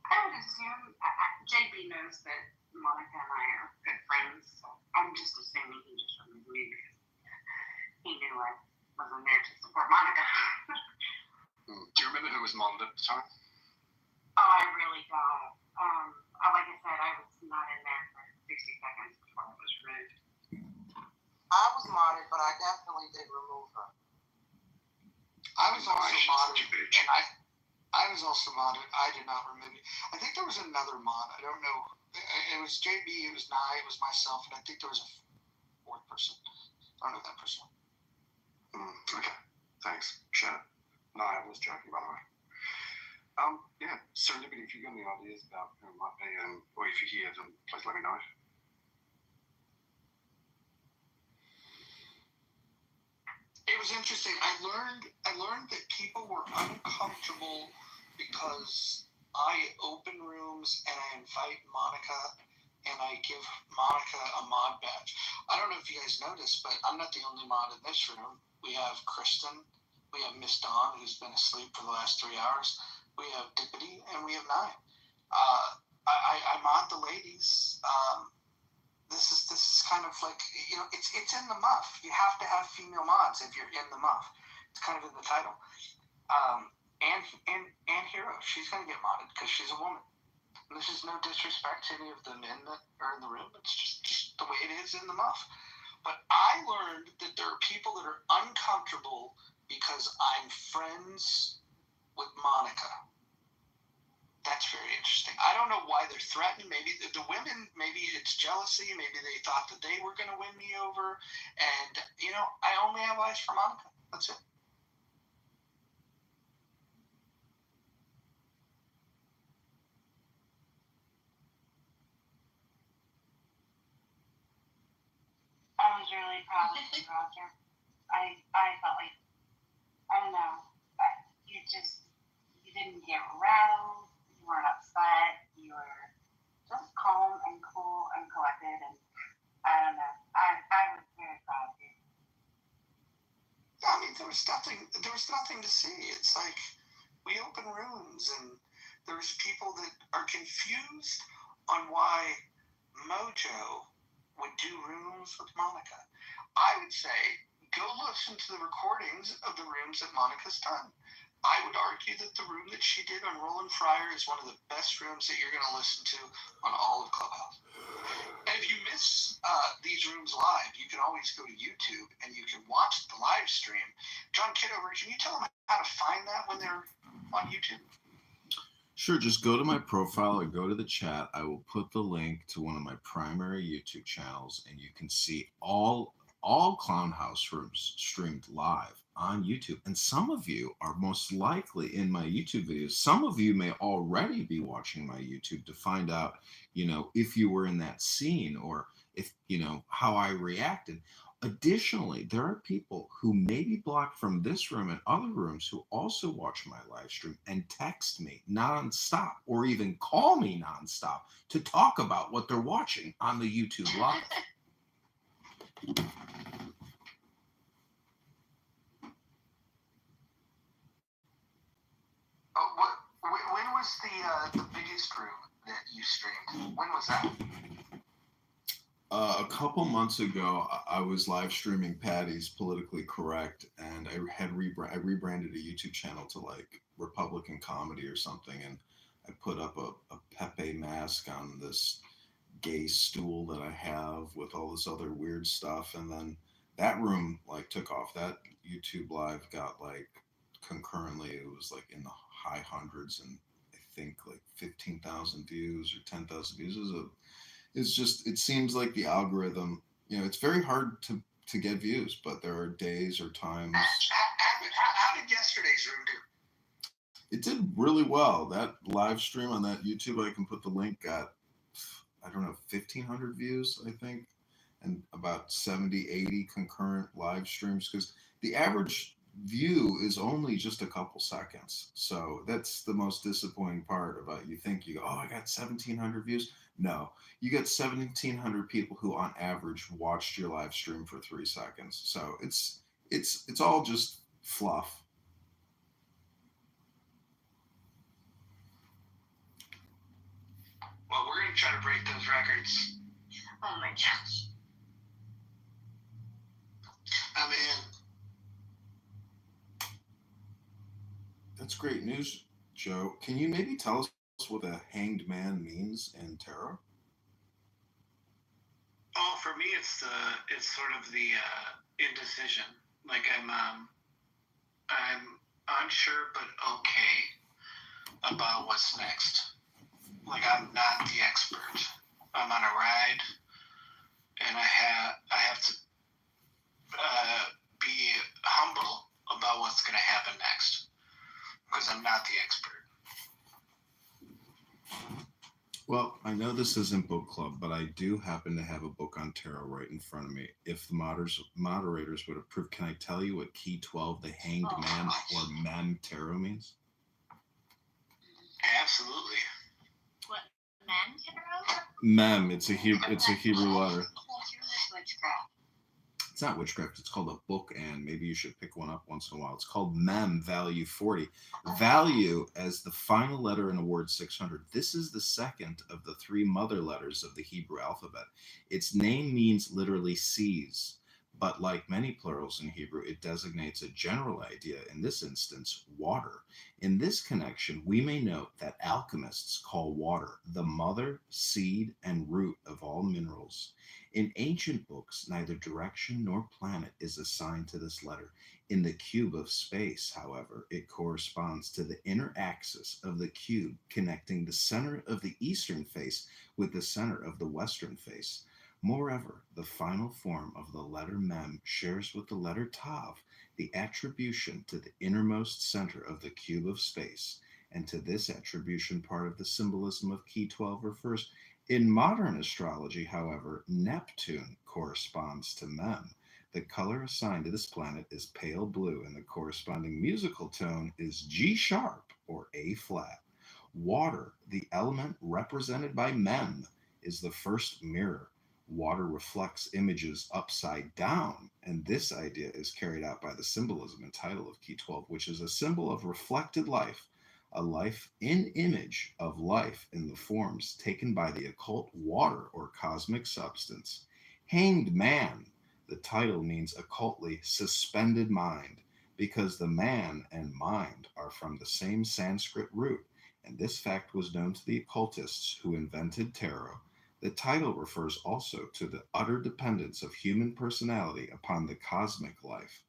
[SPEAKER 11] I would assume JB knows that Monica and I are good friends, so I'm just assuming he just removed me because he knew I wasn't there to support Monica.
[SPEAKER 20] Do you remember who was modeled at the time?
[SPEAKER 11] Oh, I really don't. Like I said, I was not in there for 60 seconds before I was removed.
[SPEAKER 21] I was modded, but I definitely did remove her.
[SPEAKER 16] I was also modded, and I was also modded. I did not remove you. I think there was another mod. I don't know. It was JB, it was Nye, it was myself, and I think there was a 4th person. I don't know that person.
[SPEAKER 20] Okay. Thanks. Shannon. No, I was joking, by the way. Yeah, Serendipity, if you've got any ideas about who it might be, or if you hear them, please let me know.
[SPEAKER 16] It was interesting. I learned that people were uncomfortable because I open rooms and I invite Monica and I give Monica a mod badge. I don't know if you guys noticed, but I'm not the only mod in this room. We have Kristen, we have Miss Dawn, who's been asleep for the last 3 hours. We have Dippity, and we have Nye. I mod the ladies. This is kind of like, it's in the muff. You have to have female mods if you're in the muff. It's kind of in the title. And Hero, she's going to get modded because she's a woman. And this is no disrespect to any of the men that are in the room. It's just the way it is in the muff. But I learned that there are people that are uncomfortable because I'm friends with Monica. That's very interesting. I don't know why they're threatened. Maybe the women, maybe it's jealousy. Maybe they thought that they were going to win me over. And, I only have eyes for Monica. That's it.
[SPEAKER 8] really proud of you, Roger. I felt like, I don't know, you didn't get rattled, you weren't upset, you were just calm and cool and collected, and I don't know, I was very proud of you.
[SPEAKER 3] I mean, there was nothing to see. It's like we open rooms and there's people that are confused on why Mojo would do rooms with Monica. I would say go listen to the recordings of the rooms that Monica's done. I would argue that the room that she did on Roland Fryer is one of the best rooms that you're going to listen to on all of Clubhouse. And if you miss these rooms live, you can always go to YouTube and you can watch the live stream. John Kitover, can you tell them how to find that when they're on YouTube?
[SPEAKER 15] Sure, just go to my profile or go to the chat. I will put the link to one of my primary YouTube channels, and you can see all Clown House rooms streamed live on YouTube. And some of you are most likely in my YouTube videos. Some of you may already be watching my YouTube to find out, if you were in that scene or if, how I reacted. Additionally, there are people who may be blocked from this room and other rooms who also watch my live stream and text me nonstop or even call me nonstop to talk about what they're watching on the YouTube live.
[SPEAKER 3] When was the biggest room that you streamed? When was that?
[SPEAKER 15] A couple months ago, I was live streaming Patty's Politically Correct, and I rebranded a YouTube channel to like Republican Comedy or something, and I put up a Pepe mask on this gay stool that I have with all this other weird stuff, and then that room like took off. That YouTube live got like concurrently, it was like in the high hundreds, and I think like 15,000 views or 10,000 views. It seems like the algorithm, it's very hard to get views, but there are days or times.
[SPEAKER 3] How did yesterday's room do?
[SPEAKER 15] It did really well. That live stream on that YouTube, I can put the link, got, I don't know, 1,500 views, I think, and about 70, 80 concurrent live streams, because the average view is only just a couple seconds. So that's the most disappointing part about you think you go, oh, I got 1,700 views. No, you got 1,700 people who on average watched your live stream for 3 seconds. So it's all just fluff.
[SPEAKER 3] Well, we're going to try to break those records.
[SPEAKER 8] Oh my gosh.
[SPEAKER 3] I'm in.
[SPEAKER 15] That's great news, Joe. Can you maybe tell us what a hanged man means in tarot?
[SPEAKER 21] Oh, for me, it's sort of the indecision. Like I'm unsure but okay about what's next. Like I'm not the expert. I'm on a ride, and I have to be humble about what's going to happen next, because I'm not the expert.
[SPEAKER 15] Well, I know this isn't book club, but I do happen to have a book on tarot right in front of me. If the moderators would approve, can I tell you what Key 12, the Hanged Man or Mem tarot means?
[SPEAKER 21] Absolutely.
[SPEAKER 8] What, Mem tarot?
[SPEAKER 15] Mem, it's a Hebrew letter. It's not witchcraft. It's called a book, and maybe you should pick one up once in a while. It's called Mem, value 40. Value as the final letter in a word 600. This is the second of the 3 mother letters of the Hebrew alphabet. Its name means literally seas, but like many plurals in Hebrew, it designates a general idea, in this instance, water. In this connection, we may note that alchemists call water the mother, seed, and root of all minerals. In ancient books, neither direction nor planet is assigned to this letter. In the cube of space, however, it corresponds to the inner axis of the cube, connecting the center of the eastern face with the center of the western face. Moreover, the final form of the letter Mem shares with the letter Tav the attribution to the innermost center of the cube of space, and to this attribution part of the symbolism of Key 12 refers In modern astrology, however, Neptune corresponds to men. The color assigned to this planet is pale blue, and the corresponding musical tone is G sharp or A flat. Water, the element represented by men, is the first mirror. Water reflects images upside down, and this idea is carried out by the symbolism and title of Key 12, which is a symbol of reflected life, a life in image of life in the forms taken by the occult water or cosmic substance. Hanged Man, the title means occultly suspended mind, because the man and mind are from the same Sanskrit root, and this fact was known to the occultists who invented tarot. The title refers also to the utter dependence of human personality upon the cosmic life.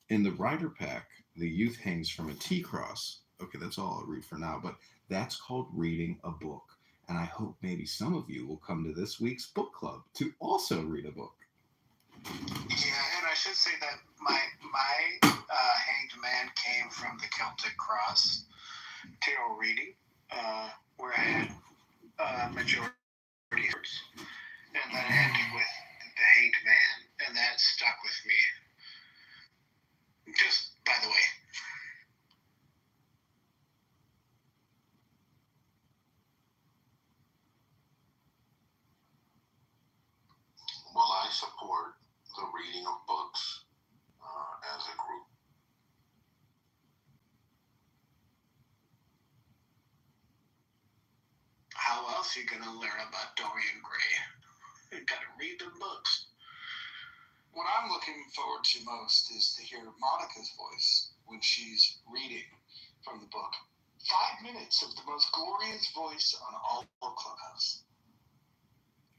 [SPEAKER 15] In the Rider Pack, the youth hangs from a T cross. Okay, that's all I'll read for now, but that's called reading a book. And I hope maybe some of you will come to this week's book club to also read a book.
[SPEAKER 3] Yeah, and I should say that my hanged man came from the Celtic Cross tarot reading, where I had majority words, and then I ended with the hanged man, and that stuck with me. Just by the way.
[SPEAKER 14] Well, I support the reading of books as a group.
[SPEAKER 3] How else are you going to learn about Dorian Gray? You got to read the books. What I'm looking forward to most is to hear Monica's voice when she's reading from the book. 5 minutes of the most glorious voice on all of Clubhouse.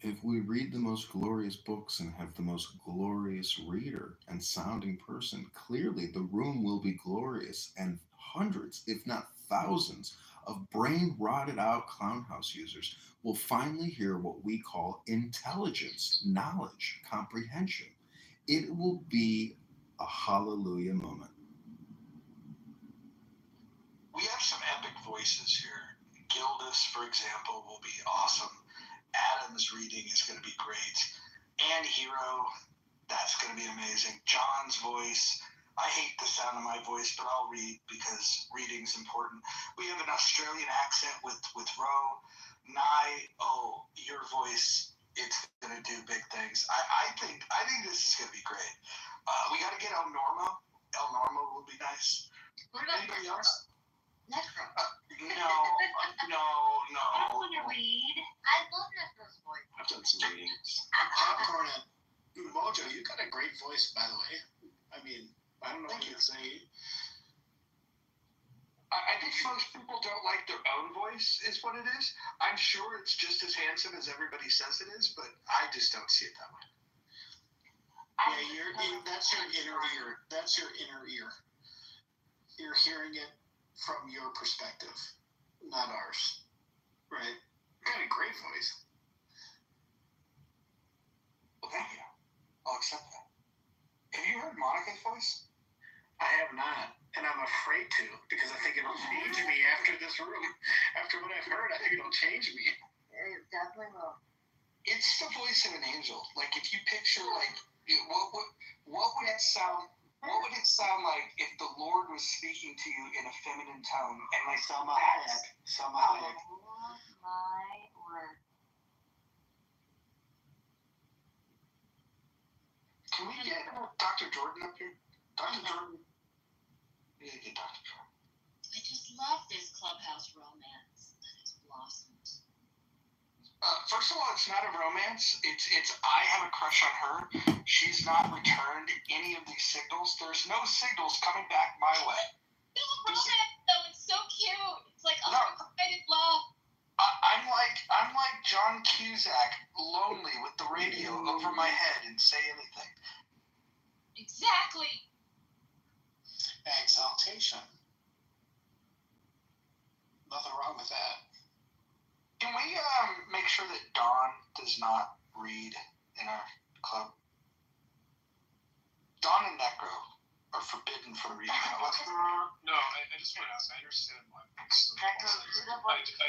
[SPEAKER 15] If we read the most glorious books and have the most glorious reader and sounding person, clearly the room will be glorious, and hundreds, if not thousands, of brain rotted out clown house users will finally hear what we call intelligence, knowledge, comprehension. It will be a hallelujah moment.
[SPEAKER 3] We have some epic voices here. Gildas, for example, will be awesome. Adam's reading is going to be great. And Hero, that's going to be amazing. John's voice. I hate the sound of my voice, but I'll read because reading's important. We have an Australian accent with Ro. Nye, your voice, it's going to do big things. I think this is going to be great. We got to get El Normo. El Normo will be nice. Anybody else?
[SPEAKER 11] Necro.
[SPEAKER 3] No.
[SPEAKER 11] I don't want to read. I love Necro's voice.
[SPEAKER 3] I've done some readings. Popcorn and Mojo, you got a great voice, by the way. I mean, I don't know what you'd say. I think most people don't like their own voice, is what it is. I'm sure it's just as handsome as everybody says it is, but I just don't see it that way. Yeah, that's your inner ear. That's your inner ear. You're hearing it from your perspective, not ours. Right? You got a great voice. Well, thank you. I'll accept that. Have you heard Monica's voice? I have not, and I'm afraid to, because I think it'll change me after this room. After what I've heard, I think it'll change me.
[SPEAKER 11] It definitely will.
[SPEAKER 3] It's the voice of an angel. Like, if you picture, like, what would it sound? What would it sound like if the Lord was speaking to you in a feminine tone? And like Selma Hayek.
[SPEAKER 11] Oh my word.
[SPEAKER 3] Can we get Dr. Jordan up here? Dr. Jordan? We need to get Dr. Jordan.
[SPEAKER 11] I just love this clubhouse romance that has blossomed.
[SPEAKER 3] First of all, it's not a romance. It's I have a crush on her. She's not returned any of these signals. There's no signals coming back my way.
[SPEAKER 11] It's a romance, though. It's so cute. It's like unrequited love.
[SPEAKER 3] I'm like John Cusack, lonely with the radio over my head and say anything.
[SPEAKER 11] Exactly.
[SPEAKER 3] Exaltation. Nothing wrong with that. Can we make sure that Dawn does not read in our club? Dawn and Necro are forbidden from reading.
[SPEAKER 1] No, I just want to ask. I understand why. I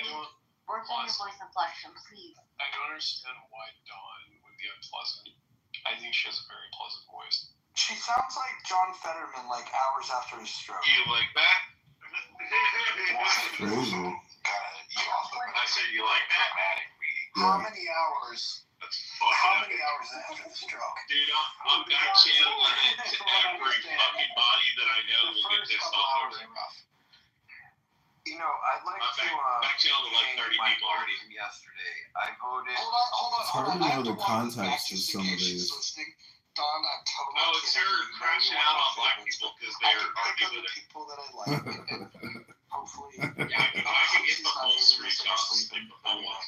[SPEAKER 1] don't.
[SPEAKER 11] Work on your voice inflection, please.
[SPEAKER 1] I don't understand why Dawn would be unpleasant. I think she has a very pleasant voice.
[SPEAKER 3] She sounds like John Fetterman, like hours after his stroke.
[SPEAKER 1] You like that?
[SPEAKER 15] Crazy.
[SPEAKER 1] I said you like that?
[SPEAKER 3] How many hours? How many hours after the stroke?
[SPEAKER 1] Dude, I'm back channeling it to every fucking body that I know will get this off over.
[SPEAKER 2] You know, I'd like to
[SPEAKER 1] back channel to like 30 people already.
[SPEAKER 2] from yesterday. I voted.
[SPEAKER 15] It's hard to know the context of some of these.
[SPEAKER 3] Dawn, I'm totally
[SPEAKER 1] No, it's her crashing out on black people because they're arguing with her.
[SPEAKER 3] people that I like. Hopefully.
[SPEAKER 1] Yeah, if I can get the whole screenshots, like the whole one.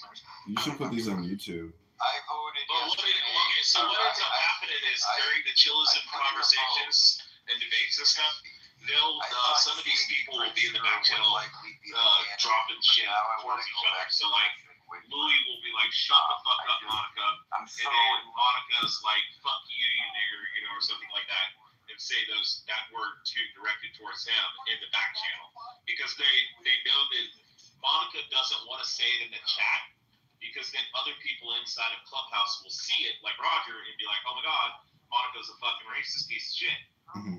[SPEAKER 15] You should put these on YouTube.
[SPEAKER 2] I voted yesterday.
[SPEAKER 1] So what ends up happening is during the chillism conversations and debates and stuff, some of these people will be in the back channel dropping shit towards each other. So like Louis will be like, shut the fuck up, Monica. And then Monica's like, fuck you, you nigger, or something like that. And say that word directed towards him in the back channel. Because they know that Monica doesn't want to say it in the chat, because then other people inside of Clubhouse will see it, like Roger, and be like, oh my god, Monica's a fucking racist piece of shit.
[SPEAKER 15] Mm-hmm.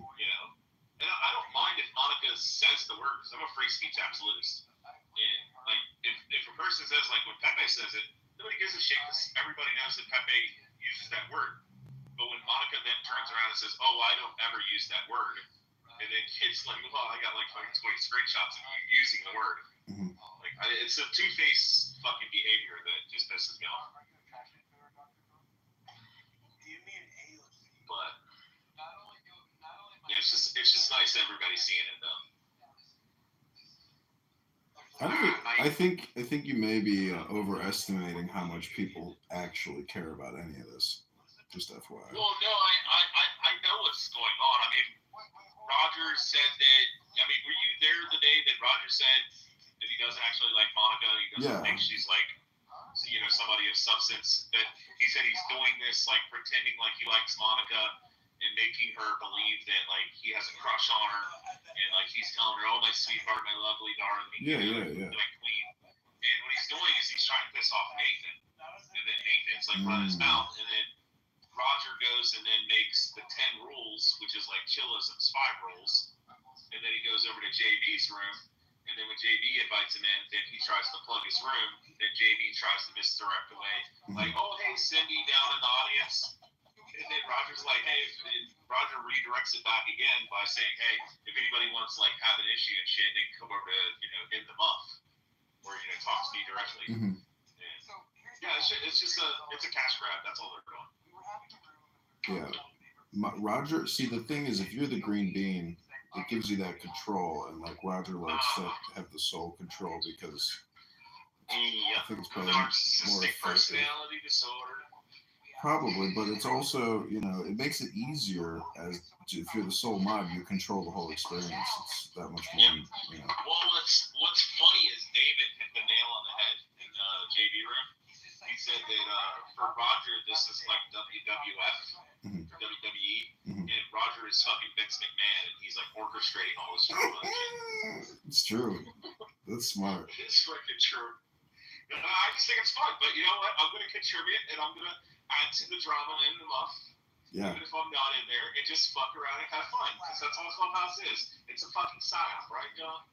[SPEAKER 1] And I don't mind if Monica says the word, because I'm a free speech absolutist. And like, if a person says, like when Pepe says it, nobody gives a shit, because everybody knows that Pepe uses that word. But when Monica then turns around and says, oh, I don't ever use that word, and then it's like, well, I got like fucking 20 screenshots of you using the word.
[SPEAKER 15] Mm-hmm.
[SPEAKER 1] Like, it's a two-faced fucking behavior that just pisses me off. But yeah, it's just nice everybody seeing it though.
[SPEAKER 15] I think you may be overestimating how much people actually care about any of this. Just FYI.
[SPEAKER 1] Well, no, I know what's going on. I mean, Roger said that. I mean, were you there the day that Roger said that he doesn't actually like Monica? He doesn't think she's like, somebody of substance. That he said he's doing this like pretending like he likes Monica and making her believe that like he has a crush on her, and like he's telling her, "Oh, my sweetheart, my lovely darling, my queen." And what he's doing is he's trying to piss off Nathan, and then Nathan's like running his mouth, and then Roger goes and then makes the 10 rules, which is like chillism's 5 rules, and then he goes over to JB's room, and then when JB invites him in, then he tries to plug his room, then JB tries to misdirect away, like, "Oh, hey, Cindy down in the audience." And then Roger's like, hey, Roger redirects it back again by saying, hey, if anybody wants like have an issue and shit, they can come over to, In the Muff, or, talk to me directly.
[SPEAKER 15] Mm-hmm.
[SPEAKER 1] Yeah, it's just a cash grab. That's all they're doing.
[SPEAKER 15] Yeah. Roger, see, the thing is, if you're the green bean, it gives you that control, and like Roger likes to have the soul control because I think it's probably more effective.
[SPEAKER 1] Personality disorder.
[SPEAKER 15] Probably, but it's also, it makes it easier if you're the sole mod, you control the whole experience. It's that much more,
[SPEAKER 1] Well, what's funny is David hit the nail on the head in the JB room. He said that for Roger, this is like WWF, WWE, and Roger is fucking Vince McMahon, and he's like orchestrating all this drama.
[SPEAKER 15] It's true. That's smart.
[SPEAKER 1] It's freaking true. I just think it's fun, but you know what? I'm going to contribute, and I'm going to add to the drama in the muff.
[SPEAKER 15] Yeah.
[SPEAKER 1] Even if I'm not in there, and just fuck around and have fun, because that's all Clubhouse is. It's a fucking psyop, right, John?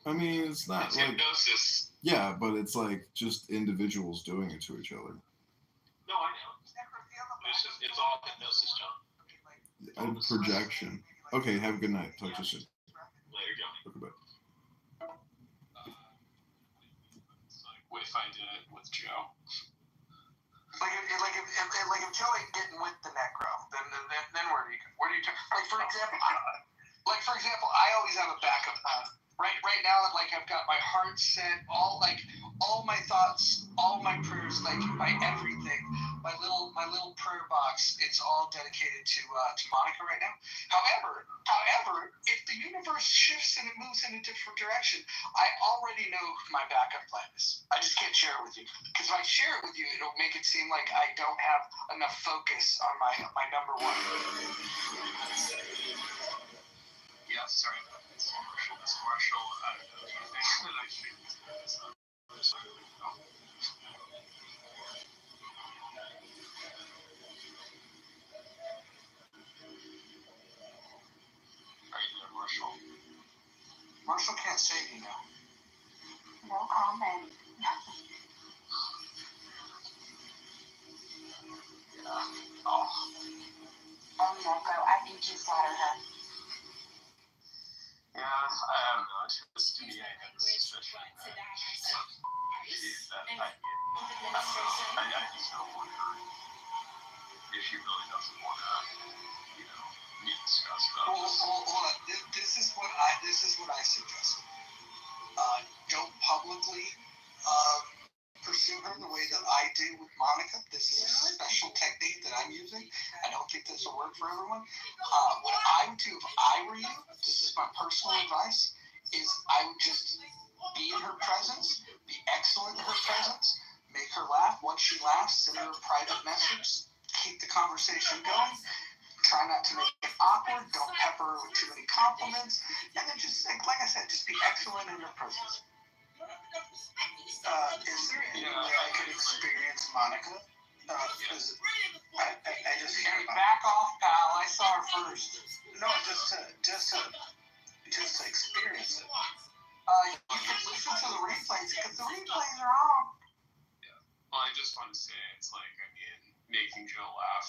[SPEAKER 15] I mean, it's not
[SPEAKER 1] it's
[SPEAKER 15] like
[SPEAKER 1] hypnosis.
[SPEAKER 15] Yeah, but it's like just individuals doing it to each other.
[SPEAKER 1] No, I know. It's all hypnosis, John.
[SPEAKER 15] And projection. Okay, have a good night. Talk to you soon.
[SPEAKER 1] Later, John.
[SPEAKER 15] Okay, bye.
[SPEAKER 1] What if I did it with Joe?
[SPEAKER 3] Like if Joe ain't getting with the necro, then where do you turn? Like for example, I always have a backup plan. Right now, like I've got my heart set, all my thoughts, all my prayers, like my everything, my little prayer box. It's all dedicated to Monica right now. However, if the universe shifts and it moves in a different direction, I already know who my backup plan is. I just can't share it with you, because if I share it with you, it'll make it seem like I don't have enough focus on my number one.
[SPEAKER 1] Yeah, sorry about this. Marshall, I don't know if you think that I should use this.
[SPEAKER 21] Marshall?
[SPEAKER 16] Marshall can't save you now.
[SPEAKER 8] No comment.
[SPEAKER 21] Oh.
[SPEAKER 8] Oh, Marco, I think you flatter her.
[SPEAKER 21] Yeah, I don't know. It's just to me, I have a suspicion that I just don't want her. If she really doesn't want to, be discussed about this.
[SPEAKER 16] Hold on. This is what I suggest. Don't publicly pursue her the way that I do with Monica. This is a special technique that I'm using. I don't think this will work for everyone. What I would do if I were you, this is my personal advice, is I would just be in her presence, be excellent in her presence, make her laugh. Once she laughs, send her a private message, keep the conversation going. Try not to make it awkward. Don't pepper her with too many compliments. And then just, like I said, just be excellent in her presence. Is there any way I could experience Monica? Because I just hear back off, pal. I saw her first. No, just to experience it. You can listen to the replays because the replays are on.
[SPEAKER 21] Yeah. Well, I just want to say it's like, making Joe laugh.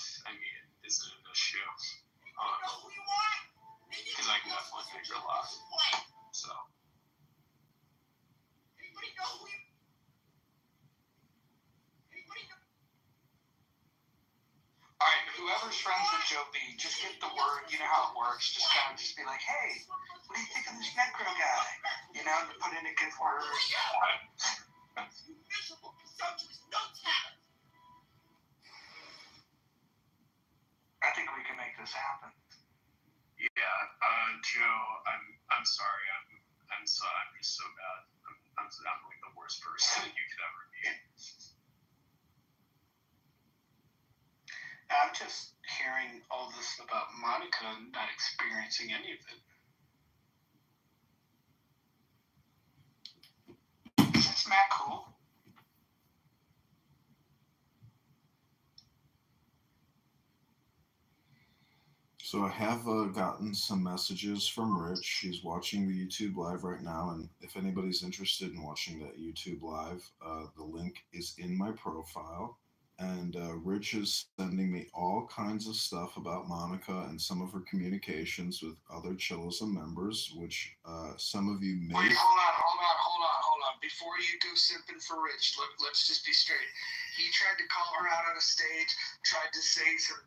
[SPEAKER 21] Is it a shift? Because I can definitely make her laugh. So.
[SPEAKER 16] Alright, whoever's friends with Joe B, just get the word, you know how it works, just be like, hey, what do you think of this necro guy? To put in a good word. I think we can make this happen.
[SPEAKER 21] Yeah, Joe, I'm sorry, I'm just so bad. I'm like the worst person you could ever be.
[SPEAKER 16] I'm just hearing all this about Monica and not experiencing any of it. Is this Matt cool?
[SPEAKER 15] So I have gotten some messages from Rich. He's watching the YouTube live right now, and if anybody's interested in watching that YouTube live, the link is in my profile. And Rich is sending me all kinds of stuff about Monica and some of her communications with other Chillism members, which some of you may...
[SPEAKER 16] Wait, hold on. Before you go simping for Rich, let's just be straight. He tried to call her out on a stage, tried to say some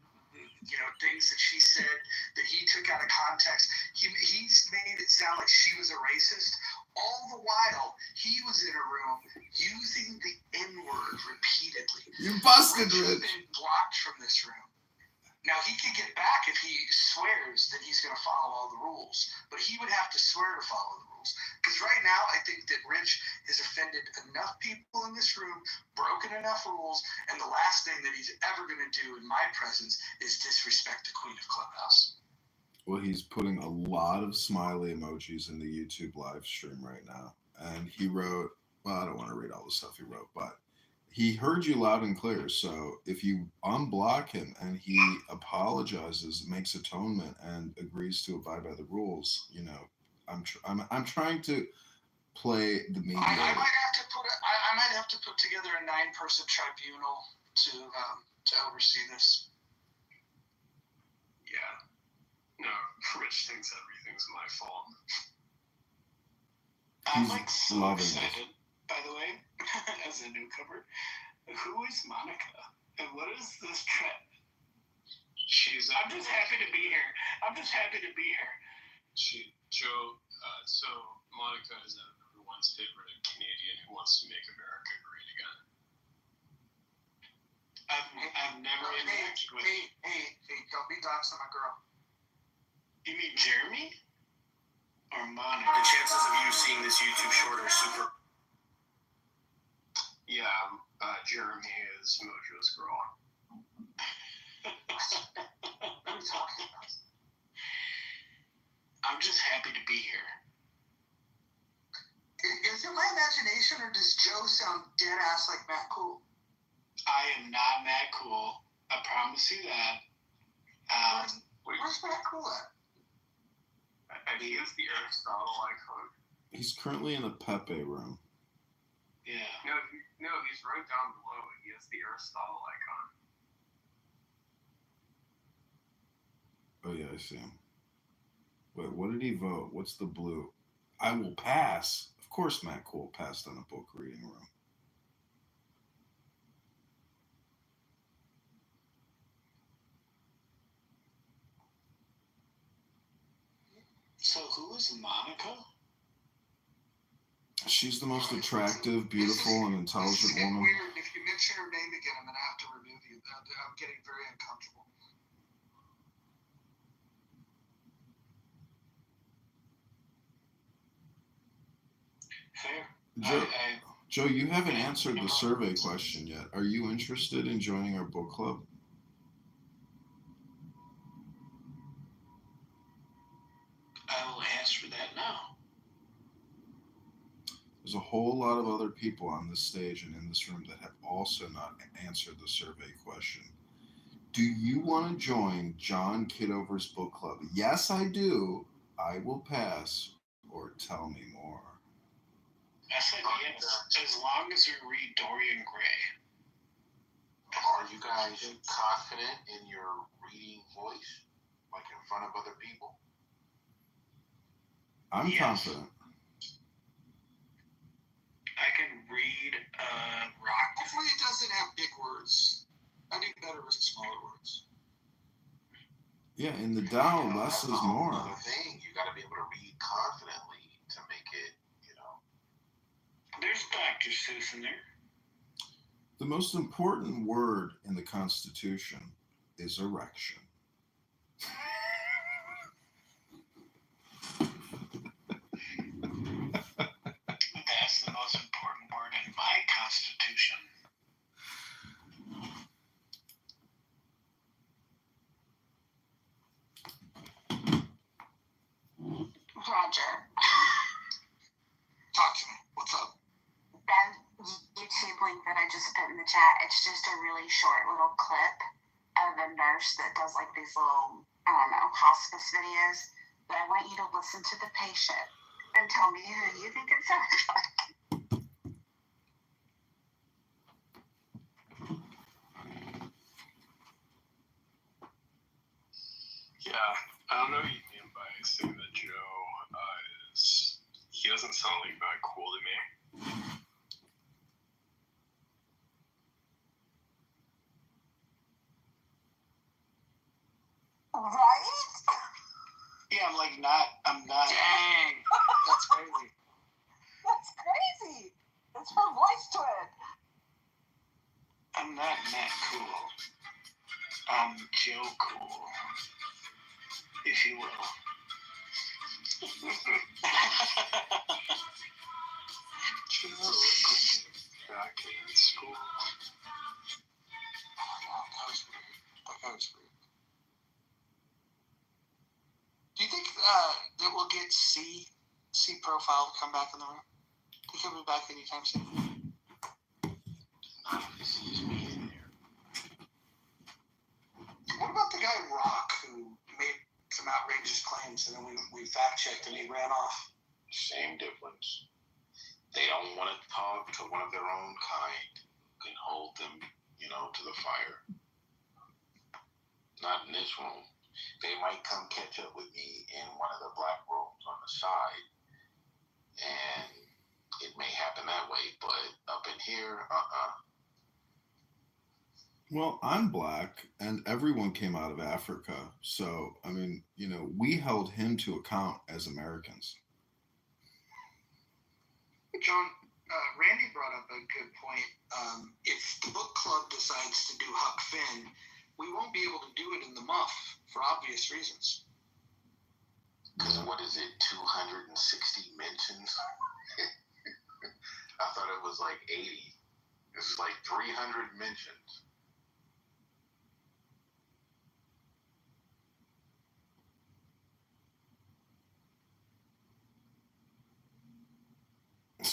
[SPEAKER 16] things that she said that he took out of context. He made it sound like she was a racist. All the while, he was in a room using the N-word repeatedly.
[SPEAKER 15] You busted,
[SPEAKER 16] Rich has been blocked from this room. Now, he could get back if he swears that he's going to follow all the rules, but he would have to swear to follow the rules. Because right now, I think that Rich has offended enough people in this room, broken enough rules, and the last thing that he's ever going to do in my presence is disrespect the Queen of Clubhouse.
[SPEAKER 15] Well, he's putting a lot of smiley emojis in the YouTube live stream right now. And he wrote, well, I don't want to read all the stuff he wrote, but he heard you loud and clear. So if you unblock him and he apologizes, makes atonement, and agrees to abide by the rules, I'm trying to play the mediator.
[SPEAKER 16] I might have to put together a 9-person tribunal to oversee this.
[SPEAKER 21] Yeah. No, Rich thinks everything's my fault.
[SPEAKER 16] I'm so excited, by the way, as a newcomer. Who is Monica? And what is this trip? I'm just happy to be here.
[SPEAKER 21] Joe, so Monica is everyone's favorite Canadian who wants to make America great again.
[SPEAKER 16] I've never interacted with... Hey, don't be doxing my girl. You mean Jeremy? Or Monica?
[SPEAKER 21] The chances of you seeing this YouTube short are super... Yeah, Jeremy is Mojo's girl.
[SPEAKER 16] What are you talking about? I'm just happy to be here. Is it my
[SPEAKER 3] imagination, or does Joe sound dead ass like Matt Cool?
[SPEAKER 21] I am not Matt Cool. I promise you that.
[SPEAKER 3] Where's Matt Cool at?
[SPEAKER 4] And he is the Aristotle icon.
[SPEAKER 15] He's currently in a Pepe room.
[SPEAKER 21] Yeah.
[SPEAKER 4] No, he's right down below. He is the Aristotle icon.
[SPEAKER 15] Oh yeah, I see him. Wait, what did he vote? What's the blue? I will pass. Of course, Matt Cole passed on a book reading room.
[SPEAKER 21] So who is Monica?
[SPEAKER 15] She's the most attractive, beautiful, and intelligent woman.
[SPEAKER 3] Weird. If you mention her name again, I'm gonna have to remove you. I'm getting very uncomfortable.
[SPEAKER 21] Fair.
[SPEAKER 15] Joe, you haven't answered the survey question yet. Are you interested in joining our book club?
[SPEAKER 21] I will answer that now.
[SPEAKER 15] There's a whole lot of other people on this stage and in this room that have also not answered the survey question. Do you want to join John Kitover's book club? Yes, I do. I will pass, or tell me more.
[SPEAKER 21] I said yes, as long as you read Dorian Gray.
[SPEAKER 14] Are you guys confident in your reading voice, like in front of other people?
[SPEAKER 15] I'm confident.
[SPEAKER 21] I can read rock.
[SPEAKER 3] Hopefully it doesn't have big words. I do better with smaller words.
[SPEAKER 15] Yeah, in the Tao, less is more.
[SPEAKER 14] Another thing, you got to be able to read confidently to make it,
[SPEAKER 21] There's Dr. Seuss in there.
[SPEAKER 15] The most important word in the Constitution is erection.
[SPEAKER 21] That's the most important word in my Constitution.
[SPEAKER 10] Roger.
[SPEAKER 3] Talk to me. What's up?
[SPEAKER 10] That YouTube link that I just put in the chat, it's just a really short little clip of a nurse that does like these little, hospice videos. But I want you to listen to the patient and tell me who you think it sounds like.
[SPEAKER 4] Yeah, I don't know what you mean by saying that Joe he doesn't sound like that cool to me.
[SPEAKER 10] Right?
[SPEAKER 21] Yeah, I'm not.
[SPEAKER 3] Dang. That's crazy.
[SPEAKER 10] That's crazy. It's her voice to it.
[SPEAKER 21] I'm not Matt Cool. I'm Joe Cool, if you will.
[SPEAKER 4] Back in school.
[SPEAKER 3] That was weird. Do you think that we'll get C profile to come back in the room? Do you think he'll be back anytime soon?
[SPEAKER 14] Not if he sees me in there.
[SPEAKER 3] What about the guy Rock who made some outrageous claims and then we fact checked and he ran off?
[SPEAKER 14] Same difference. They don't want to talk to one of their own kind who can hold them, to the fire. Not in this room. They might come catch up with me in one of the black rooms on the side, and it may happen that way, but up in here,
[SPEAKER 15] Well, I'm black, and everyone came out of Africa. So, we held him to account as Americans.
[SPEAKER 3] John, Randy brought up a good point. If the book club decides to do Huck Finn, we won't be able to do it in the muff for obvious reasons.
[SPEAKER 14] Because what is it, 260 mentions? I thought it was like 80. This is like 300 mentions.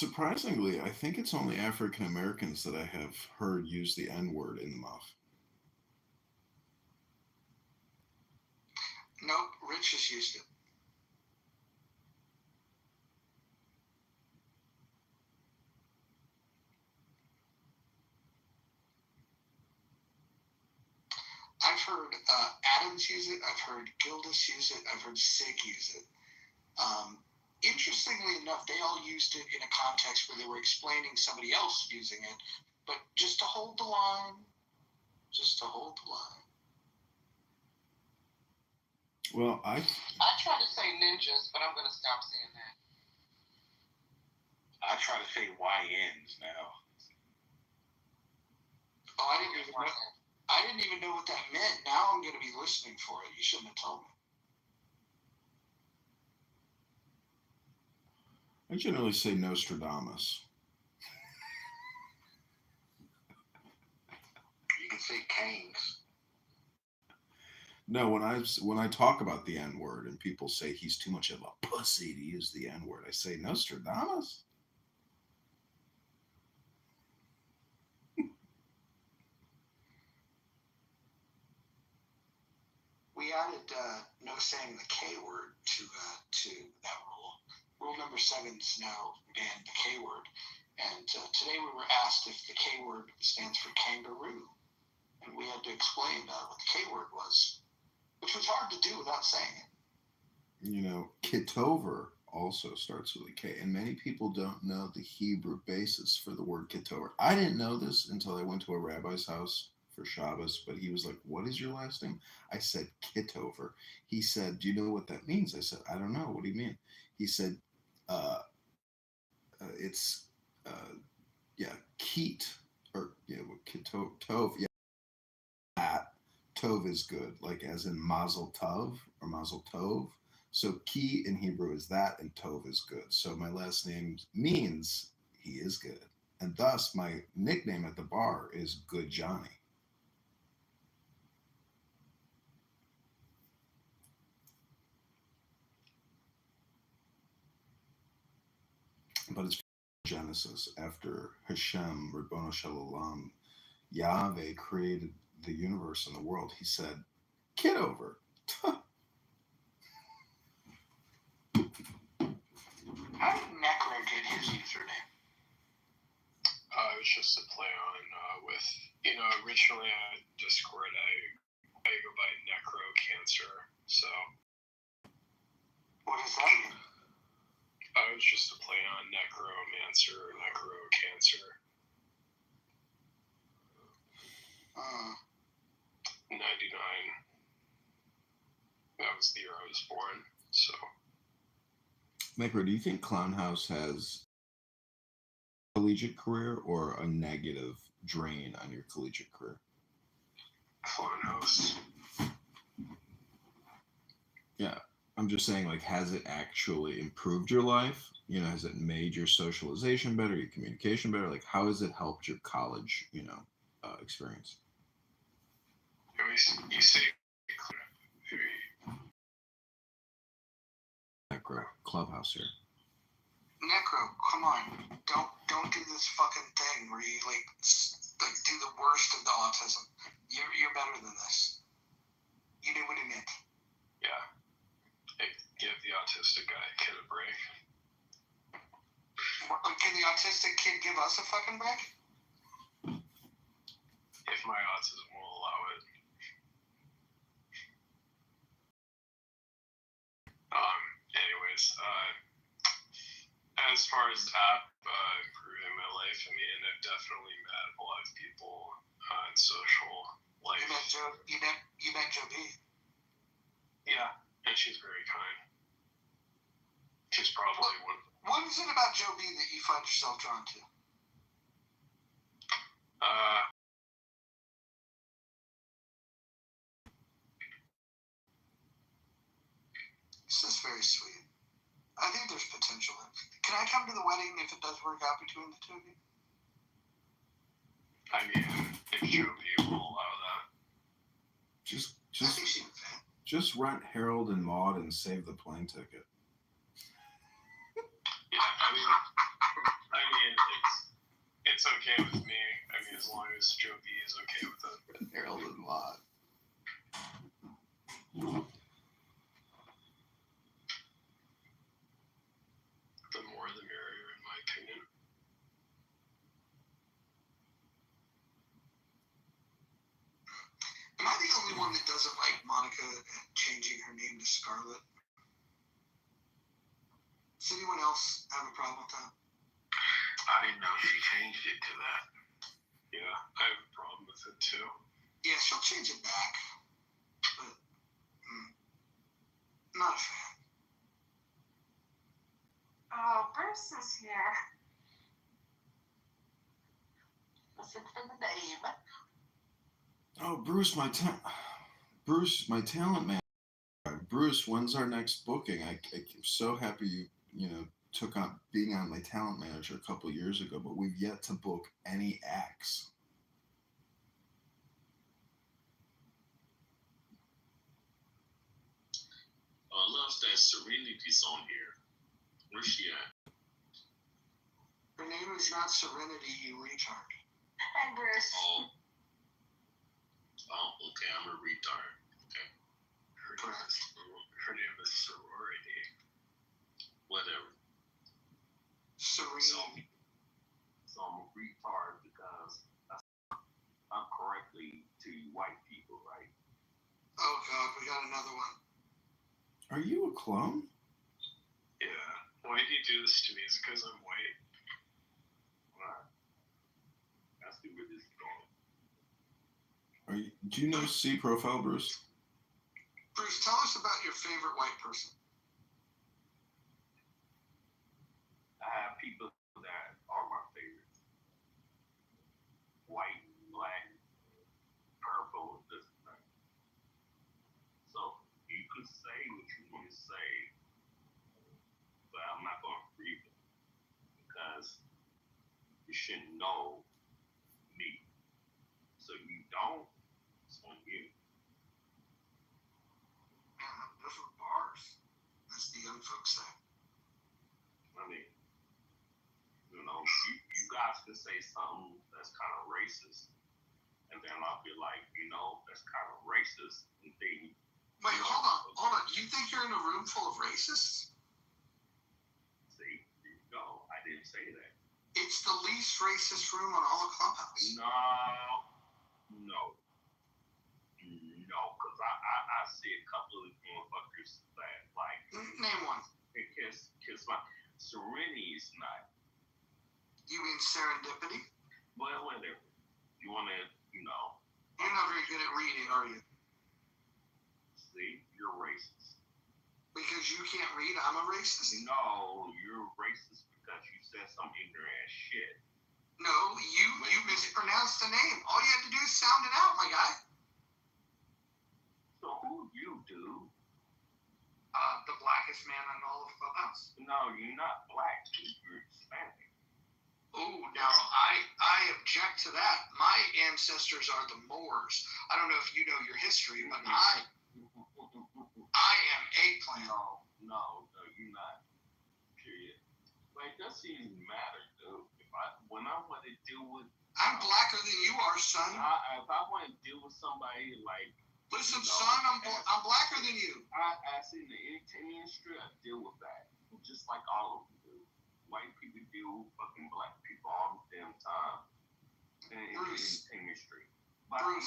[SPEAKER 15] surprisingly, I think it's only African Americans that I have heard use the N word in the mouth.
[SPEAKER 3] Nope, Rich has used it. I've heard Adams use it. I've heard Gildas use it. I've heard Sig use it. Interestingly enough, they all used it in a context where they were explaining somebody else using it, but just to hold the line. Just to hold the line.
[SPEAKER 15] Well, I
[SPEAKER 21] try to say ninjas, but I'm going to stop saying that.
[SPEAKER 6] I try to say YNs now.
[SPEAKER 3] Oh, I didn't even know what that meant. Now I'm going to be listening for it. You shouldn't have told me.
[SPEAKER 15] I generally say Nostradamus.
[SPEAKER 14] You can say Canes.
[SPEAKER 15] No, when I talk about the N word and people say he's too much of a pussy to use the N word, I say Nostradamus.
[SPEAKER 3] We added no saying the K word to that rule. Rule number 7's now banned the K word. And today we were asked if the K word stands for kangaroo. And we had to explain what the K word was, which was hard to do without saying it.
[SPEAKER 15] You know, Kitover also starts with a K, and many people don't know the Hebrew basis for the word Kitover. I didn't know this until I went to a rabbi's house for Shabbos, but he was like, "What is your last name?" I said, Kitover. He said, "Do you know what that means?" I said, "I don't know. What do you mean?" He said, it's, Keet, or, Tov, yeah, that, Tov is good, like as in Mazel Tov, or Mazel Tov. So Ki in Hebrew is that, and Tov is good. So my last name means he is good. And thus my nickname at the bar is Good Johnny. But it's Genesis, after Hashem, Ribbono Shel Olam, Yahweh created the universe and the world. He said, Kitover.
[SPEAKER 3] How did Necro get his username?
[SPEAKER 4] It was just a play on with, originally on Discord, I go by Necro Cancer, so.
[SPEAKER 3] What does that mean?
[SPEAKER 4] It was just a play on Necromancer, Necro Cancer. 99. That was the year I was born, so.
[SPEAKER 15] Necro, do you think Clown House has a collegiate career or a negative drain on your collegiate career?
[SPEAKER 4] Clown House.
[SPEAKER 15] Yeah. I'm just saying, like, has it actually improved your life? Has it made your socialization better, your communication better? Like, how has it helped your college, experience?
[SPEAKER 4] You say
[SPEAKER 15] Necro, Clubhouse here.
[SPEAKER 3] Necro, come on. Don't do this fucking thing where you, like do the worst of the autism. You're better than this. You knew what he meant.
[SPEAKER 4] Yeah. Give the autistic guy a kid a break.
[SPEAKER 3] Can the autistic kid give us a fucking break?
[SPEAKER 4] If my autism will allow it. Anyways, as far as the app improving my life, I've definitely met a lot of people in social life.
[SPEAKER 3] You met Joe B.
[SPEAKER 4] Yeah, and she's very kind. She's probably one.
[SPEAKER 3] What is it about Joe B that you find yourself drawn to? This is very sweet. I think there's potential. Can I come to the wedding if it does work out between the two of you?
[SPEAKER 4] If Joe B will allow that.
[SPEAKER 15] Just rent Harold and Maude and save the plane ticket.
[SPEAKER 4] Yeah, I is Joe B is okay with it.
[SPEAKER 15] Harold and Maude.
[SPEAKER 4] The more the merrier, in my opinion.
[SPEAKER 3] Am I the only one that doesn't like Monica changing her name to Scarlet? Does anyone else have a problem with that?
[SPEAKER 12] I didn't know she changed it to that.
[SPEAKER 4] Yeah, I have a problem with it too.
[SPEAKER 3] Yeah, she'll change it back. But, not a fan.
[SPEAKER 8] Oh, Bruce is here. Listen for the name.
[SPEAKER 15] Oh, Bruce, my talent man. Bruce, when's our next booking? I'm so happy you took on being on my talent manager a couple of years ago, but we've yet to book any acts.
[SPEAKER 12] Loves that Serenity's on here. Where's she at?
[SPEAKER 3] Her name is not Serenity, you retard.
[SPEAKER 8] Hi, Bruce.
[SPEAKER 12] Oh, okay, I'm a retard. Okay.
[SPEAKER 4] Her name is Sorority.
[SPEAKER 12] Whatever.
[SPEAKER 3] Serene.
[SPEAKER 12] So I'm a retard because I'm correctly to white people, right?
[SPEAKER 3] Oh, God, we got another one.
[SPEAKER 15] Are you a clone?
[SPEAKER 4] Yeah. Why do you do this to me? It's because I'm white.
[SPEAKER 12] Alright. Let's see where this is going.
[SPEAKER 15] Do you know C profile, Bruce?
[SPEAKER 3] Bruce, tell us about your favorite white person.
[SPEAKER 12] I have people that are my favorites. White, black, purple, this and that. So you can say what you want to say, but I'm not going to read it because you should know me. So you don't, it's on you.
[SPEAKER 3] Those were bars, as the young folks say.
[SPEAKER 12] I mean, you guys can say something that's kind of racist, and then I'll be like, that's kind of racist, and then.
[SPEAKER 3] Wait, hold on. You think you're in a room full of racists?
[SPEAKER 12] See, there you go. I didn't say that.
[SPEAKER 3] It's the least racist room on all of Clubhouse.
[SPEAKER 12] No, because I see a couple of motherfuckers that like.
[SPEAKER 3] Name one.
[SPEAKER 12] Kiss my Serenity is not.
[SPEAKER 3] You mean serendipity?
[SPEAKER 12] Well, whatever. You want to,
[SPEAKER 3] You're not very good at reading, are you?
[SPEAKER 12] See, you're racist.
[SPEAKER 3] Because you can't read, I'm a racist?
[SPEAKER 12] No, you're racist because you said some ignorant ass shit.
[SPEAKER 3] No, you mispronounced the name. All you have to do is sound it out, my guy.
[SPEAKER 12] So who you, dude?
[SPEAKER 3] The blackest man on all of Clubhouse.
[SPEAKER 12] No, you're not black, dude. You're Hispanic.
[SPEAKER 3] Oh, now I object to that. My ancestors are the Moors. I don't know if you know your history, but I am eggplant.
[SPEAKER 12] No, you're not. Period. Like, that doesn't even matter, dude. When I want to deal with.
[SPEAKER 3] I'm blacker than you are, son.
[SPEAKER 12] If I want to deal with somebody like.
[SPEAKER 3] Listen, son, I'm blacker than you.
[SPEAKER 12] I see in the entertainment industry, I deal with that. Just like all of them do. White people deal with fucking black people all the damn time. In the entertainment industry. But
[SPEAKER 3] Bruce.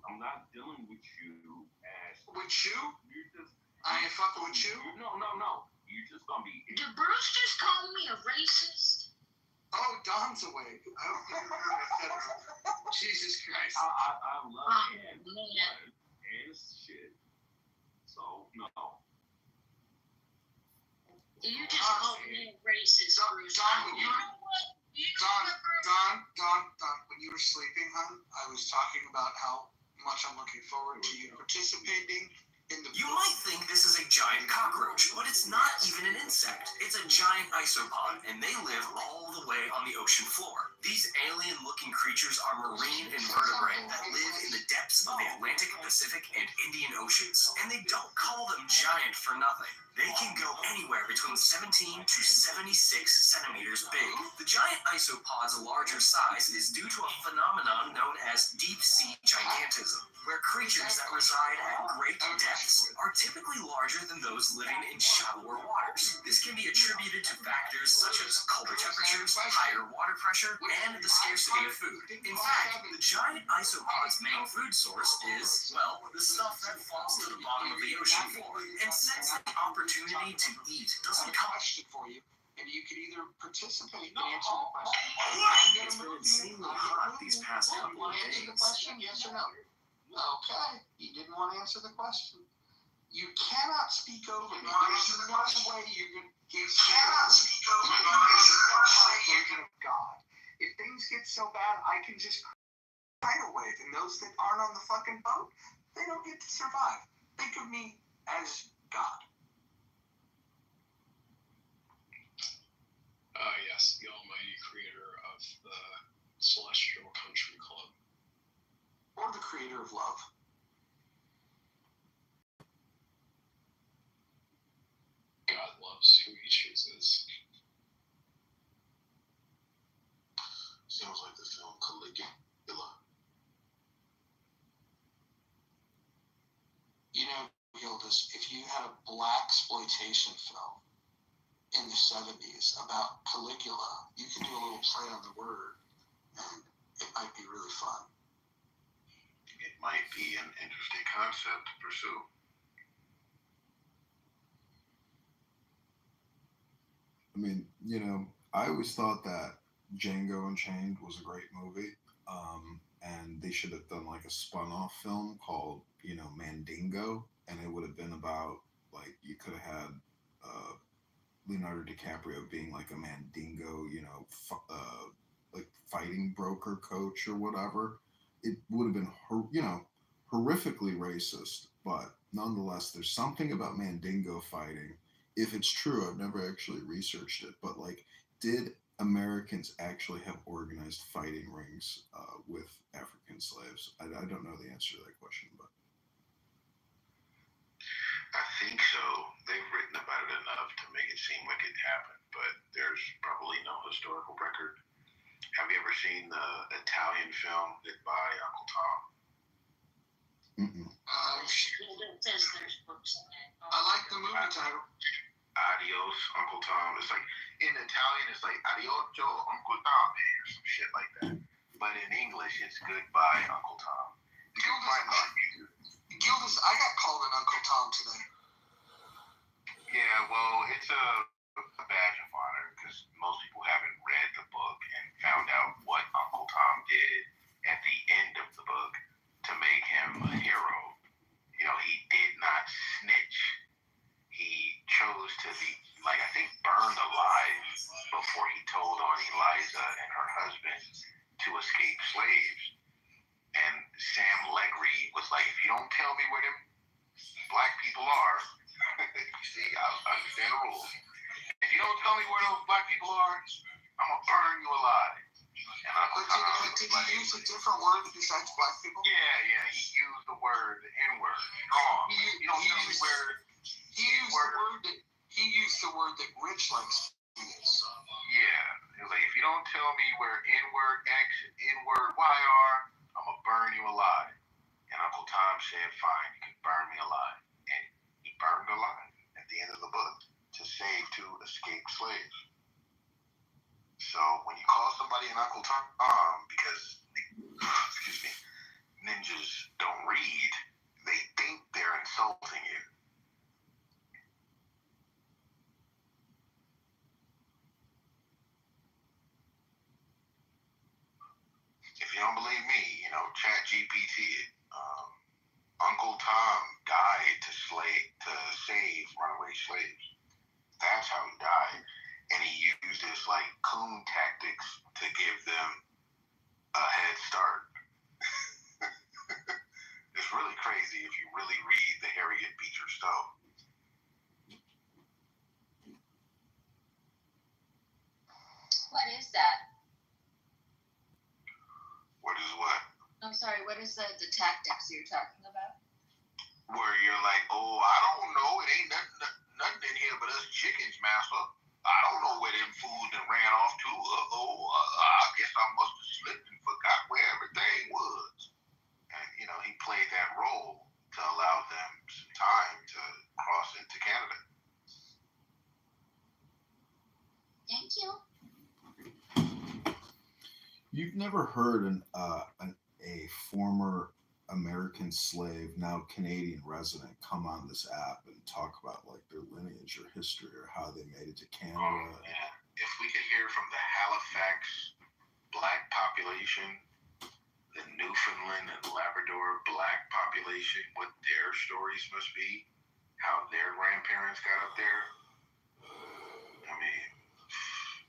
[SPEAKER 12] I'm not dealing with you as.
[SPEAKER 3] With you?
[SPEAKER 12] You're just.
[SPEAKER 3] I ain't fucking with you?
[SPEAKER 12] No. You're just gonna be.
[SPEAKER 19] Did Bruce just call me a racist?
[SPEAKER 3] Oh, Don's awake. I don't think I said that. Jesus Christ.
[SPEAKER 12] I love it.
[SPEAKER 19] Man.
[SPEAKER 12] And shit. So, no.
[SPEAKER 19] You just called me a racist, Bruce.
[SPEAKER 3] Don, when you were sleeping, hon, I was talking about how much I'm looking forward to you participating in the.
[SPEAKER 7] You might think this is a giant cockroach, but it's not even an insect. It's a giant isopod, and they live all the way on the ocean floor. These alien-looking creatures are marine invertebrate that live in the depths of the Atlantic, Pacific, and Indian Oceans. And they don't call them giant for nothing. They can go anywhere between 17 to 76 centimeters big. The giant isopods' larger size is due to a phenomenon known as deep sea gigantism, where creatures that reside at great depths are typically larger than those living in shallower waters. This can be attributed to factors such as colder temperatures, higher water pressure, and the scarcity of food. In fact, the giant isopod's main food source is, well, the stuff that falls to the bottom of the ocean floor. And since the opportunity to eat doesn't come
[SPEAKER 16] for you, and you could either participate and answer the question.
[SPEAKER 7] It's been insanely hot these past couple of days.
[SPEAKER 16] Answer the question, yes or no? Okay, you didn't want to answer the question. You cannot speak over me. There's no way you're going to get speak over me. Version of God. If things get so bad, I can just tidal wave, and those that aren't on the fucking boat, they don't get to survive. Think of me as God.
[SPEAKER 4] Yes, the almighty creator of the Celestial Country Club.
[SPEAKER 16] Or the creator of love.
[SPEAKER 4] God loves who he chooses.
[SPEAKER 12] Sounds like the film Caligula.
[SPEAKER 16] You know, Gildas, if you had a blaxploitation film in the 70s about Caligula, you could do a little play on the word, and it might be really fun.
[SPEAKER 12] It might be an interesting concept to pursue.
[SPEAKER 15] I mean, you know, I always thought that Django Unchained was a great movie, and they should have done like a spun-off film called, you know, Mandingo, and it would have been about, like, you could have had Leonardo DiCaprio being like a Mandingo, you know, like fighting broker coach or whatever. It would have been, you know, horrifically racist, but nonetheless, there's something about Mandingo fighting. If it's true, I've never actually researched it, but like, did Americans actually have organized fighting rings with African slaves? I don't know the answer to that question, but
[SPEAKER 12] I think so. They've written about it enough to make it seem like it happened, but there's probably no historical record. Have you ever seen the Italian film Goodbye, Uncle Tom?
[SPEAKER 19] There's books in it.
[SPEAKER 16] I like the movie title.
[SPEAKER 12] Adios, Uncle Tom. It's like, in Italian, it's like Adiocho, Uncle Tom, or some shit like that. But in English, it's Goodbye, Uncle Tom. You can find it on YouTube.
[SPEAKER 16] Gildas, I got called an Uncle Tom today.
[SPEAKER 12] Yeah, well, it's a badge of honor because most people haven't read the book and found out what Uncle Tom did at the end of the book to make him a hero. You know, he did not snitch. He chose to be, like, I think, burned alive before he told on Eliza and her husband to escape slaves. And Sam Legre was like, if you don't tell me where them black people are, you see, I understand the rules. If you don't tell me where those black people are, I'm going to burn you alive. And Uncle Tom
[SPEAKER 16] did he use a different word besides black people?
[SPEAKER 12] Yeah, he used the word, the N-word. Strong. You don't tell me where...
[SPEAKER 16] He used the word that Rich likes to use.
[SPEAKER 12] Yeah. It was like, if you don't tell me where N-word X and N-word Y are, I'm going to burn you alive. And Uncle Tom said, fine, you can burn me alive. And he burned alive at the end of the book to save two escaped slaves. So when you call somebody an Uncle Tom because, excuse me, ninjas don't read, they think they're insulting you. If you don't believe me, you know, chat GPT it. Uncle Tom died to save runaway slaves. That's how he died. And he used his, like, coon tactics to give them a head start. It's really crazy if you really read the Harriet Beecher Stowe.
[SPEAKER 11] What is that?
[SPEAKER 12] What is what?
[SPEAKER 11] I'm sorry, what is the tactics you're talking about?
[SPEAKER 12] Where you're like, oh, I don't know, it ain't nothing
[SPEAKER 14] but us chickens, master. I don't know where them fools that ran off to. I guess I must have slipped and forgot where everything was. And, you know, he played that role to allow them some time to cross into Canada.
[SPEAKER 19] Thank you.
[SPEAKER 15] You've never heard a former American slave, now Canadian resident, come on this app and talk about like their lineage or history or how they made it to Canada.
[SPEAKER 14] Oh, man. If we could hear from the Halifax black population, the Newfoundland and Labrador black population, what their stories must be, how their grandparents got up there. I mean,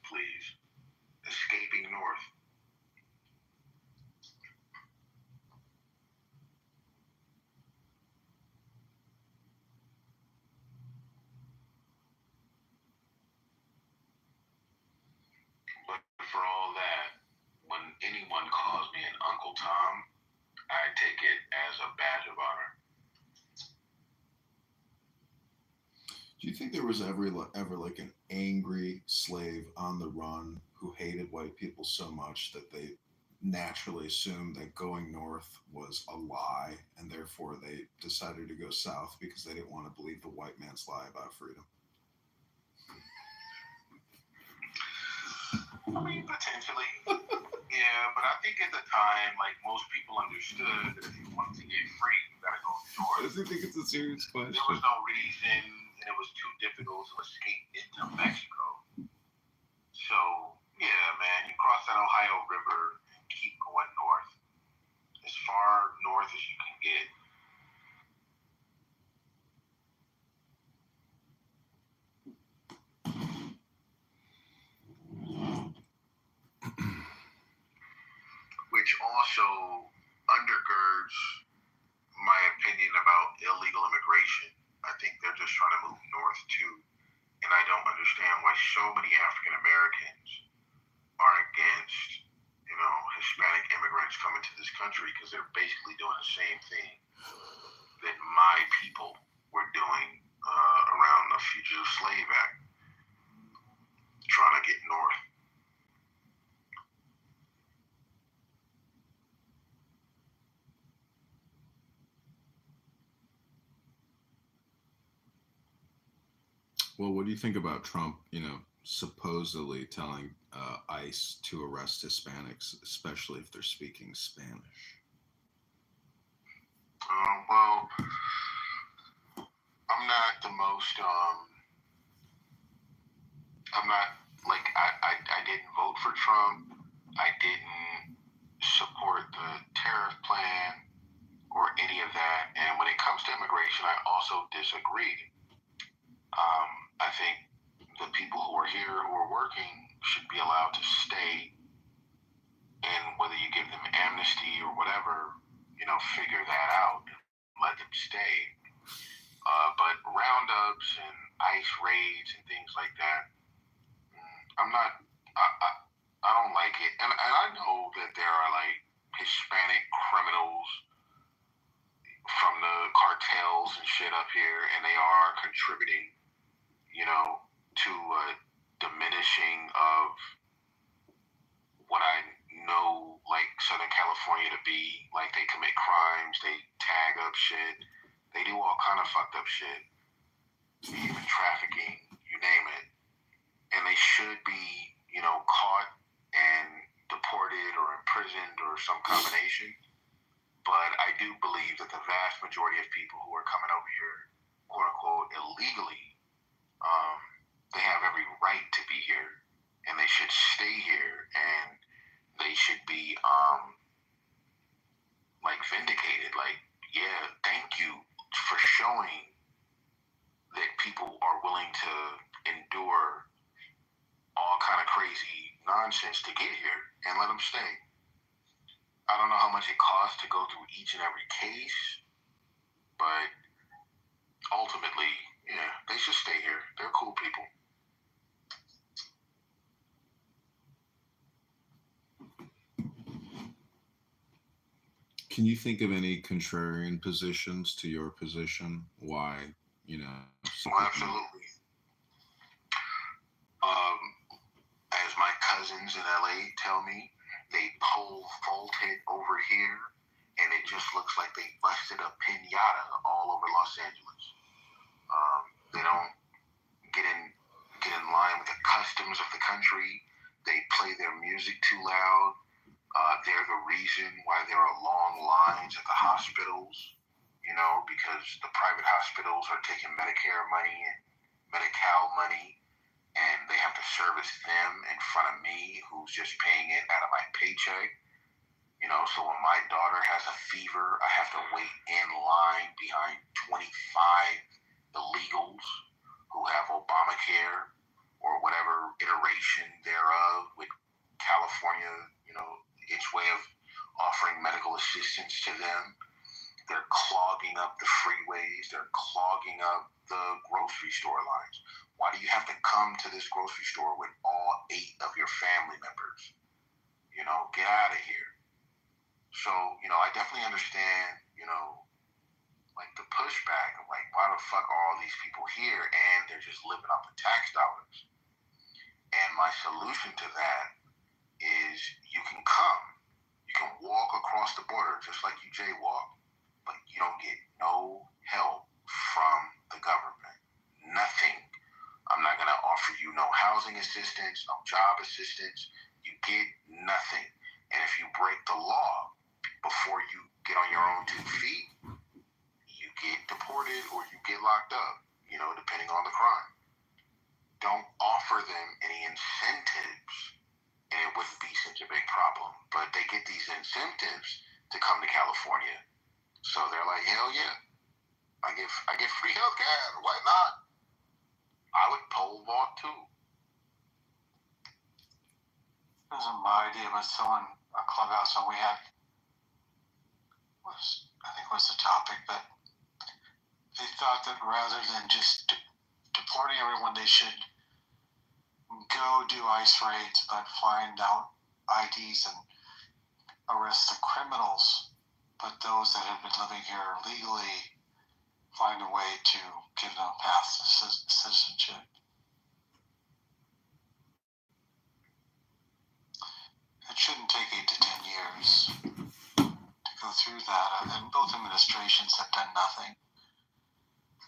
[SPEAKER 14] please, escaping north. But for all that, when anyone calls me an Uncle Tom, I take it as a badge of honor.
[SPEAKER 15] Do you think there was ever like an angry slave on the run who hated white people so much that they naturally assumed that going north was a lie and therefore they decided to go south because they didn't want to believe the white man's lie about freedom?
[SPEAKER 14] I mean, potentially. Yeah, but I think at the time, like, most people understood that if you wanted to get free, you gotta go north.
[SPEAKER 15] Does he think it's a serious question?
[SPEAKER 14] There was no reason, and it was too difficult to escape into Mexico. So, yeah, man, you cross that Ohio River and keep going north. As far north as you can get. Which also undergirds my opinion about illegal immigration. I think they're just trying to move north too. And I don't understand why so many African Americans are against, you know, Hispanic immigrants coming to this country, because they're basically doing the same thing that my people were doing around the Fugitive Slave Act, trying to get north.
[SPEAKER 15] Well, what do you think about Trump, supposedly telling ICE to arrest Hispanics, especially if they're speaking Spanish?
[SPEAKER 14] Well, I'm not the most, I'm not, like, I didn't vote for Trump. I didn't support the tariff plan or any of that. And when it comes to immigration, I also disagree. I think the people who are here, who are working, should be allowed to stay. And whether you give them amnesty or whatever, figure that out and let them stay. But roundups and ICE raids and things like that, I don't like it. And I know that there are like Hispanic criminals from the cartels and shit up here, and they are contributing, to a diminishing of what I know, like, Southern California to be. Like, they commit crimes, they tag up shit, they do all kind of fucked up shit, even trafficking, you name it. And they should be, caught and deported or imprisoned or some combination. But I do believe that the vast majority of people who are coming over here, quote unquote, illegally, they have every right to be here, and they should stay here, and they should be, vindicated. Like, yeah, thank you for showing that people are willing to endure all kind of crazy nonsense to get here, and let them stay. I don't know how much it costs to go through each and every case, but ultimately, yeah, they should stay here. They're cool people.
[SPEAKER 15] Can you think of any contrarian positions to your position? Why,
[SPEAKER 14] Well, absolutely. cousins in LA tell me they pole vaulted over here, and it just looks like they busted a pinata all over Los Angeles. They don't get in line with the customs of the country. They play their music too loud. They're the reason why there are long lines at the hospitals, because the private hospitals are taking Medicare money and Medi-Cal money, and they have to service them in front of me, who's just paying it out of my paycheck. So when my daughter has a fever, I have to wait in line behind 25 illegals who have Obamacare or whatever iteration thereof with California, its way of offering medical assistance to them. They're clogging up the freeways. They're clogging up the grocery store lines. Why do you have to come to this grocery store with all 8 of your family members? Get out of here. So, I definitely understand, like the pushback of like, why the fuck are all these people here and they're just living off the tax dollars? And my solution to that is you can come. You can walk across the border just like you jaywalk, but you don't get no help from the government. Nothing. I'm not going to offer you no housing assistance, no job assistance. You get nothing. And if you break the law before you get on your own 2 feet, you get deported or you get locked up, depending on the crime. Don't offer them any incentives, and it wouldn't be such a big problem. But they get these incentives to come to California. So they're like, hell yeah, I get free health care. Why not? I would pole vault too.
[SPEAKER 21] It was my idea, but someone, a clubhouse, when we had, I think was the topic, but they thought that rather than just deporting everyone, they should go do ICE raids, but find out IDs and arrest the criminals, but those that have been living here legally, find a way to give them a path to citizenship. It shouldn't take 8 to 10 years to go through that, and both administrations have done nothing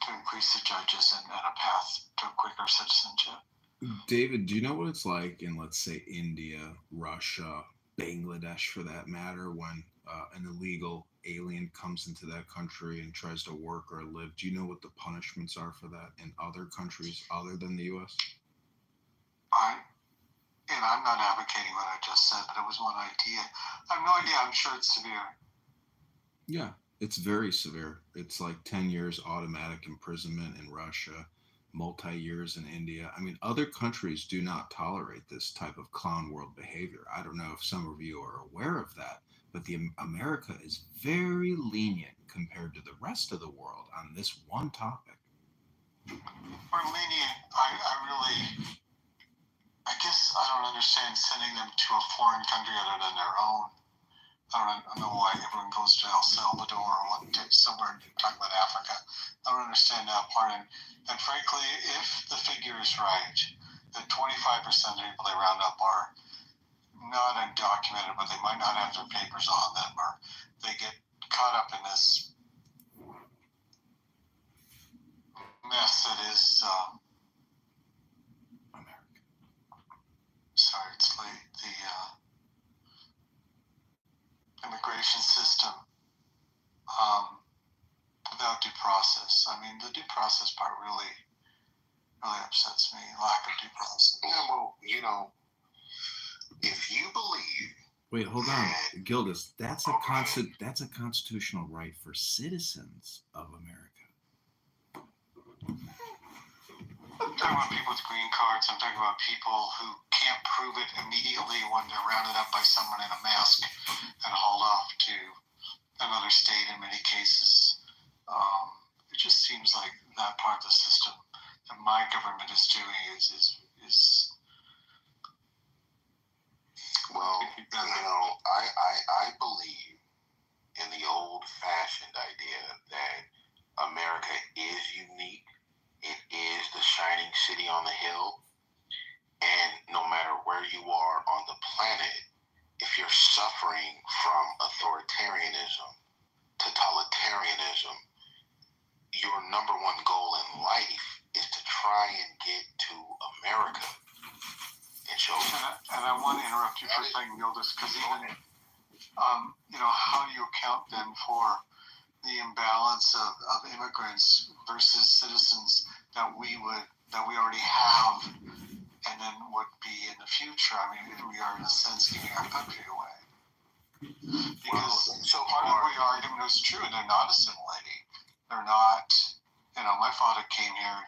[SPEAKER 21] to increase the judges and a path to quicker citizenship.
[SPEAKER 15] David, do you know what it's like in, let's say, India, Russia, Bangladesh, for that matter, when an illegal alien comes into that country and tries to work or live? Do you know what the punishments are for that in other countries other than the U.S.?
[SPEAKER 21] I'm not advocating what I just said, but it was one idea. I have no idea. I'm sure it's severe.
[SPEAKER 15] Yeah, it's very severe. It's like 10 years automatic imprisonment in Russia, multi-years in India. I mean, other countries do not tolerate this type of clown world behavior. I don't know if some of you are aware of that, but America is very lenient compared to the rest of the world on this one topic.
[SPEAKER 21] We're lenient. I guess I don't understand sending them to a foreign country other than their own. I don't know why everyone goes to El Salvador or somewhere talking about Africa. I don't understand that part. And frankly, if the figure is right, that 25% of the people they round up are not undocumented, but they might not have their papers on them, or they get caught up in this mess that is
[SPEAKER 15] America.
[SPEAKER 21] Sorry, it's late. The immigration system without due process. I mean, the due process part really upsets me. Lack of due process.
[SPEAKER 14] Yeah, well, if you believe.
[SPEAKER 15] Wait, hold on, Gildas. That's a constitutional right for citizens of America.
[SPEAKER 21] I'm talking about people with green cards. I'm talking about people who can't prove it immediately when they're rounded up by someone in a mask and hauled off to another state in many cases. It just seems like that part of the system that my government is doing is
[SPEAKER 14] well, I believe in the old-fashioned idea that America is unique. It is the shining city on the hill, and no matter where you are on suffering from authoritarianism, totalitarianism, your number one goal in life is to try and get to America. And so,
[SPEAKER 20] and I want to interrupt you for a second, Gildas, because even, how do you account then for the imbalance of immigrants versus citizens that we already have, and then would be in the future? I mean, we are in a sense giving our country away. Because part of your argument is true. They're not assimilating. They're not. My father came here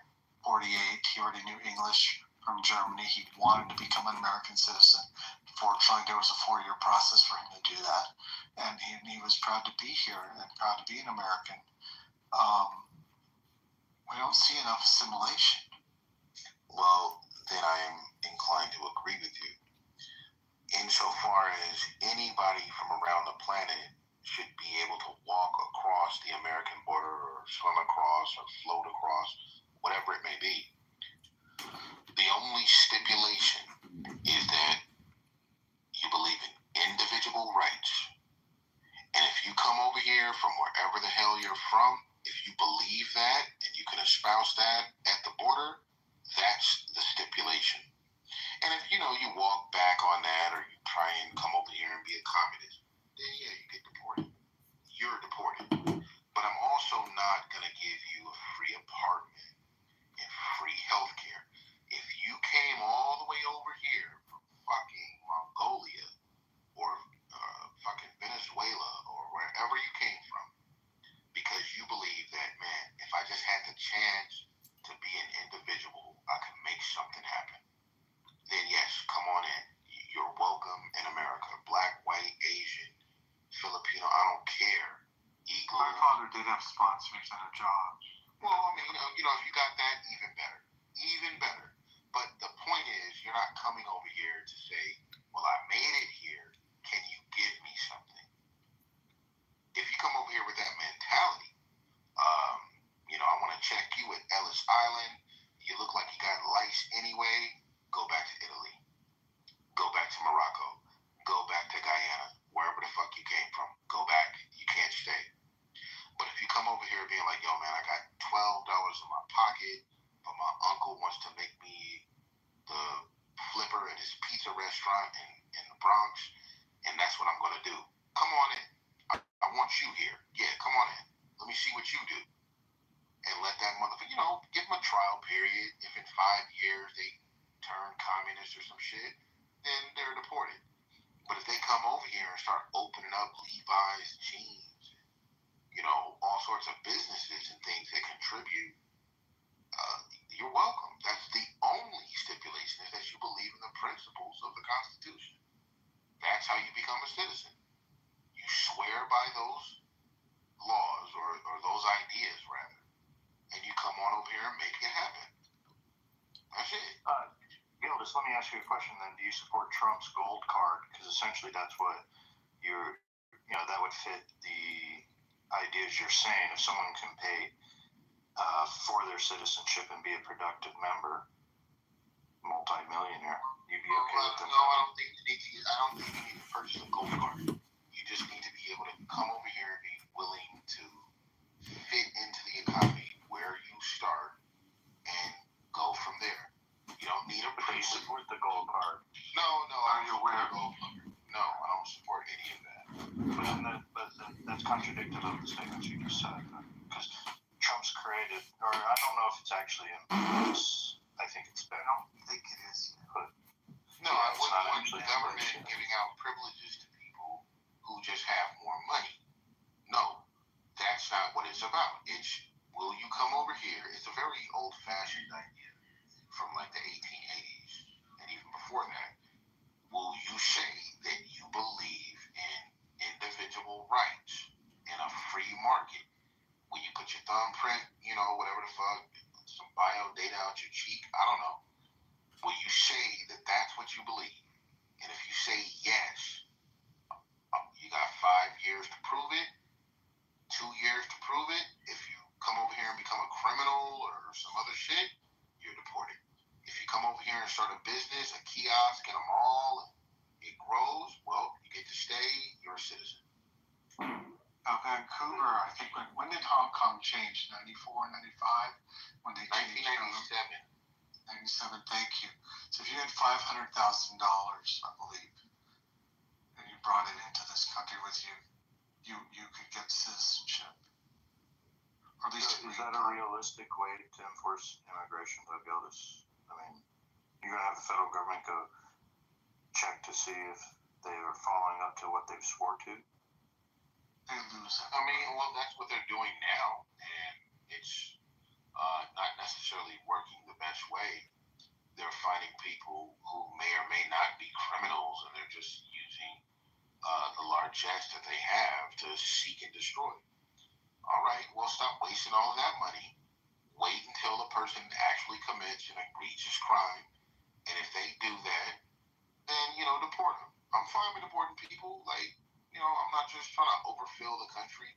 [SPEAKER 20] 48. He already knew English from Germany. He wanted to become an American citizen. Fortunately, there was a 4-year process for him to do that, and he was proud to be here and proud to be an American. We don't see enough assimilation.
[SPEAKER 14] Well, then I am inclined to agree with you. Insofar as anybody from around the planet should be able to walk across the American border or swim across or float across, whatever it may be, the only stipulation is that you believe in individual rights. And if you come over here from wherever the hell you're from, if you believe that and you can espouse that at the border, that's the stipulation. And if you walk back on that, or you try and come over here and be a communist, then yeah, you get deported. You're deported. But I'm also not going to give you a free apartment and free health care. If you came all the way over here from fucking Mongolia or fucking Venezuela or wherever you came from, because you believe that, man, if I just had the chance to be an individual, I could make something happen, then yes, come on in. You're welcome in America. Black, white, Asian, Filipino, I don't care. Eagle.
[SPEAKER 20] My father did have sponsors and a job.
[SPEAKER 14] Well, I mean, if you got that, even better. Even better. But the point is, you're not coming over here to say, well, I made it here. Can you give me something? If you come over here with that mentality, I want to check you at Ellis Island. You look like you got lice anyway. Go back to Italy. Go back to Morocco. Go back to Guyana. Wherever the fuck you came from. Go back. You can't stay. But if you come over here being like, yo, man, I got $12 in my pocket, but my uncle wants to make me the flipper at his pizza restaurant in the Bronx, and that's what I'm going to do. Come on in. I want you here. Yeah, come on in. Let me see what you do. And let that motherfucker, give them a trial period. If in 5 years they turn communist or some shit, then they're deported. But if they come over here and start opening up Levi's jeans, all sorts of businesses and things that contribute, you're welcome. That's the only stipulation, is that you believe in the principles of the Constitution. That's how you become a citizen. You swear by those laws or those ideas, rather, and you come on over here and make it happen. That's it.
[SPEAKER 20] Gildas, let me ask you a question then. Do you support Trump's gold card? Because essentially that's what that would fit the ideas you're saying. If someone can pay for their citizenship and be a productive member, multi-millionaire, you'd be okay with that?
[SPEAKER 14] No, I don't think you need to purchase a gold card. You just need to be able to come over here and be willing to fit into the economy where you start and go from there. You don't need a
[SPEAKER 20] But you support the gold card.
[SPEAKER 14] No, I don't support a gold card. No, I don't support any of that.
[SPEAKER 20] But that's contradictory of the statements you just said. Because Trump's created, or I don't know if it's actually in place. I think it's been. I don't think it is. But
[SPEAKER 14] no, I wouldn't want the government giving out privileges to people who just have more money. No, that's not what it's about. It's, will you come over here? It's a very old-fashioned idea from like the 1880s and even before that. Will you say that you believe in individual rights in a free market? When you put your thumbprint, whatever the fuck, some bio data out your cheek, I don't know. Will you say that that's what you believe? And if you say yes, you got 5 years to prove it, 2 years to prove it. If you come over here and become a criminal or some other shit, you're deported. If you come over here and start a business, a kiosk in a mall, and it grows, well, you get to stay
[SPEAKER 20] Vancouver, I think, when did Hong Kong change? 94, 95? When they changed 97, thank you. So if you had $500,000, I believe, and you brought it into this country with you, you could get citizenship. Or at least
[SPEAKER 13] is that a realistic way to enforce immigration? I mean, you're going to have the federal government go check to see if they are following up to what they've swore to?
[SPEAKER 20] They lose it.
[SPEAKER 18] I mean, well, that's what they're doing now, and it's not necessarily working the best way. They're finding people who may or may not be criminals, and they're just using the largesse that they have to seek and destroy. All right, well, stop wasting all of that money. Wait until the person actually commits an egregious crime, and if they do that, then, deport them. I'm fine with deporting people. I'm not just trying to overfill the country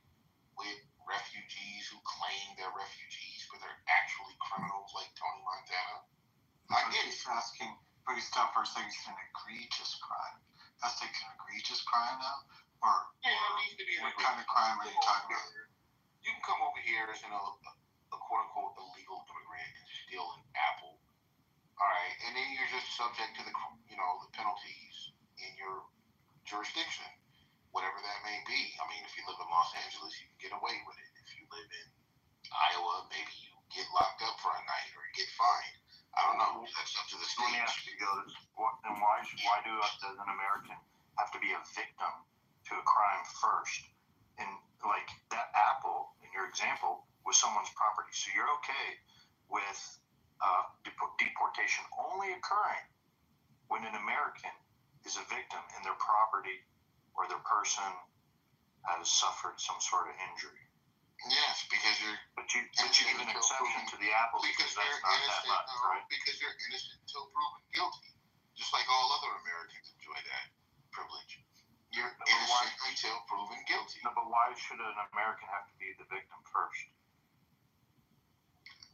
[SPEAKER 18] with refugees who claim they're refugees, but they're actually criminals like Tony Montana. I get it.
[SPEAKER 20] Asking, but he's done for saying it's an egregious crime. That's like an egregious crime now? Or
[SPEAKER 18] yeah, it needs to be
[SPEAKER 20] what kind of crime are you talking about?
[SPEAKER 18] You can come over here as a quote-unquote illegal immigrant and steal an apple. All right, and then you're just subject to the penalties in your jurisdiction, whatever that may be. I mean, if you live in Los Angeles, you can get away with it. If you live in Iowa, maybe you get locked up for a night or you get fined. I don't know. That's up to the state.
[SPEAKER 13] Let me ask you, then why do us as an American have to be a victim to a crime first? And like that apple in your example was someone's property, so you're okay with deportation only occurring when an American is a victim and their property or their person has suffered some sort of injury.
[SPEAKER 18] Yes, because you're.
[SPEAKER 13] But you give an exception to the apple because that's not that much, right?
[SPEAKER 18] Because you're innocent until proven guilty, just like all other Americans enjoy that privilege. You're innocent until proven guilty.
[SPEAKER 13] No, but why should an American have to be the victim first?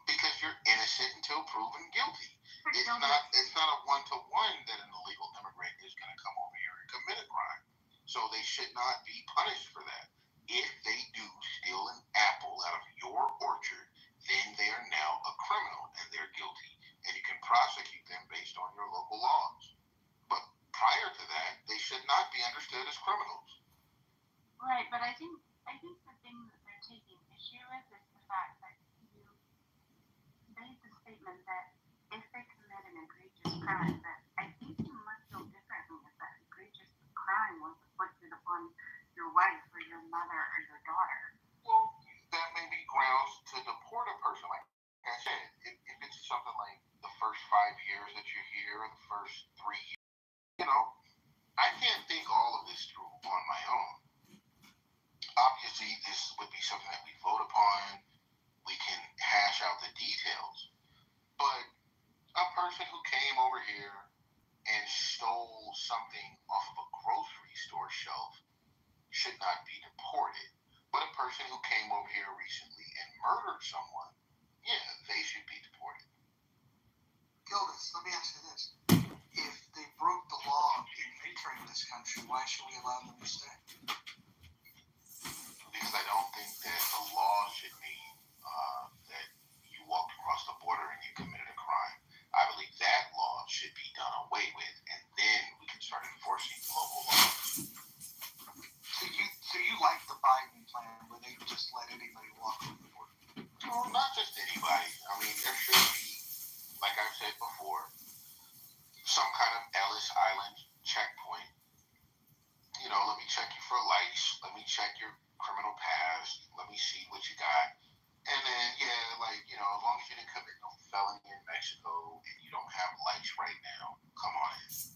[SPEAKER 18] Because you're innocent until proven guilty. It's not a one-to-one that an illegal immigrant is going to come over here and commit a crime. So they should not be punished for that. If they do steal an apple out of your orchard, then they are now a criminal and they're guilty. And you can prosecute them based on your local laws. But prior to that, they should not be understood as criminals.
[SPEAKER 8] Right, but I think the thing that they're taking issue with is the fact that you made the statement that if they commit an egregious crime, that I think you must feel differently if that egregious crime was inflicted upon your wife or your mother or your daughter.
[SPEAKER 18] Well, that may be grounds to deport a person. Like I said, if it's something like the first 5 years that you're here, or the first 3 years, I can't think all of this through on my own. Obviously, this would be something that we vote upon. We can hash out the details. But a person who came over here and stole something off of a grocery store shelf should not be deported. But a person who came over here recently and murdered someone, yeah, they should be deported.
[SPEAKER 3] Gildas, let me ask you this. If they broke the law in entering this country, why should we allow them to stay?
[SPEAKER 18] Because I don't think that the law should mean that you walked across the border and you committed a crime. I believe that law should be done away with, and then we can start enforcing local laws.
[SPEAKER 3] So you like the Biden plan where they just let anybody walk over the border?
[SPEAKER 18] Well, not just anybody. I mean, there should be, like I've said before, some kind of Ellis Island checkpoint. Let me check you for lice. Let me check your criminal past. Let me see what you got. And then, as long as you didn't commit no felony in Mexico and you don't have lice right now, come on in.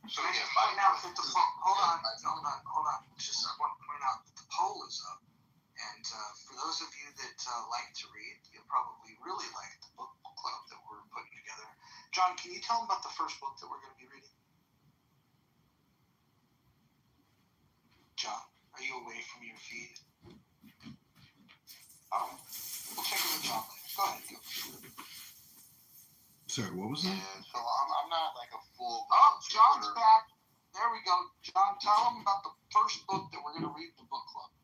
[SPEAKER 18] So, yeah,
[SPEAKER 3] point out that hold on. Just I want to point out that the poll is up. And for those of you that like to read, you'll probably really like the book club that we're putting together. John, can you tell them about the first book that we're going to be reading? John, are you away from your feed? Oh, we'll check in with John later. Go ahead, go.
[SPEAKER 15] Sorry, what was that?
[SPEAKER 18] Yeah, so I'm not like a full.
[SPEAKER 3] Oh, John's back.
[SPEAKER 16] there we go. John, tell them about the first book that we're going to read in the book club.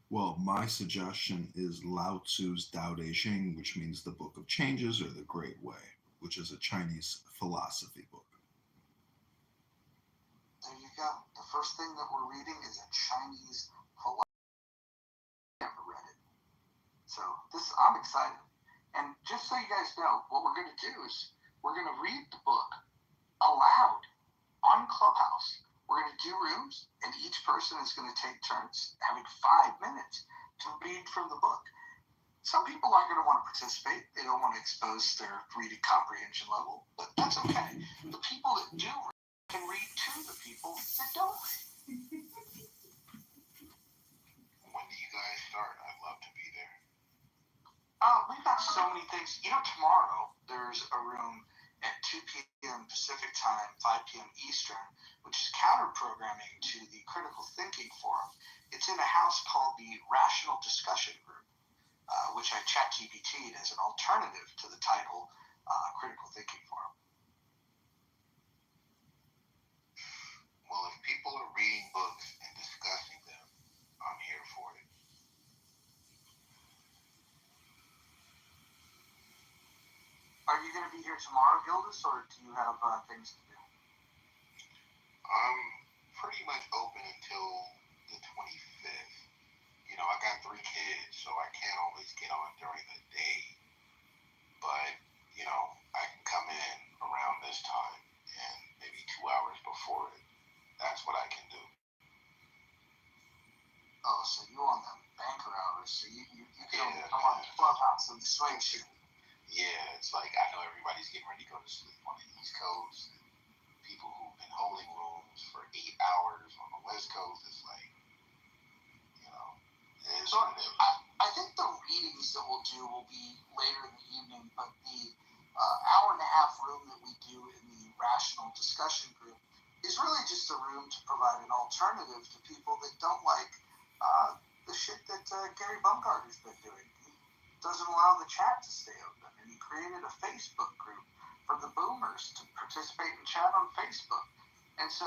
[SPEAKER 15] Well, my suggestion is Lao Tzu's Tao Te Ching, which means the Book of Changes or the Great Way, which is a Chinese philosophy book.
[SPEAKER 16] There you go. The first thing that we're reading is a Chinese philosophy. I've never read it. So I'm excited. And just so you guys know, what we're going to do is we're going to read the book aloud on Clubhouse. We're going to do rooms, and each person is going to take turns having 5 minutes to read from the book. Some people aren't going to want to participate. They don't want to expose their reading comprehension level, but that's okay. The people that do can read to the people that don't read.
[SPEAKER 18] When do you guys start? I'd love to be there.
[SPEAKER 16] We've got so many things. Tomorrow there's a room at 2 p.m. Pacific time, 5 p.m. Eastern, which is counter-programming to the Critical Thinking Forum. It's in a house called the Rational Discussion Group, which I ChatGPT'd as an alternative to the title Critical Thinking Forum.
[SPEAKER 18] Well, if people are reading books and discussing them, I'm here for it.
[SPEAKER 16] Are you going to be here tomorrow, Gildas, or do you have things to do?
[SPEAKER 18] I'm pretty much open until the 25th. I got 3 kids, so I can't always get on during the day. But, I can come in around this time and maybe 2 hours before it. That's what I can do.
[SPEAKER 16] Oh, so you on the banker hours, so you can come on the Clubhouse and swing shit.
[SPEAKER 18] Yeah, it's like I know everybody's getting ready to go to sleep on the East Coast. People who've been holding rooms for 8 hours on the West Coast, it's like,
[SPEAKER 16] So I think the readings that we'll do will be later in the evening, but the hour and a half room that we do in the Rational Discussion Group is really just a room to provide an alternative to people that don't like the shit that Gary Bumgarner's been doing. He doesn't allow the chat to stay open, and he created a Facebook group for the boomers to participate and chat on Facebook. And so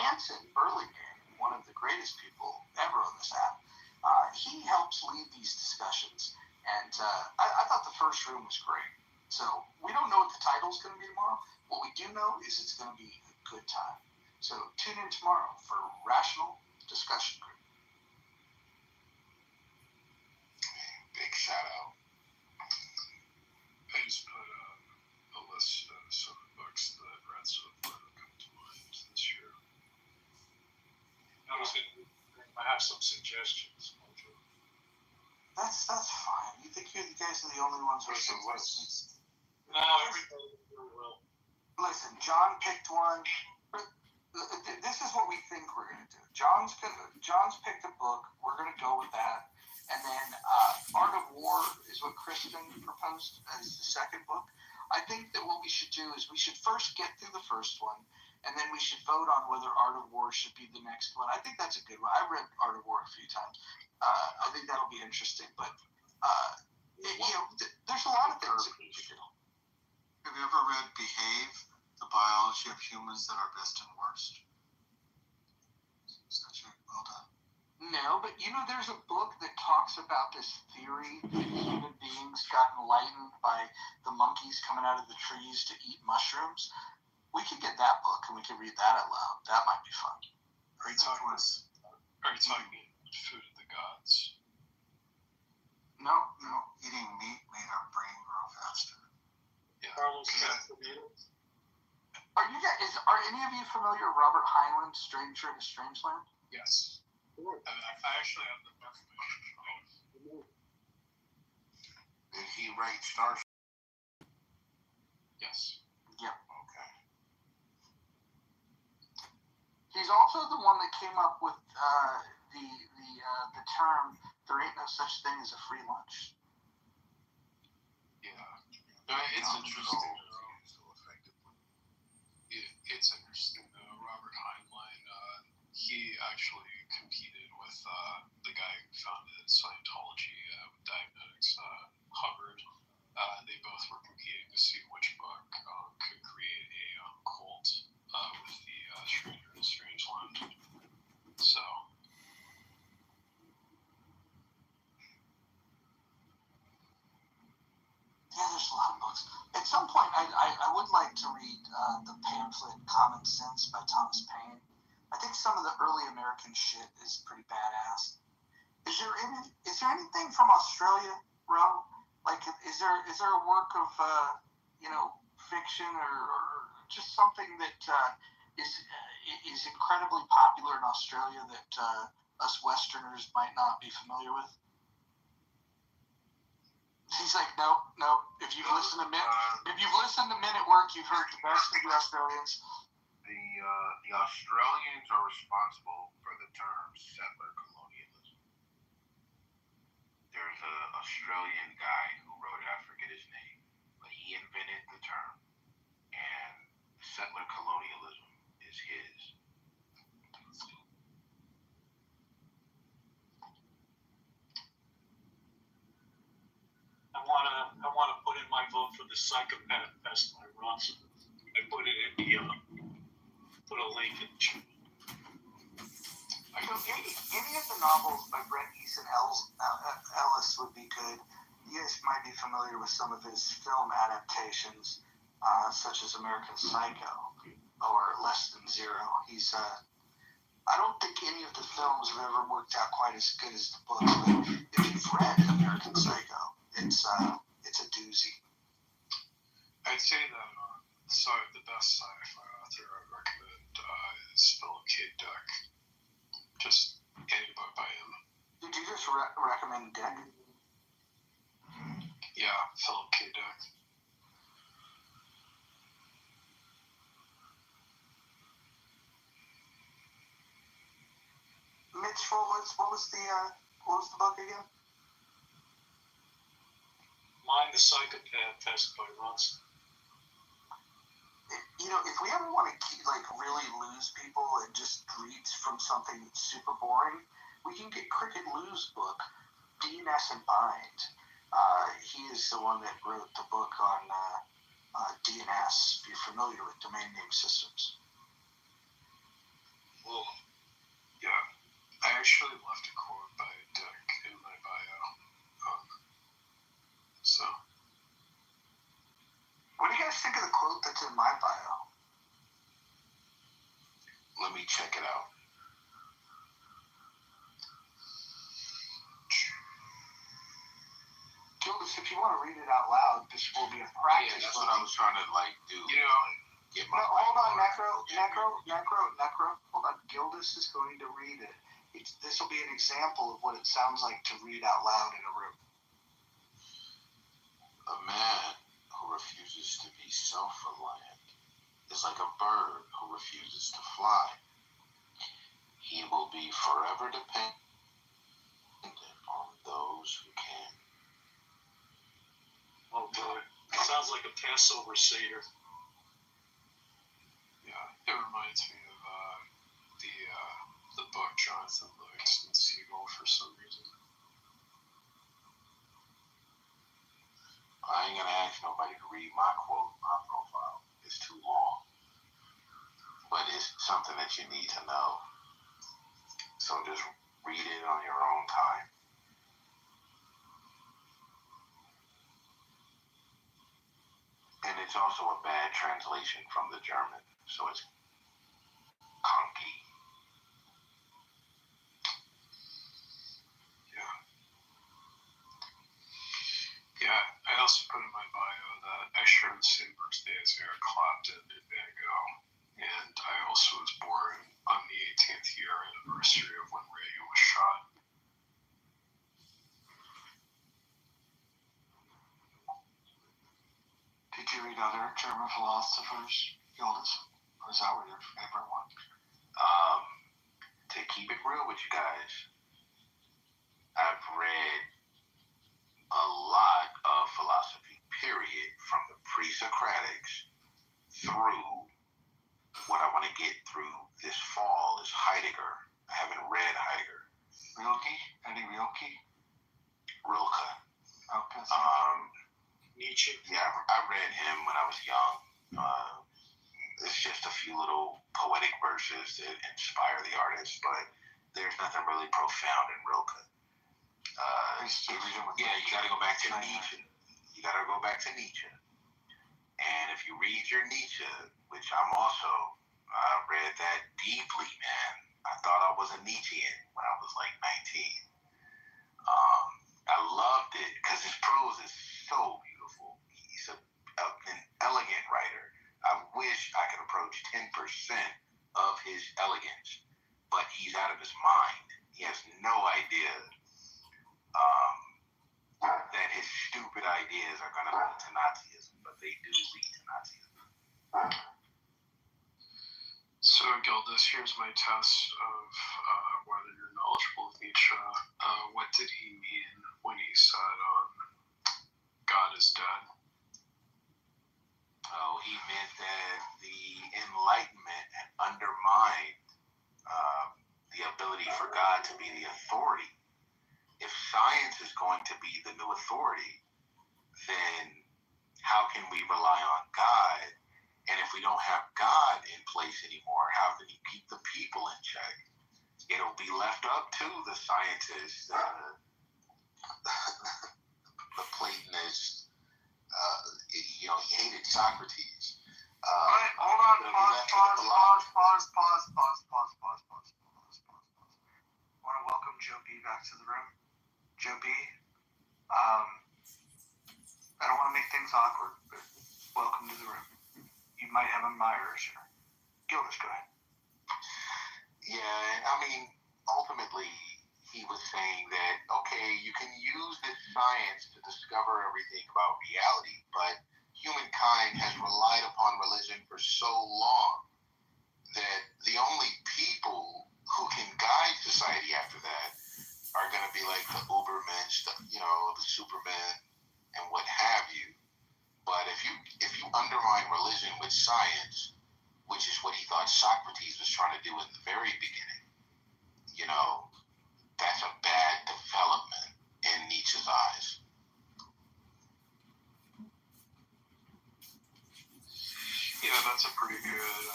[SPEAKER 16] Anson Burlingame, one of the greatest people ever on this app, he helps lead these discussions. And I thought the first room was great. So we don't know what the title's going to be tomorrow. What we do know is it's going to be a good time. So tune in tomorrow for Rational Discussion Group.
[SPEAKER 18] Big shout out.
[SPEAKER 4] I just put a list of some books that I've read so far that come to mind this year.
[SPEAKER 5] I have some suggestions.
[SPEAKER 16] That's fine. You think you guys are the only ones who are suggestions?
[SPEAKER 5] No, everybody will.
[SPEAKER 16] Listen, John picked one. This is what we think we're going to do. John's picked a book. We're going to go with that. And then Art of War is what Kristen proposed as the second book. I think that what we should do is we should first get through the first one, and then we should vote on whether Art of War should be the next one. I think that's a good one. I read Art of War a few times. I think that'll be interesting. But, there's a lot of things that we could do.
[SPEAKER 20] Have you ever read Behave, The Biology of Humans That Are Best and Worst? Well done.
[SPEAKER 16] No, but there's a book that talks about this theory that human beings got enlightened by the monkeys coming out of the trees to eat mushrooms. We could get that book and we could read that out loud. That might be fun.
[SPEAKER 4] Are you talking Food of the Gods?
[SPEAKER 16] No.
[SPEAKER 20] Eating meat made our brain grow faster.
[SPEAKER 4] Yeah.
[SPEAKER 16] Are any of you familiar with Robert Heinlein's Stranger in a Strange Land?
[SPEAKER 4] Yes. I actually have the information.
[SPEAKER 18] Did he write Starship?
[SPEAKER 4] Yes.
[SPEAKER 16] Yeah.
[SPEAKER 18] Okay.
[SPEAKER 16] He's also the one that came up with the term "there ain't no such thing as a free lunch."
[SPEAKER 4] Yeah. It's interesting. It's interesting though. Robert Heinlein, he actually competed with the guy who founded Scientology with Dianetics, Hubbard. They both were competing to see which book could create a cult with the Stranger in a Strange around. So.
[SPEAKER 16] Yeah, there's a lot of books. At some point, I would like to read the pamphlet Common Sense by Thomas Paine. I think some of the early American shit is pretty badass. Is there anything from Australia, Ro? Like, is there a work of fiction or just something that is incredibly popular in Australia that us Westerners might not be familiar with? He's like, nope. If you've listened to Minute Work, you've heard the best of the Australians.
[SPEAKER 14] The Australians are responsible for the term settler colonialism. There's an Australian guy who wrote it, I forget his name, but he invented the term. And settler colonialism is his.
[SPEAKER 5] I wanna put in my vote for the Psychopath Fest by Ronson. I put it in the put a link in the chat.
[SPEAKER 3] Any of the novels by Bret Easton Ellis would be good. You guys might be familiar with some of his film adaptations, such as American Psycho or Less Than Zero. I don't think any of the films have ever worked out quite as good as the books, but if you've read American Psycho, it's a doozy.
[SPEAKER 4] I'd say that the best sci-fi author I recommend is Philip K. Dick. Just any book by him.
[SPEAKER 3] Did you just recommend Dick?
[SPEAKER 4] Yeah, Philip K. Dick.
[SPEAKER 3] Mitch, what was the book again?
[SPEAKER 5] Mine, The Psychopath Test by Ronson.
[SPEAKER 3] If we ever want to really lose people and just read from something super boring, we can get Cricket Lou's book, DNS and Bind. He is the one that wrote the book on DNS, if you're familiar with domain name systems.
[SPEAKER 4] Well, yeah. I actually left a quote by Dick in my bio. So.
[SPEAKER 3] What do you guys think of the quote that's in my bio?
[SPEAKER 14] Let me check it out.
[SPEAKER 3] Gildas, if you want to read it out loud, this will be a practice.
[SPEAKER 14] Yeah, that's what I was trying to do. Get my
[SPEAKER 3] hold on, Necro. Hold on. Gildas is going to read it. This will be an example of what it sounds like to read out loud in a room.
[SPEAKER 14] A man who refuses to be self-reliant is like a bird who refuses to fly. He will be forever dependent on those who can.
[SPEAKER 5] Oh boy, it sounds like a Passover Seder.
[SPEAKER 4] Yeah, it reminds me of the book Jonathan Livingston Seagull for some reason.
[SPEAKER 14] I ain't gonna ask nobody to read my quote, my profile. It's too long. But it's something that you need to know. So just read it on your own time. And it's also a bad translation from the German, so it's conky.
[SPEAKER 4] Yeah, I also put in my bio that I share the same birthday as Eric Clapton and Van Gogh, and I also was born on the 18th year anniversary of when Reagan was shot.
[SPEAKER 16] Did you read other German philosophers, Gildas? Or is that your favorite one?
[SPEAKER 14] To keep it real with you guys, I've read a lot of philosophy, period, from the pre-Socratics through what I want to get through this fall is Heidegger. I haven't read Heidegger.
[SPEAKER 16] Rilke? Any Rilke?
[SPEAKER 14] Rilke.
[SPEAKER 16] Okay.
[SPEAKER 5] Nietzsche.
[SPEAKER 14] Yeah, I read him when I was young. It's just a few little poetic verses that inspire the artist, but there's nothing really profound in Rilke. You got to go back to Nietzsche. You got to go back to Nietzsche. And if you read your Nietzsche, which I read that deeply, man. I thought I was a Nietzschean when I was like 19. I loved it because his prose is so beautiful. He's an elegant writer. I wish I could approach 10% of his elegance, but he's out of his mind. He has no idea that his stupid ideas are going to lead to Nazism, but they do lead to Nazism.
[SPEAKER 4] So, Gildas, here's my test of whether you're knowledgeable of Nietzsche. What did he mean when he said, God is dead?
[SPEAKER 14] Oh, he meant that the Enlightenment had undermined the ability for God to be the authority. If science is going to be the new authority, then how can we rely on God? And if we don't have God in place anymore, how can you keep the people in check? It'll be left up to the scientists, the Platonists. He hated Socrates.
[SPEAKER 3] All right, hold on. Pause. I want to welcome Joe B back to the room. Joe B, I don't want to make things awkward, but welcome to the room. You might have admirers here. Gildas, go ahead.
[SPEAKER 14] Yeah, I mean, ultimately, he was saying that, okay, you can use this science to discover everything about reality, but humankind has relied upon religion for so long that the only people who can guide society after that are going to be like the Ubermensch, the Supermen, and what have you. But if you undermine religion with science, which is what he thought Socrates was trying to do in the very beginning, that's a bad development in Nietzsche's eyes.
[SPEAKER 4] Yeah, that's a pretty good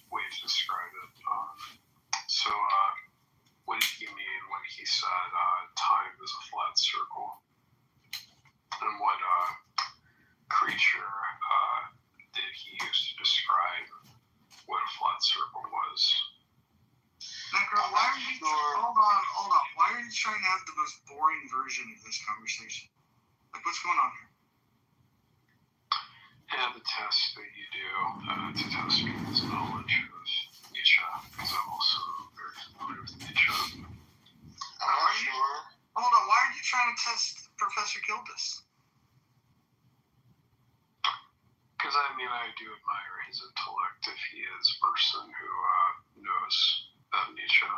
[SPEAKER 4] way to describe it. What did he mean when he said time is a flat circle? And what creature did he use to describe what a flat circle was?
[SPEAKER 3] Necro, hold on. Why are you trying to have the most boring version of this conversation? Like, what's going on here?
[SPEAKER 4] And the test that you do to test people's knowledge of Nietzsche, because I'm also very familiar with Nietzsche.
[SPEAKER 14] I'm not sure.
[SPEAKER 3] Hold on, why are you trying to test Professor Gildas?
[SPEAKER 4] Because, I do admire his intellect if he is a person who knows Nietzsche.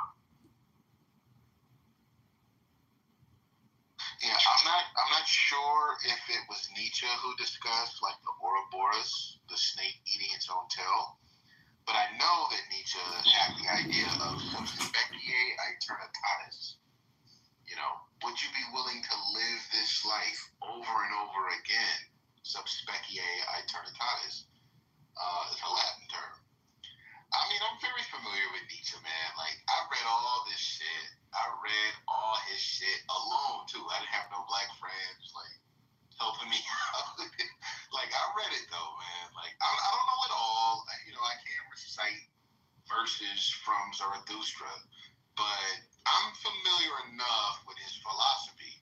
[SPEAKER 14] Yeah, I'm not sure if it was Nietzsche who discussed like the Ouroboros, the snake eating its own tail, but I know that Nietzsche had the idea of subspecie aeternitatis. Would you be willing to live this life over and over again? Subspecie aeternitatis is a Latin term. I'm very familiar with Nietzsche, man. Like, I read all this shit. I read all his shit alone, too. I didn't have no black friends, like, helping me out. Like, I read it, though, man. Like, I don't know it all. I can't recite verses from Zarathustra, but I'm familiar enough with his philosophy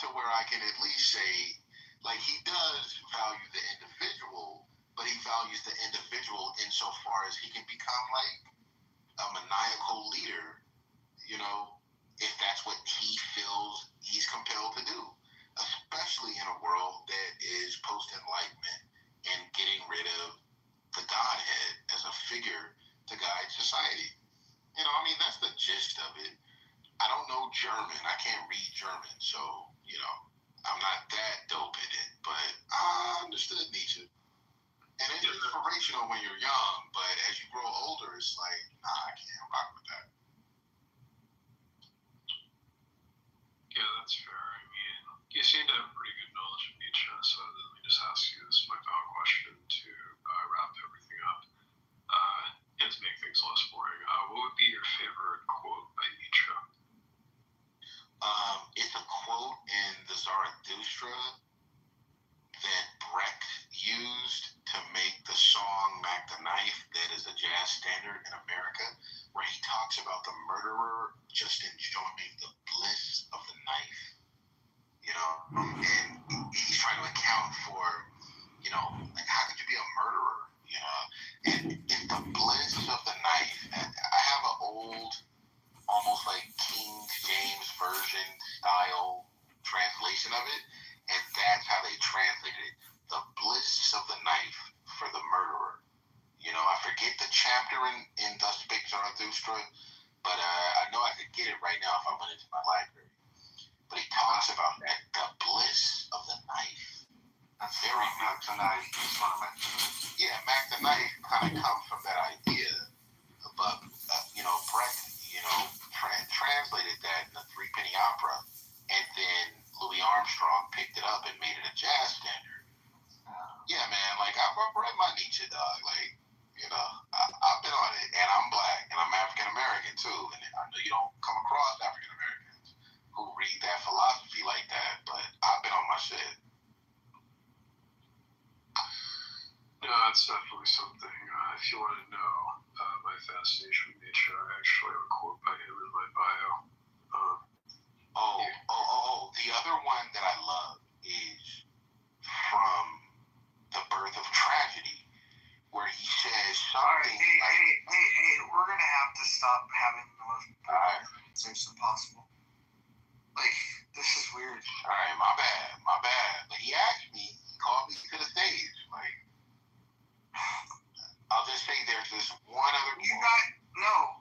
[SPEAKER 14] to where I can at least say, like, he does value the individual, but he values the individual insofar as he can become like a maniacal leader, if that's what he feels he's compelled to do, especially in a world that is post-enlightenment and getting rid of the Godhead as a figure to guide society. That's the gist of it. I don't know German. I can't read German, so, I'm not that dope in it, but I understood Nietzsche. And it's inspirational when you're young, but as you grow older, it's like, nah, I can't rock with that.
[SPEAKER 4] Yeah, that's fair. You seem to have pretty good knowledge of Nietzsche, so let me just ask you this, my final question, to wrap everything up.
[SPEAKER 14] Byron in Thus Spake Zarathustra, but I know I could get it right now if I went into my library. But he talks about the bliss of the knife.
[SPEAKER 3] That's very Mac the Knife.
[SPEAKER 14] Yeah, Mac the Knife kind of comes from that idea, but Brecht, translated that in the Three Penny Opera, and then Louis Armstrong picked it up and made it a jazz standard. Yeah, man, like I've read my Nietzsche, dog. Like, I've been on it, and I'm black, and I'm African American too, and I know you don't come across African Americans who read that philosophy like that, but I've been on my shit.
[SPEAKER 4] No, that's definitely something. If you want to know my fascination with nature, I actually have a quote by him in my bio.
[SPEAKER 14] The other one that I love is from The Birth of Tragedy, where he says something.
[SPEAKER 3] Hey, we're gonna have to stop having the most conversation possible. Like, this is weird.
[SPEAKER 14] All right, my bad. But he asked me, he called me to the stage. Like, I'll just say there's this one other quote.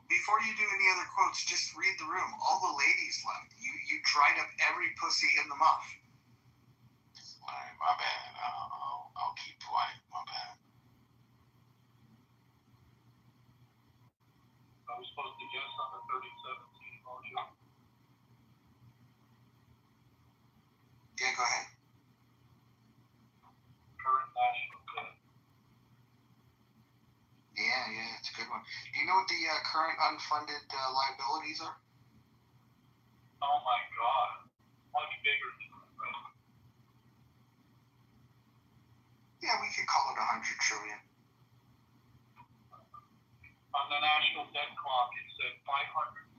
[SPEAKER 3] Before you do any other quotes, just read the room. All the ladies left. You dried up every pussy in the muff.
[SPEAKER 14] All right, my bad. I'll keep quiet. My bad.
[SPEAKER 1] I was supposed to guess on the 3017 motion.
[SPEAKER 3] Yeah, go ahead.
[SPEAKER 1] Current national debt.
[SPEAKER 3] Yeah, it's a good one. Do you know what the current unfunded liabilities are?
[SPEAKER 1] Oh my God. Much bigger than that, right?
[SPEAKER 3] Yeah, we could call it 100 trillion.
[SPEAKER 1] On the national debt clock, it said $514,000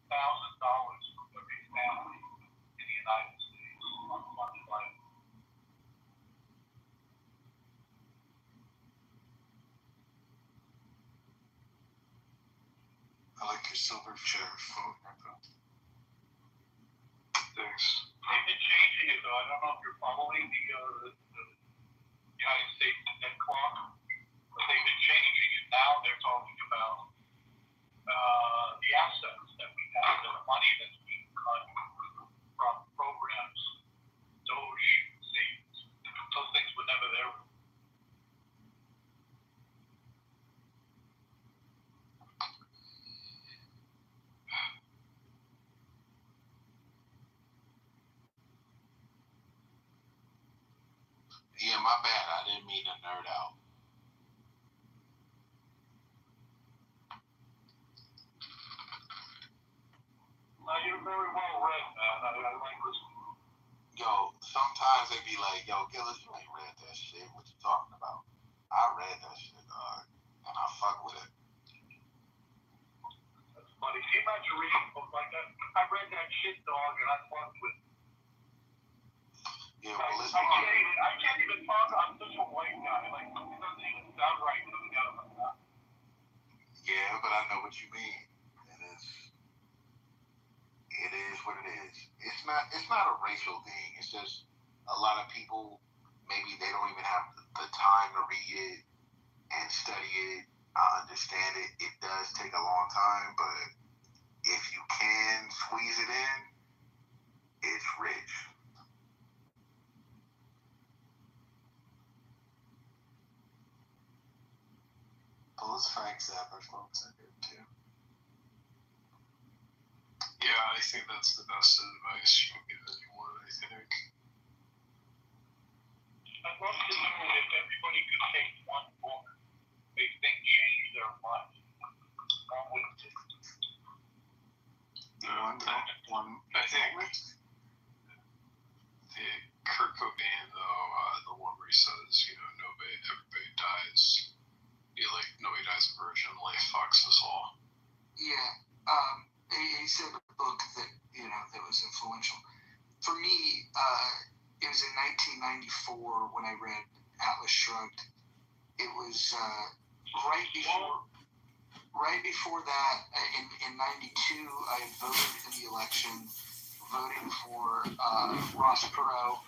[SPEAKER 1] for every family in the United States unfunded liability.
[SPEAKER 3] I like your silver chair phone.
[SPEAKER 4] Thanks.
[SPEAKER 1] They've been changing it, though. I don't know if you're following the United States debt clock, but they've been changing it. Now they're talking about the assets that we have and the money that's being cut from programs, Doge savings. Those things were never there.
[SPEAKER 14] Yeah, my bad. I didn't mean to nerd out.
[SPEAKER 1] No, you're very well read, man. I like listening.
[SPEAKER 14] Yo, sometimes they be like, yo, Gillis, you ain't read that shit. What you talking about? I read that shit, dog. And I fuck with it.
[SPEAKER 1] That's funny. Can you imagine reading a book like that? I read that shit, dog, and I fucked with it.
[SPEAKER 14] Yeah, well, listen.
[SPEAKER 1] I can't even talk. I'm such a white guy. Like, it doesn't even sound right coming out of my mouth.
[SPEAKER 14] Yeah, but I know what you mean. It is what it is. It's not a racial thing. It's just a lot of people, maybe they don't even have the time to read it and study it. I understand it. It does take a long time, but if you can squeeze it in, it's rich.
[SPEAKER 3] Those Frank Zappa folks are good too.
[SPEAKER 4] Yeah, I think that's the best advice you can give anyone, I think.
[SPEAKER 1] I'd love to know if everybody could take one book they think changed their life. What would it be?
[SPEAKER 4] I think the Kurt Cobain, though, the one where he says, everybody dies. Nobody dies a virgin, life fucks us all.
[SPEAKER 3] Yeah. He said a book that, that was influential. For me, it was in 1994 when I read Atlas Shrugged. It was right before that, in 92, I voted in the election, voting for Ross Perot.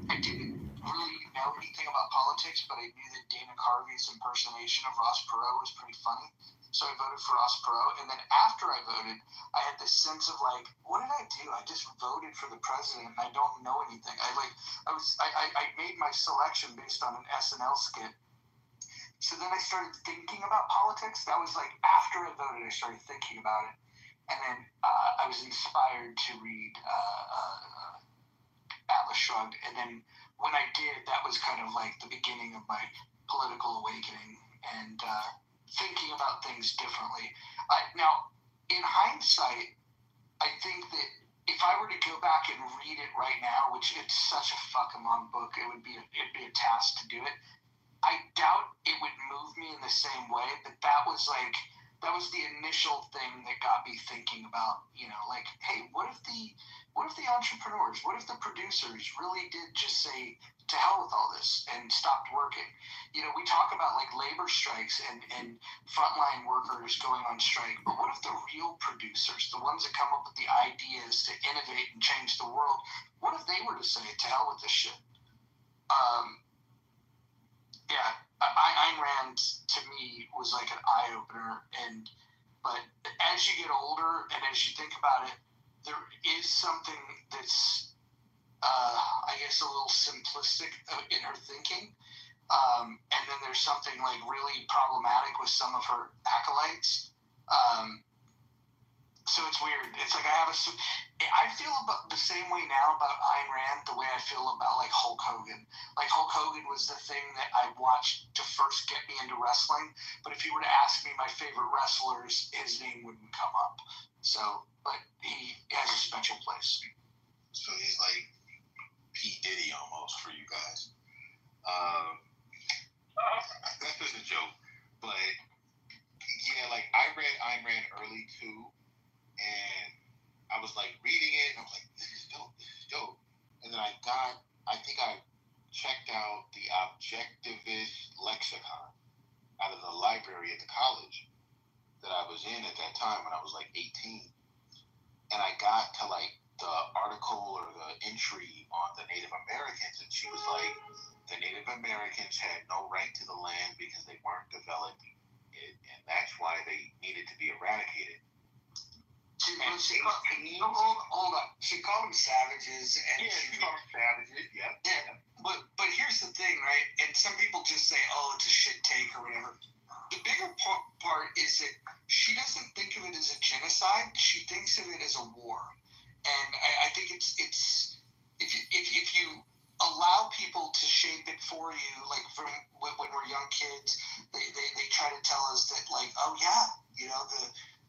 [SPEAKER 3] I didn't really know anything about politics, but I knew that Dana Carvey's impersonation of Ross Perot was pretty funny. So I voted for Ross Perot. And then after I voted, I had this sense of like, what did I do? I just voted for the president. I don't know anything. I made my selection based on an SNL skit. So then I started thinking about politics. That was like after I voted, I started thinking about it. And then I was inspired to read Atlas Shrugged. And then when I did, that was kind of like the beginning of my political awakening and thinking about things differently. Now, in hindsight, I think that if I were to go back and read it right now, which it's such a fucking long book, it'd be a task to do it. I doubt it would move me in the same way, but that was the initial thing that got me thinking about, like, hey, what if the entrepreneurs, what if the producers really did just say, to hell with all this and stopped working? We talk about like labor strikes and frontline workers going on strike, but what if the real producers, the ones that come up with the ideas to innovate and change the world, what if they were to say, to hell with this shit? Ayn Rand to me was like an eye opener, but as you get older and as you think about it, there is something that's I guess a little simplistic in her thinking, and then there's something like really problematic with some of her acolytes. So it's weird. It's like I feel about the same way now about Ayn Rand the way I feel about like Hulk Hogan. Like Hulk Hogan was the thing that I watched to first get me into wrestling. But if you were to ask me my favorite wrestlers, his name wouldn't come up. So, but he has a special place.
[SPEAKER 18] So he's like P. Diddy almost for you guys. That's just a joke. But yeah, like I read Ayn Rand early too. And I was like reading it, and I was like, this is dope. And then I think I checked out the Objectivist Lexicon out of the library at the college that I was in at that time when I was like 18. And I got to like the article or the entry on the Native Americans, and she was like, the Native Americans had no right to the land because they weren't developing it, and that's why they needed to be eradicated.
[SPEAKER 3] Hold on. She called them savages, and she called them savages. Yeah. But here's the thing, right? And some people just say, "Oh, it's a shit take" or whatever. The bigger part is that she doesn't think of it as a genocide. She thinks of it as a war, and I think it's if you allow people to shape it for you, like from when we're young kids, they try to tell us that like, oh yeah,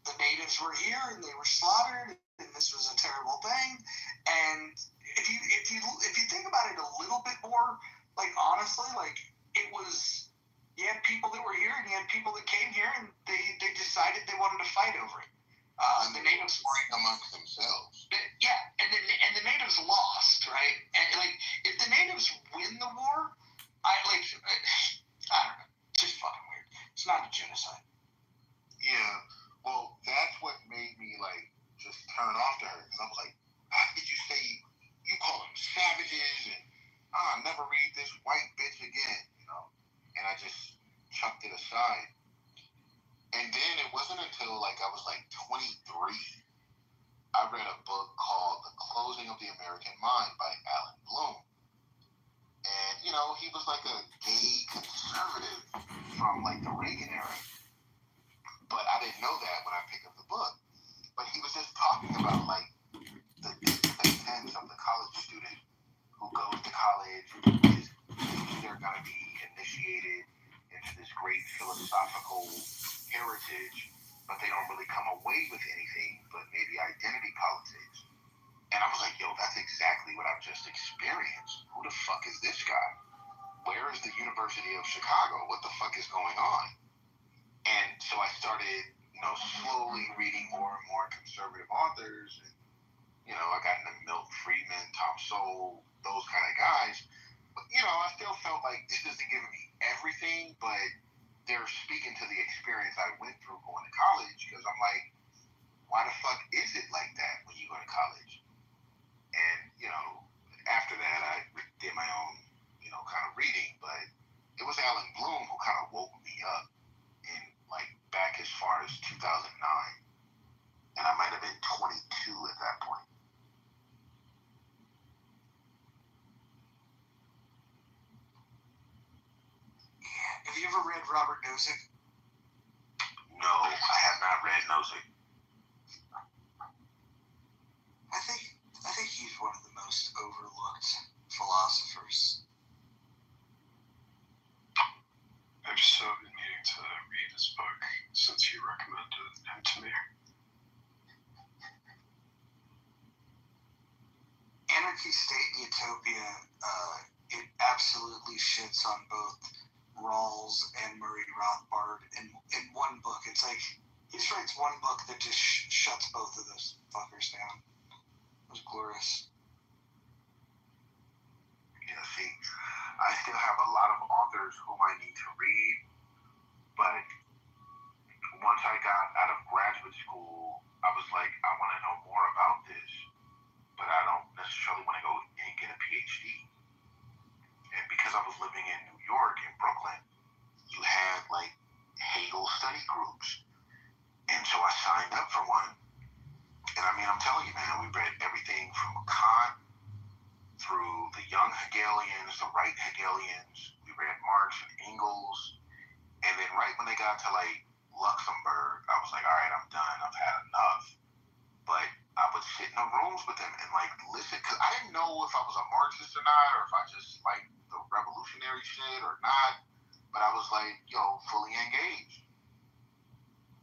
[SPEAKER 3] the natives were here and they were slaughtered and this was a terrible thing. And if you think about it a little bit more, like honestly, like it was, you had people that were here and you had people that came here and they decided they wanted to fight over it. The natives
[SPEAKER 18] fighting amongst themselves.
[SPEAKER 3] Yeah, and the natives lost, right? And like if the natives win the war, I don't know, just fucking weird. It's not a genocide.
[SPEAKER 18] Yeah, well, that's what made me like just turn off to her, because I was like, how could you say you call them savages and I'll never read this white bitch again, And I just chucked it aside. And then it wasn't until like I was like 23, I read a book called The Closing of the American Mind by Alan Bloom. And, he was like a gay conservative from like the Reagan era. But I didn't know that when I picked up the book. But he was just talking about like the discontents of the college student who goes to college and they're going to be initiated into this great philosophical heritage, but they don't really come away with anything but maybe identity politics. And I was like, yo, that's exactly what I've just experienced. Who the fuck is this guy? Where is the University of Chicago? What the fuck is going on? And so I started, slowly reading more and more conservative authors. And, I got into Milton Friedman, Tom Sowell, those kind of guys. But, I still felt like this isn't giving me everything, but they're speaking to the experience I went through going to college, because I'm like, why the fuck is it like that when you go to college? And, after that, I did my own,
[SPEAKER 14] kind of reading, but it was Alan Bloom who kind of woke me up in like back as far as 2009, and I might have been 22 at that point.
[SPEAKER 3] Have you ever read Robert Nozick?
[SPEAKER 14] No, I have not read Nozick.
[SPEAKER 3] I think he's one of the most overlooked philosophers.
[SPEAKER 4] I've so been meaning to read this book since you recommended him to me.
[SPEAKER 3] Anarchy State and Utopia, it absolutely shits on both Rawls and Murray Rothbard in one book. It's like he just writes one book that just shuts both of those fuckers down. It was glorious.
[SPEAKER 14] Yeah, see, I still have a lot of authors whom I need to read, but once I got out of graduate school, I was like, I want to know more about this, but I don't necessarily want to go and get a PhD. And because I was living in New York, in Brooklyn, you had like Hegel study groups. And so I signed up for one. And I mean, I'm telling you, man, we read everything from Kant through the young Hegelians, the right Hegelians. We read Marx and Engels. And then right when they got to like Luxembourg, I was like, all right, I'm done. I've had enough. But I would sit in the rooms with them and like listen, because I didn't know if I was a Marxist or not, or if I just liked the revolutionary shit or not. But I was like, yo, fully engaged.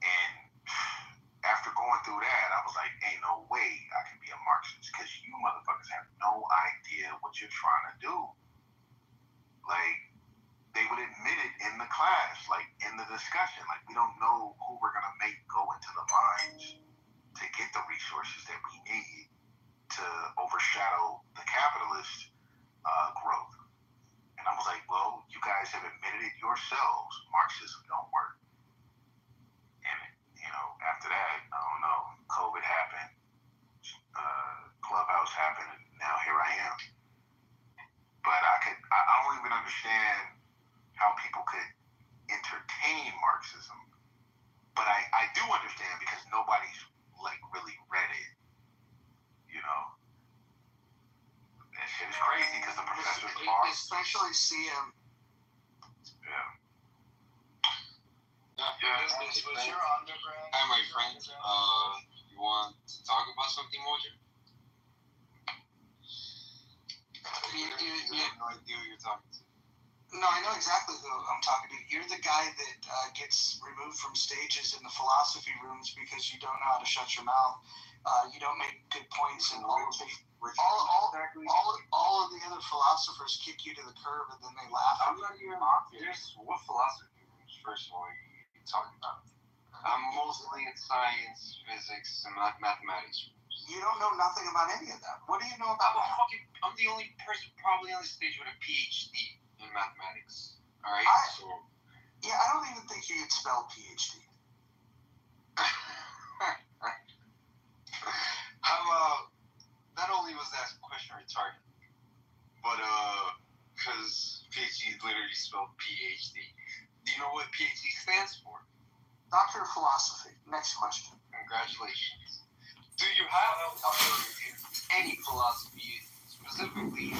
[SPEAKER 14] And after going through that, I was like, ain't no way I can be a Marxist, because you motherfuckers have no idea what you're trying to do. Like, they would admit it in the class, like in the discussion. Like, we don't know who we're going to make go into the mines to get the resources that we need to overshadow the capitalist growth. And I was like, well, you guys have admitted it yourselves. Marxism don't work. And, after that, I don't know, COVID happened, Clubhouse happened, and now here I am. But I don't even understand how people could entertain Marxism. But I do understand, because nobody's like really read it. That shit is crazy, because the professors are.
[SPEAKER 3] Especially CM.
[SPEAKER 14] Yeah.
[SPEAKER 3] Was your undergrad?
[SPEAKER 17] Hi, my friend. You want to talk about something, Mojo? You have no idea who you're talking to.
[SPEAKER 3] No, I know exactly who I'm talking to. You're the guy that gets removed from stages in the philosophy rooms because you don't know how to shut your mouth. You don't make good points, and all of the other philosophers kick you to the curb, and then they laugh.
[SPEAKER 17] I'm not even obvious. What philosophy rooms, first of all, are you talking about? I'm mostly in science, physics, and mathematics.
[SPEAKER 3] You don't know nothing about any of that. What do you know about that?
[SPEAKER 17] I'm the only person probably on the stage with a PhD in mathematics. All right,
[SPEAKER 3] Yeah, I don't even think you could spell PhD.
[SPEAKER 17] How not only was that question retarded, but because PhD is literally spelled PhD. Do you know what PhD stands for?
[SPEAKER 3] Doctor of Philosophy. Next question.
[SPEAKER 17] Congratulations. Do you have any philosophy, specifically a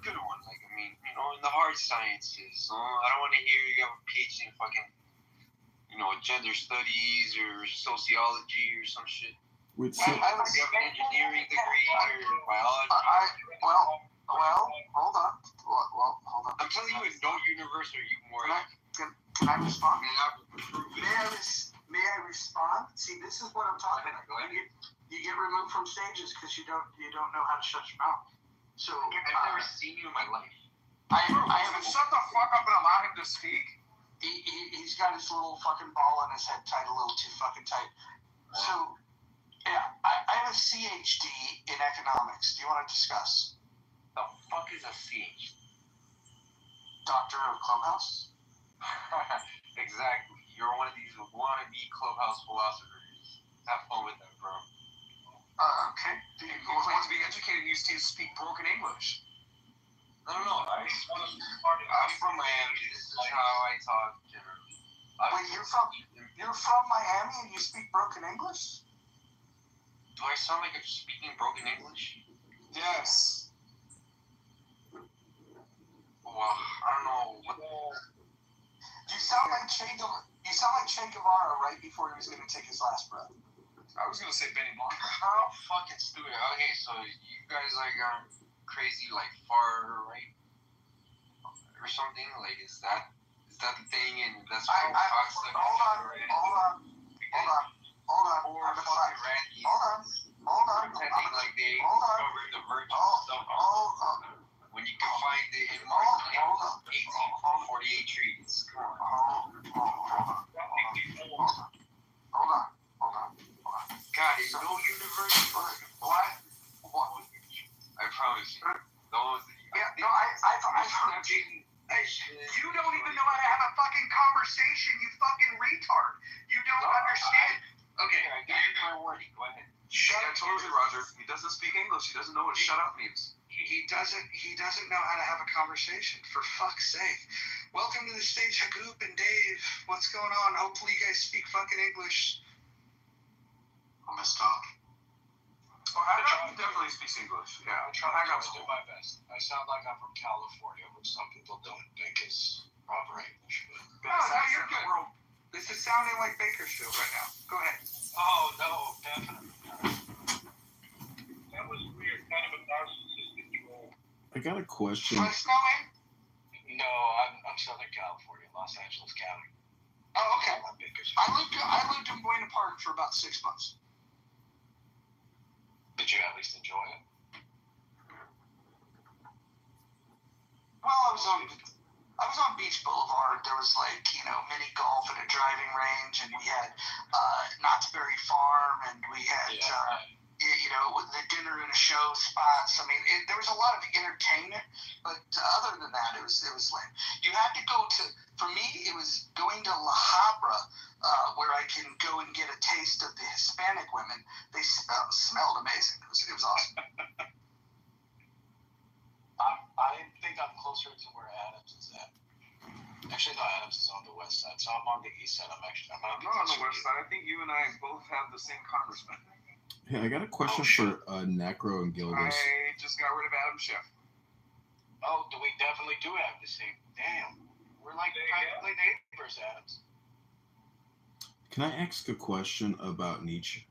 [SPEAKER 17] good one? Like, I mean, in the hard sciences. I don't want to hear you have a PhD in fucking, gender studies or sociology or some shit.
[SPEAKER 15] Wait,
[SPEAKER 17] do you have an engineering degree or biology?
[SPEAKER 3] Well, hold on. Well, hold on.
[SPEAKER 17] I'm telling you, in no universe are you more.
[SPEAKER 3] Can I respond? May I respond? See, this is what I'm talking about. You get removed from stages because you don't know how to shut your mouth. So
[SPEAKER 17] I've never seen you in my life.
[SPEAKER 3] I haven't.
[SPEAKER 5] Shut the fuck up and allow him to speak.
[SPEAKER 3] He's got his little fucking ball on his head tied a little too fucking tight. So yeah, I have a CHD in economics. Do you want to discuss?
[SPEAKER 17] The fuck is a CHD?
[SPEAKER 3] Doctor of Clubhouse.
[SPEAKER 17] Exactly. You're one of these wannabe Clubhouse philosophers. Have fun with that, bro.
[SPEAKER 3] Okay.
[SPEAKER 5] You claim to be educated and you still speak broken English.
[SPEAKER 17] I don't know. I'm from Miami. This is how I talk generally.
[SPEAKER 3] Wait, you're from Miami and you speak broken English?
[SPEAKER 17] Do I sound like I'm speaking broken English?
[SPEAKER 3] Yes.
[SPEAKER 17] Well, I don't know.
[SPEAKER 3] You sound like Che Guevara right before he was going to take his last breath.
[SPEAKER 17] I was gonna say Benny Blanc. How fucking stupid. Okay, so you guys like crazy like far right or something? Like is that the thing? And that's why Fox like
[SPEAKER 3] hold on.
[SPEAKER 17] Pretending like they covered the virgin stuff. When you can find it in March 1848 treaties. Come on.
[SPEAKER 3] Hold on.
[SPEAKER 17] God, there's no universe.
[SPEAKER 3] What?
[SPEAKER 17] I promise you. Those.
[SPEAKER 3] Yeah, no, I've heard. You don't even know how to have a fucking conversation, you fucking retard. You don't understand.
[SPEAKER 17] Okay, I got your warning. Go ahead.
[SPEAKER 5] I told you, Roger. He doesn't speak English. He doesn't know what shut up means.
[SPEAKER 3] He doesn't know how to have a conversation, for fuck's sake. Welcome to the stage, Hagoop and Dave. What's going on? Hopefully you guys speak fucking English.
[SPEAKER 20] I'm gonna stop.
[SPEAKER 5] Well, Hagoop definitely speaks English. Yeah,
[SPEAKER 21] I try to do my best. I sound like I'm from California, which some people don't think is proper English.
[SPEAKER 3] No, you're good. This is sounding like Bakersfield right now. Go ahead.
[SPEAKER 21] Oh, no, definitely.
[SPEAKER 1] That was weird, kind of a narcissistic role.
[SPEAKER 15] I got a question.
[SPEAKER 3] Fresno, man?
[SPEAKER 21] No, I'm Southern California, Los Angeles County.
[SPEAKER 3] Oh, okay. I lived in Buena Park for about 6 months.
[SPEAKER 21] Did you at least enjoy it?
[SPEAKER 3] Well, I was on Beach Boulevard. There was mini golf and a driving range, and we had Knott's Berry Farm, and we had the dinner and a show spots. I mean, there was a lot of entertainment, but other than that, it was lame. You had to go to. For me, it was going to La Habra, where I can go and get a taste of the Hispanic women. They smelled amazing. It was awesome.
[SPEAKER 21] I think I'm closer to where Adams is at. Actually, no, Adams is on the west side, so I'm on the east side. I'm
[SPEAKER 5] not on the west side. I think you and I both have the same congressman.
[SPEAKER 15] Hey, I got a question for Necro and Gildas.
[SPEAKER 5] I just got rid of Adam Schiff.
[SPEAKER 21] Oh, we definitely do have the same. Damn. We're like practically neighbors, Adams.
[SPEAKER 15] Can I ask a question about Nietzsche?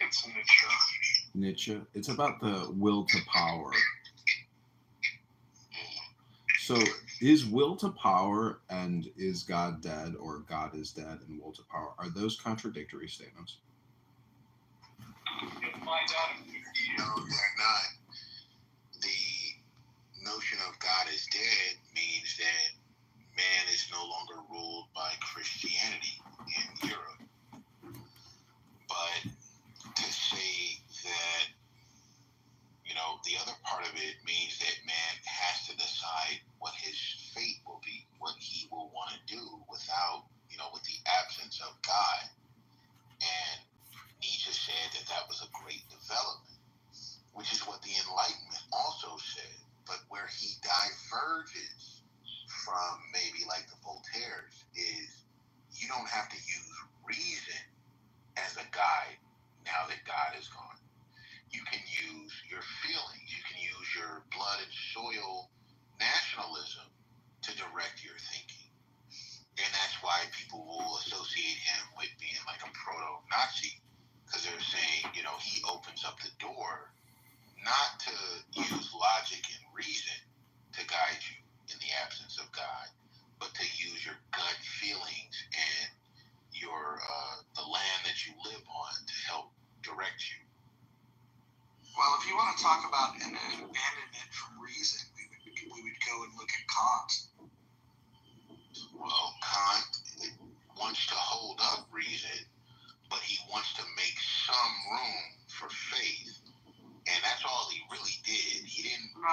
[SPEAKER 21] It's
[SPEAKER 15] Nietzsche. It's about the will to power. So is will to power and is God dead, or God is dead and will to power, are those contradictory statements?
[SPEAKER 1] You'll find out.
[SPEAKER 14] No, they're not. The notion of God is dead means that man is no longer ruled by Christianity in Europe. But to say that, the other part of it means that man has to decide what his fate will be, what he will want to do without, with the absence of God. And Nietzsche said that was a great development, which is what the Enlightenment also said. But where he diverges from maybe like the Voltaires is you don't have to use reason as a guide now that God is gone. You can use your feelings. You can use your blood and soil nationalism to direct your thinking. And that's why people will associate him with being like a proto-Nazi, because they're saying, he opens up the door not to use logic and reason to guide you in the absence of God, but to use your gut feelings and your the land that you live on to help direct you.
[SPEAKER 3] Well, if you want to talk about an abandonment from reason, we would go and look at Kant.
[SPEAKER 14] Well, Kant wants to hold up reason, but he wants to make some room for faith. And that's all he really did. He didn't.
[SPEAKER 3] No.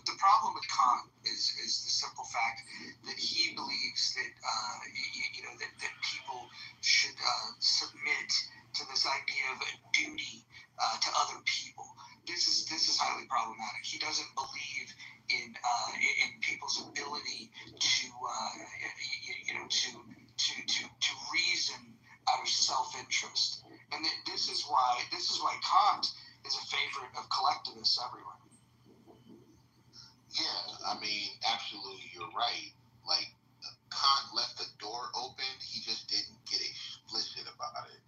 [SPEAKER 3] The problem with Kant is the simple fact that he believes that that people should submit to this idea of a duty to other extremely problematic. He doesn't believe in people's ability to to reason out of self-interest, and this is why Kant is a favorite of collectivists everywhere.
[SPEAKER 14] Yeah, I mean, absolutely, you're right. Like, Kant left the door open. He just didn't get explicit about it.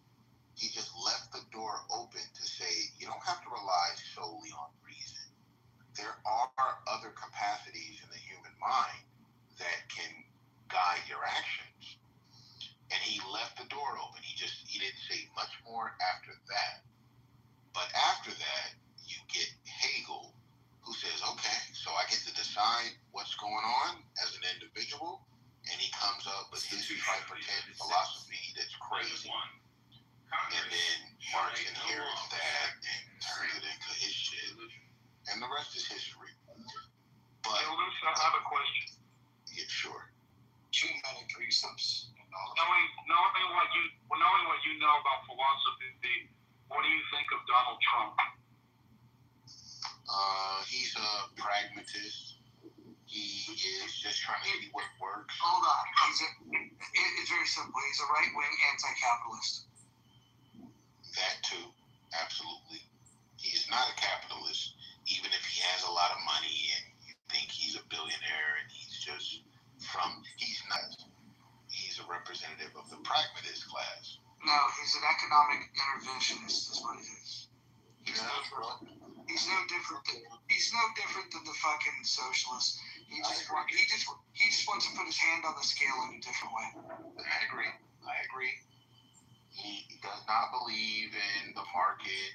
[SPEAKER 14] He just left the door open to say, you don't have to rely solely on reason. There are other capacities in the human mind that can guide your actions. And he left the door open. He didn't say much more after that. But after that, you get Hegel, who says, okay, so I get to decide what's going on as an individual, and he comes up with his tripartite philosophy that's crazy. And then Marx inherits that and turns it into his shit, and the rest is history. But
[SPEAKER 5] I have a question.
[SPEAKER 14] Yeah, sure.
[SPEAKER 3] Genetic precepts.
[SPEAKER 5] Knowing what you know about philosophy, what do you think of Donald Trump?
[SPEAKER 14] He's a pragmatist. He is just trying to see what works.
[SPEAKER 3] Hold on. It's very simple. He's a right-wing anti-capitalist.
[SPEAKER 14] That too, absolutely. He is not a capitalist, even if he has a lot of money and you think he's a billionaire and he's not. He's a representative of the pragmatist class.
[SPEAKER 3] No, he's an economic interventionist, is what he is. He's no different than the fucking socialist. He just wants to put his hand on the scale in a different way.
[SPEAKER 14] I agree. He does not believe in the market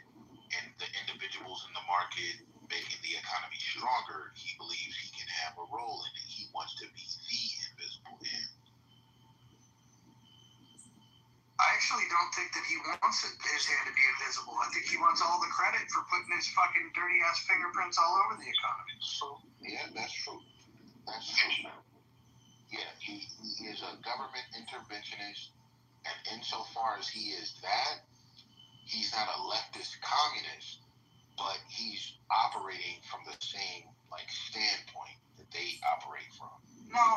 [SPEAKER 14] and the individuals in the market making the economy stronger. He believes he can have a role in it. He wants to be the invisible hand.
[SPEAKER 3] I actually don't think that he wants his hand to be invisible. I think he wants all the credit for putting his fucking dirty ass fingerprints all over the economy.
[SPEAKER 14] Yeah, that's true. Yeah, he is a government interventionist, and insofar as he is that, he's not a leftist communist, but he's operating from the same standpoint that they operate from.
[SPEAKER 3] No,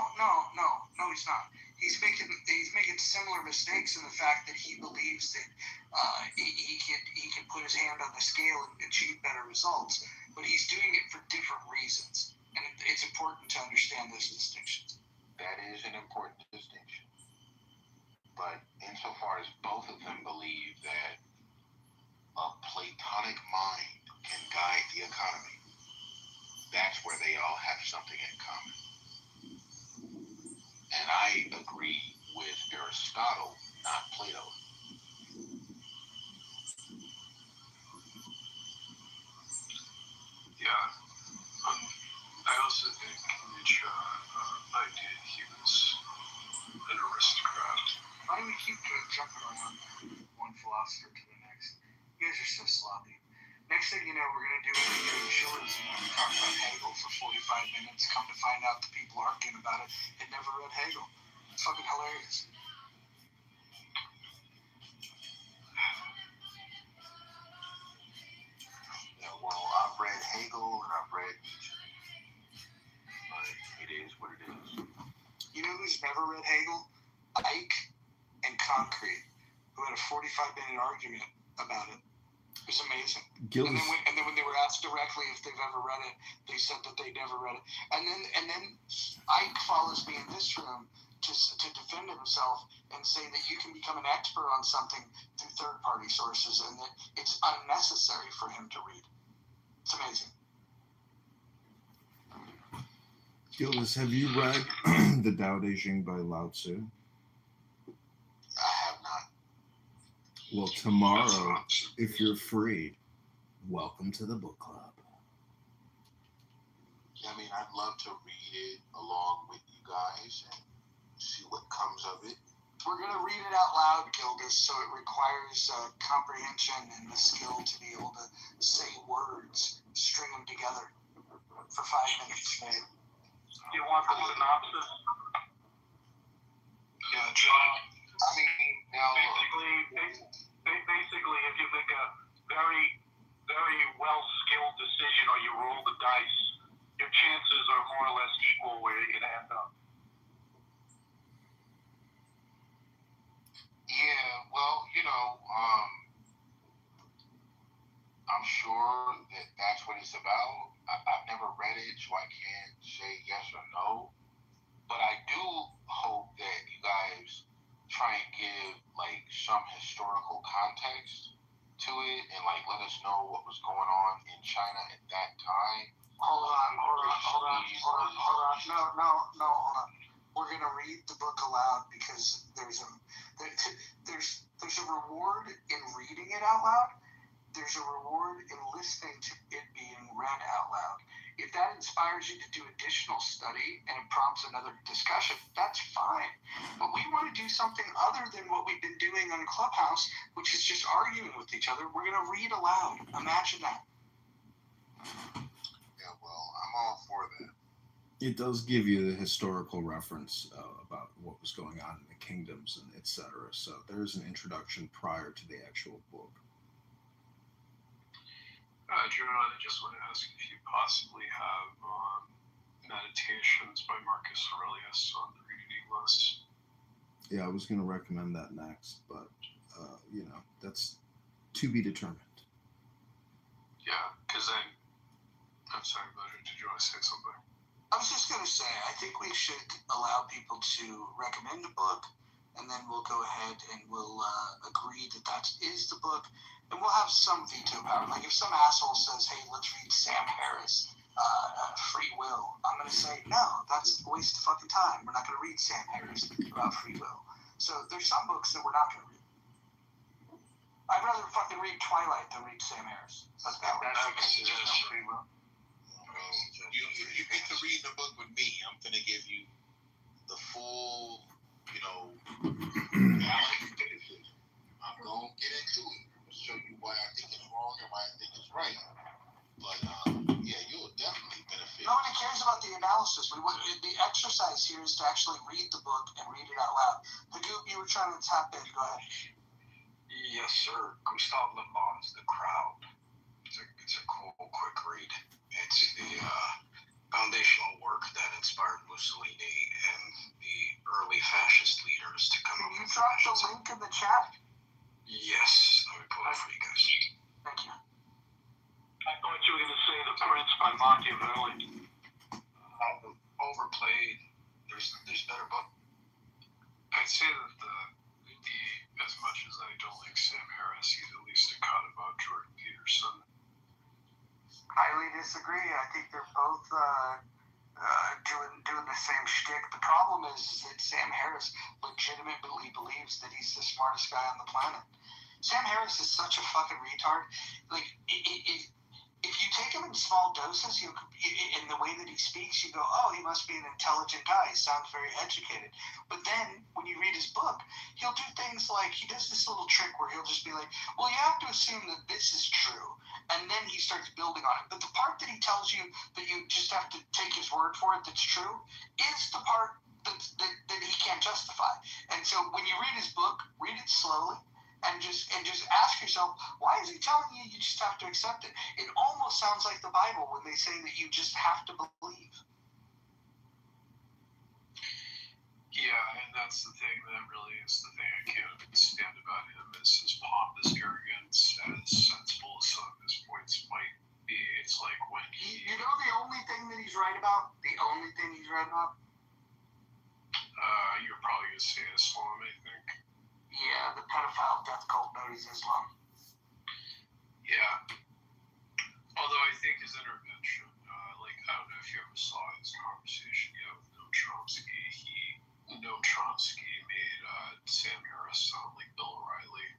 [SPEAKER 3] he's not. He's making similar mistakes in the fact that he believes that he can put his hand on the scale and achieve better results, but he's doing it for different reasons, and it's important to understand those distinctions.
[SPEAKER 14] That is an important distinction. But insofar as both of them believe that a Platonic mind can guide the economy, that's where they all have something in common. And I agree with Aristotle, not Plato.
[SPEAKER 4] Yeah. I also think Nietzsche, he was an aristocrat.
[SPEAKER 3] Why do we keep jumping around one philosopher to the next? You guys are so sloppy. Next thing you know, we're going to do it in Schiller's and talk about Hegel for 45 minutes. Come to find out the people arguing about it had never read Hegel. It's fucking hilarious.
[SPEAKER 14] Yeah, well, I've read Hegel and I've read Nietzsche. But it is what it is.
[SPEAKER 3] You know who's never read Hegel? Ike and Concrete, who had a 45-minute argument about it. It was amazing. And then when they were asked directly if they've ever read it, they said that they never read it. And then Ike follows me in this room to defend himself and say that you can become an expert on something through third-party sources and that it's unnecessary for him to read. It's amazing.
[SPEAKER 15] Gildas, have you read The Tao Te Ching by Lao Tzu?
[SPEAKER 14] I have not.
[SPEAKER 15] Well, tomorrow, if you're free, welcome to the book club.
[SPEAKER 14] I mean, I'd love to read it along with you guys and see what comes of it.
[SPEAKER 3] We're going to read it out loud, Gildas, so it requires comprehension and the skill to be able to say words, string them together for 5 minutes.
[SPEAKER 5] You want the synopsis?
[SPEAKER 14] Yeah, John. I mean, now
[SPEAKER 5] basically, if you make a very very well-skilled decision or you roll the dice, your chances are more or less equal where you're going to end up.
[SPEAKER 14] Yeah, well, I'm sure that that's what it's about. I've never read it, so I can't say yes or no. But I do hope that you guys try and give like some historical context to it and like let us know what was going on in China at that time.
[SPEAKER 3] Hold on. No, hold on. We're gonna read the book aloud because there's a reward in reading it out loud. There's a reward in listening to it being read out loud. If that inspires you to do additional study and it prompts another discussion, that's fine. But we want to do something other than what we've been doing on Clubhouse, which is just arguing with each other. We're going to read aloud. Imagine that.
[SPEAKER 14] Yeah, well, I'm all for that.
[SPEAKER 15] It does give you the historical reference about what was going on in the kingdoms and etc. So there's an introduction prior to the actual book.
[SPEAKER 4] John, I just want to ask if you possibly have Meditations by Marcus Aurelius on the reading list.
[SPEAKER 15] Yeah, I was going to recommend that next, but, that's to be determined.
[SPEAKER 4] Yeah, because I'm sorry, Budget, did you want to say something?
[SPEAKER 3] I was just going to say, I think we should allow people to recommend a book, and then we'll go ahead and we'll agree that is the book, and we'll have some veto power. Like if some asshole says, hey, let's read Sam Harris, Free Will, I'm going to say, no, that's a waste of fucking time. We're not going to read Sam Harris about free will. So there's some books that we're not going to read. I'd rather fucking read Twilight than read Sam Harris. That's because there's no free will.
[SPEAKER 14] If you get to read the book with me, I'm going to give you the full, balanced decision. I'm going to get into it. I'm going to show you why I think it's wrong and why I think it's right. But, yeah, you'll definitely benefit.
[SPEAKER 3] Nobody cares about the analysis. The exercise here is to actually read the book and read it out loud. Hagoop, you were trying to tap in. Go ahead.
[SPEAKER 9] Yes, sir. Gustave Le Bon's The Crowd. It's a cool, quick read. It's the foundational work that inspired Mussolini and the early fascist leaders to come up with
[SPEAKER 3] fascism. You dropped the link in the chat?
[SPEAKER 9] Yes. Let me pull it for you guys.
[SPEAKER 3] Thank you.
[SPEAKER 5] I thought you were going to say The Prince by Machiavelli.
[SPEAKER 9] Overplayed. There's better book.
[SPEAKER 4] I'd say that the as much as I don't like Sam Harris, he's at least a cut about Jordan Peterson.
[SPEAKER 3] Highly disagree. I think they're both doing the same shtick. The problem is that Sam Harris legitimately believes that he's the smartest guy on the planet. Sam Harris is such a fucking retard. Like, if you take him in small doses, in the way that he speaks, you go, oh, he must be an intelligent guy. He sounds very educated. But then, when you read his book, he'll do things like, he does this little trick where he'll just be like, well, you have to assume that this is true. And then he starts building on it. But the part that he tells you that you just have to take his word for it that's true is the part that he can't justify. And so when you read his book, read it slowly. And just ask yourself, why is he telling you you just have to accept it? It almost sounds like the Bible when they say that you just have to believe.
[SPEAKER 4] Yeah, and that's the thing that really is the thing I can't stand about him is his pompous arrogance, as sensible as some of his points might be. It's like when
[SPEAKER 3] You know the only thing that he's right about? The only thing he's right about?
[SPEAKER 4] You're probably going to say Islam, I think.
[SPEAKER 3] Yeah, the pedophile death cult known as Islam.
[SPEAKER 4] Yeah. Although I think his intervention, I don't know if you ever saw his conversation with Noam Chomsky. Noam Chomsky made Sam Harris sound like Bill O'Reilly.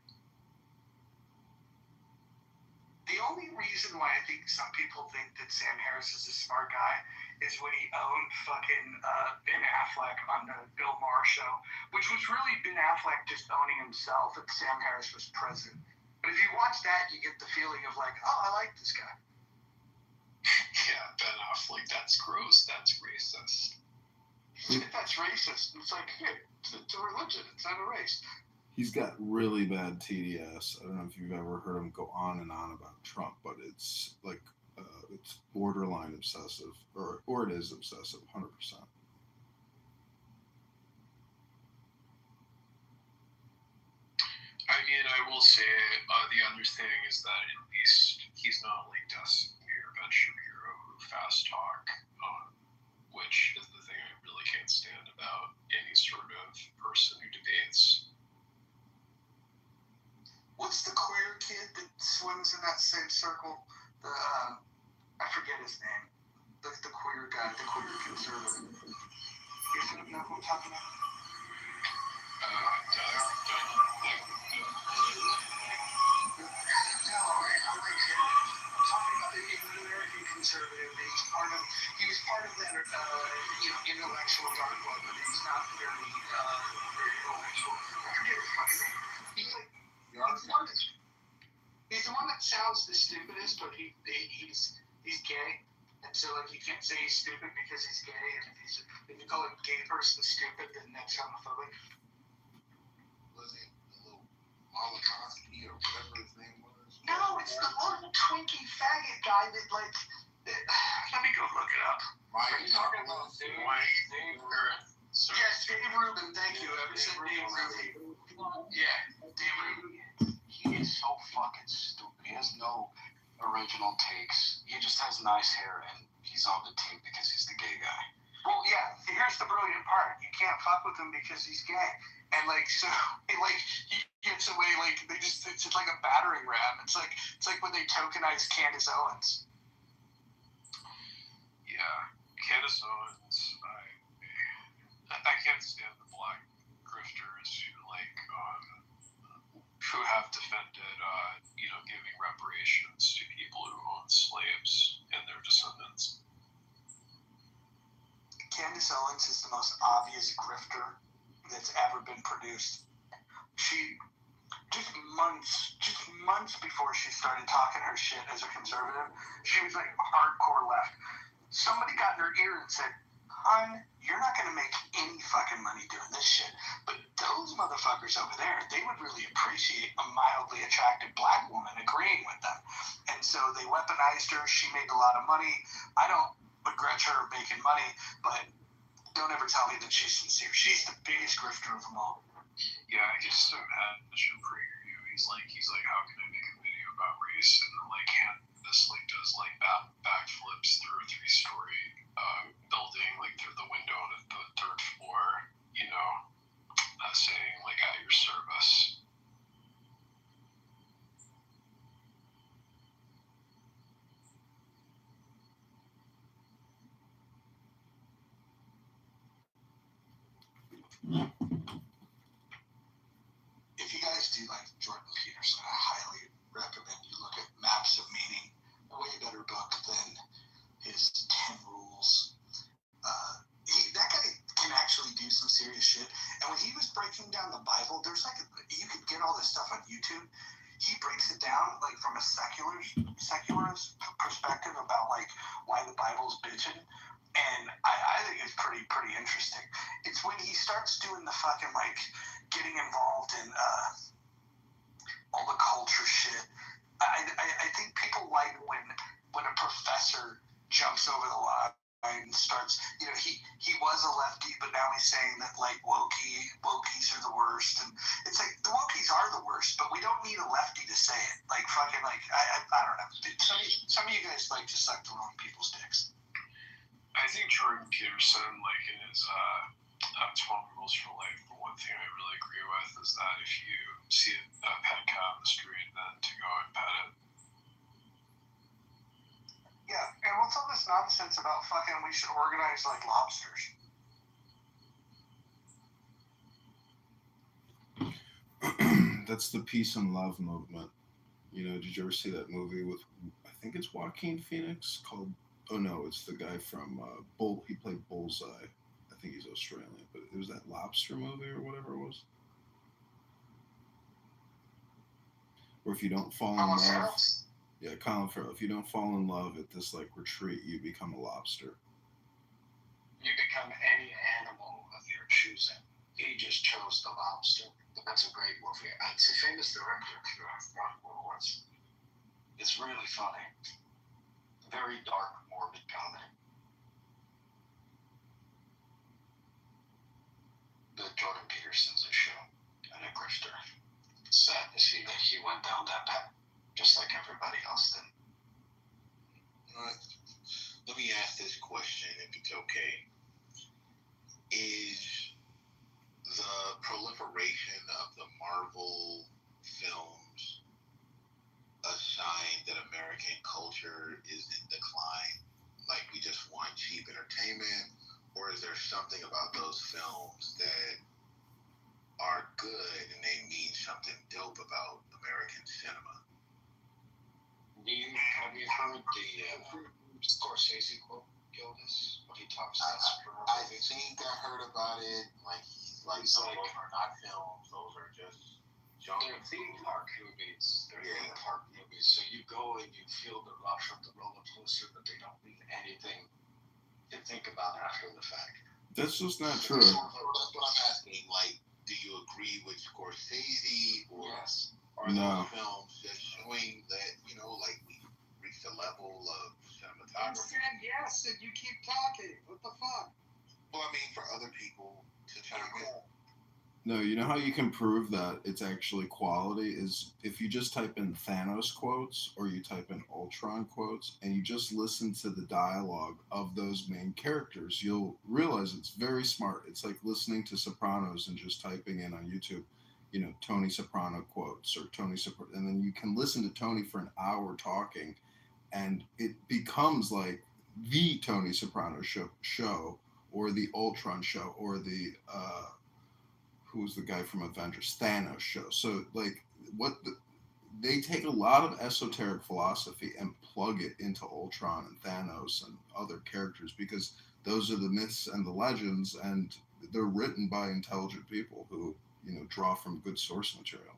[SPEAKER 3] The only reason why I think some people think that Sam Harris is a smart guy is when he owned fucking Ben Affleck on the Bill Maher show, which was really Ben Affleck just owning himself and Sam Harris was president. But if you watch that, you get the feeling of like, oh, I like this guy.
[SPEAKER 4] Yeah, Ben Affleck, that's gross, that's racist.
[SPEAKER 3] If that's racist, it's like, hey, it's a religion, it's not a race.
[SPEAKER 15] He's got really bad TDS. I don't know if you've ever heard him go on and on about Trump, but it's like it's borderline obsessive, or it is obsessive, 100%.
[SPEAKER 4] I mean, I will say the other thing is that at least he's not like Desimir Ben Shapiro who fast talk, which is the thing I really can't stand about any sort of person who debates.
[SPEAKER 3] What's the queer kid that swims in that same circle? The I forget his name. The queer guy, the queer conservative. You know who I'm talking about? Conservative. He was part of that, intellectual dark web, but he's not very intellectual. I forget his fucking name. He's the one that sounds the stupidest, but he's gay, and so like you can't say he's stupid because he's gay, and if you call a gay person stupid, then that's homophobic.
[SPEAKER 14] Was it the little Malachowski or whatever his name was?
[SPEAKER 3] No, it's the little twinkie faggot guy that like. Let me go look it up.
[SPEAKER 17] Are you talking about Dave?
[SPEAKER 3] Yes, Dave Rubin. Thank you. I said Dave Rubin. Yeah, Dave Rubin.
[SPEAKER 20] He is so fucking stupid. He has no original takes. He just has nice hair, and he's on the team because he's the gay guy.
[SPEAKER 3] Well, yeah. Here's the brilliant part. You can't fuck with him because he's gay, and like so, he gets away like it's like a battering ram. It's like when they tokenize Candace Owens.
[SPEAKER 4] Yeah, Candace Owens. I can't stand the black grifters who have defended, giving reparations to people who own slaves and their descendants.
[SPEAKER 3] Candace Owens is the most obvious grifter that's ever been produced. She just months before she started talking her shit as a conservative, she was like hardcore left. Somebody got in her ear and said, "Hon, you're not going to make any fucking money doing this shit. But those motherfuckers over there, they would really appreciate a mildly attractive black woman agreeing with them." And so they weaponized her. She made a lot of money. I don't begrudge her making money, but don't ever tell me that she's sincere. She's the biggest grifter of them all.
[SPEAKER 4] Yeah, I just imagine PragerU. He's like, how can I make a video about race? And then this does backflips through a 3-story building, through the window on the 3rd floor, saying at your service.
[SPEAKER 3] If you guys do like Jordan Peterson, I highly recommend you look at Maps of Meaning. A way better book than his 10 Rules. That guy can actually do some serious shit. And when he was breaking down the Bible, there's you could get all this stuff on YouTube. He breaks it down from a secularist perspective about why the Bible's bitching. And I think it's pretty interesting. It's when he starts doing the fucking getting involved in all the culture shit. I think people like when a professor jumps over the line and starts, he was a lefty, but now he's saying that wokies are the worst, and it's like the wokies are the worst, but we don't need a lefty to say it. I don't know. Some of you guys like to suck the wrong people's dicks.
[SPEAKER 4] I think Jordan Peterson, in his 12 Rules for Life, the one thing I really agree with is that if you see a pet cat on the street, then to go and pet it.
[SPEAKER 3] Yeah, and what's all this nonsense about we should organize like lobsters?
[SPEAKER 15] That's the peace and love movement. Did you ever see that movie with, I think it's Joaquin Phoenix, called, oh no, it's the guy from he played Bullseye. I think he's Australian, but it was that lobster movie or whatever it was. Or if you don't fall in love. Yeah, Colin Farrell. If you don't fall in love at this retreat, you become a lobster.
[SPEAKER 21] You become any animal of your choosing.
[SPEAKER 13] he just chose the lobster. That's a great movie. It's a famous director, if you have watched. It's really funny. Very dark, morbid comedy. The Jordan Peterson's a show and a grifter. It's sad to see that he went down that path, just like everybody else did.
[SPEAKER 14] Let me ask this question, if it's okay. Is the proliferation of the Marvel films a sign that American culture is in decline? Like, we just want cheap entertainment? Or is there something about those films that are good and they mean something dope about American cinema?
[SPEAKER 13] Have you heard the Scorsese quote, Gildas? What he talks about?
[SPEAKER 14] I think I heard about it. Like, he's like, those are not films. Those are just junk.
[SPEAKER 13] They're theme park movies. They're theme park movies. So you go and you feel the rush of the roller coaster, but they don't leave anything to think about after the fact.
[SPEAKER 15] That's just not true.
[SPEAKER 14] That's what I'm asking. Like, do you agree with Scorsese, or are those films just showing that, you know, like, we reached a level of cinematography?
[SPEAKER 3] You said yes, and you keep talking. What the fuck?
[SPEAKER 14] Well, I mean, for other people to chime in.
[SPEAKER 15] No, you know how you can prove that it's actually quality is if you just type in Thanos quotes or you type in Ultron quotes and you just listen to the dialogue of those main characters, you'll realize it's very smart. It's like listening to Sopranos and just typing in on YouTube, you know, Tony Soprano quotes or Tony Soprano, and then you can listen to Tony for an hour talking, and it becomes like the Tony Soprano show or the Ultron show or the who's the guy from Avengers, Thanos show. So like they take a lot of esoteric philosophy and plug it into Ultron and Thanos and other characters because those are the myths and the legends, and they're written by intelligent people who, you know, draw from good source material.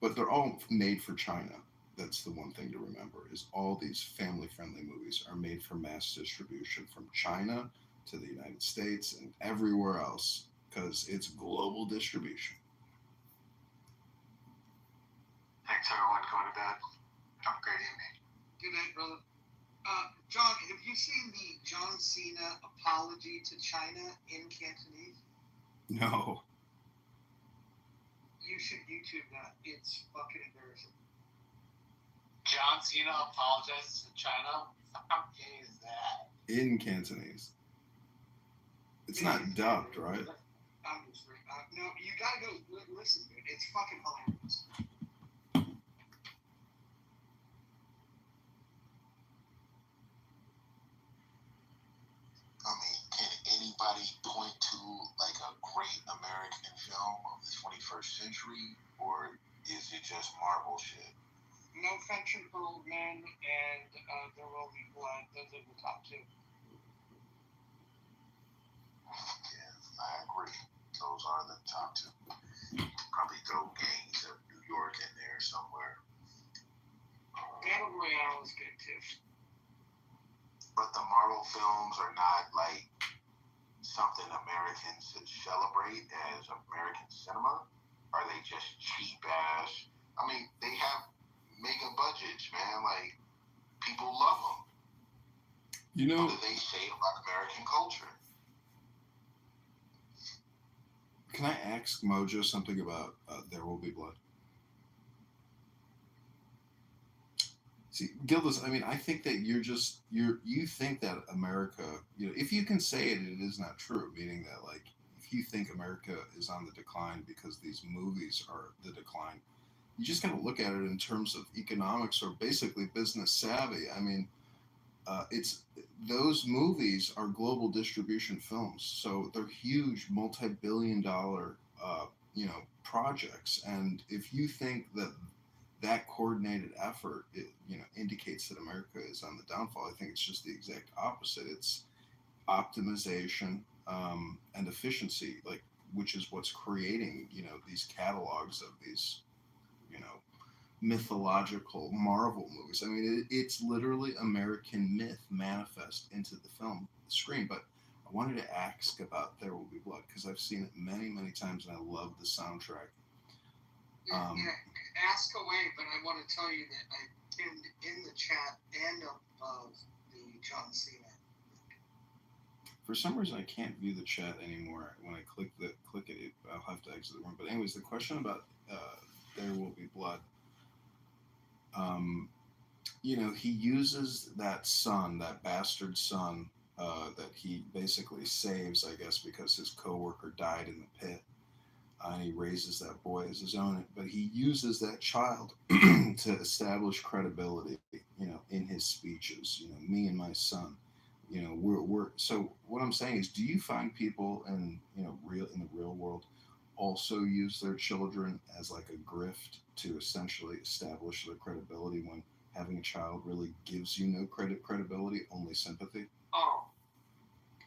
[SPEAKER 15] But they're all made for China. That's the one thing to remember, is all these family-friendly movies are made for mass distribution from China to the United States and everywhere else because it's global distribution.
[SPEAKER 13] Thanks, everyone. Going to bed. Have a great evening.
[SPEAKER 3] Good night, brother. John, have you seen the John Cena apology to China in Cantonese?
[SPEAKER 15] No.
[SPEAKER 3] You should YouTube that. It's fucking embarrassing.
[SPEAKER 17] John Cena apologizes to China? How gay is that?
[SPEAKER 15] In Cantonese. It's not dubbed, right?
[SPEAKER 3] Obviously. No, you gotta go listen to it. It's fucking hilarious.
[SPEAKER 14] I mean, can anybody point to like a great American film of the 21st century, or is it just Marvel shit?
[SPEAKER 3] No Country for Old Men and There Will Be Blood. Those are the top two.
[SPEAKER 14] Yeah, I agree. Those are the top two. Probably throw Gangs of New York in there somewhere.
[SPEAKER 3] Battle Royale is good too.
[SPEAKER 14] But the Marvel films are not like something Americans should celebrate as American cinema. Are they just cheap ass? I mean, they have mega budgets, man. Like, people love them.
[SPEAKER 15] You know,
[SPEAKER 14] what do they say about American culture?
[SPEAKER 15] Can I ask Mojo something about There Will Be Blood? See, Gildas, I mean, I think that you think that America, you know, if you can say it, it is not true, meaning that, like, if you think America is on the decline because these movies are the decline, you just got to look at it in terms of economics or basically business savvy. I mean, those movies are global distribution films, so they're huge, multi-billion-dollar, projects. And if you think that coordinated effort, indicates that America is on the downfall, I think it's just the exact opposite. It's optimization and efficiency, which is what's creating, these catalogs of these, mythological Marvel movies. I mean, it's literally American myth manifest into the film screen. But I wanted to ask about There Will Be Blood because I've seen it many, many times and I love the soundtrack.
[SPEAKER 3] Ask away, but I want to tell you that I pinned in the chat and above the John Cena.
[SPEAKER 15] For some reason, I can't view the chat anymore. When I click it, I'll have to exit the room. But anyways, the question about There Will Be Blood. He uses that son, that bastard son, that he basically saves, I guess, because his coworker died in the pit. And he raises that boy as his own, but he uses that child to establish credibility, in his speeches. Me and my son, we're so. What I'm saying is, do you find people in the real world also use their children as like a grift to essentially establish their credibility when having a child really gives you no credibility, only sympathy?
[SPEAKER 16] Oh,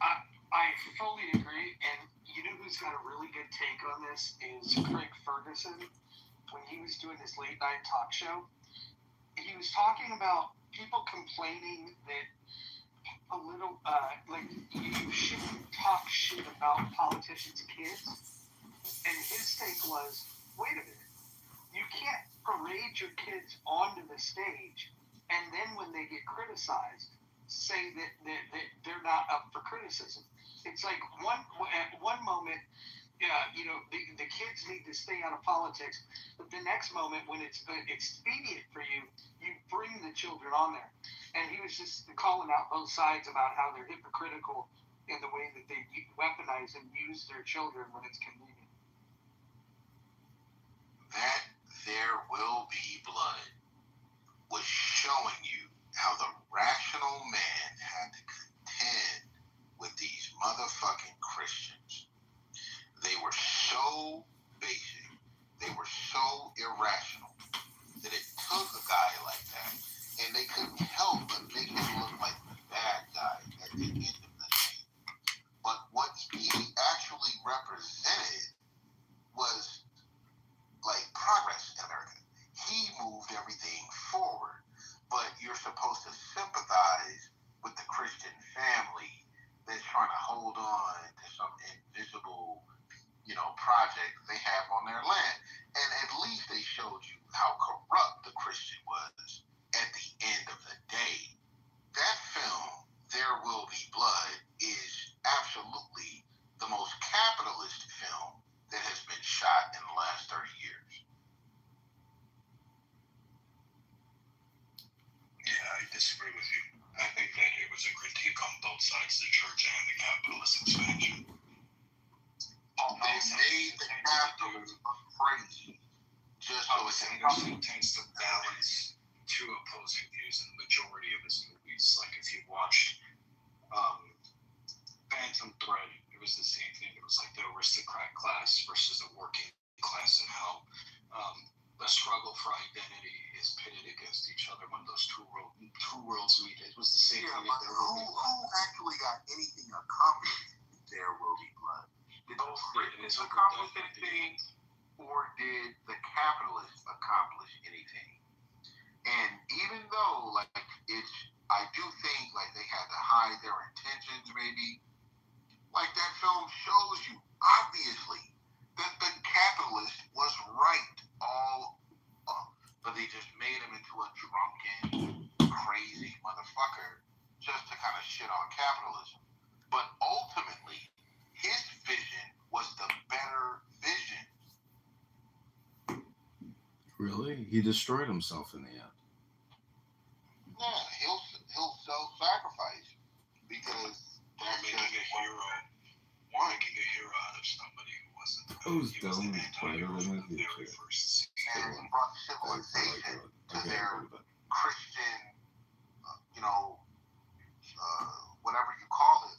[SPEAKER 16] I fully agree, and you know who's got a really good take on this is Craig Ferguson. When he was doing his late night talk show, he was talking about people complaining that a little, you shouldn't talk shit about politicians' kids. And his take was, wait a minute, you can't parade your kids onto the stage, and then when they get criticized, say that they're not up for criticism. It's like at one moment, the kids need to stay out of politics, but the next moment, when it's expedient for you, you bring the children on there. And he was just calling out both sides about how they're hypocritical in the way that they weaponize and use their children when it's convenient.
[SPEAKER 14] That There Will Be Blood was showing you how the rational man had to contend with these motherfucking Christians. They were so basic, they were so irrational that it took a guy like that, and they couldn't help but make him look like the bad guy at the end of the day. But what he actually represented was like progress in America. He moved everything forward, but you're supposed to sympathize with the Christian family that's trying to hold on to some invisible, project they have on their land. And at least they showed you how corrupt the Christian was at the end of the day. That film, There Will Be Blood, is absolutely the most capitalist film that has been shot in the last 30 years.
[SPEAKER 9] Yeah, I disagree with you. I think that it was a critique on both sides, the church and the capitalist expansion.
[SPEAKER 14] They made the capitalism crazy just so
[SPEAKER 4] Thomas Anderson tends to balance two opposing views in the majority of his movies. Like if you watched Phantom Thread, it was the same thing. It was like the aristocrat class versus the working class, and how the struggle for identity is pitted against each other when those two worlds meet. It was the same thing.
[SPEAKER 14] But who actually got anything accomplished in There Will Be Blood? Did the Christians accomplish anything, or did the capitalists accomplish anything? And even though, I do think, they had to hide their intentions, maybe, that film shows you, obviously, that the capitalist was right all up, but they just made him into a drunken, crazy motherfucker just to kind of shit on capitalism. But ultimately, his vision was the better vision.
[SPEAKER 15] Really? He destroyed himself in the end.
[SPEAKER 14] Yeah, he'll self-sacrifice because that's
[SPEAKER 9] making a hero. You're making a hero out of somebody who wasn't.
[SPEAKER 15] He was an anti-hero from the very first scene.
[SPEAKER 14] And he brought civilization to their Christian, whatever you call it,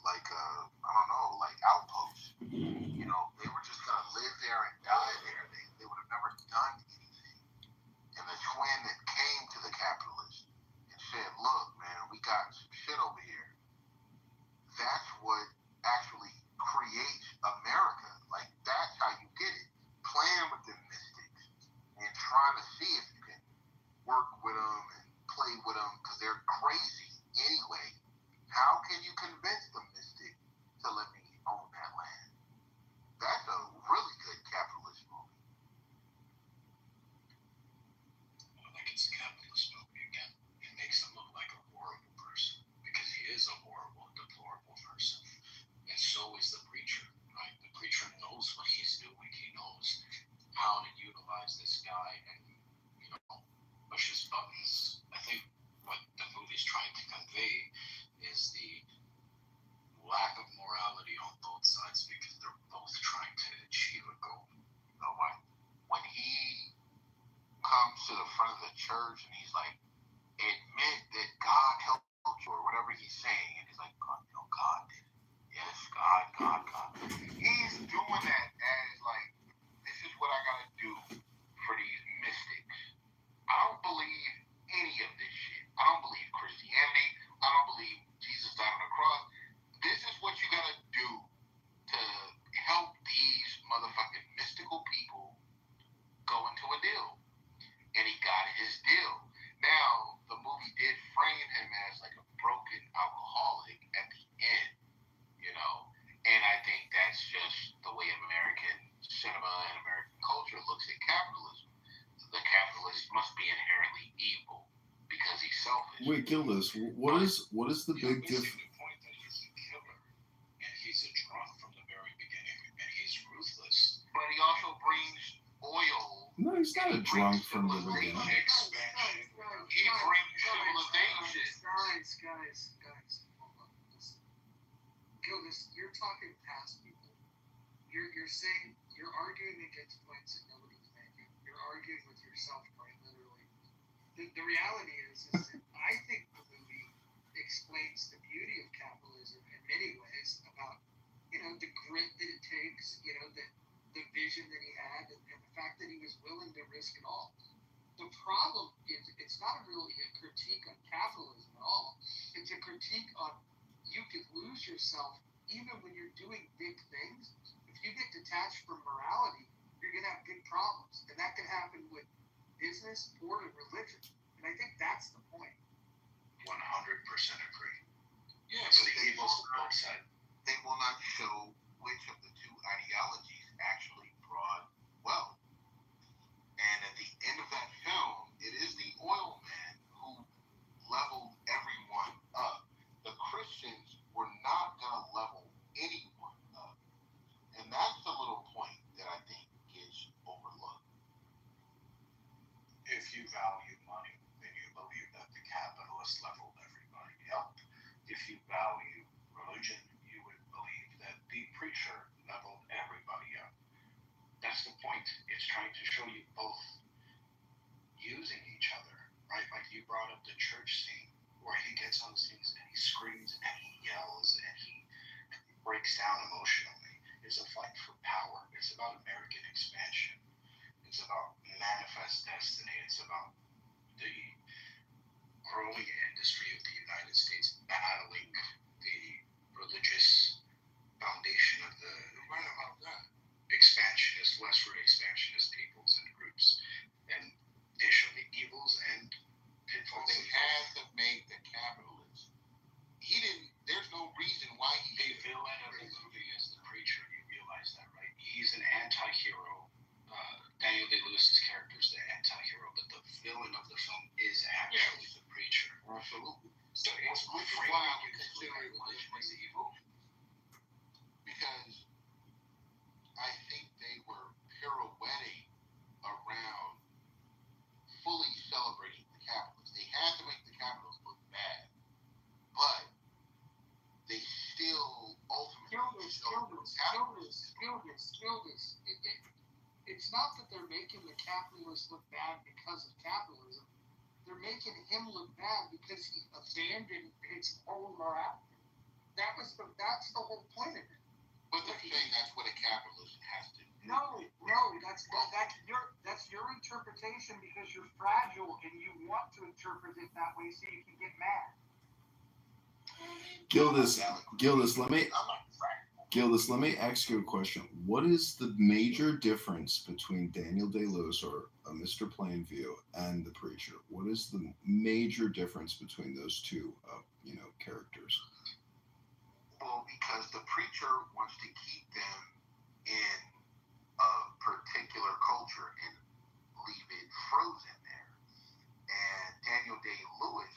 [SPEAKER 14] outposts. They were just gonna live there and die there. They would have never done anything. And the twin that came to the capitalist and said, "Look, man, we got some shit over here." That's what actually creates America. That's how you get it. Playing with the mystics and trying to see if you can work with them and play with them because they're crazy anyway. How can you convince the mystic to let
[SPEAKER 9] to convey is the lack of morality on both sides because they're both trying to achieve a goal.
[SPEAKER 14] You know, when he comes to the front of the church and he's like, admit that God helped you or whatever he's saying, and he's like, God, you know, God did it. Yes, God. He's doing that as like, this is what I gotta do for these mystics. I don't believe any of this shit. I don't believe Christianity. I don't believe Jesus died on the cross. This is what you gotta do to help these motherfucking mystical people go into a deal. And he got his deal. Now, the movie did frame him as like a broken alcoholic at the end, you know. And I think that's just the way American cinema and American culture looks at capitalism. The capitalist must be inherently evil because he's selfish.
[SPEAKER 15] Wait, Gildas, what is the big difference?
[SPEAKER 9] The point that he's a killer and he's a drunk from the very beginning and he's ruthless.
[SPEAKER 14] But he also brings oil.
[SPEAKER 15] No, he's not a drunk from the beginning.
[SPEAKER 9] Expansion.
[SPEAKER 14] He brings civilization.
[SPEAKER 3] Guys. Hold on. Listen. Gildas, you're talking past people. You're saying, you're arguing against points that nobody's making. You're arguing with yourself, quite literally. The reality is that I think the movie explains the beauty of capitalism in many ways about, you know, the grit that it takes, you know, the vision that he had, and the fact that he was willing to risk it all. The problem is it's not really a critique on capitalism at all. It's a critique on you could lose yourself even when you're doing big things. If you get detached from morality, you're going to have big problems. And that can happen with business or with religion. And I think that's the point.
[SPEAKER 9] 100% agree.
[SPEAKER 14] Yeah, but they will not show which of the two ideologies actually brought wealth. And at the end of that film, it is the oil man who leveled everyone up. The Christians were not going to level anyone up. And that's the little point that I think gets overlooked.
[SPEAKER 9] If you value money, then you believe that the capitalists leveled everybody up. If you value religion, you would believe that the preacher leveled everybody up. That's the point. It's trying to show you both using each other, right? Like you brought up the church scene where he gets on scenes and he screams and he yells and he breaks down emotionally. It's a fight for power. It's about American expansion. It's about manifest destiny. It's about the growing industry of the United States battling the religious foundation of the expansionist, westward expansionist peoples and groups. And they show the evils and pitfalls.
[SPEAKER 14] They had to make the capitalist. He didn't. There's no reason why he.
[SPEAKER 9] The villain of the movie is the preacher. You realize that, right? He's an anti-hero. Daniel Day-Lewis's character is the anti-hero, but the villain of the film is actually the preacher.
[SPEAKER 14] Absolutely.
[SPEAKER 9] So it's
[SPEAKER 14] Which is why I would consider it religion as evil. Because I think they were pirouetting around fully celebrating the capitalists. They had to make the capitalists look bad, but they still ultimately
[SPEAKER 3] Gildas. It's not that they're making the capitalists look bad because of capitalism. They're making him look bad because he abandoned his own morality. That's the whole point of it.
[SPEAKER 14] But they're saying that's what a capitalist has to do.
[SPEAKER 3] No, that's your interpretation because you're fragile and you want to interpret it that way so you can get mad.
[SPEAKER 15] Gildas, let me ask you a question. What is the major difference between Daniel Day-Lewis or Mr. Plainview and the preacher? What is the major difference between those two, characters?
[SPEAKER 14] Well, because the preacher wants to keep them in a particular culture and leave it frozen there. And Daniel Day-Lewis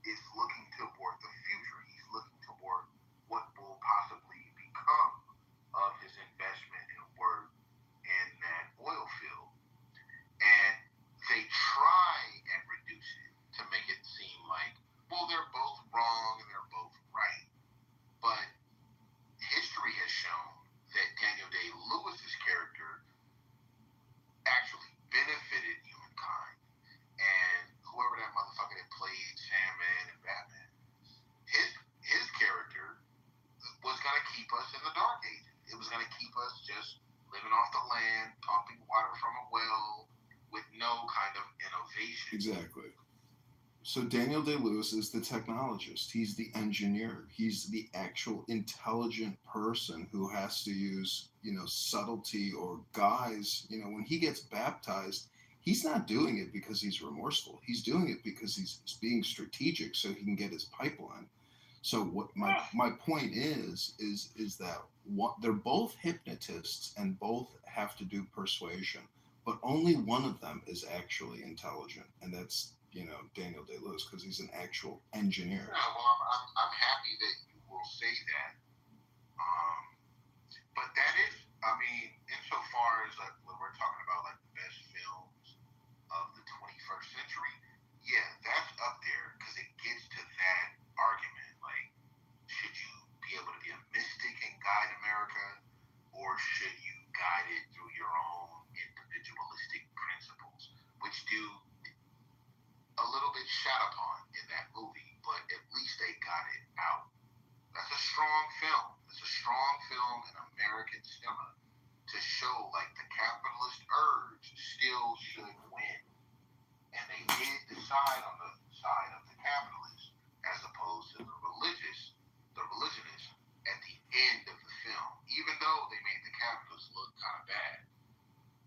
[SPEAKER 14] is looking toward the future. He's looking toward what will possibly become of his investment and work in that oil field. And they try and reduce it to make it seem like, well, they're both
[SPEAKER 15] Exactly. So Daniel Day-Lewis is the technologist. He's the engineer. He's the actual intelligent person who has to use, subtlety or guise. When he gets baptized, he's not doing it because he's remorseful. He's doing it because he's being strategic so he can get his pipeline. So what my point is that they're both hypnotists and both have to do persuasion, but only one of them is actually intelligent, and that's Daniel Day-Lewis, because he's an actual engineer.
[SPEAKER 14] Yeah, well, I'm happy that you will say that. But that is, insofar as when we're talking about like the best films of the 21st century, yeah, that's up there because it gets to that argument. Like, should you be able to be a mystic and guide America, or should you guide it through your own individualistic principles, which do a little bit shat upon in that movie, but at least they got it out. That's a strong film. It's a strong film in American cinema to show like the capitalist urge still should win. And they did decide on the side of the capitalists as opposed to the religionists at the end of the film, even though they made the capitalists look kind of bad.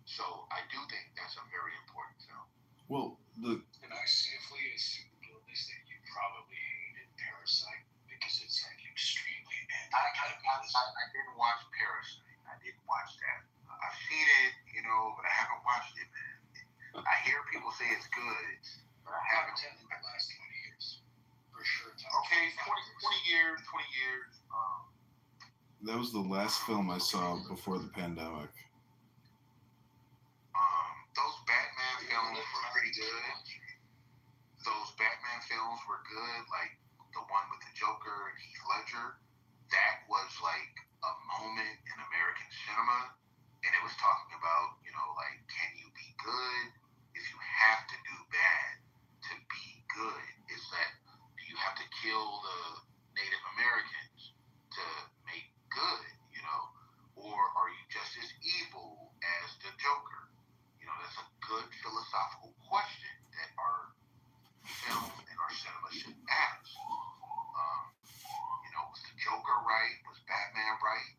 [SPEAKER 14] So I do think that's a very important film.
[SPEAKER 15] Well,
[SPEAKER 21] and I safely assume this that you probably hated Parasite because it's like extremely
[SPEAKER 14] I didn't watch Parasite. I didn't watch that. I've seen it, but I haven't watched it, man. I hear people say it's good, but I haven't.
[SPEAKER 21] In the last 20 years, for sure.
[SPEAKER 14] Okay, 20 years.
[SPEAKER 15] That was the last film I saw before the pandemic.
[SPEAKER 14] Those Batman films were pretty good. Like the one with the Joker and Heath Ledger. That was like a moment in American cinema, and it was talking about, like, can you be good if you have to do bad to be good? Is that, do you have to kill the Native Americans to make good, or are you just as evil as the Joker? That's a good philosophical question that our film and our cinema should ask. Was the Joker right? Was Batman right?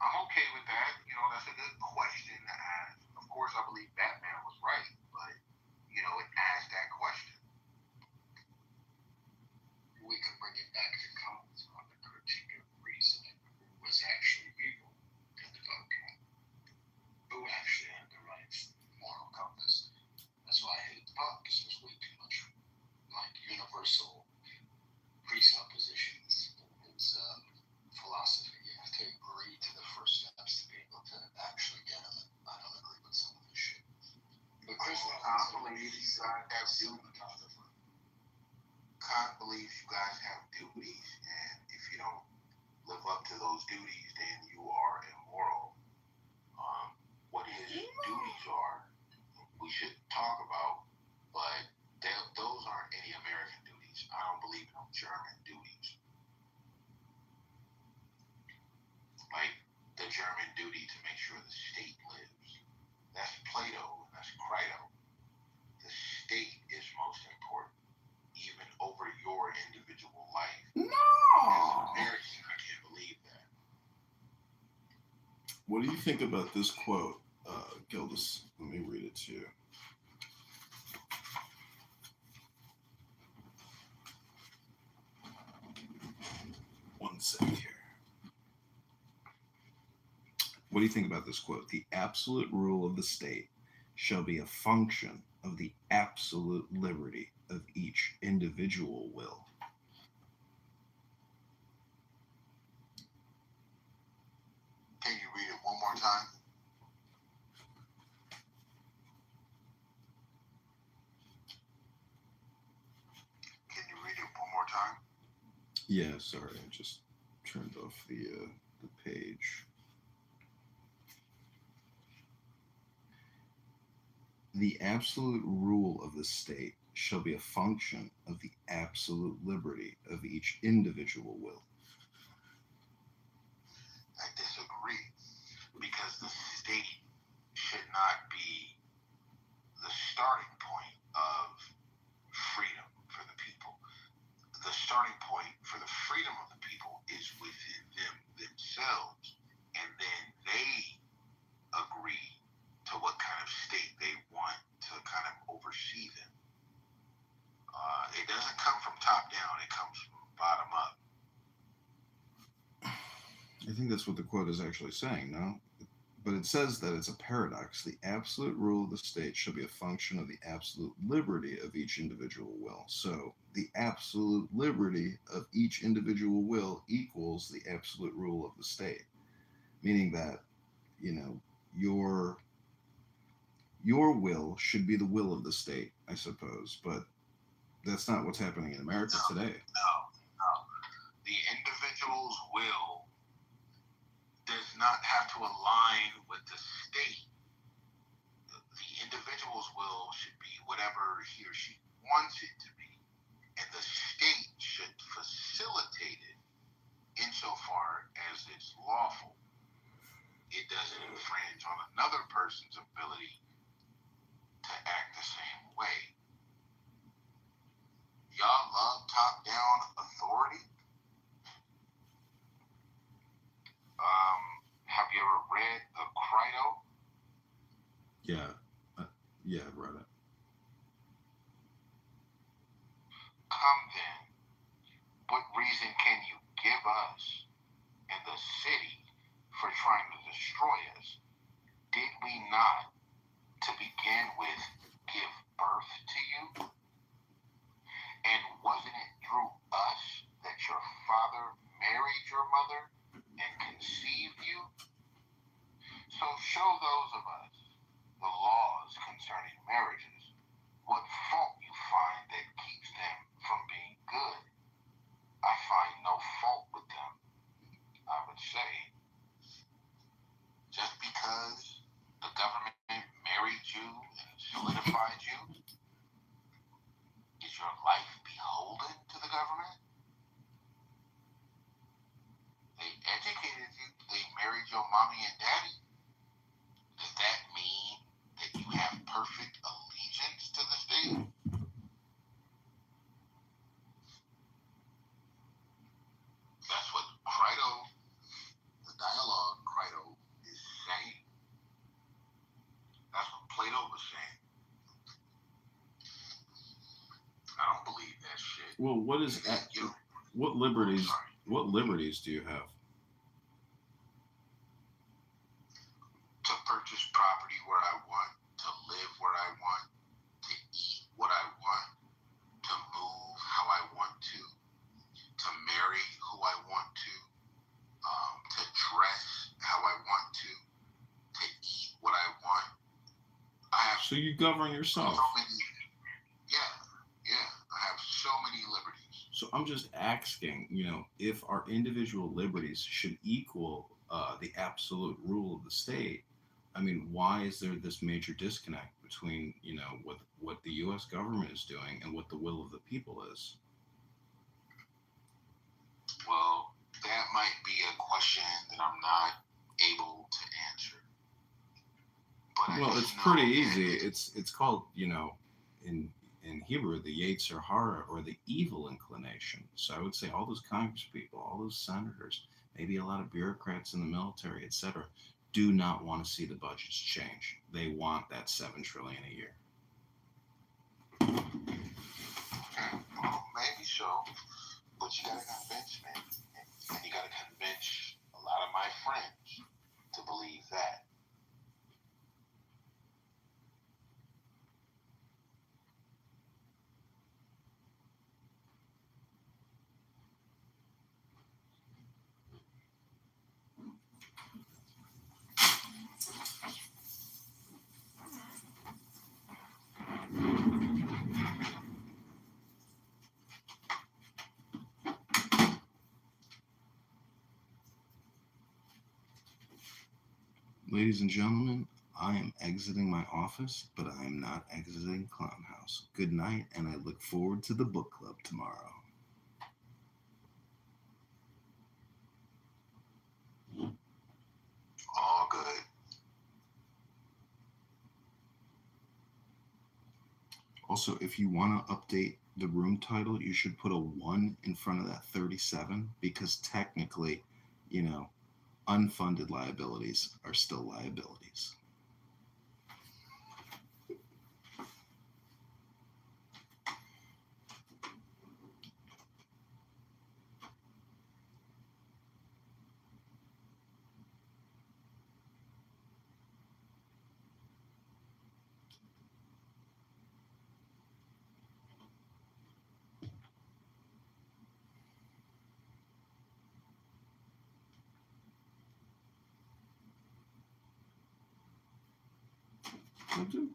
[SPEAKER 14] I'm okay with that. That's a good question to ask. Of course, I believe Batman was right, but, it asked that question.
[SPEAKER 21] We could bring it back to Collins on the critique of reasoning. Who was actually evil in the dark? Who actually had the right moral compass? That's why I hated the pop, because there's way too much like universal presuppositions in his philosophy. You have to agree to the first steps to be able to actually get him. I don't agree with some of his shit. But Chris,
[SPEAKER 14] Kant believes you guys have duties. Kant believes you guys have duties, and if you don't live up to those duties, then you are immoral. What his duties are, we should talk about, but those aren't any American duties. I don't believe in German duties. Like the German duty to make sure the state lives. That's Plato, and that's Crito. The state is most important, even over your individual life.
[SPEAKER 15] No!
[SPEAKER 14] As an American, I can't believe that.
[SPEAKER 15] What do you think about this quote, Gildas? Let me read it to you. One second here. What do you think about this quote? The absolute rule of the state shall be a function of the absolute liberty of each individual will.
[SPEAKER 14] Can you read it one more time? Can you read it one more time?
[SPEAKER 15] Yeah, sorry, I just turned off the page. The absolute rule of the state shall be a function of the absolute liberty of each individual will.
[SPEAKER 14] I disagree, because the state should not be the starting point of the starting point for the freedom of the people is within them themselves, and then they agree to what kind of state they want to kind of oversee them. It doesn't come from top down, it comes from bottom up.
[SPEAKER 15] I think that's what the quote is actually saying, no? But it says that it's a paradox. The absolute rule of the state shall be a function of the absolute liberty of each individual will. So the absolute liberty of each individual will equals the absolute rule of the state. Meaning that, you know, your will should be the will of the state, I suppose. But that's not what's happening in America today.
[SPEAKER 14] No. The individual's will does not have to align with the state. The individual's will should be whatever he or she wants it to be, and the state should facilitate it insofar as it's lawful. It doesn't infringe on another person's ability to act the same way. Y'all love top-down authority? Have you ever read the Crito?
[SPEAKER 15] Yeah. Yeah, I've read it.
[SPEAKER 14] Come then, what reason can you give us in the city for trying to destroy us? Did we not, to begin with, give birth to you? And wasn't it through us that your father married your mother and conceived you? So show those of us the laws concerning marriages, what fault you find that keeps them from being good. I find no fault with them, I would say. Just because the government married you and solidified you, is your life beholden to the government? They educated you, they married your mommy and daddy. Does that mean that you have perfect allegiance to the state? That's what Crito, the dialogue Crito, is saying. That's what Plato was saying. I don't believe that shit.
[SPEAKER 15] Well, what liberties do you have?
[SPEAKER 14] To purchase property where I want, to live where I want, to eat what I want, to move how I want to marry who I want to dress how I want to eat what I want.
[SPEAKER 15] So you govern yourself.
[SPEAKER 14] I have so many liberties.
[SPEAKER 15] So I'm just asking, if our individual liberties should equal the absolute rule of the state. I mean, why is there this major disconnect between, what the U.S. government is doing and what the will of the people is?
[SPEAKER 14] Well, that might be a question that I'm not able to answer.
[SPEAKER 15] Well, it's pretty easy. It's called, in Hebrew, the Yetzer Hara, or the evil inclination. So I would say all those Congress people, all those senators, maybe a lot of bureaucrats in the military, etc., do not want to see the budgets change. They want that $7 trillion a year.
[SPEAKER 14] Maybe so, but you gotta convince me, and you gotta convince a lot of my friends to believe that.
[SPEAKER 15] Ladies and gentlemen, I am exiting my office, but I am not exiting Clown House. Good night, and I look forward to the book club tomorrow.
[SPEAKER 14] All good.
[SPEAKER 15] Also, if you want to update the room title, you should put a 1 in front of that 37, because technically, unfunded liabilities are still liabilities. Will do.